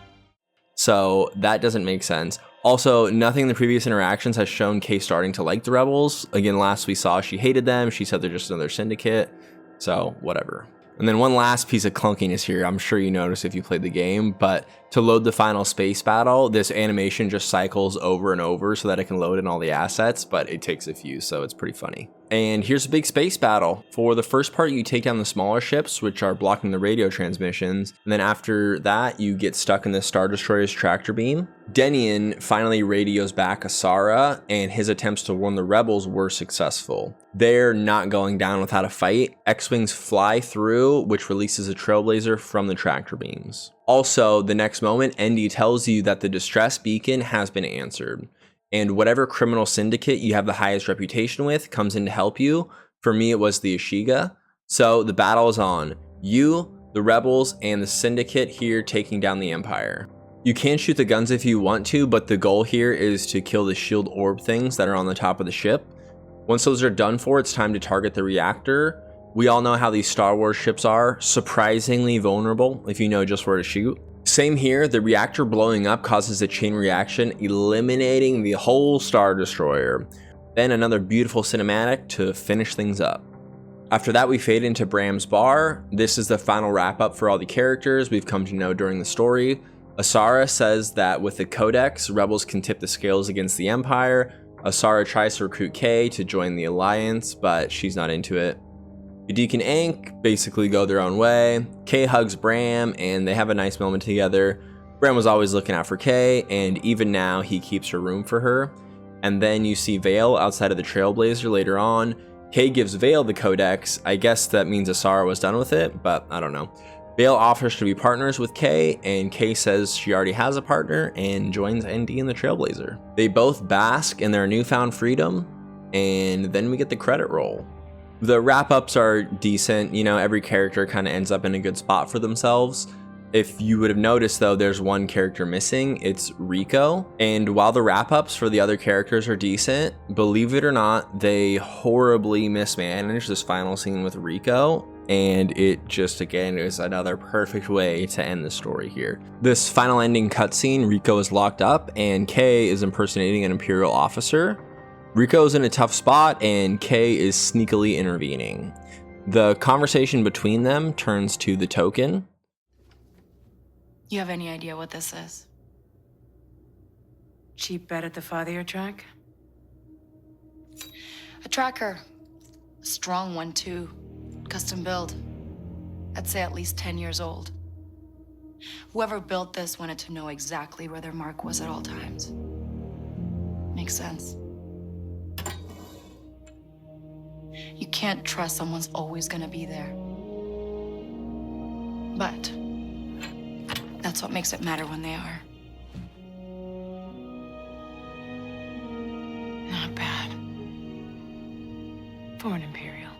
So that doesn't make sense. Also, nothing in the previous interactions has shown Kay starting to like the rebels. Again, last we saw she hated them. She said they're just another syndicate. So whatever. And then one last piece of clunkiness here, I'm sure you noticed if you played the game, but to load the final space battle, this animation just cycles over and over so that it can load in all the assets, but it takes a few, so it's pretty funny. And here's a big space battle. For the first part, you take down the smaller ships, which are blocking the radio transmissions. And then after that, you get stuck in the Star Destroyer's tractor beam. Denian finally radios back Asara, and his attempts to warn the rebels were successful. They're not going down without a fight. X-Wings fly through, which releases a Trailblazer from the tractor beams. Also, the next moment, ND tells you that the distress beacon has been answered. And whatever criminal syndicate you have the highest reputation with comes in to help you. For me, it was the Ashiga. So the battle is on. You, the rebels, and the syndicate here taking down the Empire. You can shoot the guns if you want to, but the goal here is to kill the shield orb things that are on the top of the ship. Once those are done for, it's time to target the reactor. We all know how these Star Wars ships are, surprisingly vulnerable if you know just where to shoot. Same here, the reactor blowing up causes a chain reaction, eliminating the whole Star Destroyer. Then another beautiful cinematic to finish things up. After that, we fade into Bram's bar. This is the final wrap up for all the characters we've come to know during the story. Asara says that with the Codex, rebels can tip the scales against the Empire. Asara tries to recruit Kay to join the Alliance, but she's not into it. Udik and Ankh basically go their own way. Kay hugs Bram, and they have a nice moment together. Bram was always looking out for Kay, and even now he keeps her room for her. And then you see Vale outside of the Trailblazer later on. Kay gives Vale the codex. I guess that means Asara was done with it, but I don't know. Vale offers to be partners with Kay, and Kay says she already has a partner and joins ND in the Trailblazer. They both bask in their newfound freedom, and then we get the credit roll. The wrap-ups are decent, you know, every character kind of ends up in a good spot for themselves. If you would have noticed though, there's one character missing, it's Rico. And while the wrap-ups for the other characters are decent, believe it or not, they horribly mismanaged this final scene with Rico. And it just, again, is another perfect way to end the story here. This final ending cutscene, Rico is locked up and Kay is impersonating an Imperial officer. Rico's in a tough spot and Kay is sneakily intervening. The conversation between them turns to the token. You have any idea what this is? Cheap bet at the father track? A tracker. A strong one, too. Custom build. I'd say at least 10 years old. Whoever built this wanted to know exactly where their mark was at all times. Makes sense. You can't trust someone's always gonna be there. But that's what makes it matter when they are. Not bad. For an Imperial.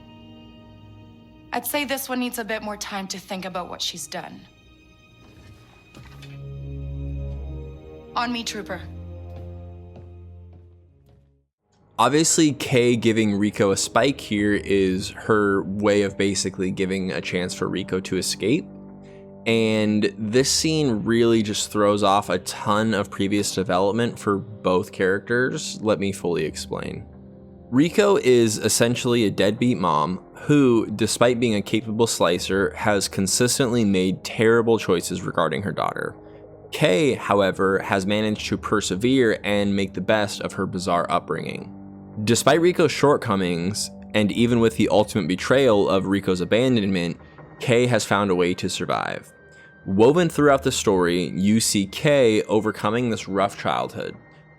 I'd say this one needs a bit more time to think about what she's done. On me, Trooper. Obviously, Kay giving Rico a spike here is her way of basically giving a chance for Rico to escape. And this scene really just throws off a ton of previous development for both characters. Let me fully explain. Rico is essentially a deadbeat mom who, despite being a capable slicer, has consistently made terrible choices regarding her daughter. Kay, however, has managed to persevere and make the best of her bizarre upbringing. Despite Rico's shortcomings, and even with the ultimate betrayal of Rico's abandonment, Kay has found a way to survive. Woven throughout the story, you see Kay overcoming this rough childhood.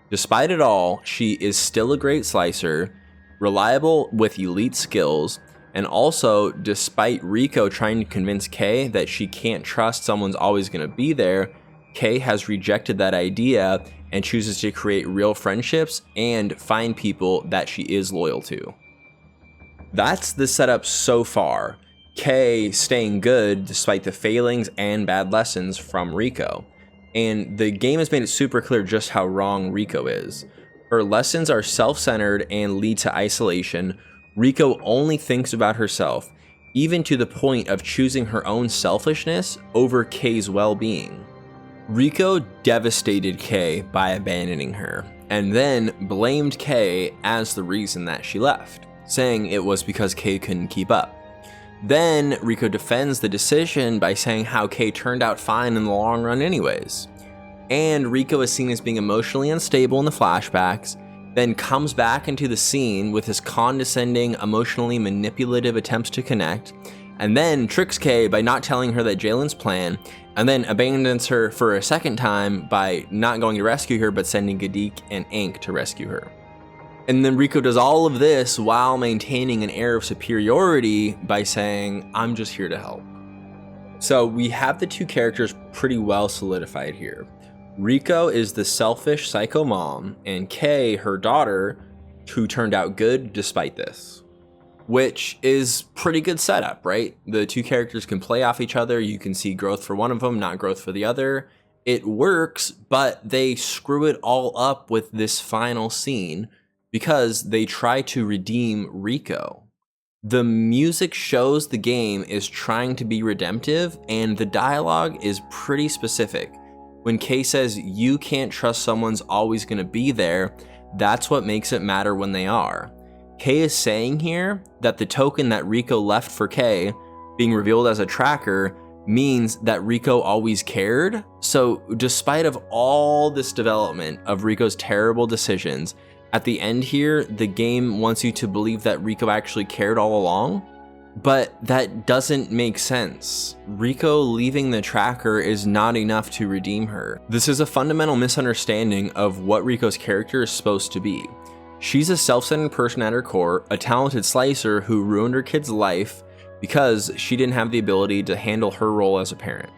Despite it all, she is still a great slicer, reliable with elite skills, and also, despite Rico trying to convince Kay that she can't trust someone's always going to be there, Kay has rejected that idea and chooses to create real friendships and find people that she is loyal to. That's the setup so far. Kay staying good despite the failings and bad lessons from Rico. And the game has made it super clear just how wrong Rico is. Her lessons are self-centered and lead to isolation. Rico only thinks about herself, even to the point of choosing her own selfishness over Kay's well-being. Rico devastated Kay by abandoning her, and then blamed Kay as the reason that she left, saying it was because Kay couldn't keep up. Then Rico defends the decision by saying how Kay turned out fine in the long run anyways. And Rico is seen as being emotionally unstable in the flashbacks, then comes back into the scene with his condescending, emotionally manipulative attempts to connect, and then tricks Kay by not telling her that Jalen's plan, and then abandons her for a second time by not going to rescue her but sending Gadik and Ink to rescue her. And then Rico does all of this while maintaining an air of superiority by saying, "I'm just here to help." So we have the two characters pretty well solidified here. Rico is the selfish psycho mom, and Kay, her daughter, who turned out good despite this. Which is pretty good setup, right? The two characters can play off each other. You can see growth for one of them, not growth for the other. It works, but they screw it all up with this final scene because they try to redeem Rico. The music shows the game is trying to be redemptive, and the dialogue is pretty specific. When Kay says you can't trust someone's always gonna be there, that's what makes it matter when they are. Kay is saying here that the token that Rico left for Kay, being revealed as a tracker, means that Rico always cared. So despite of all this development of Rico's terrible decisions, at the end here, the game wants you to believe that Rico actually cared all along. But that doesn't make sense. Rico leaving the tracker is not enough to redeem her. This is a fundamental misunderstanding of what Rico's character is supposed to be. She's a self-centered person at her core, a talented slicer who ruined her kid's life because she didn't have the ability to handle her role as a parent.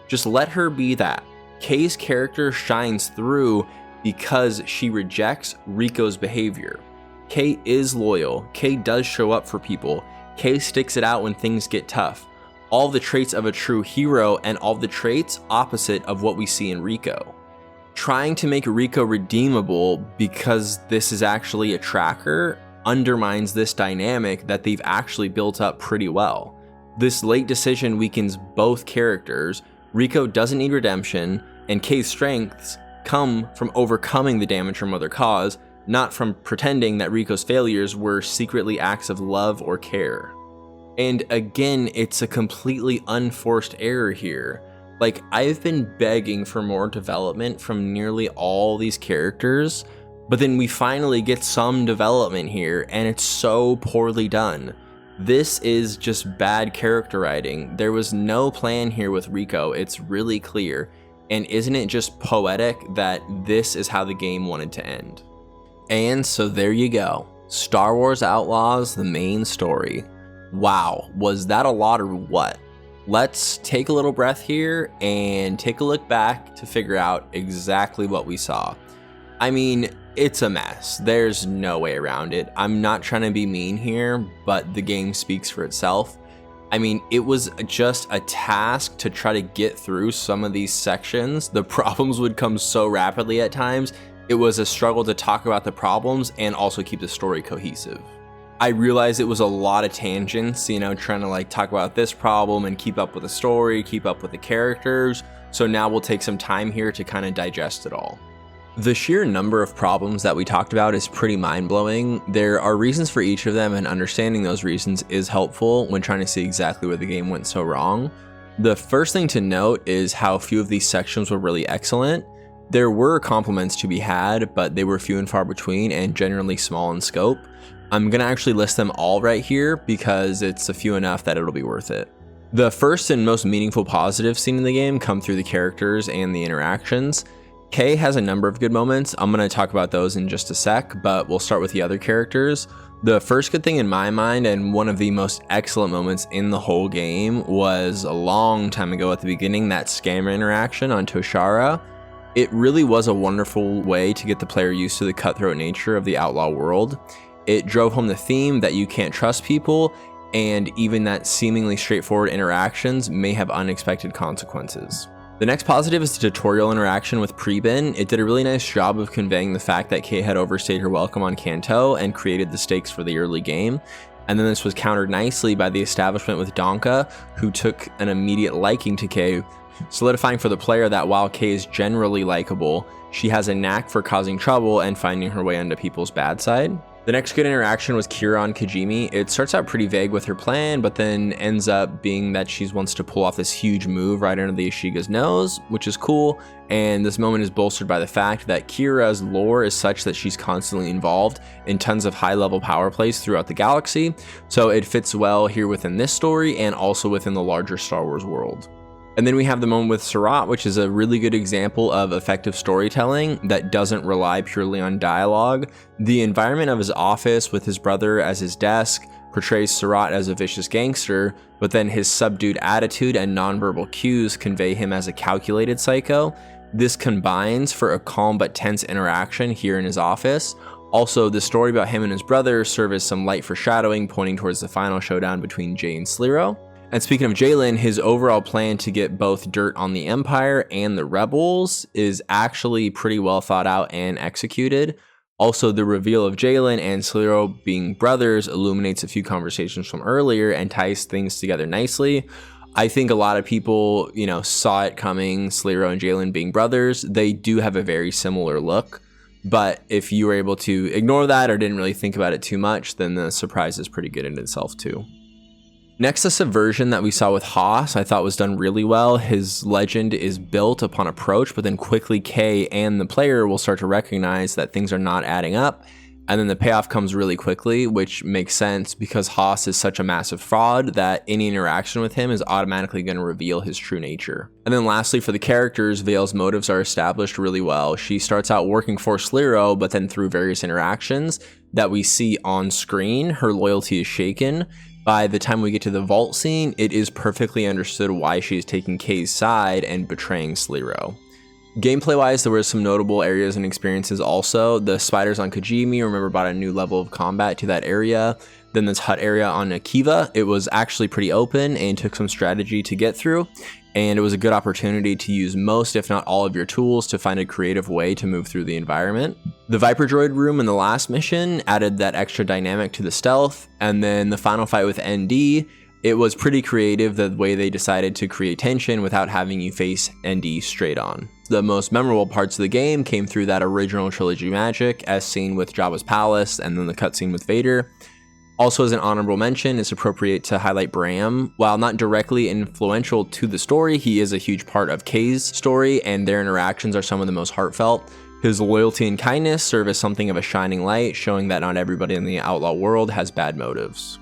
Just let her be that. Kay's character shines through because she rejects Rico's behavior. Kay is loyal. Kay does show up for people. Kay sticks it out when things get tough. All the traits of a true hero and all the traits opposite of what we see in Rico. Trying to make Rico redeemable because this is actually a tracker undermines this dynamic that they've actually built up pretty well. This late decision weakens both characters. Rico doesn't need redemption, and Kay's strengths come from overcoming the damage her mother caused, not from pretending that Rico's failures were secretly acts of love or care. And again, it's a completely unforced error here. Like, I've been begging for more development from nearly all these characters, but then we finally get some development here, and it's so poorly done. This is just bad character writing. There was no plan here with Rico, it's really clear. And isn't it just poetic that this is how the game wanted to end? And so there you go. Star Wars Outlaws, the main story. Wow, was that a lot or what? Let's take a little breath here and take a look back to figure out exactly what we saw. I mean, it's a mess. There's no way around it. I'm not trying to be mean here, but the game speaks for itself. I mean, it was just a task to try to get through some of these sections. The problems would come so rapidly at times. It was a struggle to talk about the problems and also keep the story cohesive. I realized it was a lot of tangents, you know, trying to like talk about this problem and keep up with the story, keep up with the characters. So now we'll take some time here to kind of digest it all. The sheer number of problems that we talked about is pretty mind-blowing. There are reasons for each of them, and understanding those reasons is helpful when trying to see exactly where the game went so wrong. The first thing to note is how few of these sections were really excellent. There were compliments to be had, but they were few and far between and generally small in scope. I'm gonna actually list them all right here because it's a few enough that it'll be worth it. The first and most meaningful positive scene in the game come through the characters and the interactions. Kay has a number of good moments. I'm going to talk about those in just a sec, but we'll start with the other characters. The first good thing in my mind, and one of the most excellent moments in the whole game, was a long time ago at the beginning, that scammer interaction on Toshara. It really was a wonderful way to get the player used to the cutthroat nature of the outlaw world. It drove home the theme that you can't trust people, and even that seemingly straightforward interactions may have unexpected consequences. The next positive is the tutorial interaction with Preben. It did a really nice job of conveying the fact that Kay had overstayed her welcome on Kanto and created the stakes for the early game. And then this was countered nicely by the establishment with Donka, who took an immediate liking to Kay, solidifying for the player that while Kay is generally likable, she has a knack for causing trouble and finding her way onto people's bad side. The next good interaction was Kira on Kajimi. It starts out pretty vague with her plan, but then ends up being that she wants to pull off this huge move right under the Ashiga's nose, which is cool. And this moment is bolstered by the fact that Kira's lore is such that she's constantly involved in tons of high-level power plays throughout the galaxy. So it fits well here within this story and also within the larger Star Wars world. And then we have the moment with Surratt, which is a really good example of effective storytelling that doesn't rely purely on dialogue. The environment of his office with his brother as his desk portrays Surratt as a vicious gangster, but then his subdued attitude and nonverbal cues convey him as a calculated psycho. This combines for a calm but tense interaction here in his office. Also, the story about him and his brother serve as some light foreshadowing pointing towards the final showdown between Jay and Sliro. And speaking of Jalen, his overall plan to get both dirt on the Empire and the Rebels is actually pretty well thought out and executed. Also, the reveal of Jalen and Sliro being brothers illuminates a few conversations from earlier and ties things together nicely. I think a lot of people, saw it coming, Sliro and Jalen being brothers. They do have a very similar look. But if you were able to ignore that or didn't really think about it too much, then the surprise is pretty good in itself too. Next, the subversion that we saw with Haas I thought was done really well. His legend is built upon approach, but then quickly Kay and the player will start to recognize that things are not adding up. And then the payoff comes really quickly, which makes sense because Haas is such a massive fraud that any interaction with him is automatically going to reveal his true nature. And then lastly, for the characters, Vale's motives are established really well. She starts out working for Sliro, but then through various interactions that we see on screen, her loyalty is shaken. By the time we get to the vault scene, it is perfectly understood why she is taking Kay's side and betraying Sliro. Gameplay wise, there were some notable areas and experiences also. The spiders on Kajimi, remember, brought a new level of combat to that area. Then this hut area on Akiva, it was actually pretty open and took some strategy to get through. And it was a good opportunity to use most, if not all, of your tools to find a creative way to move through the environment. The Viper Droid room in the last mission added that extra dynamic to the stealth. And then the final fight with ND, it was pretty creative the way they decided to create tension without having you face ND straight on. The most memorable parts of the game came through that original trilogy magic, as seen with Jabba's palace and then the cutscene with Vader. Also, as an honorable mention, it's appropriate to highlight Bram. While not directly influential to the story, he is a huge part of Kay's story, and their interactions are some of the most heartfelt. His loyalty and kindness serve as something of a shining light, showing that not everybody in the outlaw world has bad motives.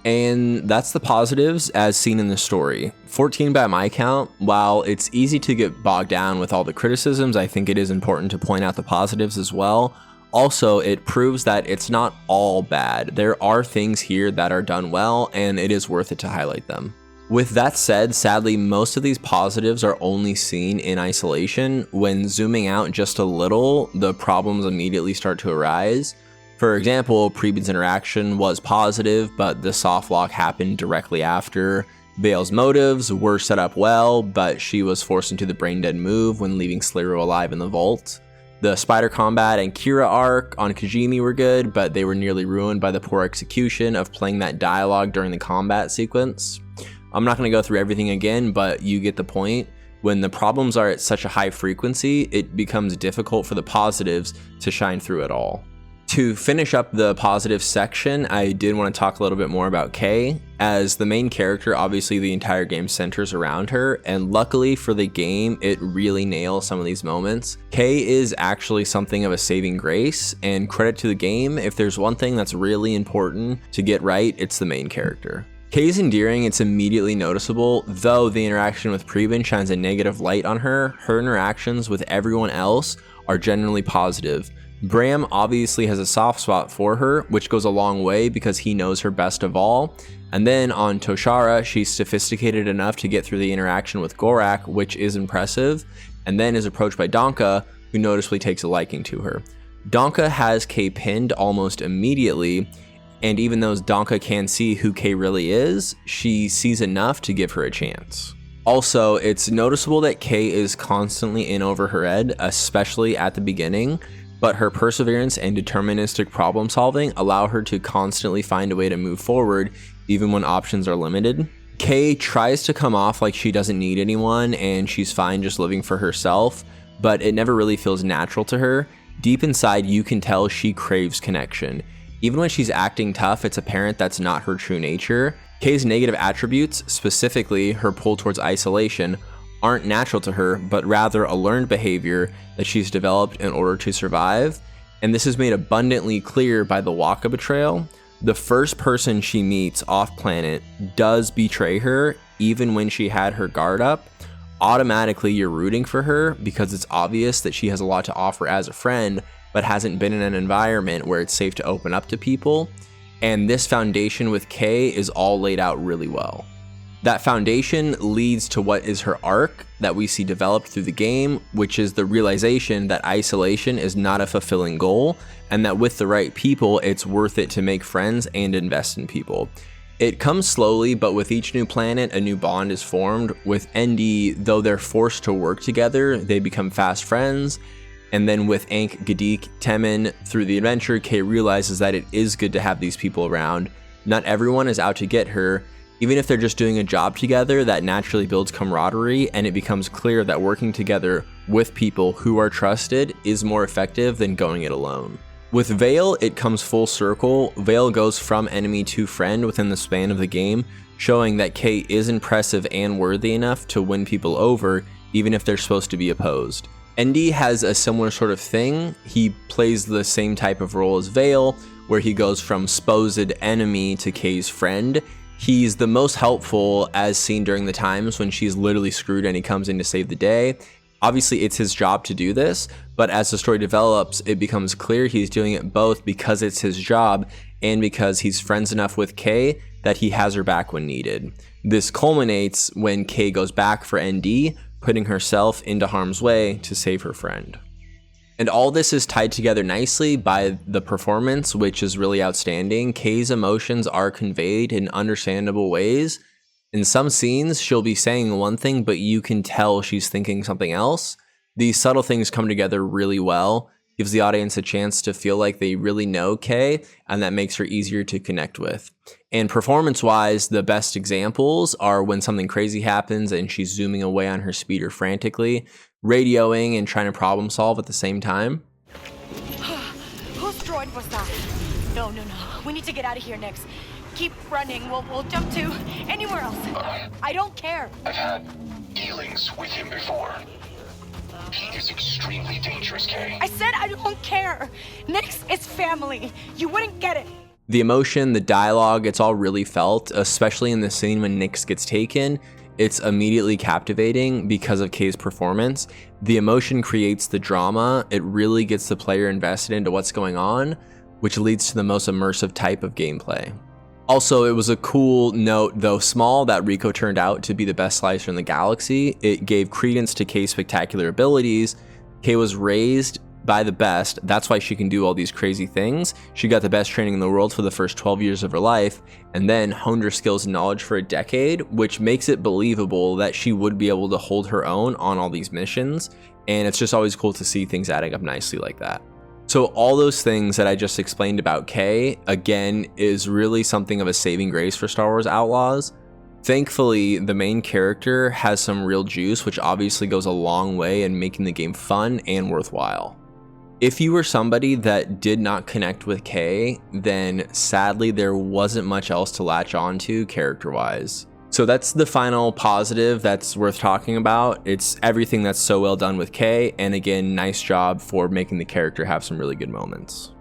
And that's the positives as seen in the story. 14 by my count. While it's easy to get bogged down with all the criticisms, I think it is important to point out the positives as well. Also, it proves that it's not all bad. There are things here that are done well, and it is worth it to highlight them. With that said, sadly, most of these positives are only seen in isolation. When zooming out just a little, the problems immediately start to arise. For example, Preben's interaction was positive, but the soft lock happened directly after. Vale's motives were set up well, but she was forced into the brain-dead move when leaving Sliro alive in the vault. The Spider Combat and Kira arc on Kajimi were good, but they were nearly ruined by the poor execution of playing that dialogue during the combat sequence. I'm not going to go through everything again, but you get the point. When the problems are at such a high frequency, it becomes difficult for the positives to shine through at all. To finish up the positive section, I did want to talk a little bit more about Kay. As the main character, obviously the entire game centers around her, and luckily for the game, it really nails some of these moments. Kay is actually something of a saving grace, and credit to the game, if there's one thing that's really important to get right, it's the main character. Kay's endearing, it's immediately noticeable, though the interaction with Preben shines a negative light on her. Her interactions with everyone else are generally positive. Bram obviously has a soft spot for her, which goes a long way because he knows her best of all. And then on Toshara, she's sophisticated enough to get through the interaction with Gorak, which is impressive, and then is approached by Donka, who noticeably takes a liking to her. Donka has Kay pinned almost immediately, and even though Donka can see who Kay really is, she sees enough to give her a chance. Also, it's noticeable that Kay is constantly in over her head, especially at the beginning, but her perseverance and deterministic problem solving allow her to constantly find a way to move forward, even when options are limited. Kay tries to come off like she doesn't need anyone and she's fine just living for herself, but it never really feels natural to her. Deep inside, you can tell she craves connection. Even when she's acting tough, it's apparent that's not her true nature. Kay's negative attributes, specifically her pull towards isolation, aren't natural to her, but rather a learned behavior that she's developed in order to survive. And this is made abundantly clear by the Waka betrayal. The first person she meets off planet does betray her, even when she had her guard up. Automatically, you're rooting for her because it's obvious that she has a lot to offer as a friend, but hasn't been in an environment where it's safe to open up to people. And this foundation with Kay is all laid out really well. That foundation leads to what is her arc that we see developed through the game, which is the realization that isolation is not a fulfilling goal, and that with the right people, it's worth it to make friends and invest in people. It comes slowly, but with each new planet, a new bond is formed. With ND, though they're forced to work together, they become fast friends. And then with Ankh, Gadik, Temin, through the adventure, Kay realizes that it is good to have these people around. Not everyone is out to get her. Even if they're just doing a job together, that naturally builds camaraderie, and it becomes clear that working together with people who are trusted is more effective than going it alone. With Vale, it comes full circle. Vale goes from enemy to friend within the span of the game, showing that Kay is impressive and worthy enough to win people over, even if they're supposed to be opposed. ND has a similar sort of thing. He plays the same type of role as Vale, where he goes from supposed enemy to Kay's friend. He's the most helpful, as seen during the times when she's literally screwed and he comes in to save the day. Obviously, it's his job to do this, but as the story develops, it becomes clear he's doing it both because it's his job and because he's friends enough with Kay that he has her back when needed. This culminates when Kay goes back for ND, putting herself into harm's way to save her friend. And all this is tied together nicely by the performance, which is really outstanding. Kay's emotions are conveyed in understandable ways. In some scenes, she'll be saying one thing, but you can tell she's thinking something else. These subtle things come together really well, gives the audience a chance to feel like they really know Kay, and that makes her easier to connect with. And performance-wise, the best examples are when something crazy happens and she's zooming away on her speeder frantically, radioing and trying to problem solve at the same time. Whose droid was that? No. We need to get out of here next. Keep running. We'll jump to anywhere else. I don't care. I've had dealings with him before. He is extremely dangerous, Kay. I said I don't care. Nix is family. You wouldn't get it. The emotion, the dialogue, it's all really felt, especially in the scene when Nix gets taken. It's immediately captivating because of Kay's performance. The emotion creates the drama. It really gets the player invested into what's going on, which leads to the most immersive type of gameplay. Also, it was a cool note, though small, that Rico turned out to be the best slicer in the galaxy. It gave credence to Kay's spectacular abilities. Kay was raised by the best. That's why she can do all these crazy things. She got the best training in the world for the first 12 years of her life, and then honed her skills and knowledge for a decade, which makes it believable that she would be able to hold her own on all these missions. And it's just always cool to see things adding up nicely like that. So all those things that I just explained about Kay, again, is really something of a saving grace for Star Wars Outlaws. Thankfully, the main character has some real juice, which obviously goes a long way in making the game fun and worthwhile. If you were somebody that did not connect with Kay, then sadly there wasn't much else to latch onto character-wise. So that's the final positive that's worth talking about. It's everything that's so well done with Kay, and again, nice job for making the character have some really good moments.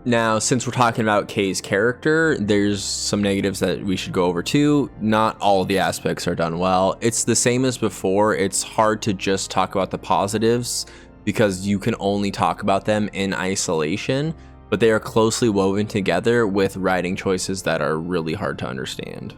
Now, since we're talking about Kay's character, there's some negatives that we should go over too. Not all of the aspects are done well. It's the same as before. It's hard to just talk about the positives because you can only talk about them in isolation, but they are closely woven together with writing choices that are really hard to understand.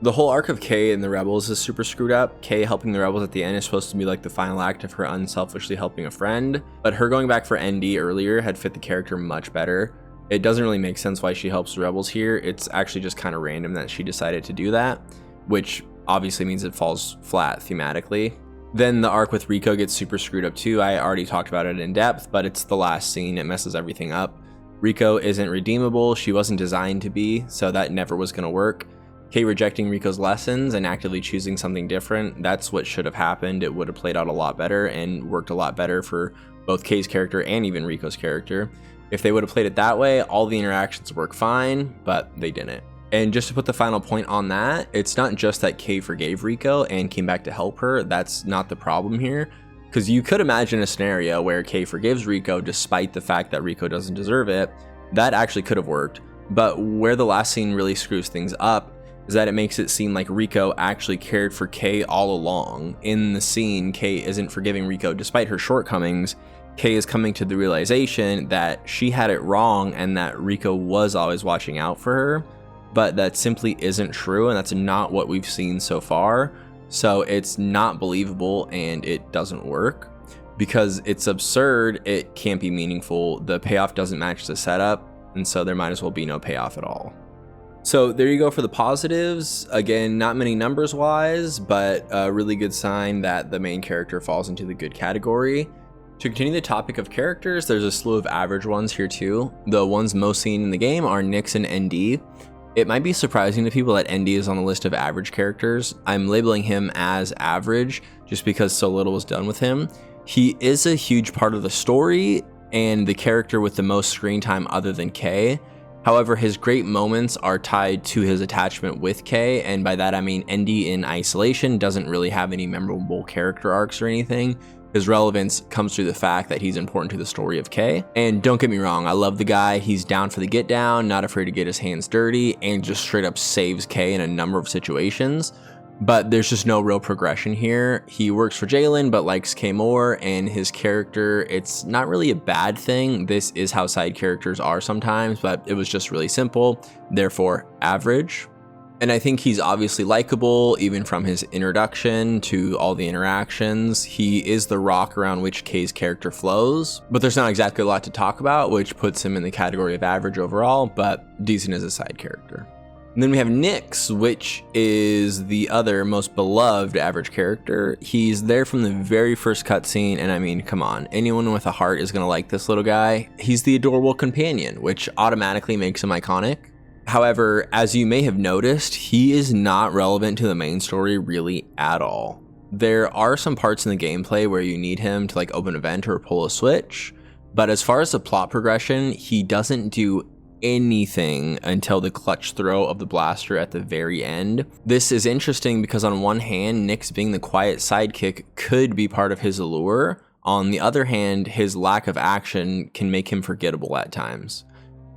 The whole arc of Kay and the Rebels is super screwed up. Kay helping the Rebels at the end is supposed to be like the final act of her unselfishly helping a friend, but her going back for ND earlier had fit the character much better. It doesn't really make sense why she helps the Rebels here. It's actually just kind of random that she decided to do that, which obviously means it falls flat thematically. Then the arc with Rico gets super screwed up too. I already talked about it in depth, but it's the last scene. It messes everything up. Rico isn't redeemable. She wasn't designed to be, so that never was going to work. Kay rejecting Rico's lessons and actively choosing something different, that's what should have happened. It would have played out a lot better and worked a lot better for both Kay's character and even Rico's character. If they would have played it that way, all the interactions work fine, but they didn't. And just to put the final point on that, it's not just that Kay forgave Rico and came back to help her. That's not the problem here. Because you could imagine a scenario where Kay forgives Rico despite the fact that Rico doesn't deserve it. That actually could have worked. But where the last scene really screws things up is that it makes it seem like Rico actually cared for Kay all along. In the scene, Kay isn't forgiving Rico despite her shortcomings. Kay is coming to the realization that she had it wrong and that Rico was always watching out for her, but that simply isn't true, and that's not what we've seen so far. So it's not believable and it doesn't work. Because it's absurd, it can't be meaningful. The payoff doesn't match the setup, and so there might as well be no payoff at all. So there you go for the positives. Again, not many numbers wise, but a really good sign that the main character falls into the good category. To continue the topic of characters, there's a slew of average ones here too. The ones most seen in the game are Nix and ND. It might be surprising to people that ND is on the list of average characters. I'm labeling him as average just because so little was done with him. He is a huge part of the story and the character with the most screen time other than Kay. However, his great moments are tied to his attachment with Kay, and by that I mean ND in isolation doesn't really have any memorable character arcs or anything, His relevance comes through the fact that he's important to the story of Kay. And don't get me wrong, I love the guy. He's down for the get down, not afraid to get his hands dirty, and just straight up saves Kay in a number of situations. But there's just no real progression here. He works for Jalen, but likes Kay more, and his character, it's not really a bad thing. This is how side characters are sometimes, but it was just really simple, therefore average. And I think he's obviously likable, even from his introduction to all the interactions. He is the rock around which Kay's character flows, but there's not exactly a lot to talk about, which puts him in the category of average overall, but decent as a side character. And then we have Nyx, which is the other most beloved average character. He's there from the very first cutscene, and I mean, come on, anyone with a heart is gonna like this little guy. He's the adorable companion, which automatically makes him iconic. However, as you may have noticed, he is not relevant to the main story really at all. There are some parts in the gameplay where you need him to like open a vent or pull a switch, but as far as the plot progression, he doesn't do anything until the clutch throw of the blaster at the very end. This is interesting because on one hand, Nyx being the quiet sidekick could be part of his allure. On the other hand, his lack of action can make him forgettable at times.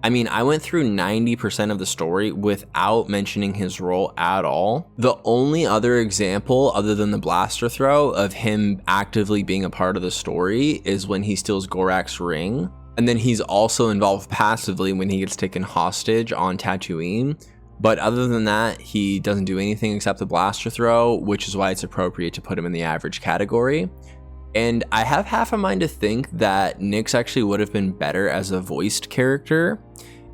I mean, I went through 90% of the story without mentioning his role at all. The only other example, other than the blaster throw, of him actively being a part of the story is when he steals Gorak's ring. And then he's also involved passively when he gets taken hostage on Tatooine. But other than that, he doesn't do anything except the blaster throw, which is why it's appropriate to put him in the average category. And I have half a mind to think that Nyx actually would have been better as a voiced character.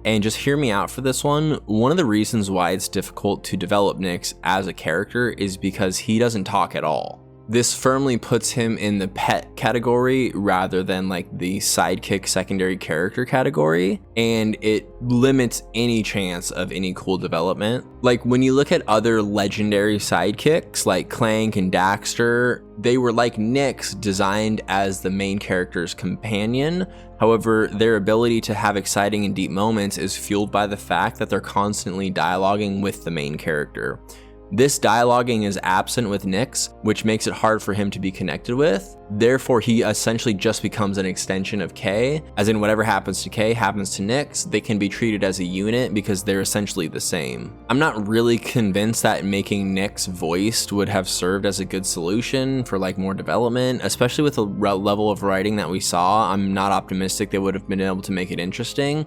And just hear me out for this one. One of the reasons why it's difficult to develop Nyx as a character is because he doesn't talk at all. This firmly puts him in the pet category rather than like the sidekick secondary character category, and it limits any chance of any cool development. Like when you look at other legendary sidekicks like Clank and Daxter, they were like Nyx, designed as the main character's companion. However, their ability to have exciting and deep moments is fueled by the fact that they're constantly dialoguing with the main character. This dialoguing is absent with Nyx, which makes it hard for him to be connected with. Therefore, he essentially just becomes an extension of Kay, as in whatever happens to Kay happens to Nyx. They can be treated as a unit because they're essentially the same. I'm not really convinced that making Nyx voiced would have served as a good solution for like more development, especially with the level of writing that we saw. I'm not optimistic they would have been able to make it interesting.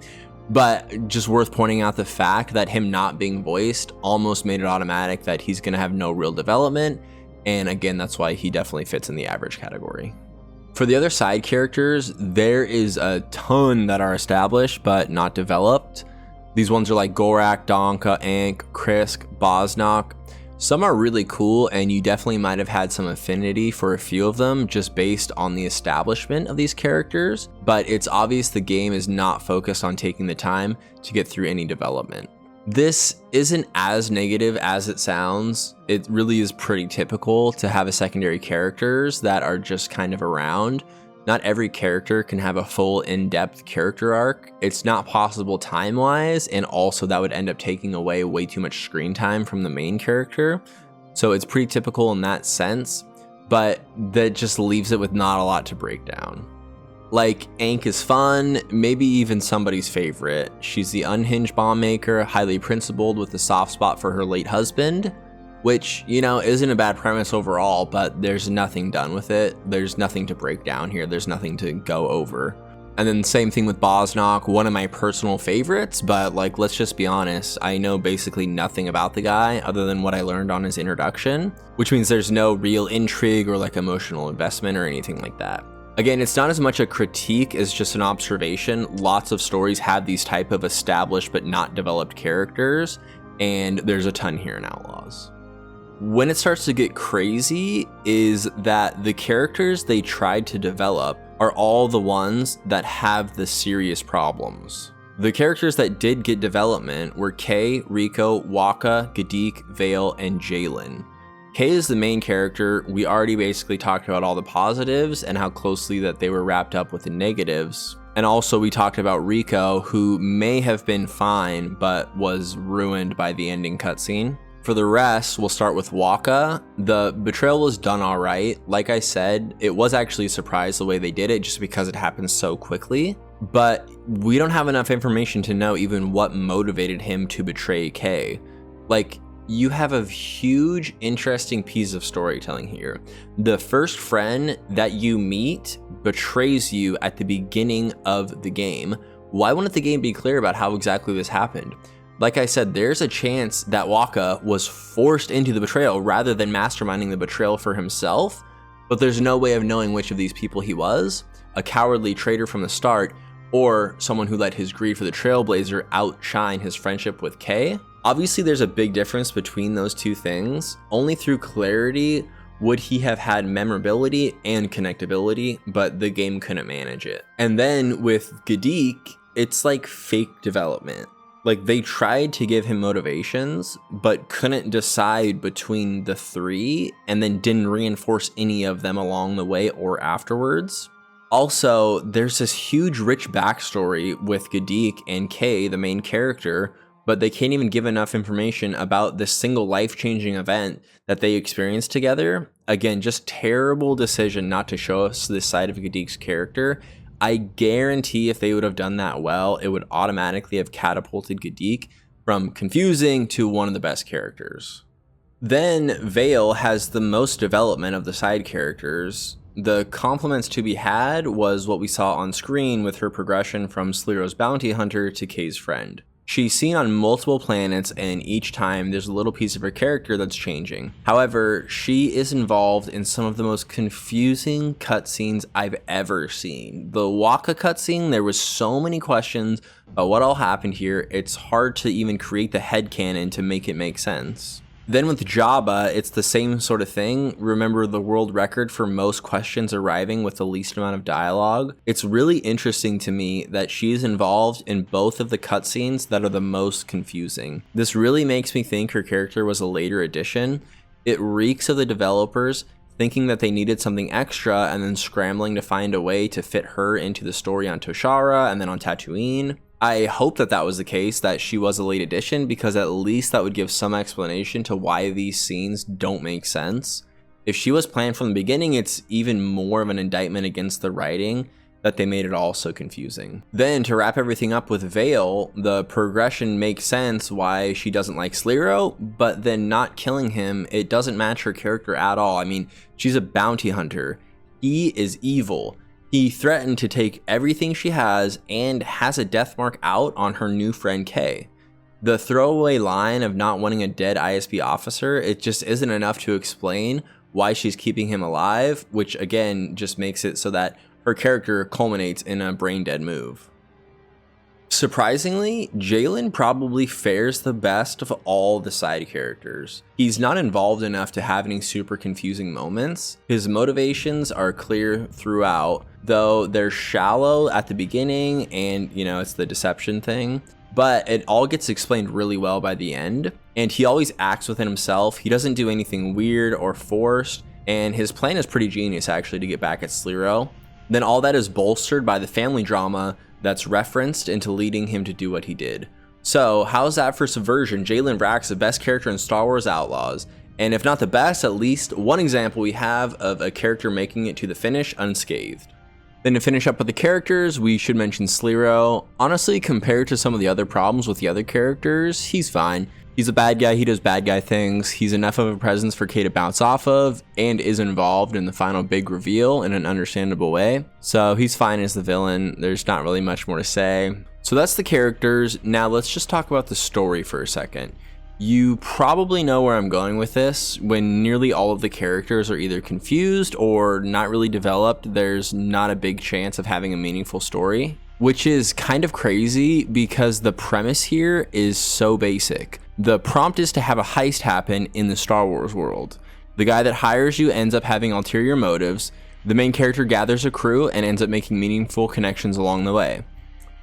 But just worth pointing out the fact that him not being voiced almost made it automatic that he's going to have no real development. And again, that's why he definitely fits in the average category. For the other side characters, there is a ton that are established but not developed. These ones are like Gorak, Donka, Ankh, Krisk, Bosnok. Some are really cool, and you definitely might have had some affinity for a few of them just based on the establishment of these characters, but it's obvious the game is not focused on taking the time to get through any development. This isn't as negative as it sounds. It really is pretty typical to have a secondary characters that are just kind of around. Not every character can have a full in-depth character arc. It's not possible time-wise, and also that would end up taking away way too much screen time from the main character. So it's pretty typical in that sense, but that just leaves it with not a lot to break down. Like, Ankh is fun, maybe even somebody's favorite. She's the unhinged bomb maker, highly principled with a soft spot for her late husband, which, you know, isn't a bad premise overall, but there's nothing done with it. There's nothing to break down here. There's nothing to go over. And then same thing with Bosnok, one of my personal favorites, but like, let's just be honest, I know basically nothing about the guy other than what I learned on his introduction, which means there's no real intrigue or like emotional investment or anything like that. Again, it's not as much a critique as just an observation. Lots of stories have these type of established but not developed characters, and there's a ton here in Outlaws. When it starts to get crazy is that the characters they tried to develop are all the ones that have the serious problems. The characters that did get development were Kay, Rico, Waka, Gadik, Vale, and Jalen. Kay is the main character. We already basically talked about all the positives and how closely that they were wrapped up with the negatives. And also we talked about Rico, who may have been fine, but was ruined by the ending cutscene. For the rest, we'll start with Waka. The betrayal was done all right. Like I said, it was actually a surprise the way they did it just because it happened so quickly. But we don't have enough information to know even what motivated him to betray Kay. Like, you have a huge, interesting piece of storytelling here. The first friend that you meet betrays you at the beginning of the game. Why wouldn't the game be clear about how exactly this happened? Like I said, there's a chance that Waka was forced into the betrayal rather than masterminding the betrayal for himself, but there's no way of knowing which of these people he was, a cowardly traitor from the start, or someone who let his greed for the Trailblazer outshine his friendship with Kay. Obviously, there's a big difference between those two things. Only through clarity would he have had memorability and connectability, but the game couldn't manage it. And then with Gadik, it's like fake development. Like, they tried to give him motivations, but couldn't decide between the three, and then didn't reinforce any of them along the way or afterwards. Also, there's this huge rich backstory with Gadik and Kay, the main character, but they can't even give enough information about this single life-changing event that they experienced together. Again, just terrible decision not to show us this side of Gadik's character. I guarantee if they would have done that well, it would automatically have catapulted Gadik from confusing to one of the best characters. Then Vale has the most development of the side characters. The compliments to be had was what we saw on screen with her progression from Sliro's bounty hunter to Kay's friend. She's seen on multiple planets, and each time there's a little piece of her character that's changing. However, she is involved in some of the most confusing cutscenes I've ever seen. The Waka cutscene, there was so many questions about what all happened here, it's hard to even create the headcanon to make it make sense. Then with Jabba, it's the same sort of thing. Remember the world record for most questions arriving with the least amount of dialogue? It's really interesting to me that she is involved in both of the cutscenes that are the most confusing. This really makes me think her character was a later addition. It reeks of the developers thinking that they needed something extra and then scrambling to find a way to fit her into the story on Toshara and then on Tatooine. I hope that that was the case, that she was a late addition, because at least that would give some explanation to why these scenes don't make sense. If she was planned from the beginning, it's even more of an indictment against the writing that they made it all so confusing. Then to wrap everything up with Vale, the progression makes sense why she doesn't like Sliro, but then not killing him, it doesn't match her character at all. I mean, she's a bounty hunter. He is evil. He threatened to take everything she has and has a death mark out on her new friend Kay. The throwaway line of not wanting a dead ISB officer, it just isn't enough to explain why she's keeping him alive, which again just makes it so that her character culminates in a brain dead move. Surprisingly, Jalen probably fares the best of all the side characters. He's not involved enough to have any super confusing moments. His motivations are clear throughout, though they're shallow at the beginning and, it's the deception thing. But it all gets explained really well by the end, and he always acts within himself. He doesn't do anything weird or forced, and his plan is pretty genius actually to get back at Sliro. Then all that is bolstered by the family drama that's referenced into leading him to do what he did. So how's that for subversion? Jalen Brack's the best character in Star Wars Outlaws, and if not the best, at least one example we have of a character making it to the finish unscathed. Then to finish up with the characters, we should mention Sliro. Honestly, compared to some of the other problems with the other characters, he's fine. He's a bad guy, he does bad guy things, he's enough of a presence for Kay to bounce off of, and is involved in the final big reveal in an understandable way. So he's fine as the villain, there's not really much more to say. So that's the characters. Now let's just talk about the story for a second. You probably know where I'm going with this. When nearly all of the characters are either confused or not really developed, there's not a big chance of having a meaningful story, which is kind of crazy because the premise here is so basic. The prompt is to have a heist happen in the Star Wars world. The guy that hires you ends up having ulterior motives. The main character gathers a crew and ends up making meaningful connections along the way.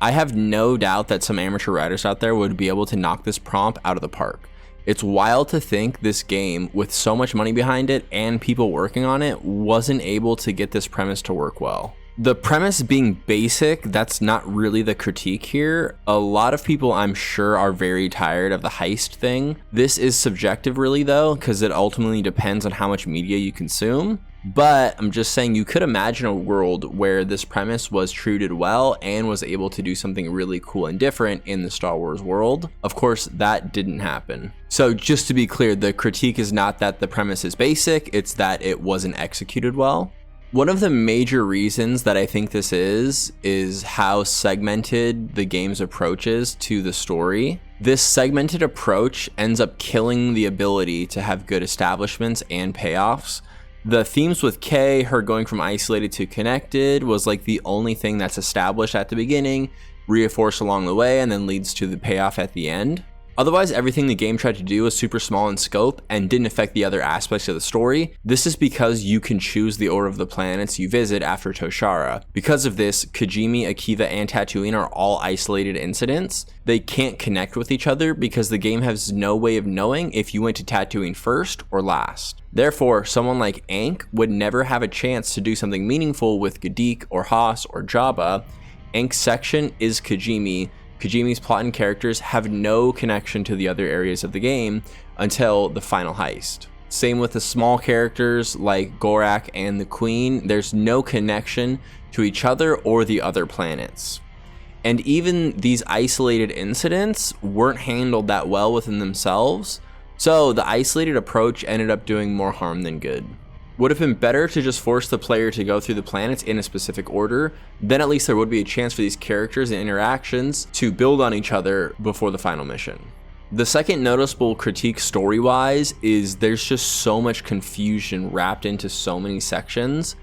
I have no doubt that some amateur writers out there would be able to knock this prompt out of the park. It's wild to think this game, with so much money behind it and people working on it, wasn't able to get this premise to work well. The premise being basic, that's not really the critique here. A lot of people, I'm sure, are very tired of the heist thing. This is subjective really though, because it ultimately depends on how much media you consume. But I'm just saying you could imagine a world where this premise was treated well and was able to do something really cool and different in the Star Wars world. Of course, that didn't happen. So just to be clear, the critique is not that the premise is basic, it's that it wasn't executed well. One of the major reasons that I think this is how segmented the game's approach is to the story. This segmented approach ends up killing the ability to have good establishments and payoffs. The themes with Kay, her going from isolated to connected, was like the only thing that's established at the beginning, reinforced along the way, and then leads to the payoff at the end. Otherwise, everything the game tried to do was super small in scope and didn't affect the other aspects of the story. This is because you can choose the order of the planets you visit after Toshara. Because of this, Kijimi, Akiva, and Tatooine are all isolated incidents. They can't connect with each other because the game has no way of knowing if you went to Tatooine first or last. Therefore, someone like Ankh would never have a chance to do something meaningful with Gadik or Haas or Jabba. Ankh's section is Kijimi. Kijimi's plot and characters have no connection to the other areas of the game until the final heist. Same with the small characters like Gorak and the Queen, there's no connection to each other or the other planets. And even these isolated incidents weren't handled that well within themselves, so the isolated approach ended up doing more harm than good. Would have been better to just force the player to go through the planets in a specific order, then at least there would be a chance for these characters and interactions to build on each other before the final mission. The second noticeable critique story-wise is there's just so much confusion wrapped into so many sections.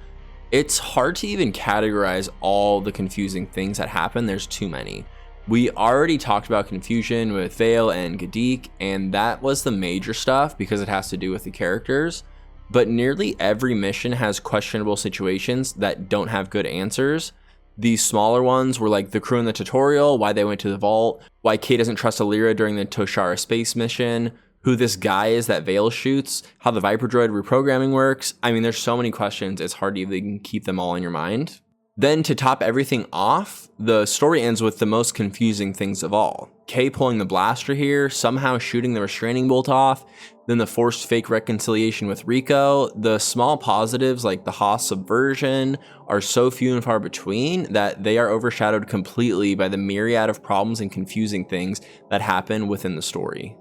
It's hard to even categorize all the confusing things that happen, there's too many. We already talked about confusion with Vale and Gadik, and that was the major stuff because it has to do with the characters. But nearly every mission has questionable situations that don't have good answers. These smaller ones were like the crew in the tutorial, why they went to the vault, why Kay doesn't trust Alira during the Toshara space mission, who this guy is that Vale shoots, how the Viper droid reprogramming works. I mean, there's so many questions, it's hard to even keep them all in your mind. Then to top everything off, the story ends with the most confusing things of all. Kay pulling the blaster here, somehow shooting the restraining bolt off, then the forced fake reconciliation with Rico. The small positives like the Haas subversion are so few and far between that they are overshadowed completely by the myriad of problems and confusing things that happen within the story.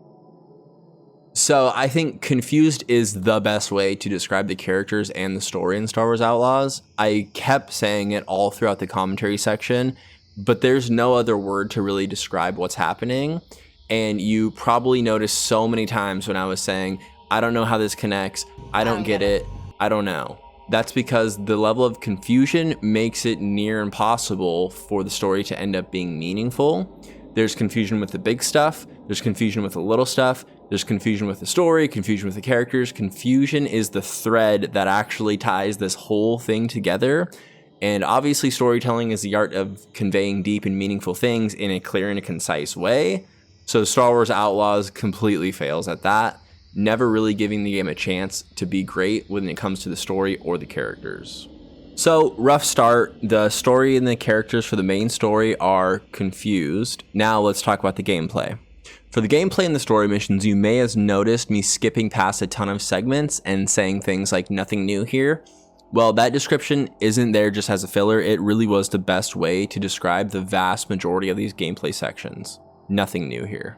So I think confused is the best way to describe the characters and the story in Star Wars Outlaws. I kept saying it all throughout the commentary section, but there's no other word to really describe what's happening. And you probably noticed so many times when I was saying, I don't know how this connects, I don't get it, I don't know. That's because the level of confusion makes it near impossible for the story to end up being meaningful. There's confusion with the big stuff, there's confusion with the little stuff, there's confusion with the story, confusion with the characters. Confusion is the thread that actually ties this whole thing together. And obviously storytelling is the art of conveying deep and meaningful things in a clear and a concise way. So Star Wars Outlaws completely fails at that, never really giving the game a chance to be great when it comes to the story or the characters. So, rough start, the story and the characters for the main story are confused. Now let's talk about the gameplay. For the gameplay and the story missions, you may have noticed me skipping past a ton of segments and saying things like nothing new here. Well, that description isn't there just as a filler, it really was the best way to describe the vast majority of these gameplay sections. Nothing new here.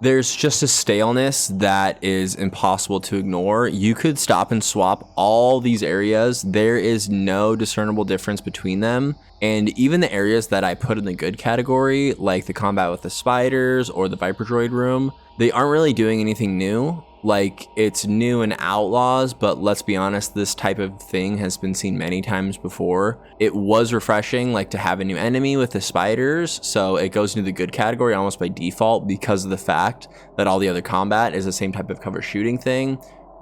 There's just a staleness that is impossible to ignore. You could stop and swap all these areas. There is no discernible difference between them. And even the areas that I put in the good category, like the combat with the spiders or the Viper droid room, they aren't really doing anything new. Like, it's new in Outlaws, but let's be honest, this type of thing has been seen many times before. It was refreshing, like, to have a new enemy with the spiders, so it goes into the good category almost by default because of the fact that all the other combat is the same type of cover shooting thing,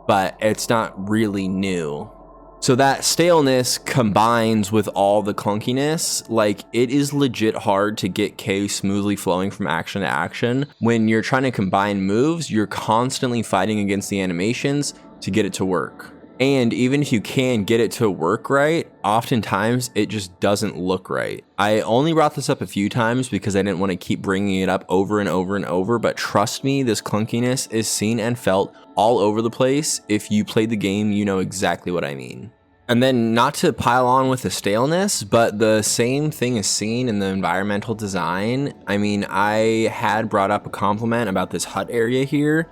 but it's not really new. So that staleness combines with all the clunkiness. Like, it is legit hard to get Kay smoothly flowing from action to action. When you're trying to combine moves, you're constantly fighting against the animations to get it to work. And even if you can get it to work right, oftentimes it just doesn't look right. I only brought this up a few times because I didn't want to keep bringing it up over and over and over, but trust me, this clunkiness is seen and felt all over the place. If you played the game, you know exactly what I mean. And then, not to pile on with the staleness, but the same thing is seen in the environmental design. I mean, I had brought up a compliment about this hut area here.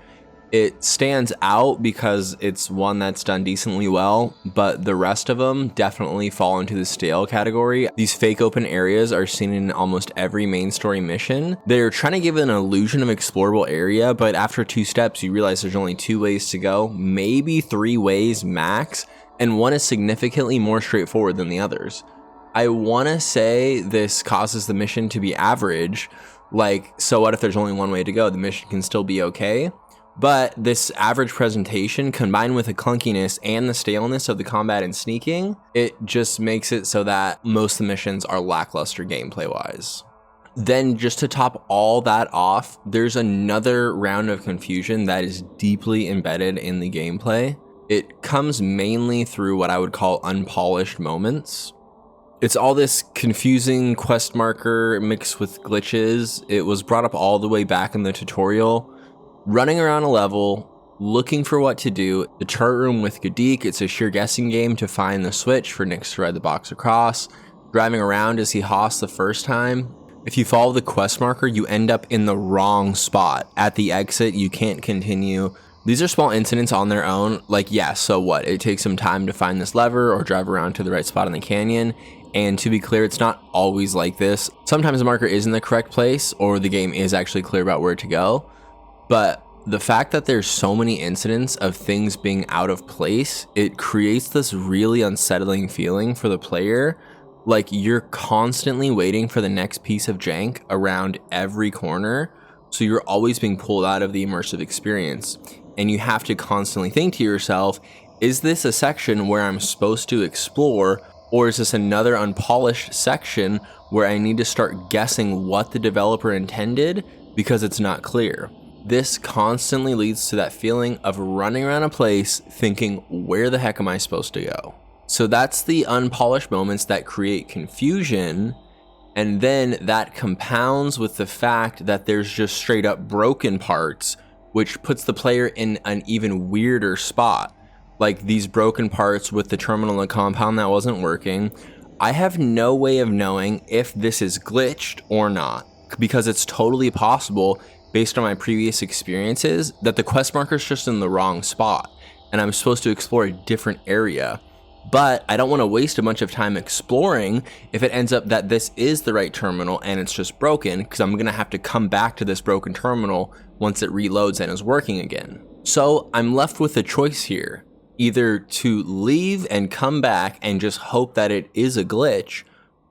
It stands out because it's one that's done decently well, but the rest of them definitely fall into the stale category. These fake open areas are seen in almost every main story mission. They're trying to give an illusion of explorable area, but after 2 steps, you realize there's only 2 ways to go, maybe 3 ways max, and one is significantly more straightforward than the others. I want to say this causes the mission to be average, like, so what if there's only 1 way to go? The mission can still be okay. But this average presentation combined with the clunkiness and the staleness of the combat and sneaking, it just makes it so that most of the missions are lackluster gameplay wise. Then just to top all that off, there's another round of confusion that is deeply embedded in the gameplay. It comes mainly through what I would call unpolished moments. It's all this confusing quest marker mixed with glitches. It was brought up all the way back in the tutorial. Running around a level, looking for what to do. The chart room with Gadik, it's a sheer guessing game to find the switch for Nix to ride the box across. Driving around to see Haas the first time. If you follow the quest marker, you end up in the wrong spot. At the exit, you can't continue. These are small incidents on their own. Like, yeah, so what? It takes some time to find this lever or drive around to the right spot in the canyon. And to be clear, it's not always like this. Sometimes the marker is in the correct place or the game is actually clear about where to go. But the fact that there's so many incidents of things being out of place, it creates this really unsettling feeling for the player. Like you're constantly waiting for the next piece of jank around every corner. So you're always being pulled out of the immersive experience. And you have to constantly think to yourself, is this a section where I'm supposed to explore? Or is this another unpolished section where I need to start guessing what the developer intended because it's not clear? This constantly leads to that feeling of running around a place thinking, where the heck am I supposed to go? So that's the unpolished moments that create confusion. And then that compounds with the fact that there's just straight up broken parts, which puts the player in an even weirder spot. Like these broken parts with the terminal and compound that wasn't working. I have no way of knowing if this is glitched or not, because it's totally possible based on my previous experiences, that the quest marker is just in the wrong spot, and I'm supposed to explore a different area. But I don't want to waste a bunch of time exploring if it ends up that this is the right terminal and it's just broken, because I'm going to have to come back to this broken terminal once it reloads and is working again. So I'm left with a choice here, either to leave and come back and just hope that it is a glitch,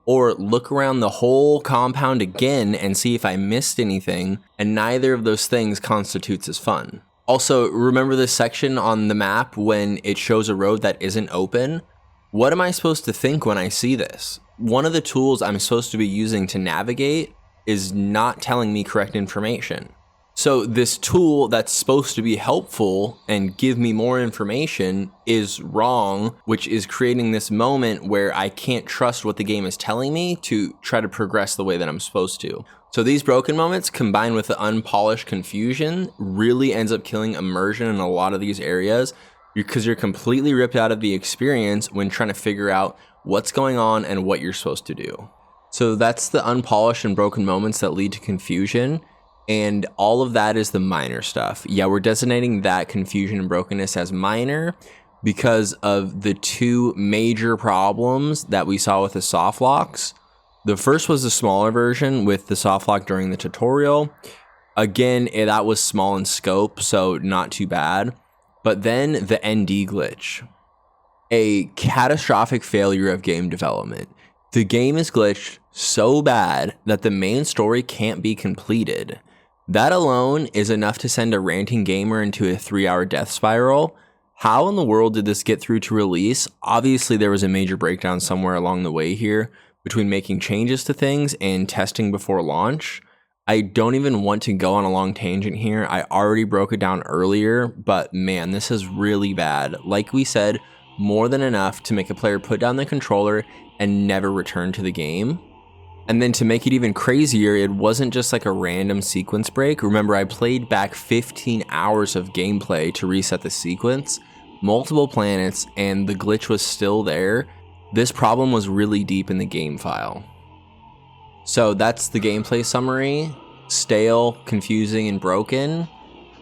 or look around the whole compound again and see if I missed anything, and neither of those things constitutes as fun. Also, remember this section on the map when it shows a road that isn't open? What am I supposed to think when I see this? One of the tools I'm supposed to be using to navigate is not telling me correct information. So this tool that's supposed to be helpful and give me more information is wrong, which is creating this moment where I can't trust what the game is telling me to try to progress the way that I'm supposed to. So these broken moments combined with the unpolished confusion really ends up killing immersion in a lot of these areas, because you're completely ripped out of the experience when trying to figure out what's going on and what you're supposed to do. So that's the unpolished and broken moments that lead to confusion. And all of that is the minor stuff. Yeah, we're designating that confusion and brokenness as minor because of the 2 major problems that we saw with the soft locks. The first was the smaller version with the soft lock during the tutorial. Again, that was small in scope, so not too bad. But then the ND glitch. A catastrophic failure of game development. The game is glitched so bad that the main story can't be completed. That alone is enough to send a ranting gamer into a 3-hour death spiral. How in the world did this get through to release? Obviously, there was a major breakdown somewhere along the way here between making changes to things and testing before launch. I don't even want to go on a long tangent here. I already broke it down earlier, but man, this is really bad. Like we said, more than enough to make a player put down the controller and never return to the game. And then to make it even crazier, it wasn't just like a random sequence break. Remember, I played back 15 hours of gameplay to reset the sequence, multiple planets, and the glitch was still there. This problem was really deep in the game file. So that's the gameplay summary. Stale, confusing, and broken.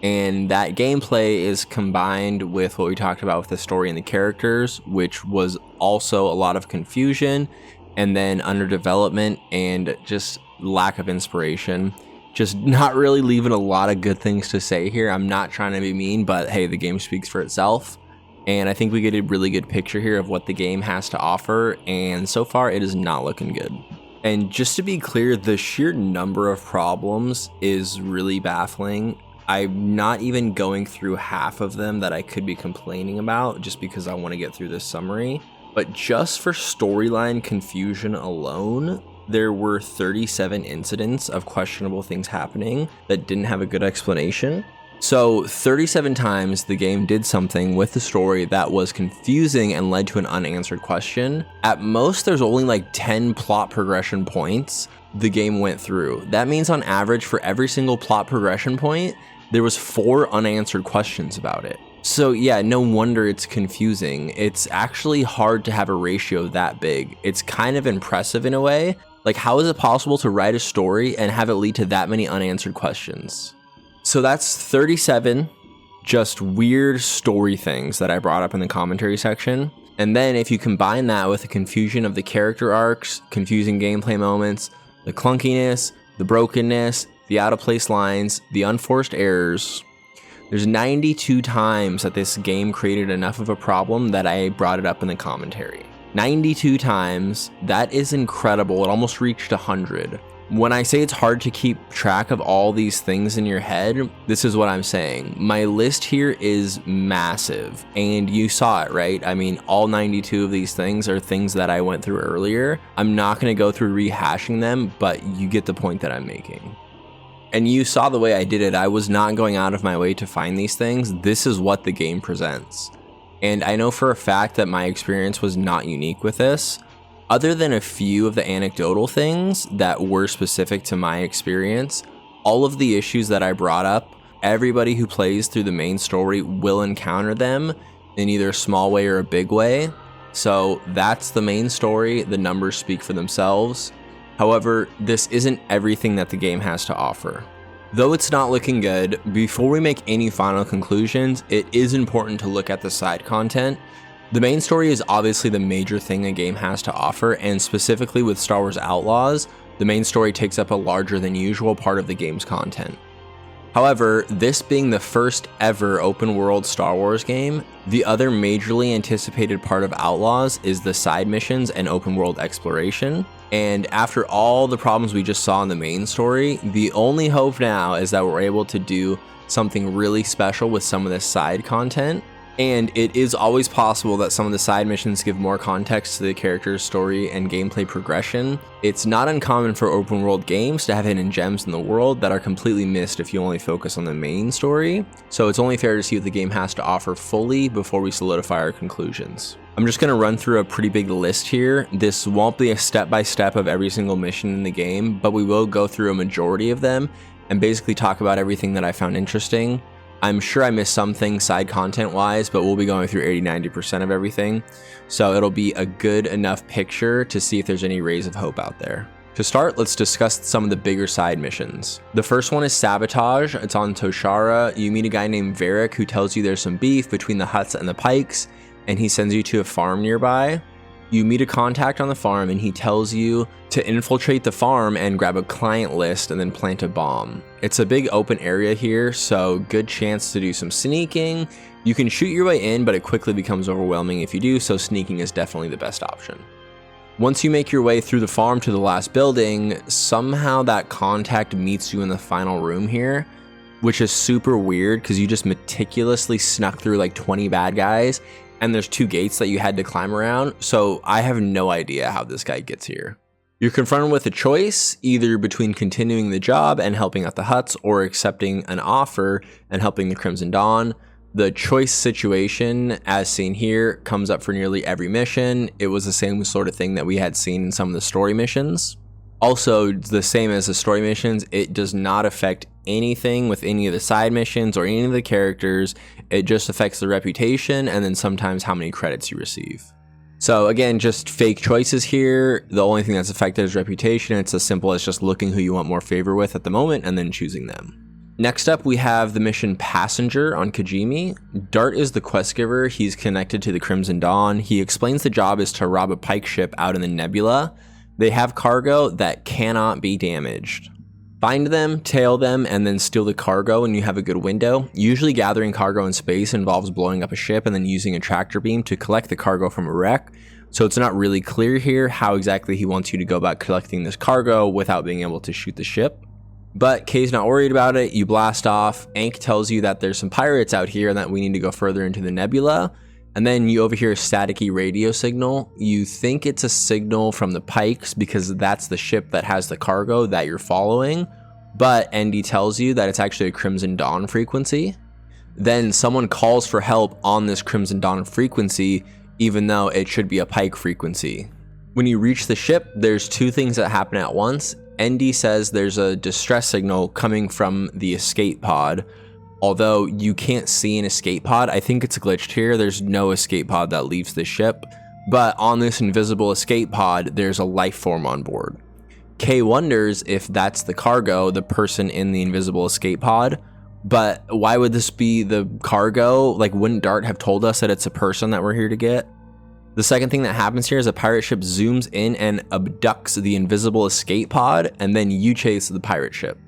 And that gameplay is combined with what we talked about with the story and the characters, which was also a lot of confusion, and then underdevelopment and just lack of inspiration. Just not really leaving a lot of good things to say here. I'm not trying to be mean, but hey, the game speaks for itself. And I think we get a really good picture here of what the game has to offer, and so far it is not looking good. And just to be clear, the sheer number of problems is really baffling. I'm not even going through half of them that I could be complaining about just because I want to get through this summary. But just for storyline confusion alone, there were 37 incidents of questionable things happening that didn't have a good explanation. So 37 times the game did something with the story that was confusing and led to an unanswered question. At most, there's only like 10 plot progression points the game went through. That means on average for every single plot progression point, there was 4 unanswered questions about it. So yeah, no wonder it's confusing. It's actually hard to have a ratio that big. It's kind of impressive in a way. Like, how is it possible to write a story and have it lead to that many unanswered questions? So that's 37 just weird story things that I brought up in the commentary section. And then if you combine that with the confusion of the character arcs, confusing gameplay moments, the clunkiness, the brokenness, the out of place lines, the unforced errors, there's 92 times that this game created enough of a problem that I brought it up in the commentary. 92 times, that is incredible. It almost reached 100. When I say it's hard to keep track of all these things in your head, this is what I'm saying. My list here is massive, and you saw it, right? I mean, all 92 of these things are things that I went through earlier. I'm not going to go through rehashing them, but you get the point that I'm making. And you saw the way I did it. I was not going out of my way to find these things. This is what the game presents. And I know for a fact that my experience was not unique with this. Other than a few of the anecdotal things that were specific to my experience, all of the issues that I brought up, everybody who plays through the main story will encounter them in either a small way or a big way. So that's the main story. The numbers speak for themselves. However, this isn't everything that the game has to offer. Though it's not looking good, before we make any final conclusions, it is important to look at the side content. The main story is obviously the major thing a game has to offer, and specifically with Star Wars Outlaws, the main story takes up a larger than usual part of the game's content. However, this being the first ever open world Star Wars game, the other majorly anticipated part of Outlaws is the side missions and open world exploration. And after all the problems we just saw in the main story, the only hope now is that we're able to do something really special with some of this side content. And it is always possible that some of the side missions give more context to the character's story and gameplay progression. It's not uncommon for open world games to have hidden gems in the world that are completely missed if you only focus on the main story. So it's only fair to see what the game has to offer fully before we solidify our conclusions. I'm just going to run through a pretty big list here. This won't be a step-by-step of every single mission in the game, but we will go through a majority of them and basically talk about everything that I found interesting. I'm sure I missed some things side content wise, but we'll be going through 80-90% of everything. So it'll be a good enough picture to see if there's any rays of hope out there. To start, let's discuss some of the bigger side missions. The first one is Sabotage. It's on Toshara. You meet a guy named Zerek who tells you there's some beef between the Hutts and the Pykes, and he sends you to a farm nearby. You meet a contact on the farm and he tells you to infiltrate the farm and grab a client list and then plant a bomb. It's a big open area here, so good chance to do some sneaking. You can shoot your way in, but it quickly becomes overwhelming if you do, so sneaking is definitely the best option. Once you make your way through the farm to the last building, somehow that contact meets you in the final room here, which is super weird because you just meticulously snuck through like 20 bad guys, and there's 2 gates that you had to climb around, so I have no idea how this guy gets here. You're confronted with a choice, either between continuing the job and helping out the Hutts or accepting an offer and helping the Crimson Dawn. The choice situation, as seen here, comes up for nearly every mission. It was the same sort of thing that we had seen in some of the story missions. Also, the same as the story missions, it does not affect anything with any of the side missions or any of the characters. It just affects the reputation and then sometimes how many credits you receive. So again, just fake choices here. The only thing that's affected is reputation. It's as simple as just looking who you want more favor with at the moment and then choosing them. Next up, we have the mission Passenger on Kajimi. Dart is the quest giver. He's connected to the Crimson Dawn. He explains the job is to rob a Pyke ship out in the nebula. They have cargo that cannot be damaged. Find them, tail them, and then steal the cargo and you have a good window. Usually gathering cargo in space involves blowing up a ship and then using a tractor beam to collect the cargo from a wreck. So it's not really clear here how exactly he wants you to go about collecting this cargo without being able to shoot the ship. But Kay's not worried about it. You blast off. Ankh tells you that there's some pirates out here and that we need to go further into the nebula. And then you overhear a staticky radio signal. You think it's a signal from the Pykes because that's the ship that has the cargo that you're following. But ND tells you that it's actually a Crimson Dawn frequency. Then someone calls for help on this Crimson Dawn frequency, even though it should be a Pyke frequency. When you reach the ship, there's two things that happen at once. ND says there's a distress signal coming from the escape pod. Although you can't see an escape pod, I think it's glitched here. There's no escape pod that leaves the ship. But on this invisible escape pod, there's a life form on board. Kay wonders if that's the cargo, the person in the invisible escape pod. But why would this be the cargo? Like, wouldn't Dart have told us that it's a person that we're here to get? The second thing that happens here is a pirate ship zooms in and abducts the invisible escape pod, and then you chase the pirate ship.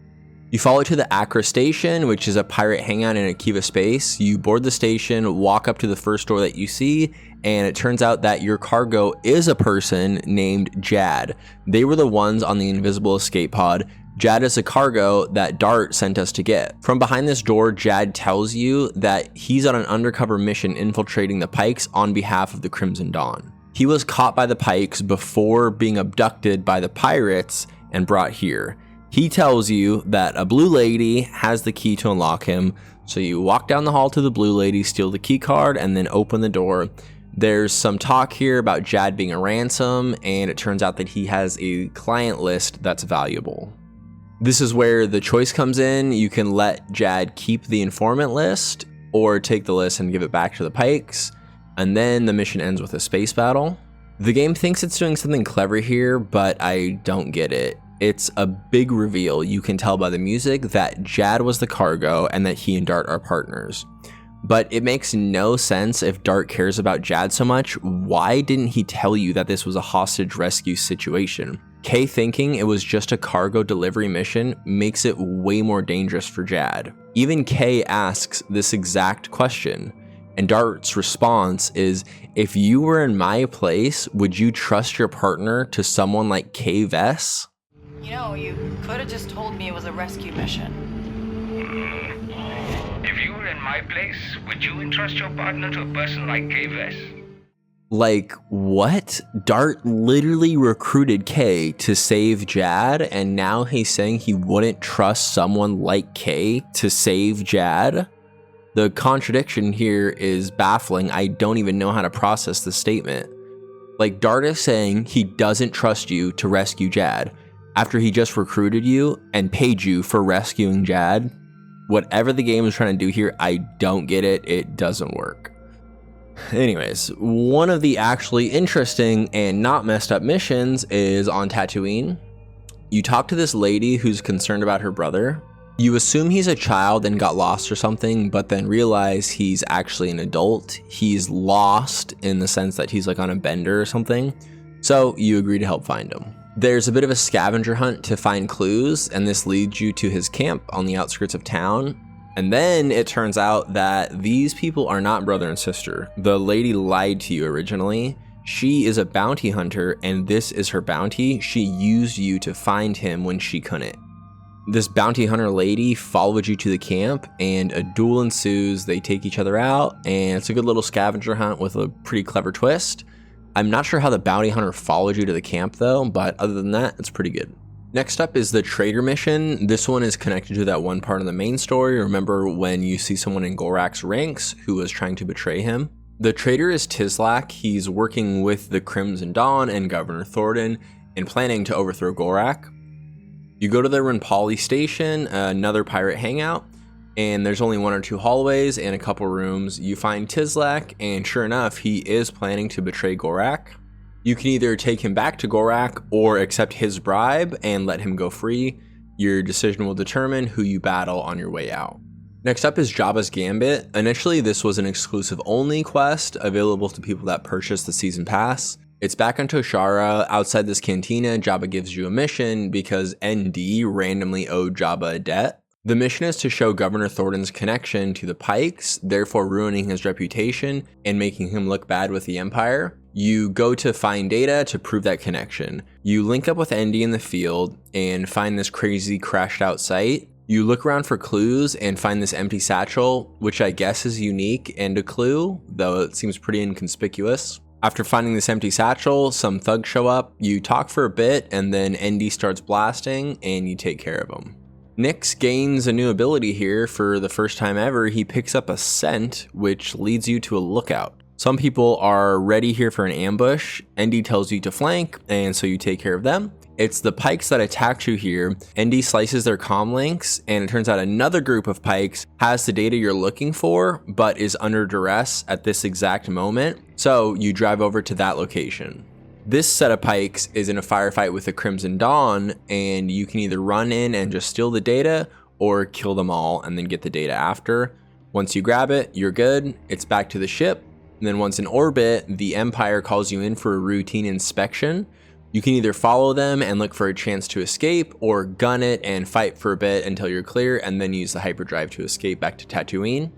You follow to the Accra station, which is a pirate hangout in Akiva space. You board the station, walk up to the first door that you see, and it turns out that your cargo is a person named Jad. They were the ones on the invisible escape pod. Jad is a cargo that Dart sent us to get. From behind this door, Jad tells you that he's on an undercover mission infiltrating the Pykes on behalf of the Crimson Dawn. He was caught by the Pykes before being abducted by the pirates and brought here. He tells you that a blue lady has the key to unlock him, so you walk down the hall to the blue lady, steal the key card, and then open the door. There's some talk here about Jad being a ransom, and it turns out that he has a client list that's valuable. This is where the choice comes in. You can let Jad keep the informant list, or take the list and give it back to the Pykes, and then the mission ends with a space battle. The game thinks it's doing something clever here, but I don't get it. It's a big reveal. You can tell by the music that Jad was the cargo and that he and Dart are partners. But it makes no sense if Dart cares about Jad so much. Why didn't he tell you that this was a hostage rescue situation? Kay thinking it was just a cargo delivery mission makes it way more dangerous for Jad. Even Kay asks this exact question, and Dart's response is, if you were in my place, would you trust your partner to someone like Kay Vess? You know, you could have just told me it was a rescue mission. If you were in my place, would you entrust your partner to a person like Kay Vess? Like, what? Dart literally recruited Kay to save Jad, and now he's saying he wouldn't trust someone like Kay to save Jad? The contradiction here is baffling. I don't even know how to process the statement. Like, Dart is saying he doesn't trust you to rescue Jad after he just recruited you and paid you for rescuing Jad. Whatever the game is trying to do here, I don't get it. It doesn't work. Anyways, one of the actually interesting and not messed up missions is on Tatooine. You talk to this lady who's concerned about her brother. You assume he's a child and got lost or something, but then realize he's actually an adult. He's lost in the sense that he's like on a bender or something. So you agree to help find him. There's a bit of a scavenger hunt to find clues, and this leads you to his camp on the outskirts of town. And then it turns out that these people are not brother and sister. The lady lied to you originally. She is a bounty hunter, and this is her bounty. She used you to find him when she couldn't. This bounty hunter lady followed you to the camp, and a duel ensues. They take each other out, and it's a good little scavenger hunt with a pretty clever twist. I'm not sure how the bounty hunter followed you to the camp though, but other than that, it's pretty good. Next up is the trader mission. This one is connected to that one part of the main story. Remember when you see someone in Gorak's ranks who was trying to betray him? The trader is Tizlak. He's working with the Crimson Dawn and Governor Thornton and planning to overthrow Gorak. You go to the Rinpali station, another pirate hangout, and there's only 1 or 2 hallways and a couple rooms. You find Tizlak, and sure enough, he is planning to betray Gorak. You can either take him back to Gorak or accept his bribe and let him go free. Your decision will determine who you battle on your way out. Next up is Jabba's Gambit. Initially, this was an exclusive only quest available to people that purchased the season pass. It's back on Toshara. Outside this cantina, Jabba gives you a mission because ND randomly owed Jabba a debt. The mission is to show Governor Thornton's connection to the Pykes, therefore ruining his reputation and making him look bad with the Empire. You go to find data to prove that connection. You link up with ND in the field and find this crazy crashed out site. You look around for clues and find this empty satchel, which I guess is unique and a clue, though it seems pretty inconspicuous. After finding this empty satchel, some thugs show up, you talk for a bit, and then ND starts blasting and you take care of him. Nix gains a new ability here. For the first time ever, he picks up a scent, which leads you to a lookout. Some people are ready here for an ambush. ND tells you to flank, and so you take care of them. It's the Pykes that attacked you here. ND slices their comm links, and it turns out another group of Pykes has the data you're looking for, but is under duress at this exact moment. So you drive over to that location. This set of Pykes is in a firefight with the Crimson Dawn, and you can either run in and just steal the data or kill them all and then get the data after. Once you grab it, you're good. It's back to the ship. And then once in orbit, the Empire calls you in for a routine inspection. You can either follow them and look for a chance to escape, or gun it and fight for a bit until you're clear and then use the hyperdrive to escape back to Tatooine.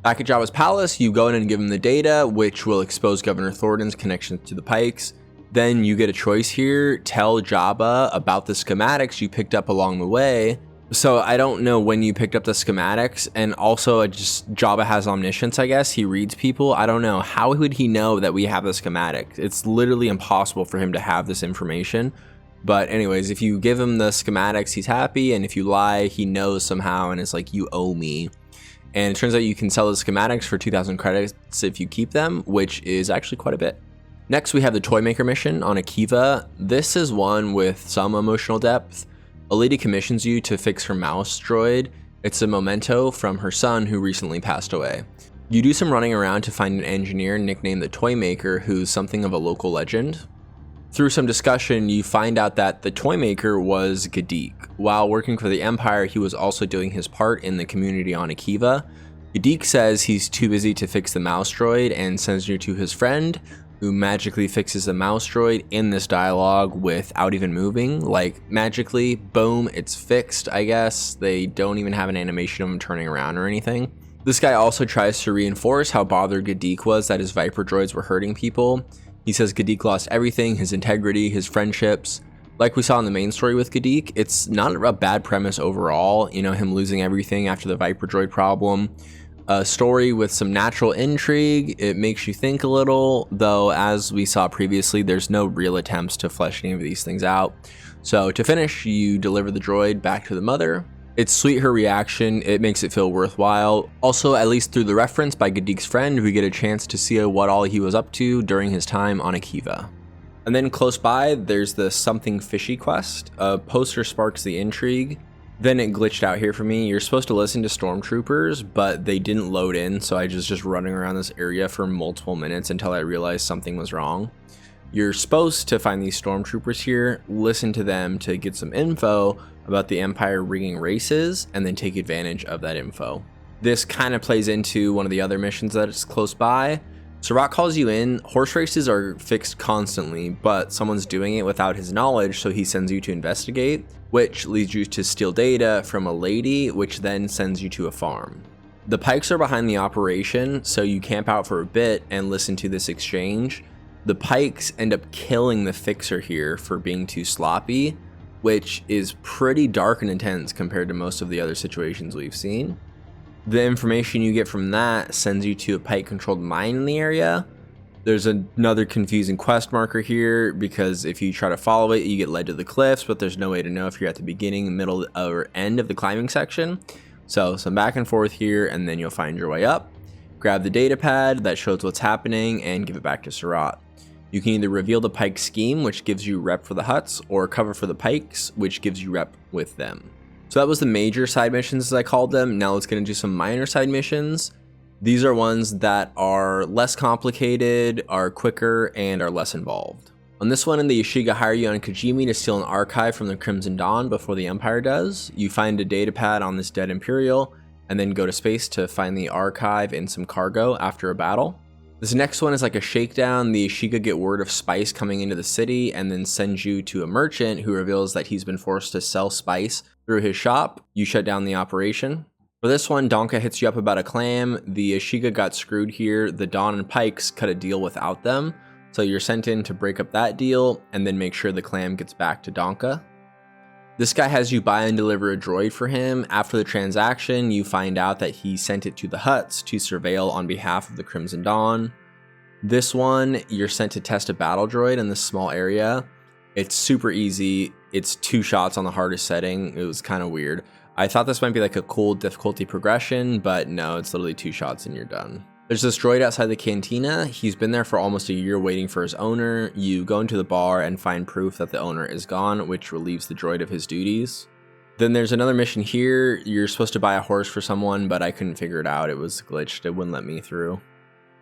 Back at Jabba's palace, you go in and give him the data, which will expose Governor Thornton's connection to the Pykes. Then you get a choice here. Tell Jabba about the schematics you picked up along the way. So I don't know when you picked up the schematics, and also Jabba has omniscience, I guess. He reads people. I don't know. How would he know that we have the schematics? It's literally impossible for him to have this information. But anyways, if you give him the schematics, he's happy, and if you lie, he knows somehow and is like, you owe me. And it turns out you can sell the schematics for 2,000 credits if you keep them, which is actually quite a bit. Next, we have the Toymaker mission on Akiva. This is one with some emotional depth. A lady commissions you to fix her mouse droid. It's a memento from her son who recently passed away. You do some running around to find an engineer nicknamed the Toymaker who's something of a local legend. Through some discussion, you find out that the Toymaker was Gadik. While working for the Empire, he was also doing his part in the community on Akiva. Gadik says he's too busy to fix the mouse droid and sends you to his friend, who magically fixes the mouse droid in this dialogue without even moving. Like, magically, boom, it's fixed, I guess. They don't even have an animation of him turning around or anything. This guy also tries to reinforce how bothered Gadik was that his Viper droids were hurting people. He says Gadik lost everything, his integrity, his friendships. Like we saw in the main story with Gadik, it's not a bad premise overall, you know, him losing everything after the Viper droid problem. A story with some natural intrigue. It makes you think a little, though as we saw previously, there's no real attempts to flesh any of these things out. So to finish, you deliver the droid back to the mother. It's sweet, her reaction. It makes it feel worthwhile. Also, at least through the reference by Gadik's friend, we get a chance to see what all he was up to during his time on Akiva. And then close by, there's the Something Fishy quest. A poster sparks the intrigue. Then it glitched out here for me. You're supposed to listen to stormtroopers, but they didn't load in, so I was just running around this area for multiple minutes until I realized something was wrong. You're supposed to find these stormtroopers here, listen to them to get some info about the Empire rigging races, and then take advantage of that info. This kind of plays into one of the other missions that is close by. Sirach calls you in. Horse races are fixed constantly, but someone's doing it without his knowledge, so he sends you to investigate, which leads you to steal data from a lady, which then sends you to a farm. The Pykes are behind the operation, so you camp out for a bit and listen to this exchange. The Pykes end up killing the fixer here for being too sloppy, which is pretty dark and intense compared to most of the other situations we've seen. The information you get from that sends you to a Pyke-controlled mine in the area. There's another confusing quest marker here because if you try to follow it, you get led to the cliffs, but there's no way to know if you're at the beginning, middle, or end of the climbing section. So some back and forth here, and then you'll find your way up. Grab the data pad that shows what's happening and give it back to Surat. You can either reveal the Pyke scheme, which gives you rep for the Hutts, or cover for the Pykes, which gives you rep with them. So that was the major side missions, as I called them. Now let's get into some minor side missions. These are ones that are less complicated, are quicker, and are less involved. On this one, the Ashiga hire you on Kijimi to steal an archive from the Crimson Dawn before the Empire does. You find a data pad on this dead Imperial, and then go to space to find the archive and some cargo after a battle. This next one is like a shakedown. The Ashiga get word of spice coming into the city and then sends you to a merchant who reveals that he's been forced to sell spice through his shop. You shut down the operation. For this one, Donka hits you up about a clam. The Ashiga got screwed here. The Dawn and Pykes cut a deal without them. So you're sent in to break up that deal and then make sure the clam gets back to Donka. This guy has you buy and deliver a droid for him. After the transaction, you find out that he sent it to the Hutts to surveil on behalf of the Crimson Dawn. This one, you're sent to test a battle droid in this small area. It's super easy. It's 2 shots on the hardest setting. It was kind of weird. I thought this might be like a cool difficulty progression, but no, it's literally 2 shots and you're done. There's this droid outside the cantina. He's been there for almost a year waiting for his owner. You go into the bar and find proof that the owner is gone, which relieves the droid of his duties. Then there's another mission here. You're supposed to buy a horse for someone, but I couldn't figure it out. It was glitched. It wouldn't let me through.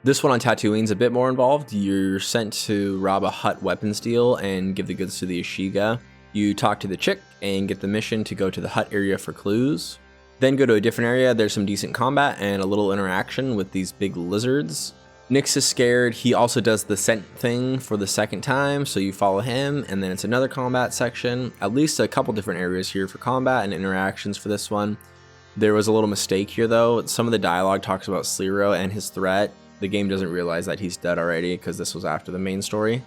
This one on Tatooine's a bit more involved. You're sent to rob a Hutt weapons deal and give the goods to the Ashiga. You talk to the chick and get the mission to go to the Hutt area for clues. Then go to a different area. There's some decent combat and a little interaction with these big lizards. Nix is scared. He also does the scent thing for the second time, so you follow him, and then it's another combat section. At least a couple different areas here for combat and interactions for this one. There was a little mistake here though. Some of the dialogue talks about Slero and his threat. The game doesn't realize that he's dead already because this was after the main story.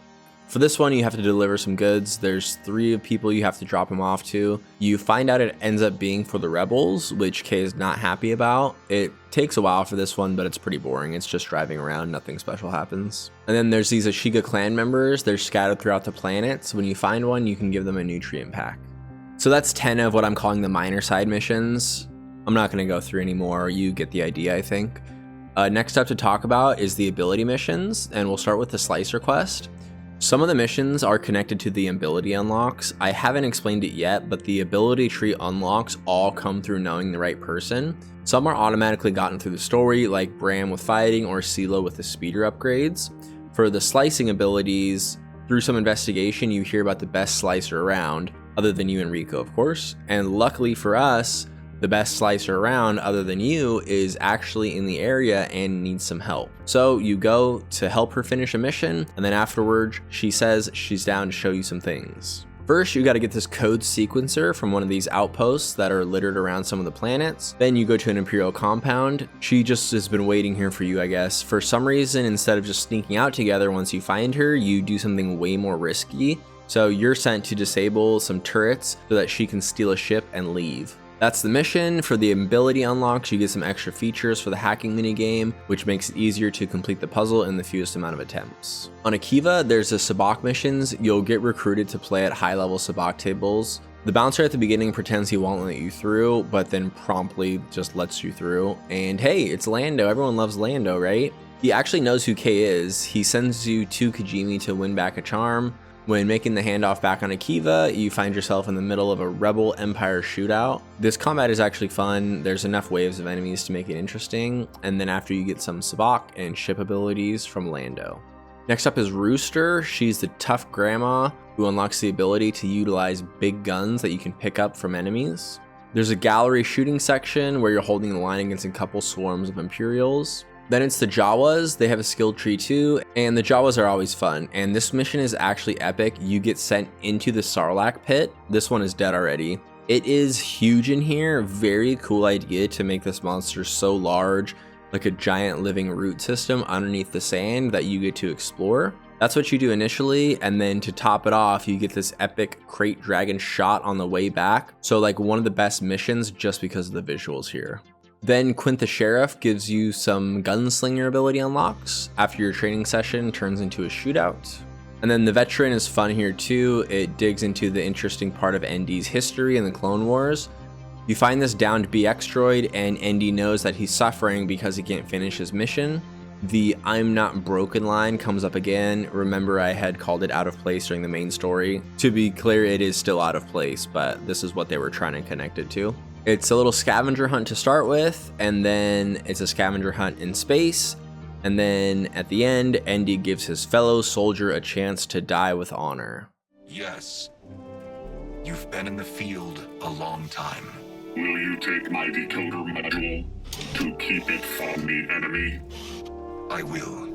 For this one, you have to deliver some goods. There's 3 people you have to drop them off to. You find out it ends up being for the rebels, which Kay is not happy about. It takes a while for this one, but it's pretty boring. It's just driving around, nothing special happens. And then there's these Ashiga Clan members. They're scattered throughout the planets. When you find one, you can give them a nutrient pack. So that's 10 of what I'm calling the minor side missions. I'm not going to go through any more. You get the idea, I think. Next up to talk about is the ability missions, and we'll start with the Slicer quest. Some of the missions are connected to the ability unlocks. I haven't explained it yet, but the ability tree unlocks all come through knowing the right person. Some are automatically gotten through the story, like Bram with fighting or Sela with the speeder upgrades. For the slicing abilities, through some investigation, you hear about the best slicer around, other than you and Rico, of course. And luckily for us, the best slicer around other than you is actually in the area and needs some help. So you go to help her finish a mission, and then afterwards she says she's down to show you some things. First, you got to get this code sequencer from one of these outposts that are littered around some of the planets. Then you go to an Imperial compound. She just has been waiting here for you, I guess. For some reason, instead of just sneaking out together once you find her, you do something way more risky. So you're sent to disable some turrets so that she can steal a ship and leave. That's the mission. For the ability unlocks, you get some extra features for the hacking minigame, which makes it easier to complete the puzzle in the fewest amount of attempts. On Akiva, there's the Sabacc missions. You'll get recruited to play at high-level Sabacc tables. The bouncer at the beginning pretends he won't let you through, but then promptly just lets you through. And hey, it's Lando. Everyone loves Lando, right? He actually knows who Kay is. He sends you to Kijimi to win back a charm. When making the handoff back on Akiva, you find yourself in the middle of a Rebel Empire shootout. This combat is actually fun. There's enough waves of enemies to make it interesting. And then after you get some Sabacc and ship abilities from Lando. Next up is Rooster. She's the tough grandma who unlocks the ability to utilize big guns that you can pick up from enemies. There's a gallery shooting section where you're holding the line against a couple swarms of Imperials. Then it's the Jawas. They have a skill tree too, and the Jawas are always fun. And this mission is actually epic. You get sent into the Sarlacc pit. This one is dead already. It is huge in here. Very cool idea to make this monster so large, like a giant living root system underneath the sand that you get to explore. That's what you do initially, and then to top it off, you get this epic crate dragon shot on the way back. So like one of the best missions just because of the visuals here. Then Quint the Sheriff gives you some gunslinger ability unlocks after your training session turns into a shootout. And then the Veteran is fun here too. It digs into the interesting part of ND's history in the Clone Wars. You find this downed BX droid, and ND knows that he's suffering because he can't finish his mission. The "I'm not broken" line comes up again. Remember, I had called it out of place during the main story. To be clear, it is still out of place, but this is what they were trying to connect it to. It's a little scavenger hunt to start with, and then it's a scavenger hunt in space. And then at the end, ND gives his fellow soldier a chance to die with honor. Yes. You've been in the field a long time. Will you take my decoder module to keep it from the enemy? I will.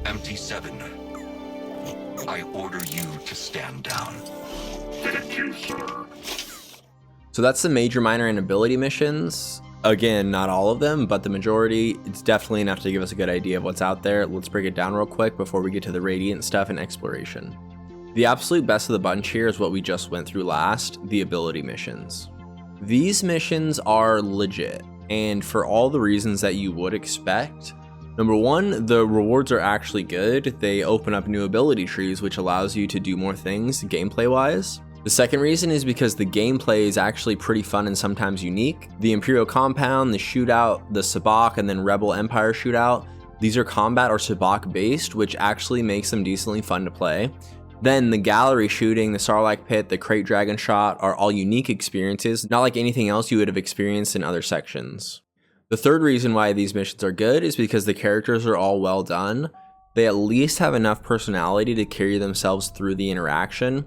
Empty 7. I order you to stand down. Thank you, sir. So that's the major, minor, and ability missions. Again, not all of them, but the majority. It's definitely enough to give us a good idea of what's out there. Let's break it down real quick before we get to the Radiant stuff and exploration. The absolute best of the bunch here is what we just went through last, the ability missions. These missions are legit, and for all the reasons that you would expect. Number one, the rewards are actually good. They open up new ability trees, which allows you to do more things gameplay-wise. The second reason is because the gameplay is actually pretty fun and sometimes unique. The Imperial Compound, the Shootout, the Sabacc, and then Rebel Empire Shootout, these are combat or Sabacc based, which actually makes them decently fun to play. Then the gallery shooting, the Sarlacc Pit, the Crate Dragon Shot are all unique experiences, not like anything else you would have experienced in other sections. The third reason why these missions are good is because the characters are all well done. They at least have enough personality to carry themselves through the interaction.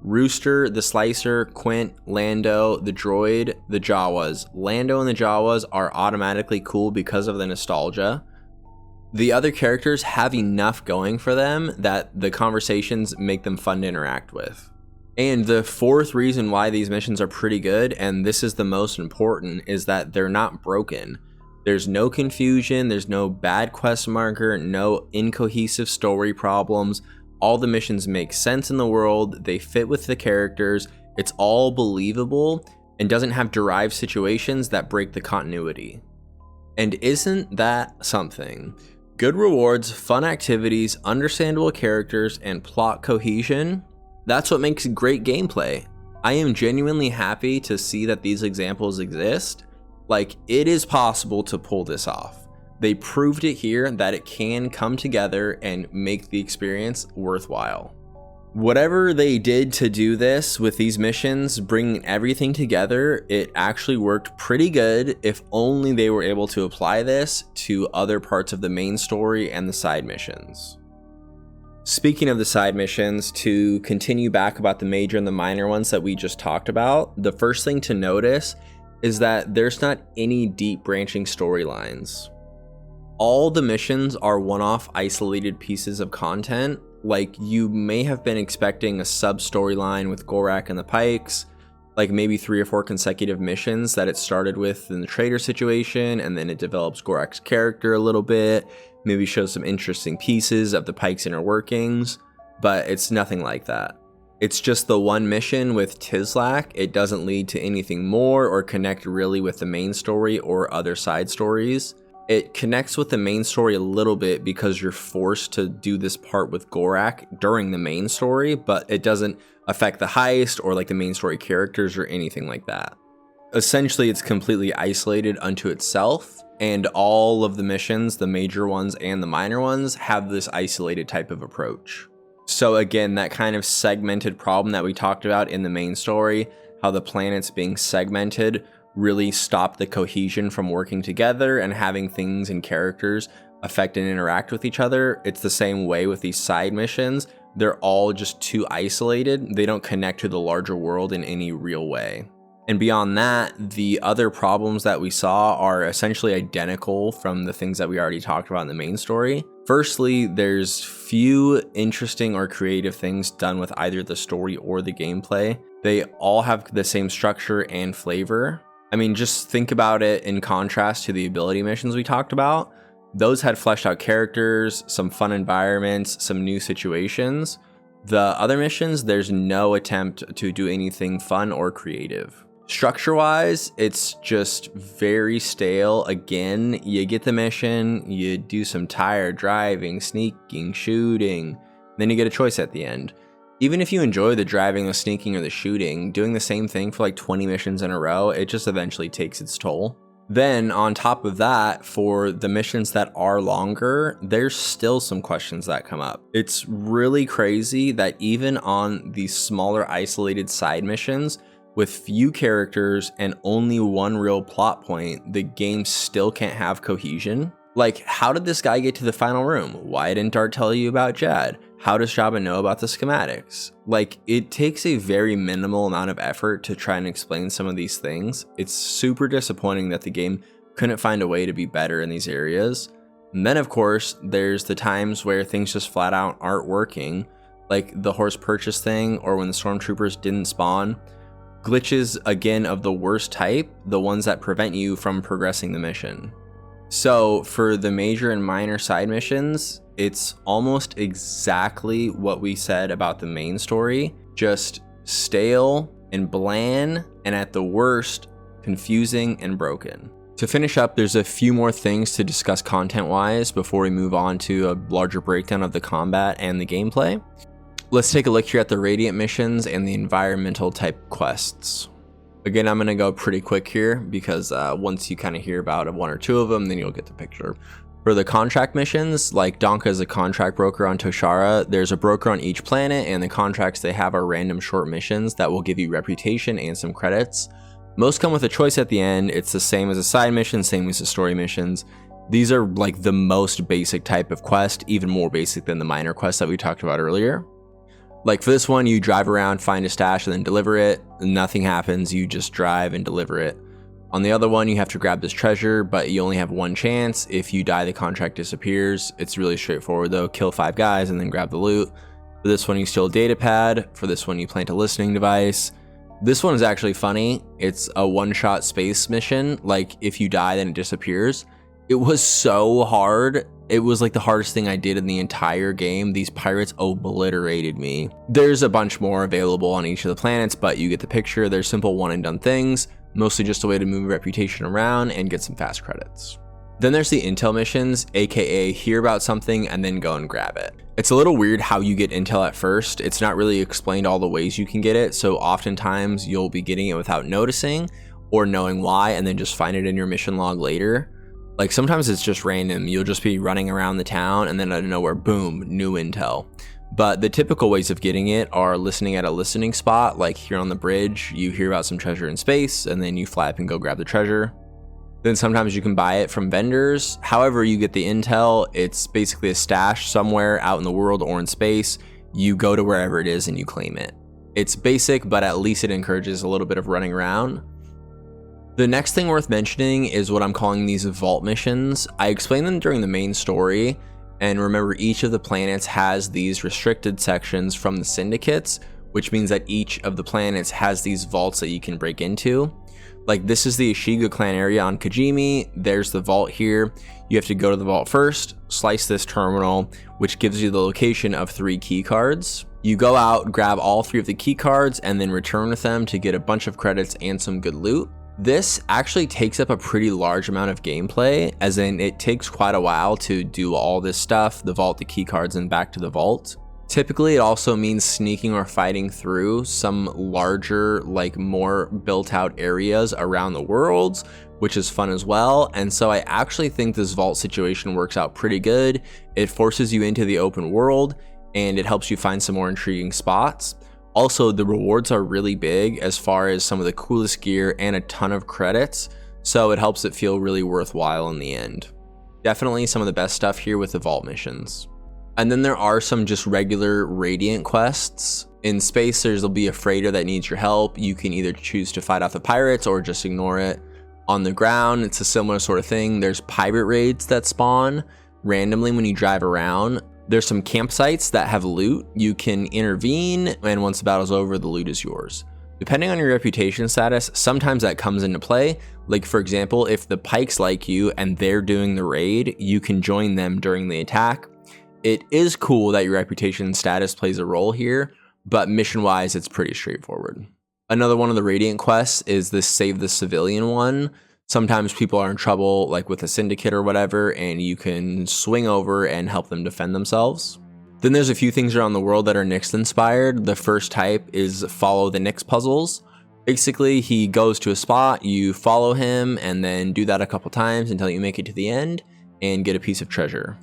Rooster, the Slicer, Quint, Lando, the droid, the Jawas. Lando and the Jawas are automatically cool because of the nostalgia. The other characters have enough going for them that the conversations make them fun to interact with. And the fourth reason why these missions are pretty good, and this is the most important, is that they're not broken. There's no confusion, there's no bad quest marker, no incohesive story problems. All the missions make sense in the world, they fit with the characters, it's all believable, and doesn't have derived situations that break the continuity. And isn't that something? Good rewards, fun activities, understandable characters, and plot cohesion, that's what makes great gameplay. I am genuinely happy to see that these examples exist. Like, it is possible to pull this off. They proved it here that it can come together and make the experience worthwhile. Whatever they did to do this with these missions, bringing everything together, it actually worked pretty good if only they were able to apply this to other parts of the main story and the side missions. Speaking of the side missions, to continue back about the major and the minor ones that we just talked about, the first thing to notice is that there's not any deep branching storylines. All the missions are one-off isolated pieces of content. Like, you may have been expecting a sub-storyline with Gorak and the Pykes, like maybe 3 or 4 consecutive missions that it started with in the traitor situation, and then it develops Gorak's character a little bit, maybe shows some interesting pieces of the Pykes' inner workings, but it's nothing like that. It's just the one mission with Tizlak. It doesn't lead to anything more or connect really with the main story or other side stories. It connects with the main story a little bit because you're forced to do this part with Gorak during the main story, but it doesn't affect the heist or like the main story characters or anything like that. Essentially, it's completely isolated unto itself, and all of the missions, the major ones and the minor ones, have this isolated type of approach. So again, that kind of segmented problem that we talked about in the main story, how the planets being segmented really stop the cohesion from working together and having things and characters affect and interact with each other. It's the same way with these side missions. They're all just too isolated. They don't connect to the larger world in any real way. And beyond that, the other problems that we saw are essentially identical from the things that we already talked about in the main story. Firstly, there's few interesting or creative things done with either the story or the gameplay. They all have the same structure and flavor. I mean, just think about it in contrast to the ability missions we talked about. Those had fleshed out characters, some fun environments, some new situations. The other missions, there's no attempt to do anything fun or creative. Structure-wise, it's just very stale. Again, you get the mission, you do some tire driving, sneaking, shooting, then you get a choice at the end. Even if you enjoy the driving, the sneaking, or the shooting, doing the same thing for like 20 missions in a row, it just eventually takes its toll. Then on top of that, for the missions that are longer, there's still some questions that come up. It's really crazy that even on these smaller isolated side missions, with few characters and only one real plot point, the game still can't have cohesion. Like, how did this guy get to the final room? Why didn't Dart tell you about Jad? How does Jabba know about the schematics? Like, it takes a very minimal amount of effort to try and explain some of these things. It's super disappointing that the game couldn't find a way to be better in these areas. And then, of course, there's the times where things just flat out aren't working, like the horse purchase thing, or when the stormtroopers didn't spawn. Glitches, again, of the worst type, the ones that prevent you from progressing the mission. So for the major and minor side missions, it's almost exactly what we said about the main story, just stale and bland, and at the worst, confusing and broken. To finish up, there's a few more things to discuss content-wise before we move on to a larger breakdown of the combat and the gameplay. Let's take a look here at the Radiant missions and the environmental type quests. Again, I'm going to go pretty quick here because once you kind of hear about one or two of them, then you'll get the picture. For the contract missions, like Donka is a contract broker on Toshara, there's a broker on each planet, and the contracts they have are random short missions that will give you reputation and some credits. Most come with a choice at the end. It's the same as a side mission, same as the story missions. These are like the most basic type of quest, even more basic than the minor quests that we talked about earlier. Like for this one, you drive around, find a stash, and then deliver it. Nothing happens, you just drive and deliver it. On the other one, you have to grab this treasure, but you only have one chance. If you die, the contract disappears. It's really straightforward though. Kill 5 guys and then grab the loot. For this one, you steal a data pad. For this one, you plant a listening device. This one is actually funny. It's a one-shot space mission. Like if you die, then it disappears. It was so hard. It was like the hardest thing I did in the entire game. These pirates obliterated me. There's a bunch more available on each of the planets, but you get the picture. They're simple one and done things, mostly just a way to move reputation around and get some fast credits. Then there's the intel missions, aka hear about something and then go and grab it. It's a little weird how you get intel at first. It's not really explained all the ways you can get it, so oftentimes you'll be getting it without noticing or knowing why, and then just find it in your mission log later. Like sometimes it's just random. You'll just be running around the town and then out of nowhere, boom, new intel. But the typical ways of getting it are listening at a listening spot, like here on the bridge, you hear about some treasure in space and then you fly up and go grab the treasure. Then sometimes you can buy it from vendors. However you get the intel, it's basically a stash somewhere out in the world or in space. You go to wherever it is and you claim it. It's basic, but at least it encourages a little bit of running around. The next thing worth mentioning is what I'm calling these vault missions. I explained them during the main story, and remember each of the planets has these restricted sections from the syndicates, which means that each of the planets has these vaults that you can break into. Like this is the Ashiga Clan area on Kijimi, there's the vault here. You have to go to the vault first, slice this terminal, which gives you the location of 3 key cards. You go out, grab all 3 of the key cards, and then return with them to get a bunch of credits and some good loot. This actually takes up a pretty large amount of gameplay, as in it takes quite a while to do all this stuff, the vault, the key cards, and back to the vault. Typically, it also means sneaking or fighting through some larger, like more built out areas around the worlds, which is fun as well. And so I actually think this vault situation works out pretty good. It forces you into the open world and it helps you find some more intriguing spots. Also, the rewards are really big as far as some of the coolest gear and a ton of credits, so it helps it feel really worthwhile in the end. Definitely some of the best stuff here with the vault missions. And then there are some just regular Radiant quests. In space, there'll be a freighter that needs your help. You can either choose to fight off the pirates or just ignore it. On the ground, it's a similar sort of thing. There's pirate raids that spawn randomly when you drive around. There's some campsites that have loot. You can intervene, and once the battle's over, the loot is yours. Depending on your reputation status, sometimes that comes into play. Like for example, if the Pykes like you and they're doing the raid, you can join them during the attack. It is cool that your reputation status plays a role here, but mission-wise, it's pretty straightforward. Another one of the Radiant quests is this Save the Civilian one. Sometimes people are in trouble, like with a syndicate or whatever, and you can swing over and help them defend themselves. Then there's a few things around the world that are Nyx inspired. The first type is follow the Nyx puzzles. Basically, he goes to a spot, you follow him, and then do that a couple times until you make it to the end and get a piece of treasure.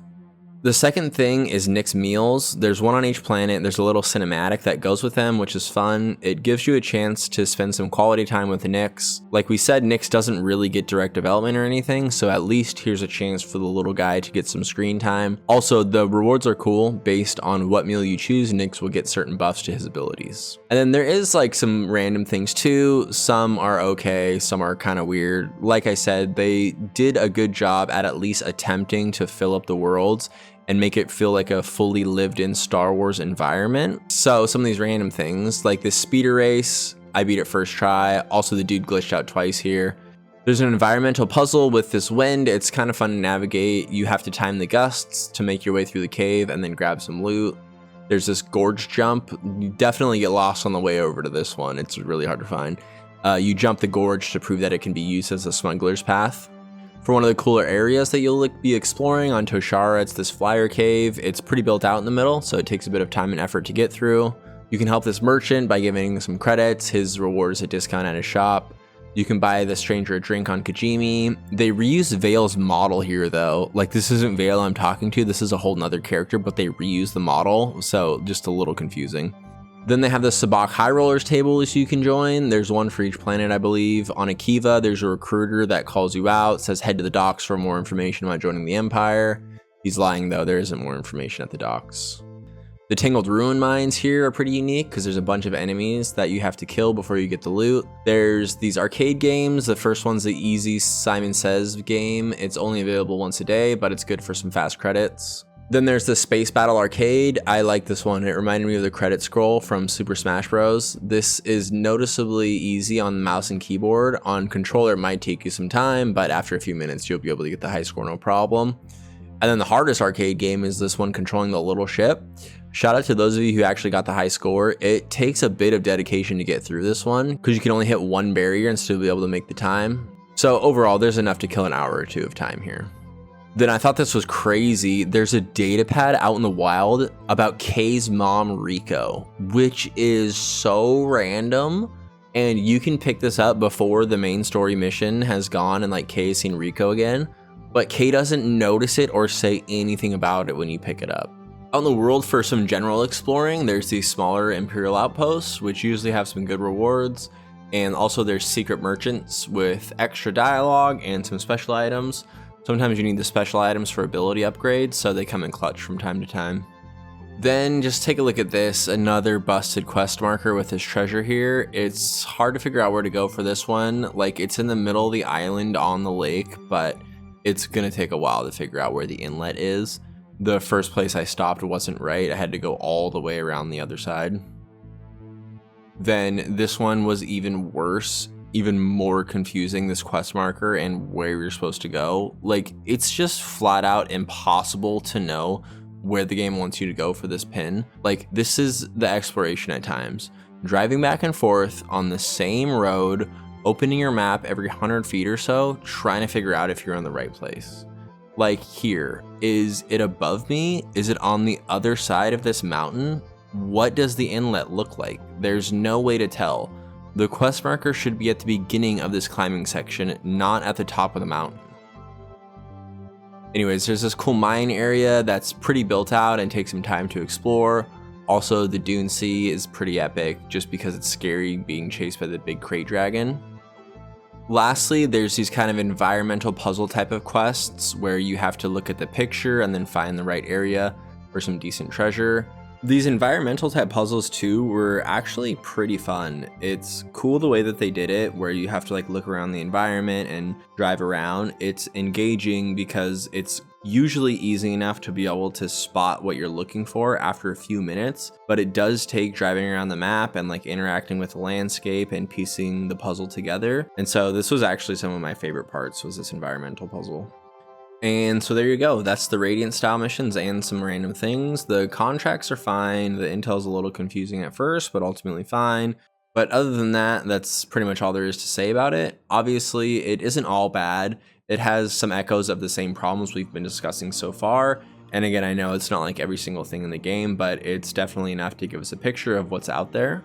The second thing is Nyx meals. There's one on each planet. There's a little cinematic that goes with them, which is fun. It gives you a chance to spend some quality time with Nyx. Like we said, Nyx doesn't really get direct development or anything, so at least here's a chance for the little guy to get some screen time. Also, the rewards are cool. Based on what meal you choose, Nyx will get certain buffs to his abilities. And then there is like some random things too. Some are okay, some are kind of weird. Like I said, they did a good job at least attempting to fill up the worlds and make it feel like a fully lived in Star Wars environment. So some of these random things, like this speeder race, I beat it first try. Also, the dude glitched out twice here. There's an environmental puzzle with this wind. It's kind of fun to navigate. You have to time the gusts to make your way through the cave and then grab some loot. There's this gorge jump. You definitely get lost on the way over to this one. It's really hard to find. You jump the gorge to prove that it can be used as a smuggler's path. For one of the cooler areas that you'll be exploring on Toshara, it's this flyer cave. It's pretty built out in the middle, so it takes a bit of time and effort to get through. You can help this merchant by giving some credits. His reward is a discount at his shop. You can buy the stranger a drink on Kajimi. They reuse Vale's model here though. Like, this isn't Vale I'm talking to, this is a whole nother character, but they reuse the model, so just a little confusing. Then they have the Sabak High Rollers tables you can join. There's one for each planet, I believe. On Akiva, there's a recruiter that calls you out, says head to the docks for more information about joining the Empire. He's lying though, there isn't more information at the docks. The Tangled Ruin Mines here are pretty unique because there's a bunch of enemies that you have to kill before you get the loot. There's these arcade games. The first one's the easy Simon Says game. It's only available once a day, but it's good for some fast credits. Then there's the Space Battle Arcade. I like this one. It reminded me of the credit scroll from Super Smash Bros. This is noticeably easy on the mouse and keyboard. On controller, it might take you some time, but after a few minutes, you'll be able to get the high score no problem. And then the hardest arcade game is this one controlling the little ship. Shout out to those of you who actually got the high score. It takes a bit of dedication to get through this one because you can only hit one barrier and still be able to make the time. So overall, there's enough to kill an hour or two of time here. Then I thought this was crazy. There's a datapad out in the wild about Kay's mom, Rico, which is so random. And you can pick this up before the main story mission has gone and like Kay's seen Rico again. But Kay doesn't notice it or say anything about it when you pick it up. Out in the world for some general exploring, there's these smaller Imperial outposts, which usually have some good rewards. And also there's secret merchants with extra dialogue and some special items. Sometimes you need the special items for ability upgrades, so they come in clutch from time to time. Then just take a look at this, another busted quest marker with this treasure here. It's hard to figure out where to go for this one. Like, it's in the middle of the island on the lake, but it's gonna take a while to figure out where the inlet is. The first place I stopped wasn't right. I had to go all the way around the other side. Then this one was even worse, even more confusing, this quest marker and where you're supposed to go. Like, it's just flat out impossible to know where the game wants you to go for this pin. Like, this is the exploration at times. Driving back and forth on the same road, opening your map every 100 feet or so, trying to figure out if you're in the right place. Like here, is it above me? Is it on the other side of this mountain? What does the inlet look like? There's no way to tell. The quest marker should be at the beginning of this climbing section, not at the top of the mountain. Anyways, there's this cool mine area that's pretty built out and takes some time to explore. Also, the Dune Sea is pretty epic just because it's scary being chased by the big crate dragon. Lastly, there's these kind of environmental puzzle type of quests where you have to look at the picture and then find the right area for some decent treasure. These environmental type puzzles too were actually pretty fun. It's cool the way that they did it, where you have to like look around the environment and drive around. It's engaging because it's usually easy enough to be able to spot what you're looking for after a few minutes, but it does take driving around the map and like interacting with the landscape and piecing the puzzle together. And so this was actually some of my favorite parts, was this environmental puzzle. And so there you go. That's the Radiant style missions and some random things. The contracts are fine. The intel's a little confusing at first, but ultimately fine. But other than that, that's pretty much all there is to say about it. Obviously, it isn't all bad. It has some echoes of the same problems we've been discussing so far. And again, I know it's not like every single thing in the game, but it's definitely enough to give us a picture of what's out there.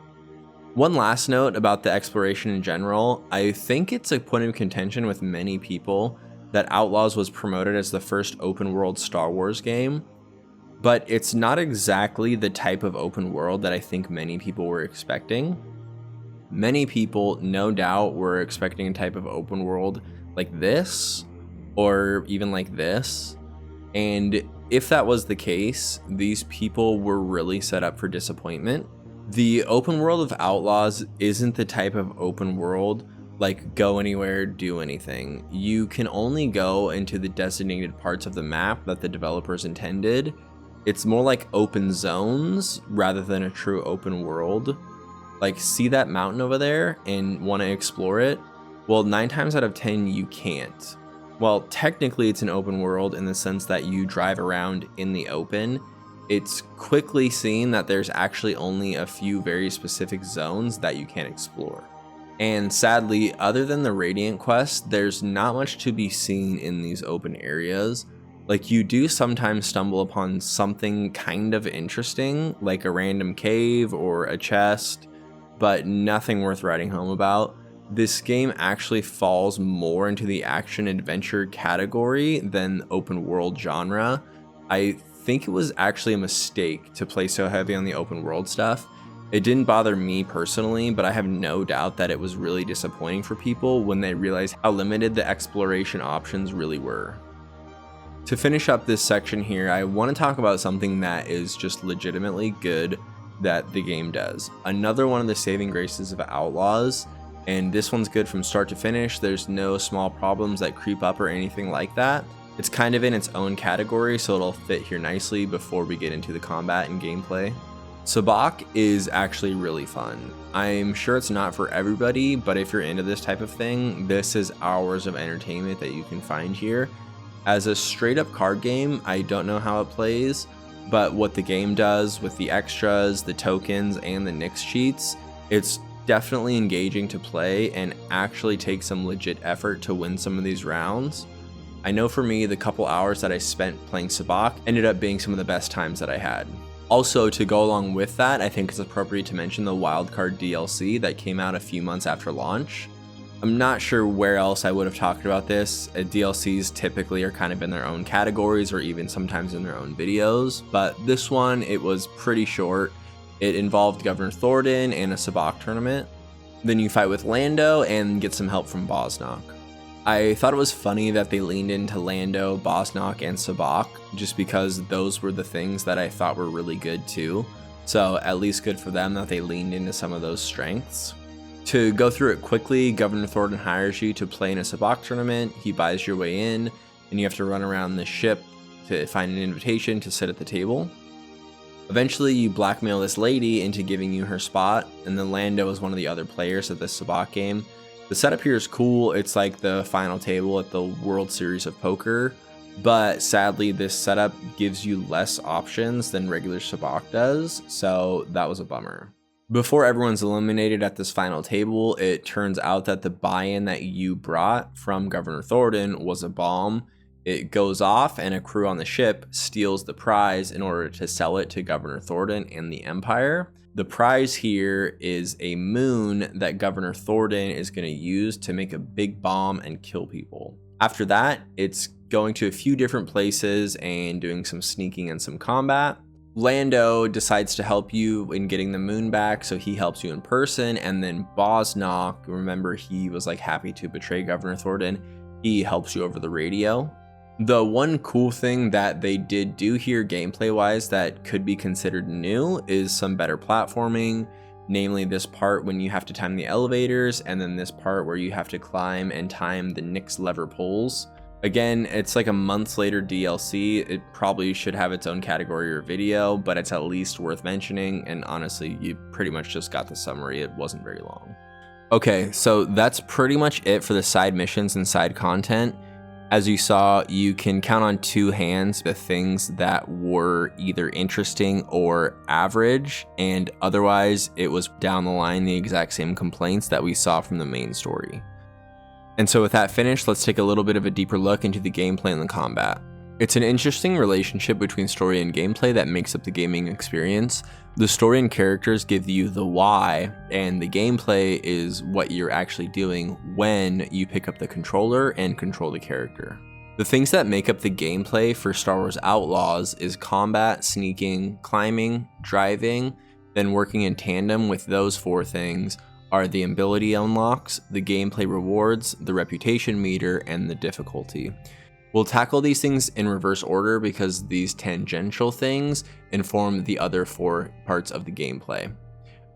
One last note about the exploration in general. I think it's a point of contention with many people that Outlaws was promoted as the first open world Star Wars game, but it's not exactly the type of open world that I think many people were expecting. Many people, no doubt, were expecting a type of open world like this, or even like this. And if that was the case, these people were really set up for disappointment. The open world of Outlaws isn't the type of open world like go anywhere, do anything. You can only go into the designated parts of the map that the developers intended. It's more like open zones rather than a true open world. Like, see that mountain over there and want to explore it? Well, 9 times out of 10, you can't. Well, technically it's an open world in the sense that you drive around in the open. It's quickly seen that there's actually only a few very specific zones that you can't explore. And sadly, other than the Radiant quest, there's not much to be seen in these open areas. Like, you do sometimes stumble upon something kind of interesting, like a random cave or a chest, but nothing worth writing home about. This game actually falls more into the action-adventure category than open world genre. I think it was actually a mistake to play so heavy on the open world stuff. It didn't bother me personally, but I have no doubt that it was really disappointing for people when they realized how limited the exploration options really were. To finish up this section here, I want to talk about something that is just legitimately good that the game does. Another one of the saving graces of Outlaws, and this one's good from start to finish. There's no small problems that creep up or anything like that. It's kind of in its own category, so it'll fit here nicely before we get into the combat and gameplay. Sabacc is actually really fun. I'm sure it's not for everybody, but if you're into this type of thing, this is hours of entertainment that you can find here. As a straight up card game, I don't know how it plays, but what the game does with the extras, the tokens, and the Nix cheats, it's definitely engaging to play and actually takes some legit effort to win some of these rounds. I know for me, the couple hours that I spent playing Sabacc ended up being some of the best times that I had. Also, to go along with that, I think it's appropriate to mention the Wildcard DLC that came out a few months after launch. I'm not sure where else I would have talked about this. DLCs typically are kind of in their own categories or even sometimes in their own videos, but this one, it was pretty short. It involved Governor Thornton and a Sabacc tournament. Then you fight with Lando and get some help from Bosnock. I thought it was funny that they leaned into Lando, Bosnock, and Sabacc just because those were the things that I thought were really good too. So at least good for them that they leaned into some of those strengths. To go through it quickly, Governor Thornton hires you to play in a Sabacc tournament. He buys your way in, and you have to run around the ship to find an invitation to sit at the table. Eventually, you blackmail this lady into giving you her spot, and then Lando is one of the other players of this Sabacc game. The setup here is cool. It's like the final table at the World Series of Poker, but sadly, this setup gives you less options than regular Sabacc does, so that was a bummer. Before everyone's eliminated at this final table, it turns out that the buy-in that you brought from Governor Thornton was a bomb. It goes off and a crew on the ship steals the prize in order to sell it to Governor Thornton and the Empire. The prize here is a moon that Governor Thornton is going to use to make a big bomb and kill people. After that, it's going to a few different places and doing some sneaking and some combat. Lando decides to help you in getting the moon back, so he helps you in person, and then Bosnock, remember he was like happy to betray Governor Thornton, he helps you over the radio. The one cool thing that they did do here gameplay wise that could be considered new is some better platforming, namely this part when you have to time the elevators, and then this part where you have to climb and time the Nix lever pulls. Again, it's like a months later DLC. It probably should have its own category or video, but it's at least worth mentioning, and honestly, you pretty much just got the summary. It wasn't very long. Okay, so that's pretty much it for the side missions and side content. As you saw, you can count on 2 hands the things that were either interesting or average, and otherwise it was down the line the exact same complaints that we saw from the main story. And so with that finished, let's take a little bit of a deeper look into the gameplay and the combat. It's an interesting relationship between story and gameplay that makes up the gaming experience. The story and characters give you the why, and the gameplay is what you're actually doing when you pick up the controller and control the character. The things that make up the gameplay for Star Wars Outlaws is combat, sneaking, climbing, driving, then working in tandem with those 4 things are the ability unlocks, the gameplay rewards, the reputation meter, and the difficulty. We'll tackle these things in reverse order because these tangential things inform the other 4 parts of the gameplay.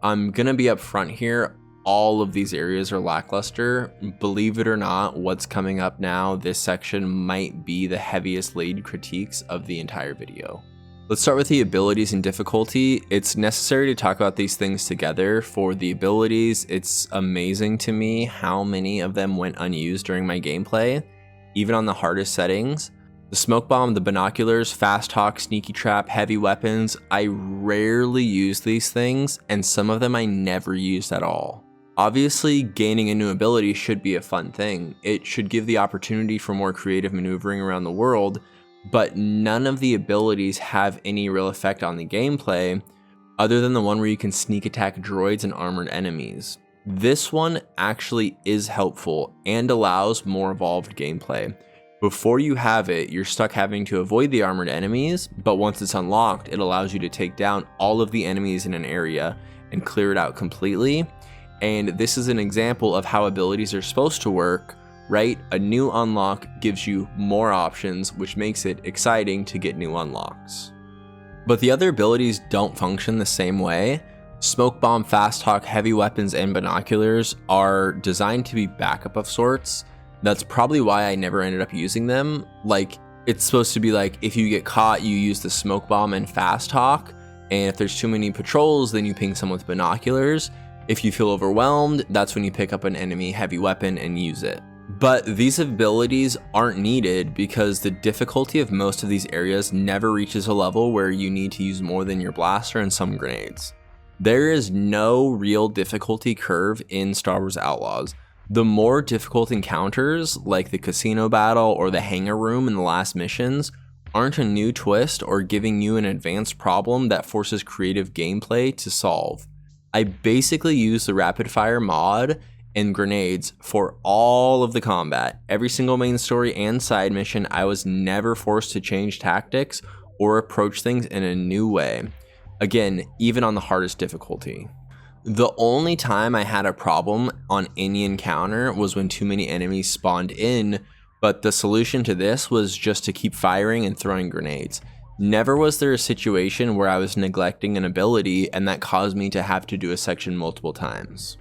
I'm gonna be upfront here, all of these areas are lackluster. Believe it or not, what's coming up now, this section might be the heaviest laid critiques of the entire video. Let's start with the abilities and difficulty. It's necessary to talk about these things together. For the abilities, it's amazing to me how many of them went unused during my gameplay. Even on the hardest settings. The smoke bomb, the binoculars, fast talk, sneaky trap, heavy weapons, I rarely use these things, and some of them I never used at all. Obviously, gaining a new ability should be a fun thing. It should give the opportunity for more creative maneuvering around the world, but none of the abilities have any real effect on the gameplay, other than the one where you can sneak attack droids and armored enemies. This one actually is helpful and allows more evolved gameplay. Before you have it, you're stuck having to avoid the armored enemies, but once it's unlocked, it allows you to take down all of the enemies in an area and clear it out completely. And this is an example of how abilities are supposed to work, right? A new unlock gives you more options, which makes it exciting to get new unlocks. But the other abilities don't function the same way. Smoke bomb, fast talk, heavy weapons, and binoculars are designed to be backup of sorts. That's probably why I never ended up using them. Like, it's supposed to be like, if you get caught, you use the smoke bomb and fast talk, and if there's too many patrols, then you ping someone with binoculars. If you feel overwhelmed, that's when you pick up an enemy heavy weapon and use it. But these abilities aren't needed because the difficulty of most of these areas never reaches a level where you need to use more than your blaster and some grenades. There is no real difficulty curve in Star Wars Outlaws. The more difficult encounters, like the casino battle or the hangar room in the last missions, aren't a new twist or giving you an advanced problem that forces creative gameplay to solve. I basically use the rapid fire mod and grenades for all of the combat. Every single main story and side mission, I was never forced to change tactics or approach things in a new way. Again, even on the hardest difficulty. The only time I had a problem on any encounter was when too many enemies spawned in, but the solution to this was just to keep firing and throwing grenades. Never was there a situation where I was neglecting an ability and that caused me to have to do a section multiple times.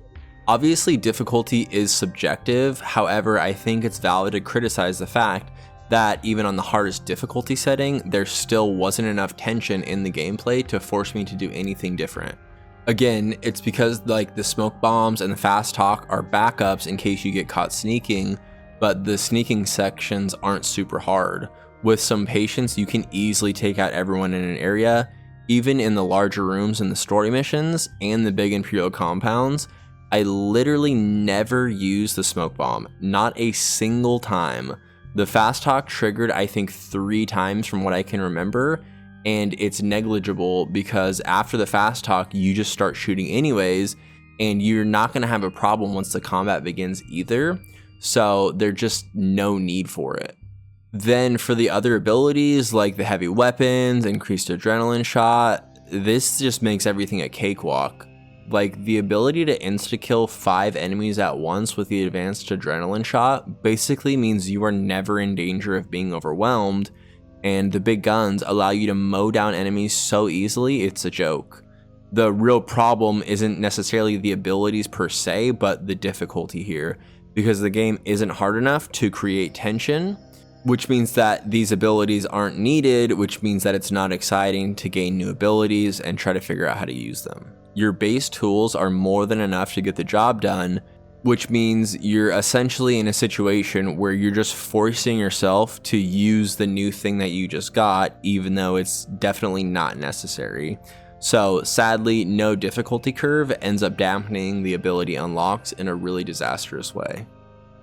Obviously, difficulty is subjective, however, I think it's valid to criticize the fact that even on the hardest difficulty setting, there still wasn't enough tension in the gameplay to force me to do anything different. Again, it's because like the smoke bombs and the fast talk are backups in case you get caught sneaking, but the sneaking sections aren't super hard. With some patience, you can easily take out everyone in an area, even in the larger rooms in the story missions and the big Imperial compounds. I literally never used the smoke bomb, not a single time. The fast talk triggered I think 3 times from what I can remember, and it's negligible because after the fast talk you just start shooting anyways, and you're not going to have a problem once the combat begins either, so there's just no need for it. Then for the other abilities like the heavy weapons, increased adrenaline shot, this just makes everything a cakewalk. Like the ability to insta-kill 5 enemies at once with the advanced adrenaline shot basically means you are never in danger of being overwhelmed, and the big guns allow you to mow down enemies so easily it's a joke. The real problem isn't necessarily the abilities per se, but the difficulty here, because the game isn't hard enough to create tension, which means that these abilities aren't needed, which means that it's not exciting to gain new abilities and try to figure out how to use them. Your base tools are more than enough to get the job done, which means you're essentially in a situation where you're just forcing yourself to use the new thing that you just got, even though it's definitely not necessary. So sadly, no difficulty curve ends up dampening the ability unlocks in a really disastrous way.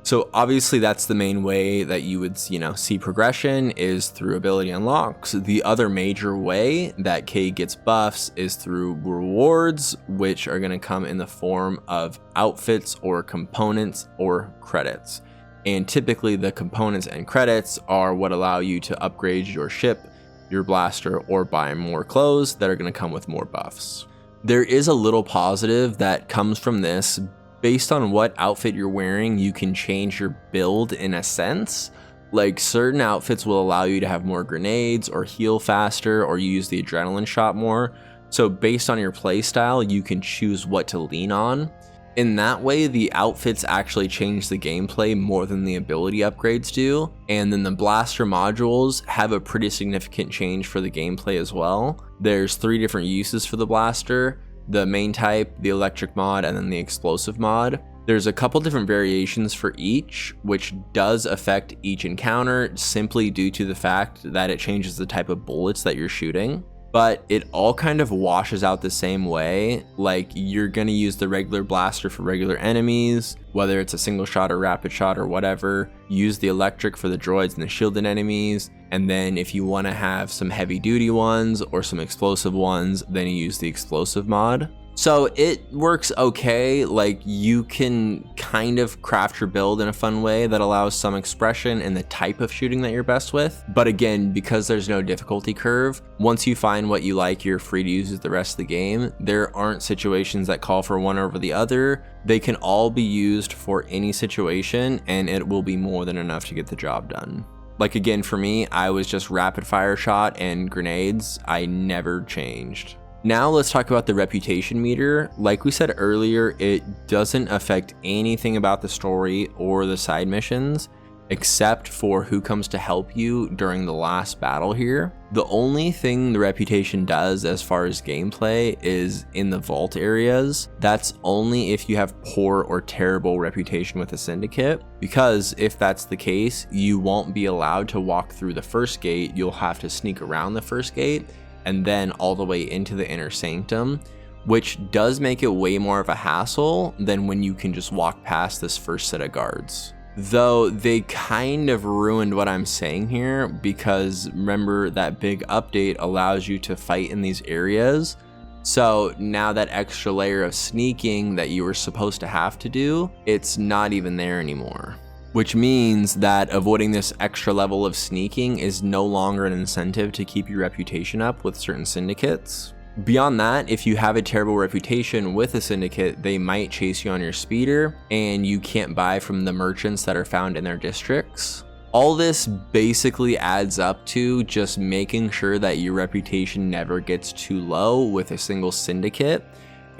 So obviously that's the main way that you would, see progression is through ability unlocks. The other major way that Kay gets buffs is through rewards, which are going to come in the form of outfits or components or credits. And typically the components and credits are what allow you to upgrade your ship, your blaster, or buy more clothes that are going to come with more buffs. There is a little positive that comes from this. Based on what outfit you're wearing, you can change your build in a sense. Like certain outfits will allow you to have more grenades or heal faster or use the adrenaline shot more. So based on your playstyle, you can choose what to lean on. In that way, the outfits actually change the gameplay more than the ability upgrades do. And then the blaster modules have a pretty significant change for the gameplay as well. There's 3 different uses for the blaster: the main type, the electric mod, and then the explosive mod. There's a couple different variations for each, which does affect each encounter simply due to the fact that it changes the type of bullets that you're shooting. But it all kind of washes out the same way. Like, you're gonna use the regular blaster for regular enemies, whether it's a single shot or rapid shot or whatever. Use the electric for the droids and the shielded enemies. And then if you want to have some heavy duty ones or some explosive ones, then you use the explosive mod. So it works okay. Like, you can kind of craft your build in a fun way that allows some expression in the type of shooting that you're best with. But again, because there's no difficulty curve, once you find what you like, you're free to use it the rest of the game. There aren't situations that call for one over the other. They can all be used for any situation, and it will be more than enough to get the job done. Like, again, for me, I was just rapid fire shot and grenades. I never changed. Now let's talk about the reputation meter. Like we said earlier, it doesn't affect anything about the story or the side missions, except for who comes to help you during the last battle here. The only thing the reputation does as far as gameplay is in the vault areas. That's only if you have poor or terrible reputation with a syndicate, because if that's the case, you won't be allowed to walk through the first gate. You'll have to sneak around the first gate and then all the way into the inner sanctum, which does make it way more of a hassle than when you can just walk past this first set of guards. Though they kind of ruined what I'm saying here, because remember that big update allows you to fight in these areas. So now that extra layer of sneaking that you were supposed to have to do, it's not even there anymore. Which means that avoiding this extra level of sneaking is no longer an incentive to keep your reputation up with certain syndicates. Beyond that, if you have a terrible reputation with a syndicate, they might chase you on your speeder, and you can't buy from the merchants that are found in their districts. All this basically adds up to just making sure that your reputation never gets too low with a single syndicate.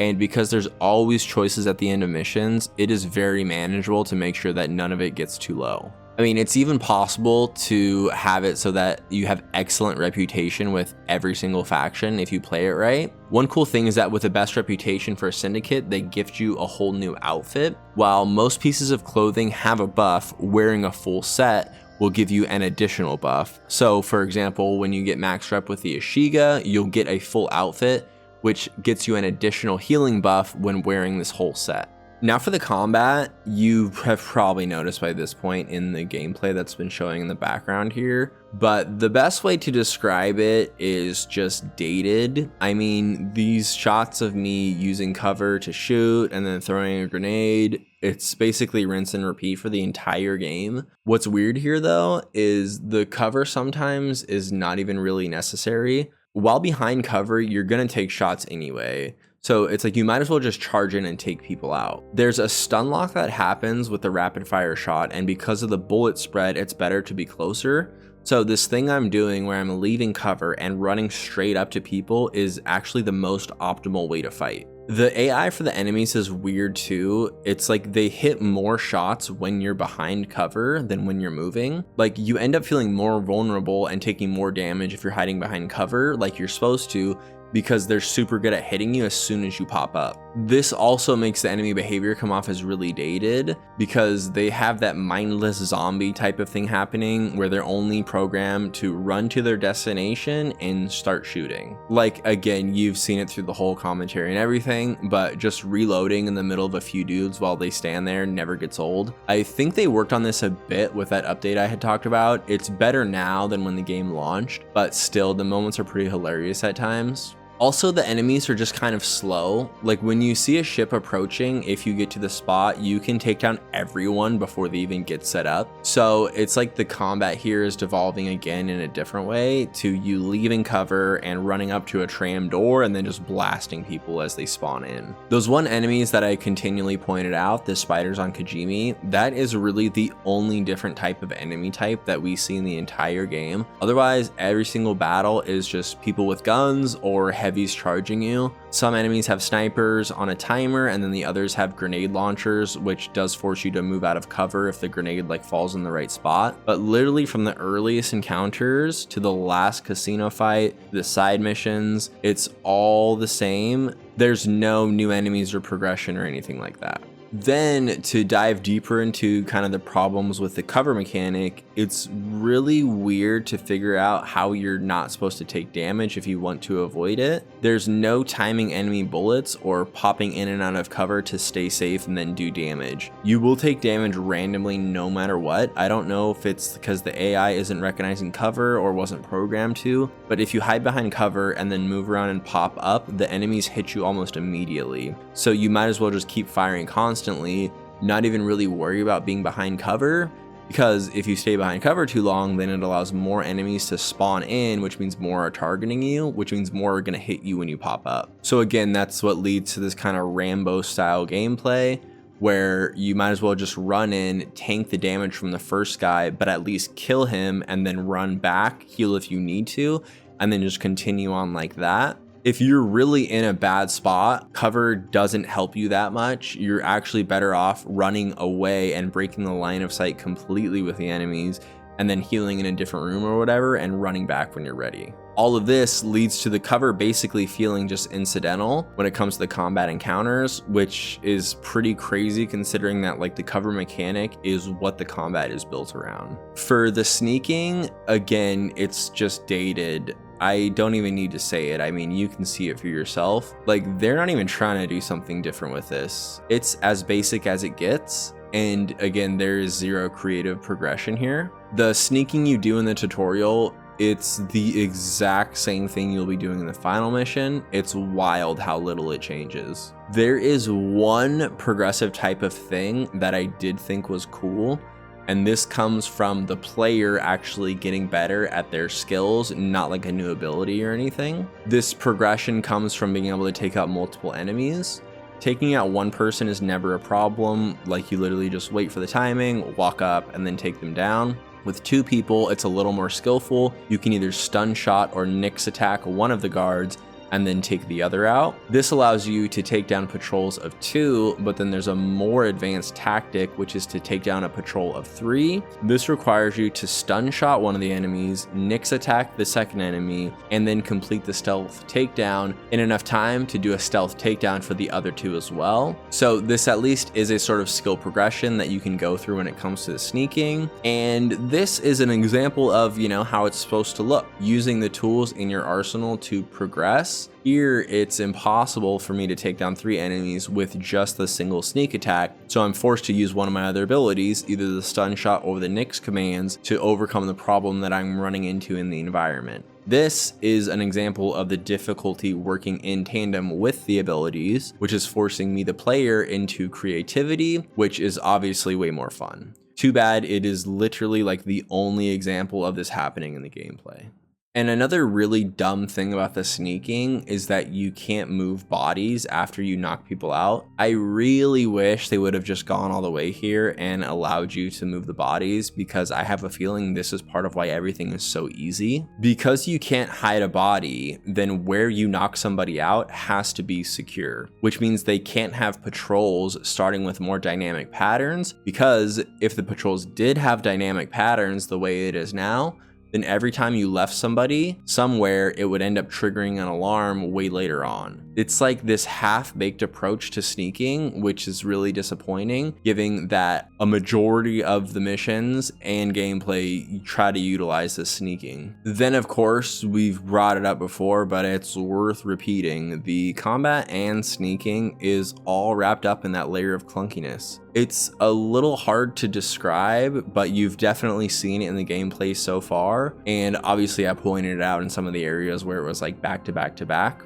And because there's always choices at the end of missions, it is very manageable to make sure that none of it gets too low. I mean, it's even possible to have it so that you have excellent reputation with every single faction if you play it right. One cool thing is that with the best reputation for a syndicate, they gift you a whole new outfit. While most pieces of clothing have a buff, wearing a full set will give you an additional buff. So for example, when you get maxed up with the Ashiga, you'll get a full outfit, which gets you an additional healing buff when wearing this whole set. Now for the combat, you have probably noticed by this point in the gameplay that's been showing in the background here, but the best way to describe it is just dated. I mean, these shots of me using cover to shoot and then throwing a grenade, it's basically rinse and repeat for the entire game. What's weird here though is the cover sometimes is not even really necessary. While behind cover, you're gonna take shots anyway. So it's like you might as well just charge in and take people out. There's a stun lock that happens with the rapid fire shot, and because of the bullet spread, it's better to be closer. So this thing I'm doing where I'm leaving cover and running straight up to people is actually the most optimal way to fight. The AI for the enemies is weird too. It's like they hit more shots when you're behind cover than when you're moving. Like you end up feeling more vulnerable and taking more damage if you're hiding behind cover like you're supposed to, because they're super good at hitting you as soon as you pop up. This also makes the enemy behavior come off as really dated because they have that mindless zombie type of thing happening where they're only programmed to run to their destination and start shooting. Like, again, you've seen it through the whole commentary and everything, but just reloading in the middle of a few dudes while they stand there never gets old. I think they worked on this a bit with that update I had talked about. It's better now than when the game launched, but still the moments are pretty hilarious at times. Also, the enemies are just kind of slow. Like when you see a ship approaching, if you get to the spot, you can take down everyone before they even get set up. So it's like the combat here is devolving again in a different way to you leaving cover and running up to a tram door and then just blasting people as they spawn in. Those one enemies that I continually pointed out, the spiders on Kajimi, that is really the only different type of enemy type that we see in the entire game. Otherwise, every single battle is just people with guns or heavies charging you. Some enemies have snipers on a timer, and then the others have grenade launchers, which does force you to move out of cover if the grenade like falls in the right spot. But literally from the earliest encounters to the last casino fight, the side missions, it's all the same. There's no new enemies or progression or anything like that. Then to dive deeper into kind of the problems with the cover mechanic, it's really weird to figure out how you're not supposed to take damage if you want to avoid it. There's no timing enemy bullets or popping in and out of cover to stay safe and then do damage. You will take damage randomly no matter what. I don't know if it's because the AI isn't recognizing cover or wasn't programmed to, but if you hide behind cover and then move around and pop up, the enemies hit you almost immediately. So you might as well just keep firing constantly, not even really worry about being behind cover, because if you stay behind cover too long, then it allows more enemies to spawn in, which means more are targeting you, which means more are going to hit you when you pop up. So again, that's what leads to this kind of Rambo style gameplay where you might as well just run in, tank the damage from the first guy, but at least kill him and then run back, heal if you need to, and then just continue on like that. If you're really in a bad spot, cover doesn't help you that much. You're actually better off running away and breaking the line of sight completely with the enemies and then healing in a different room or whatever and running back when you're ready. All of this leads to the cover basically feeling just incidental when it comes to the combat encounters, which is pretty crazy considering that like the cover mechanic is what the combat is built around. For the sneaking, again, it's just dated. I don't even need to say it. I mean, you can see it for yourself. Like, they're not even trying to do something different with this. It's as basic as it gets. And again, there is zero creative progression here. The sneaking you do in the tutorial, it's the exact same thing you'll be doing in the final mission. It's wild how little it changes. There is one progressive type of thing that I did think was cool, and this comes from the player actually getting better at their skills, not like a new ability or anything. This progression comes from being able to take out multiple enemies. Taking out one person is never a problem. Like, you literally just wait for the timing, walk up, and then take them down. With two people, it's a little more skillful. You can either stun shot or nix attack one of the guards and then take the other out. This allows you to take down patrols of 2, but then there's a more advanced tactic, which is to take down a patrol of 3. This requires you to stun shot one of the enemies, nix attack the second enemy, and then complete the stealth takedown in enough time to do a stealth takedown for the other 2 as well. So this at least is a sort of skill progression that you can go through when it comes to the sneaking. And this is an example of, you know, how it's supposed to look, using the tools in your arsenal to progress. Here, it's impossible for me to take down 3 enemies with just the single sneak attack, so I'm forced to use one of my other abilities, either the stun shot or the nix commands, to overcome the problem that I'm running into in the environment. This is an example of the difficulty working in tandem with the abilities, which is forcing me, the player, into creativity, which is obviously way more fun. Too bad it is literally like the only example of this happening in the gameplay. And another really dumb thing about the sneaking is that you can't move bodies after you knock people out. I really wish they would have just gone all the way here and allowed you to move the bodies, because I have a feeling this is part of why everything is so easy. Because you can't hide a body, then where you knock somebody out has to be secure, which means they can't have patrols starting with more dynamic patterns, because if the patrols did have dynamic patterns the way it is now, then every time you left somebody somewhere, it would end up triggering an alarm way later on. It's like this half-baked approach to sneaking, which is really disappointing, given that a majority of the missions and gameplay try to utilize this sneaking. Then of course, we've brought it up before, but it's worth repeating. The combat and sneaking is all wrapped up in that layer of clunkiness. It's a little hard to describe, but you've definitely seen it in the gameplay so far. And obviously I pointed it out in some of the areas where it was like back to back to back.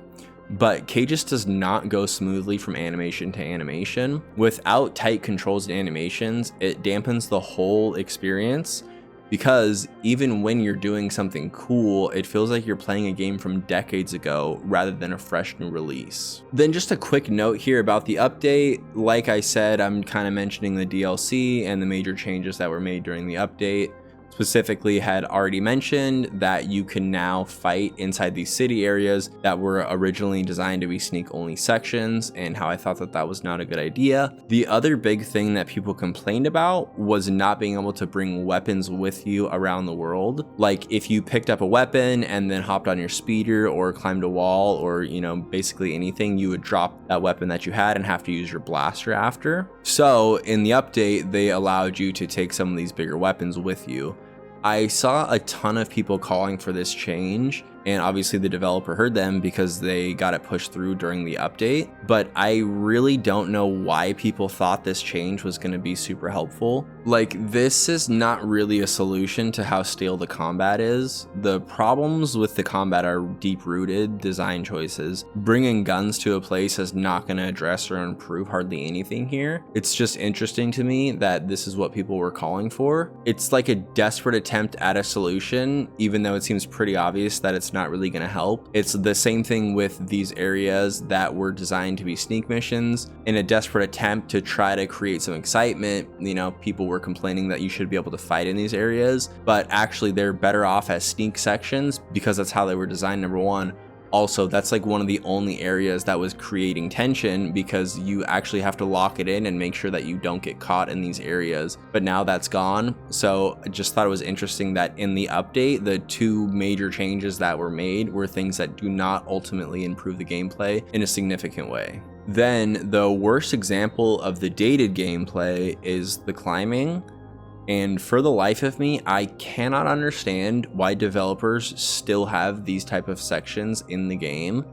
But Kay just does not go smoothly from animation to animation. Without tight controls and animations, it dampens the whole experience, because even when you're doing something cool, it feels like you're playing a game from decades ago rather than a fresh new release. Then just a quick note here about the update. Like I said, I'm kind of mentioning the DLC and the major changes that were made during the update. Specifically, had already mentioned that you can now fight inside these city areas that were originally designed to be sneak only sections, and how I thought that that was not a good idea. The other big thing that people complained about was not being able to bring weapons with you around the world. Like if you picked up a weapon and then hopped on your speeder or climbed a wall or, you know, basically anything, you would drop that weapon that you had and have to use your blaster after. So in the update, they allowed you to take some of these bigger weapons with you. I saw a ton of people calling for this change, and obviously the developer heard them because they got it pushed through during the update, but I really don't know why people thought this change was going to be super helpful. Like, this is not really a solution to how stale the combat is. The problems with the combat are deep-rooted design choices. Bringing guns to a place is not going to address or improve hardly anything here. It's just interesting to me that this is what people were calling for. It's like a desperate attempt at a solution, even though it seems pretty obvious that it's not really going to help. It's the same thing with these areas that were designed to be sneak missions. In a desperate attempt to try to create some excitement, you know, people were complaining that you should be able to fight in these areas, but actually they're better off as sneak sections because that's how they were designed, number one. Also, that's like one of the only areas that was creating tension because you actually have to lock it in and make sure that you don't get caught in these areas. But now that's gone. So I just thought it was interesting that in the update, the two major changes that were made were things that do not ultimately improve the gameplay in a significant way. Then the worst example of the dated gameplay is the climbing. And for the life of me, I cannot understand why developers still have these type of sections in the game.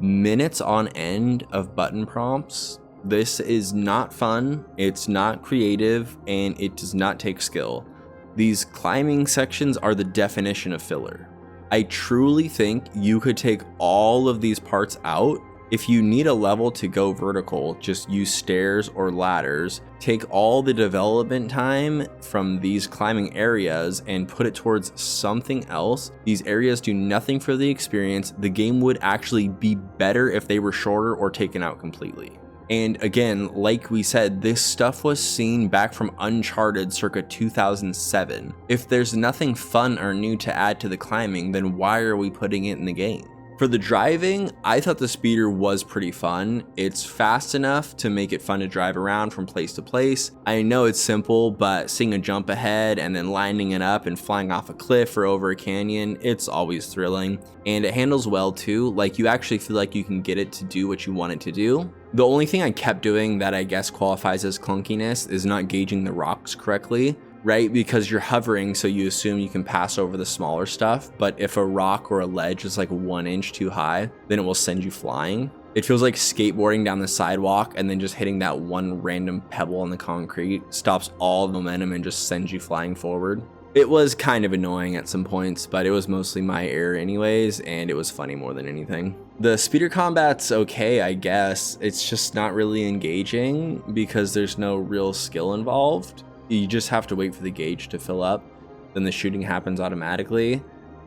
Minutes on end of button prompts. This is not fun, it's not creative, and it does not take skill. These climbing sections are the definition of filler. I truly think you could take all of these parts out. If you need a level to go vertical, just use stairs or ladders. Take all the development time from these climbing areas and put it towards something else. These areas do nothing for the experience. The game would actually be better if they were shorter or taken out completely. And again, like we said, this stuff was seen back from Uncharted circa 2007. If there's nothing fun or new to add to the climbing, then why are we putting it in the game? For the driving, I thought the speeder was pretty fun. It's fast enough to make it fun to drive around from place to place. I know it's simple, but seeing a jump ahead and then lining it up and flying off a cliff or over a canyon, it's always thrilling. And it handles well too, like you actually feel like you can get it to do what you want it to do. The only thing I kept doing that I guess qualifies as clunkiness is not gauging the rocks correctly. Right? Because you're hovering, so you assume you can pass over the smaller stuff. But if a rock or a ledge is like 1 inch too high, then it will send you flying. It feels like skateboarding down the sidewalk and then just hitting that one random pebble on the concrete stops all the momentum and just sends you flying forward. It was kind of annoying at some points, but it was mostly my error anyways, and it was funny more than anything. The speeder combat's okay, I guess. It's just not really engaging because there's no real skill involved. You just have to wait for the gauge to fill up, then the shooting happens automatically.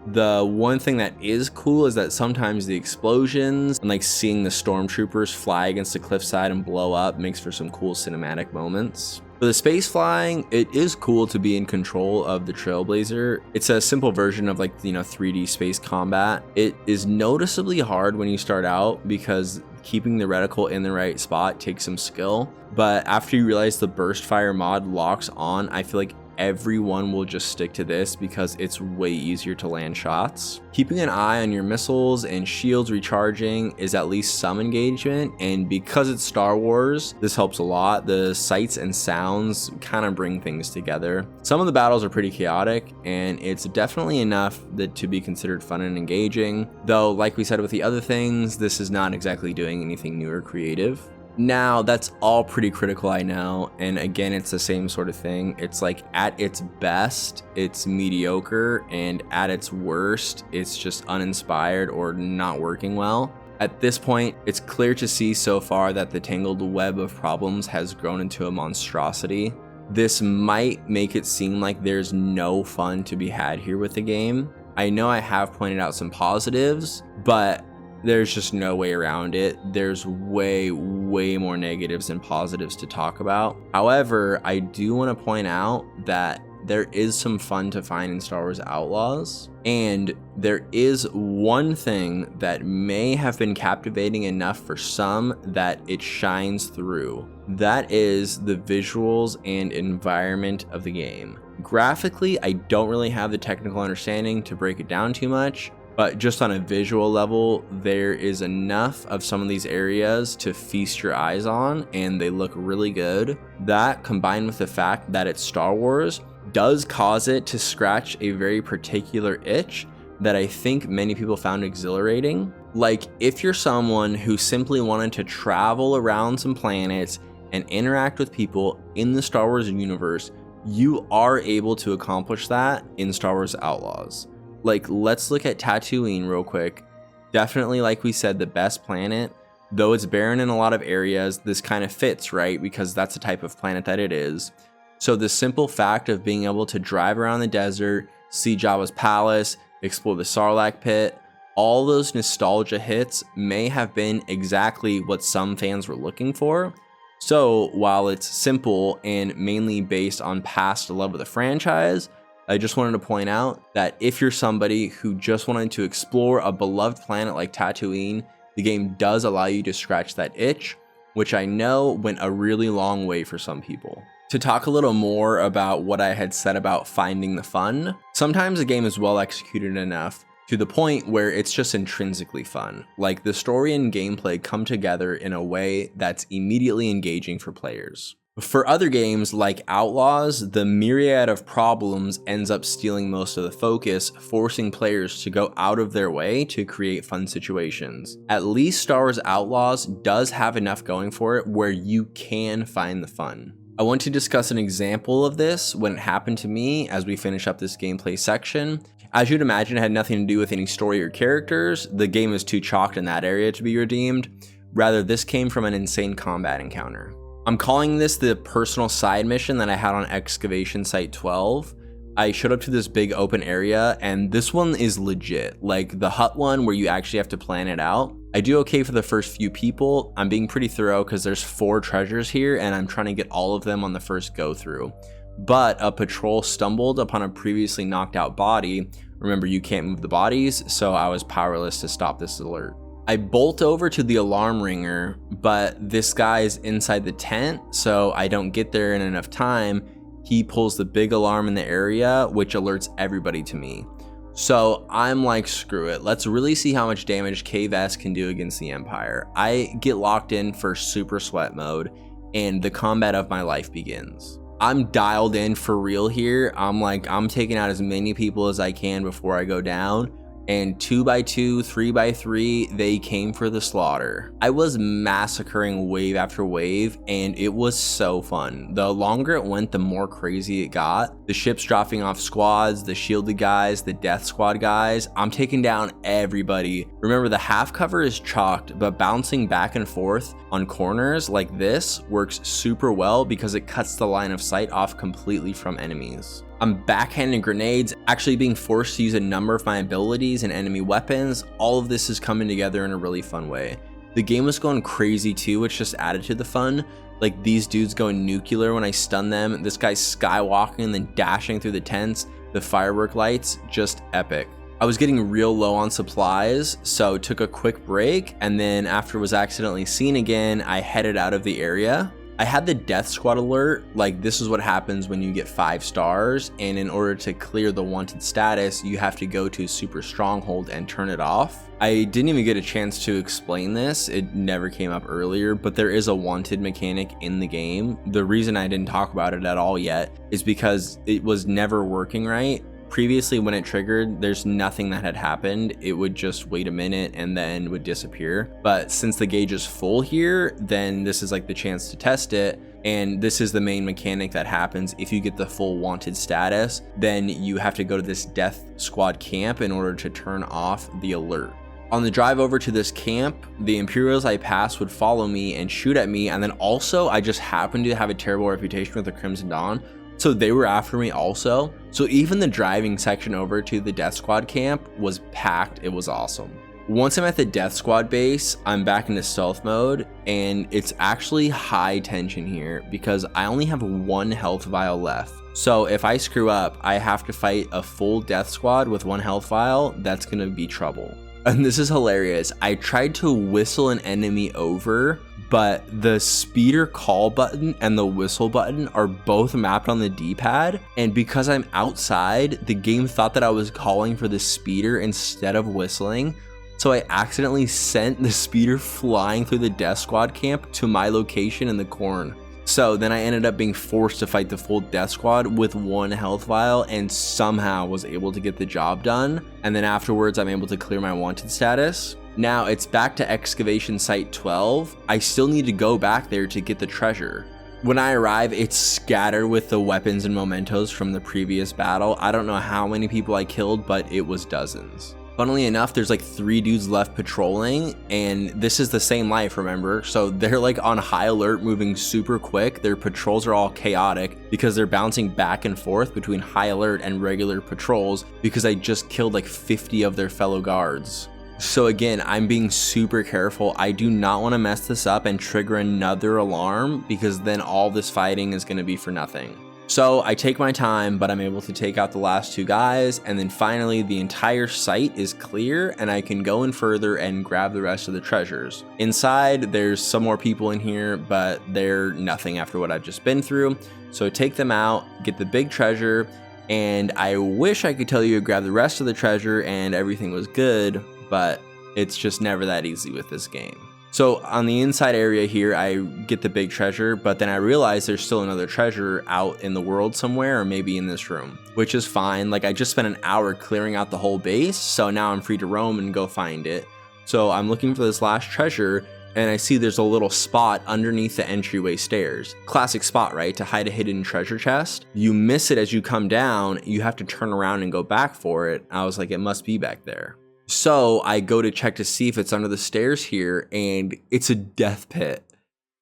The one thing that is cool is that sometimes the explosions and like seeing the stormtroopers fly against the cliffside and blow up makes for some cool cinematic moments. For the space flying, it is cool to be in control of the Trailblazer. It's a simple version of like, you know, 3D space combat. It is noticeably hard when you start out because keeping the reticle in the right spot takes some skill. But after you realize the burst fire mod locks on, I feel like everyone will just stick to this because it's way easier to land shots. Keeping an eye on your missiles and shields recharging is at least some engagement, and because it's Star Wars, this helps a lot. The sights and sounds kind of bring things together. Some of the battles are pretty chaotic, and it's definitely enough that to be considered fun and engaging, though like we said with the other things, this is not exactly doing anything new or creative. Now, that's all pretty critical, I know, and again, it's the same sort of thing. It's like at its best, it's mediocre, and at its worst, it's just uninspired or not working well. At this point, it's clear to see so far that the tangled web of problems has grown into a monstrosity. This might make it seem like there's no fun to be had here with the game. I know I have pointed out some positives, but there's just no way around it. There's way more negatives than positives to talk about. However, I do want to point out that there is some fun to find in Star Wars Outlaws, and there is one thing that may have been captivating enough for some that it shines through. That is the visuals and environment of the game. Graphically, I don't really have the technical understanding to break it down too much, but just on a visual level, there is enough of some of these areas to feast your eyes on, and they look really good. That, combined with the fact that it's Star Wars, does cause it to scratch a very particular itch that I think many people found exhilarating. Like, if you're someone who simply wanted to travel around some planets and interact with people in the Star Wars universe, you are able to accomplish that in Star Wars Outlaws. Like, let's look at Tatooine real quick. Definitely, like we said, the best planet. Though it's barren in a lot of areas, this kind of fits, right? Because that's the type of planet that it is. So the simple fact of being able to drive around the desert, see Jabba's palace, explore the Sarlacc pit, all those nostalgia hits may have been exactly what some fans were looking for. So while it's simple and mainly based on past love of the franchise, I just wanted to point out that if you're somebody who just wanted to explore a beloved planet like Tatooine, the game does allow you to scratch that itch, which I know went a really long way for some people. To talk a little more about what I had said about finding the fun, sometimes a game is well executed enough to the point where it's just intrinsically fun. Like, the story and gameplay come together in a way that's immediately engaging for players. For other games like Outlaws, the myriad of problems ends up stealing most of the focus, forcing players to go out of their way to create fun situations. At least Star Wars Outlaws does have enough going for it where you can find the fun. I want to discuss an example of this when it happened to me as we finish up this gameplay section. As you'd imagine, it had nothing to do with any story or characters. The game is too chalked in that area to be redeemed. Rather, this came from an insane combat encounter. I'm calling this the personal side mission that I had on Excavation Site 12. I showed up to this big open area, and this one is legit. Like the Hutt one where you actually have to plan it out. I do okay for the first few people. I'm being pretty thorough because there's 4 treasures here and I'm trying to get all of them on the first go through. But a patrol stumbled upon a previously knocked out body. Remember, you can't move the bodies, so I was powerless to stop this alert. I bolt over to the alarm ringer, but this guy is inside the tent, so I don't get there in enough time. He pulls the big alarm in the area, which alerts everybody to me. So I'm like, screw it. Let's really see how much damage Kay Vess can do against the Empire. I get locked in for super sweat mode, and the combat of my life begins. I'm dialed in for real here. I'm taking out as many people as I can before I go down. And 2x2, 3x3, they came for the slaughter. I was massacring wave after wave, and it was so fun. The longer it went, the more crazy it got. The ships dropping off squads, the shielded guys, the death squad guys. I'm taking down everybody. Remember, the half cover is chalked, but bouncing back and forth on corners like this works super well because it cuts the line of sight off completely from enemies. I'm backhanding grenades, actually being forced to use a number of my abilities and enemy weapons. All of this is coming together in a really fun way. The game was going crazy too, which just added to the fun. Like these dudes going nuclear when I stun them, this guy's skywalking and then dashing through the tents, the firework lights, just epic. I was getting real low on supplies, so took a quick break, and then after was accidentally seen again, I headed out of the area. I had the death squad alert, like this is what happens when you get 5 stars, and in order to clear the wanted status, you have to go to super stronghold and turn it off. I didn't even get a chance to explain this, it never came up earlier, but there is a wanted mechanic in the game. The reason I didn't talk about it at all yet is because it was never working right. Previously, when it triggered, there's nothing that had happened. It would just wait a minute and then would disappear. But since the gauge is full here, then this is like the chance to test it. And this is the main mechanic that happens if you get the full wanted status. Then you have to go to this death squad camp in order to turn off the alert. On the drive over to this camp, the Imperials I passed would follow me and shoot at me. And then also, I just happened to have a terrible reputation with the Crimson Dawn, so they were after me also. So even the driving section over to the Death Squad camp was packed. It was awesome. Once I'm at the Death Squad base, I'm back into stealth mode, and it's actually high tension here because I only have 1 health vial left. So if I screw up, I have to fight a full Death Squad with 1 health vial. That's gonna be trouble. And this is hilarious. I tried to whistle an enemy over, but the speeder call button and the whistle button are both mapped on the D-pad. And because I'm outside, the game thought that I was calling for the speeder instead of whistling. So I accidentally sent the speeder flying through the Death Squad camp to my location in the corn. So then I ended up being forced to fight the full Death Squad with 1 health vial and somehow was able to get the job done. And then afterwards, I'm able to clear my wanted status. Now it's back to excavation site 12. I still need to go back there to get the treasure. When I arrive, it's scattered with the weapons and mementos from the previous battle. I don't know how many people I killed, but it was dozens. Funnily enough, there's like 3 dudes left patrolling, and this is the same life, remember? So they're like on high alert, moving super quick. Their patrols are all chaotic because they're bouncing back and forth between high alert and regular patrols because I just killed like 50 of their fellow guards. So again, I'm being super careful. I do not want to mess this up and trigger another alarm because then all this fighting is going to be for nothing. So I take my time, but I'm able to take out the last 2 guys, and then finally the entire site is clear and I can go in further and grab the rest of the treasures. Inside, there's some more people in here, but they're nothing after what I've just been through. So take them out, get the big treasure, and I wish I could tell you to grab the rest of the treasure and everything was good, but it's just never that easy with this game. So on the inside area here, I get the big treasure, but then I realize there's still another treasure out in the world somewhere, or maybe in this room, which is fine. Like I just spent an hour clearing out the whole base, so now I'm free to roam and go find it. So I'm looking for this last treasure, and I see there's a little spot underneath the entryway stairs. Classic spot, right? To hide a hidden treasure chest. You miss it as you come down, you have to turn around and go back for it. I was like, it must be back there. So I go to check to see if it's under the stairs here, and it's a death pit.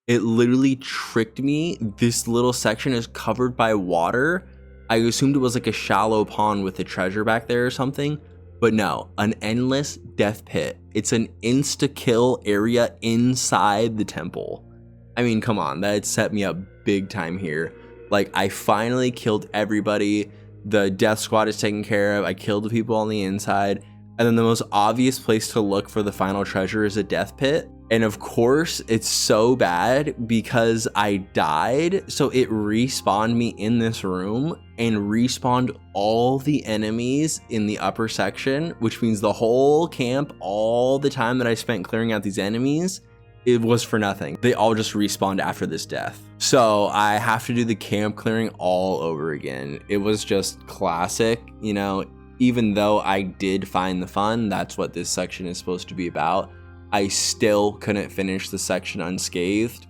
It literally tricked me. This little section is covered by water. I assumed it was like a shallow pond with a treasure back there or something, but no, an endless death pit. It's an insta-kill area inside the temple. I mean, come on, that set me up big time here. Like, I finally killed everybody. The death squad is taken care of. I killed the people on the inside. And then the most obvious place to look for the final treasure is a death pit. And of course, it's so bad because I died. So it respawned me in this room and respawned all the enemies in the upper section, which means the whole camp, all the time that I spent clearing out these enemies, it was for nothing. They all just respawned after this death. So I have to do the camp clearing all over again. It was just classic, you know. Even though I did find the fun, that's what this section is supposed to be about, I still couldn't finish the section unscathed.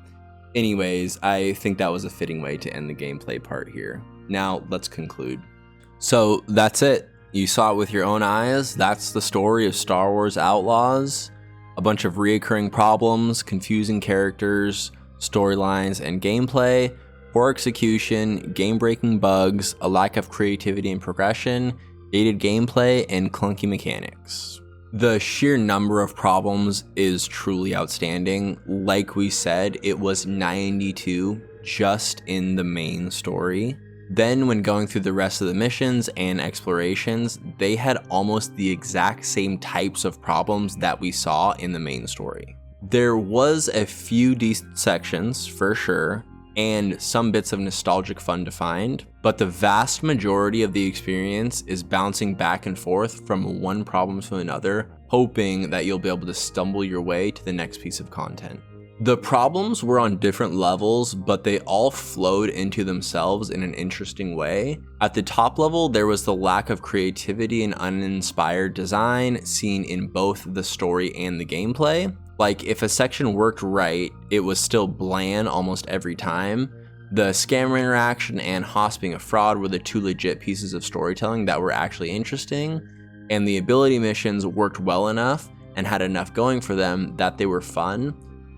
Anyways, I think that was a fitting way to end the gameplay part here. Now, let's conclude. So, that's it. You saw it with your own eyes. That's the story of Star Wars Outlaws. A bunch of reoccurring problems, confusing characters, storylines, and gameplay, poor execution, game-breaking bugs, a lack of creativity and progression, dated gameplay, and clunky mechanics. The sheer number of problems is truly outstanding. Like we said, it was 92 just in the main story. Then when going through the rest of the missions and explorations, they had almost the exact same types of problems that we saw in the main story. There was a few decent sections, for sure, and some bits of nostalgic fun to find, but the vast majority of the experience is bouncing back and forth from one problem to another, hoping that you'll be able to stumble your way to the next piece of content. The problems were on different levels, but they all flowed into themselves in an interesting way. At the top level, there was the lack of creativity and uninspired design seen in both the story and the gameplay. Like, if a section worked right, it was still bland almost every time. The scammer interaction and Haas being a fraud were the two legit pieces of storytelling that were actually interesting, and the ability missions worked well enough and had enough going for them that they were fun.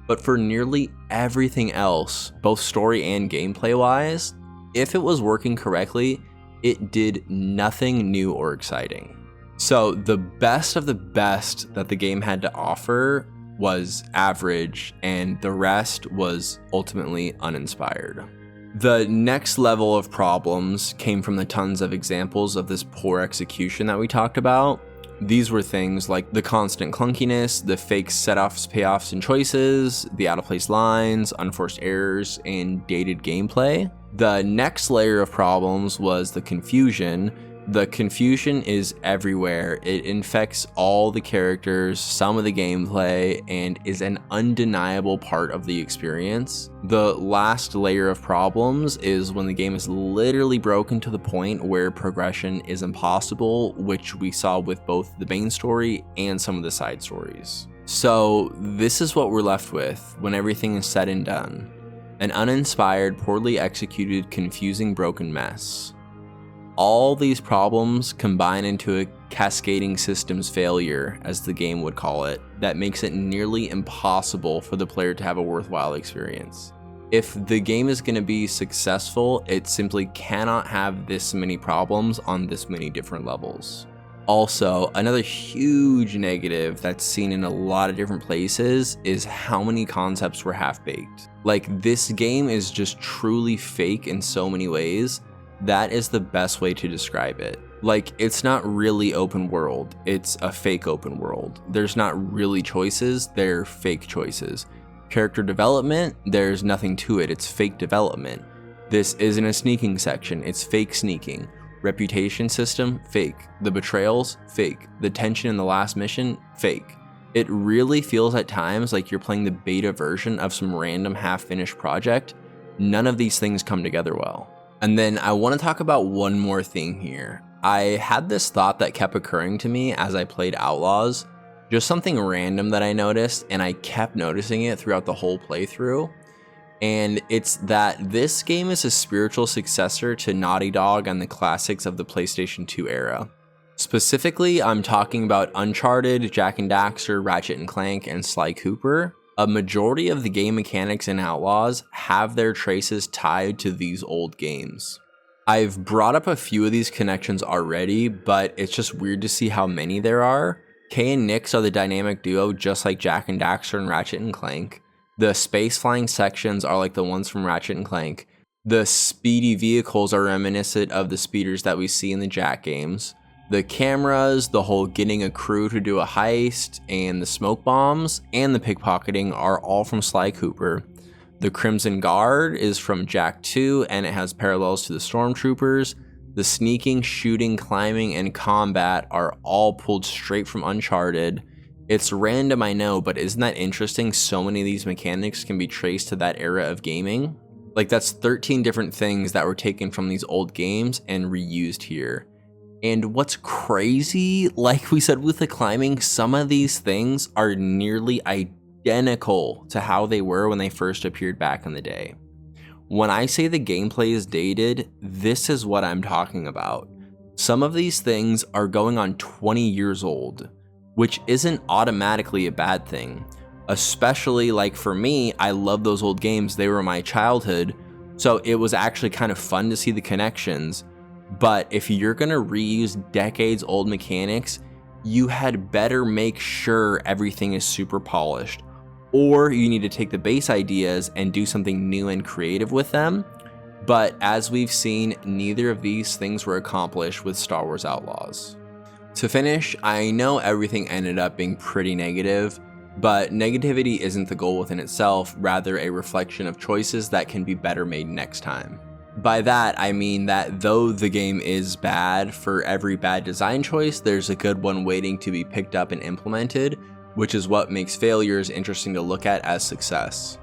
But for nearly everything else, both story and gameplay wise, if it was working correctly, it did nothing new or exciting. So the best of the best that the game had to offer was average, and the rest was ultimately uninspired. The next level of problems came from the tons of examples of this poor execution that we talked about. These were things like the constant clunkiness, the fake set-offs, payoffs, and choices, the out-of-place lines, unforced errors, and dated gameplay. The next layer of problems was the confusion. The confusion is everywhere. It infects all the characters, some of the gameplay, and is an undeniable part of the experience. The last layer of problems is when the game is literally broken to the point where progression is impossible, which we saw with both the main story and some of the side stories. So this is what we're left with when everything is said and done. An uninspired, poorly executed, confusing, broken mess. All these problems combine into a cascading systems failure, as the game would call it, that makes it nearly impossible for the player to have a worthwhile experience. If the game is going to be successful, it simply cannot have this many problems on this many different levels. Also, another huge negative that's seen in a lot of different places is how many concepts were half-baked. Like, this game is just truly fake in so many ways. That is the best way to describe it. Like, it's not really open world, it's a fake open world. There's not really choices, they're fake choices. Character development, there's nothing to it, it's fake development. This isn't a sneaking section, it's fake sneaking. Reputation system, fake. The betrayals, fake. The tension in the last mission, fake. It really feels at times like you're playing the beta version of some random half-finished project. None of these things come together well. And then I want to talk about one more thing here. I had this thought that kept occurring to me as I played Outlaws, just something random that I noticed, and I kept noticing it throughout the whole playthrough. And it's that this game is a spiritual successor to Naughty Dog and the classics of the PlayStation 2 era. Specifically, I'm talking about Uncharted, Jak and Daxter, Ratchet & Clank, and Sly Cooper. A majority of the game mechanics in Outlaws have their traces tied to these old games. I've brought up a few of these connections already, but it's just weird to see how many there are. Kay and Nix are the dynamic duo just like Jak and Daxter and Ratchet & Clank. The space flying sections are like the ones from Ratchet & Clank. The speedy vehicles are reminiscent of the speeders that we see in the Jak games. The cameras, the whole getting a crew to do a heist, and the smoke bombs, and the pickpocketing are all from Sly Cooper. The Crimson Guard is from Jak 2, and it has parallels to the Stormtroopers. The sneaking, shooting, climbing, and combat are all pulled straight from Uncharted. It's random, I know, but isn't that interesting? So many of these mechanics can be traced to that era of gaming. Like, that's 13 different things that were taken from these old games and reused here. And what's crazy, like we said with the climbing, some of these things are nearly identical to how they were when they first appeared back in the day. When I say the gameplay is dated, this is what I'm talking about. Some of these things are going on 20 years old, which isn't automatically a bad thing. Especially, like, for me, I love those old games, they were my childhood, so it was actually kind of fun to see the connections. But if you're gonna reuse decades old mechanics, you had better make sure everything is super polished. Or you need to take the base ideas and do something new and creative with them. But as we've seen, neither of these things were accomplished with Star Wars Outlaws. To finish, I know everything ended up being pretty negative, But negativity isn't the goal within itself, rather a reflection of choices that can be better made next time. By that, I mean that though the game is bad, for every bad design choice, there's a good one waiting to be picked up and implemented, which is what makes failures interesting to look at as success.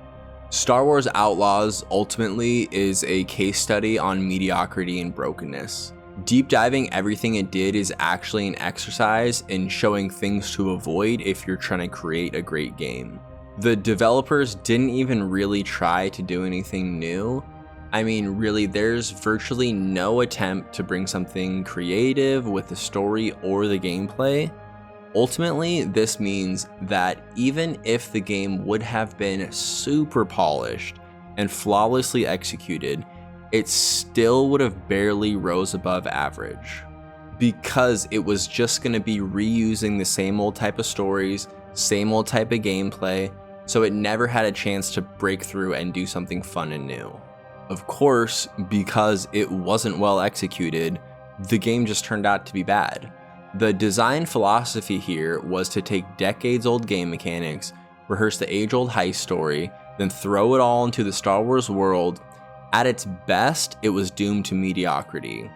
Star Wars Outlaws ultimately is a case study on mediocrity and brokenness. Deep diving everything it did is actually an exercise in showing things to avoid if you're trying to create a great game. The developers didn't even really try to do anything new. I mean, really, there's virtually no attempt to bring something creative with the story or the gameplay. Ultimately, this means that even if the game would have been super polished and flawlessly executed, it still would have barely rose above average, because it was just going to be reusing the same old type of stories, same old type of gameplay, so it never had a chance to break through and do something fun and new. Of course, because it wasn't well executed, the game just turned out to be bad. The design philosophy here was to take decades-old game mechanics, rehearse the age-old heist story, then throw it all into the Star Wars world. At its best, it was doomed to mediocrity.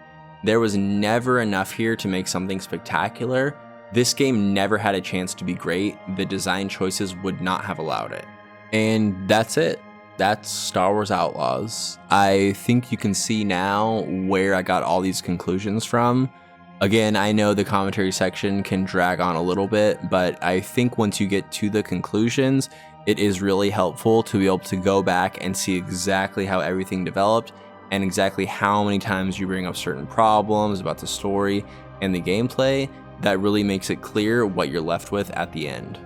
There was never enough here to make something spectacular. This game never had a chance to be great. The design choices would not have allowed it. And that's it. That's Star Wars Outlaws. I think you can see now where I got all these conclusions from. Again, I know the commentary section can drag on a little bit, but I think once you get to the conclusions, it is really helpful to be able to go back and see exactly how everything developed and exactly how many times you bring up certain problems about the story and the gameplay. That really makes it clear what you're left with at the end.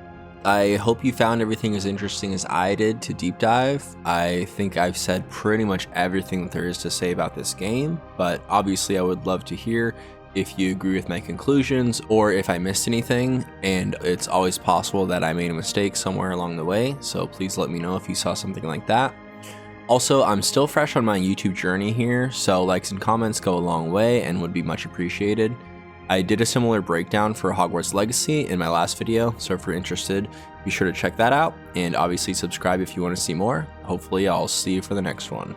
I hope you found everything as interesting as I did to deep dive. I think I've said pretty much everything that there is to say about this game, but obviously I would love to hear if you agree with my conclusions or if I missed anything, and it's always possible that I made a mistake somewhere along the way, so please let me know if you saw something like that. Also, I'm still fresh on my YouTube journey here, so likes and comments go a long way and would be much appreciated. I did a similar breakdown for Hogwarts Legacy in my last video, so if you're interested, be sure to check that out, and obviously subscribe if you want to see more. Hopefully I'll see you for the next one.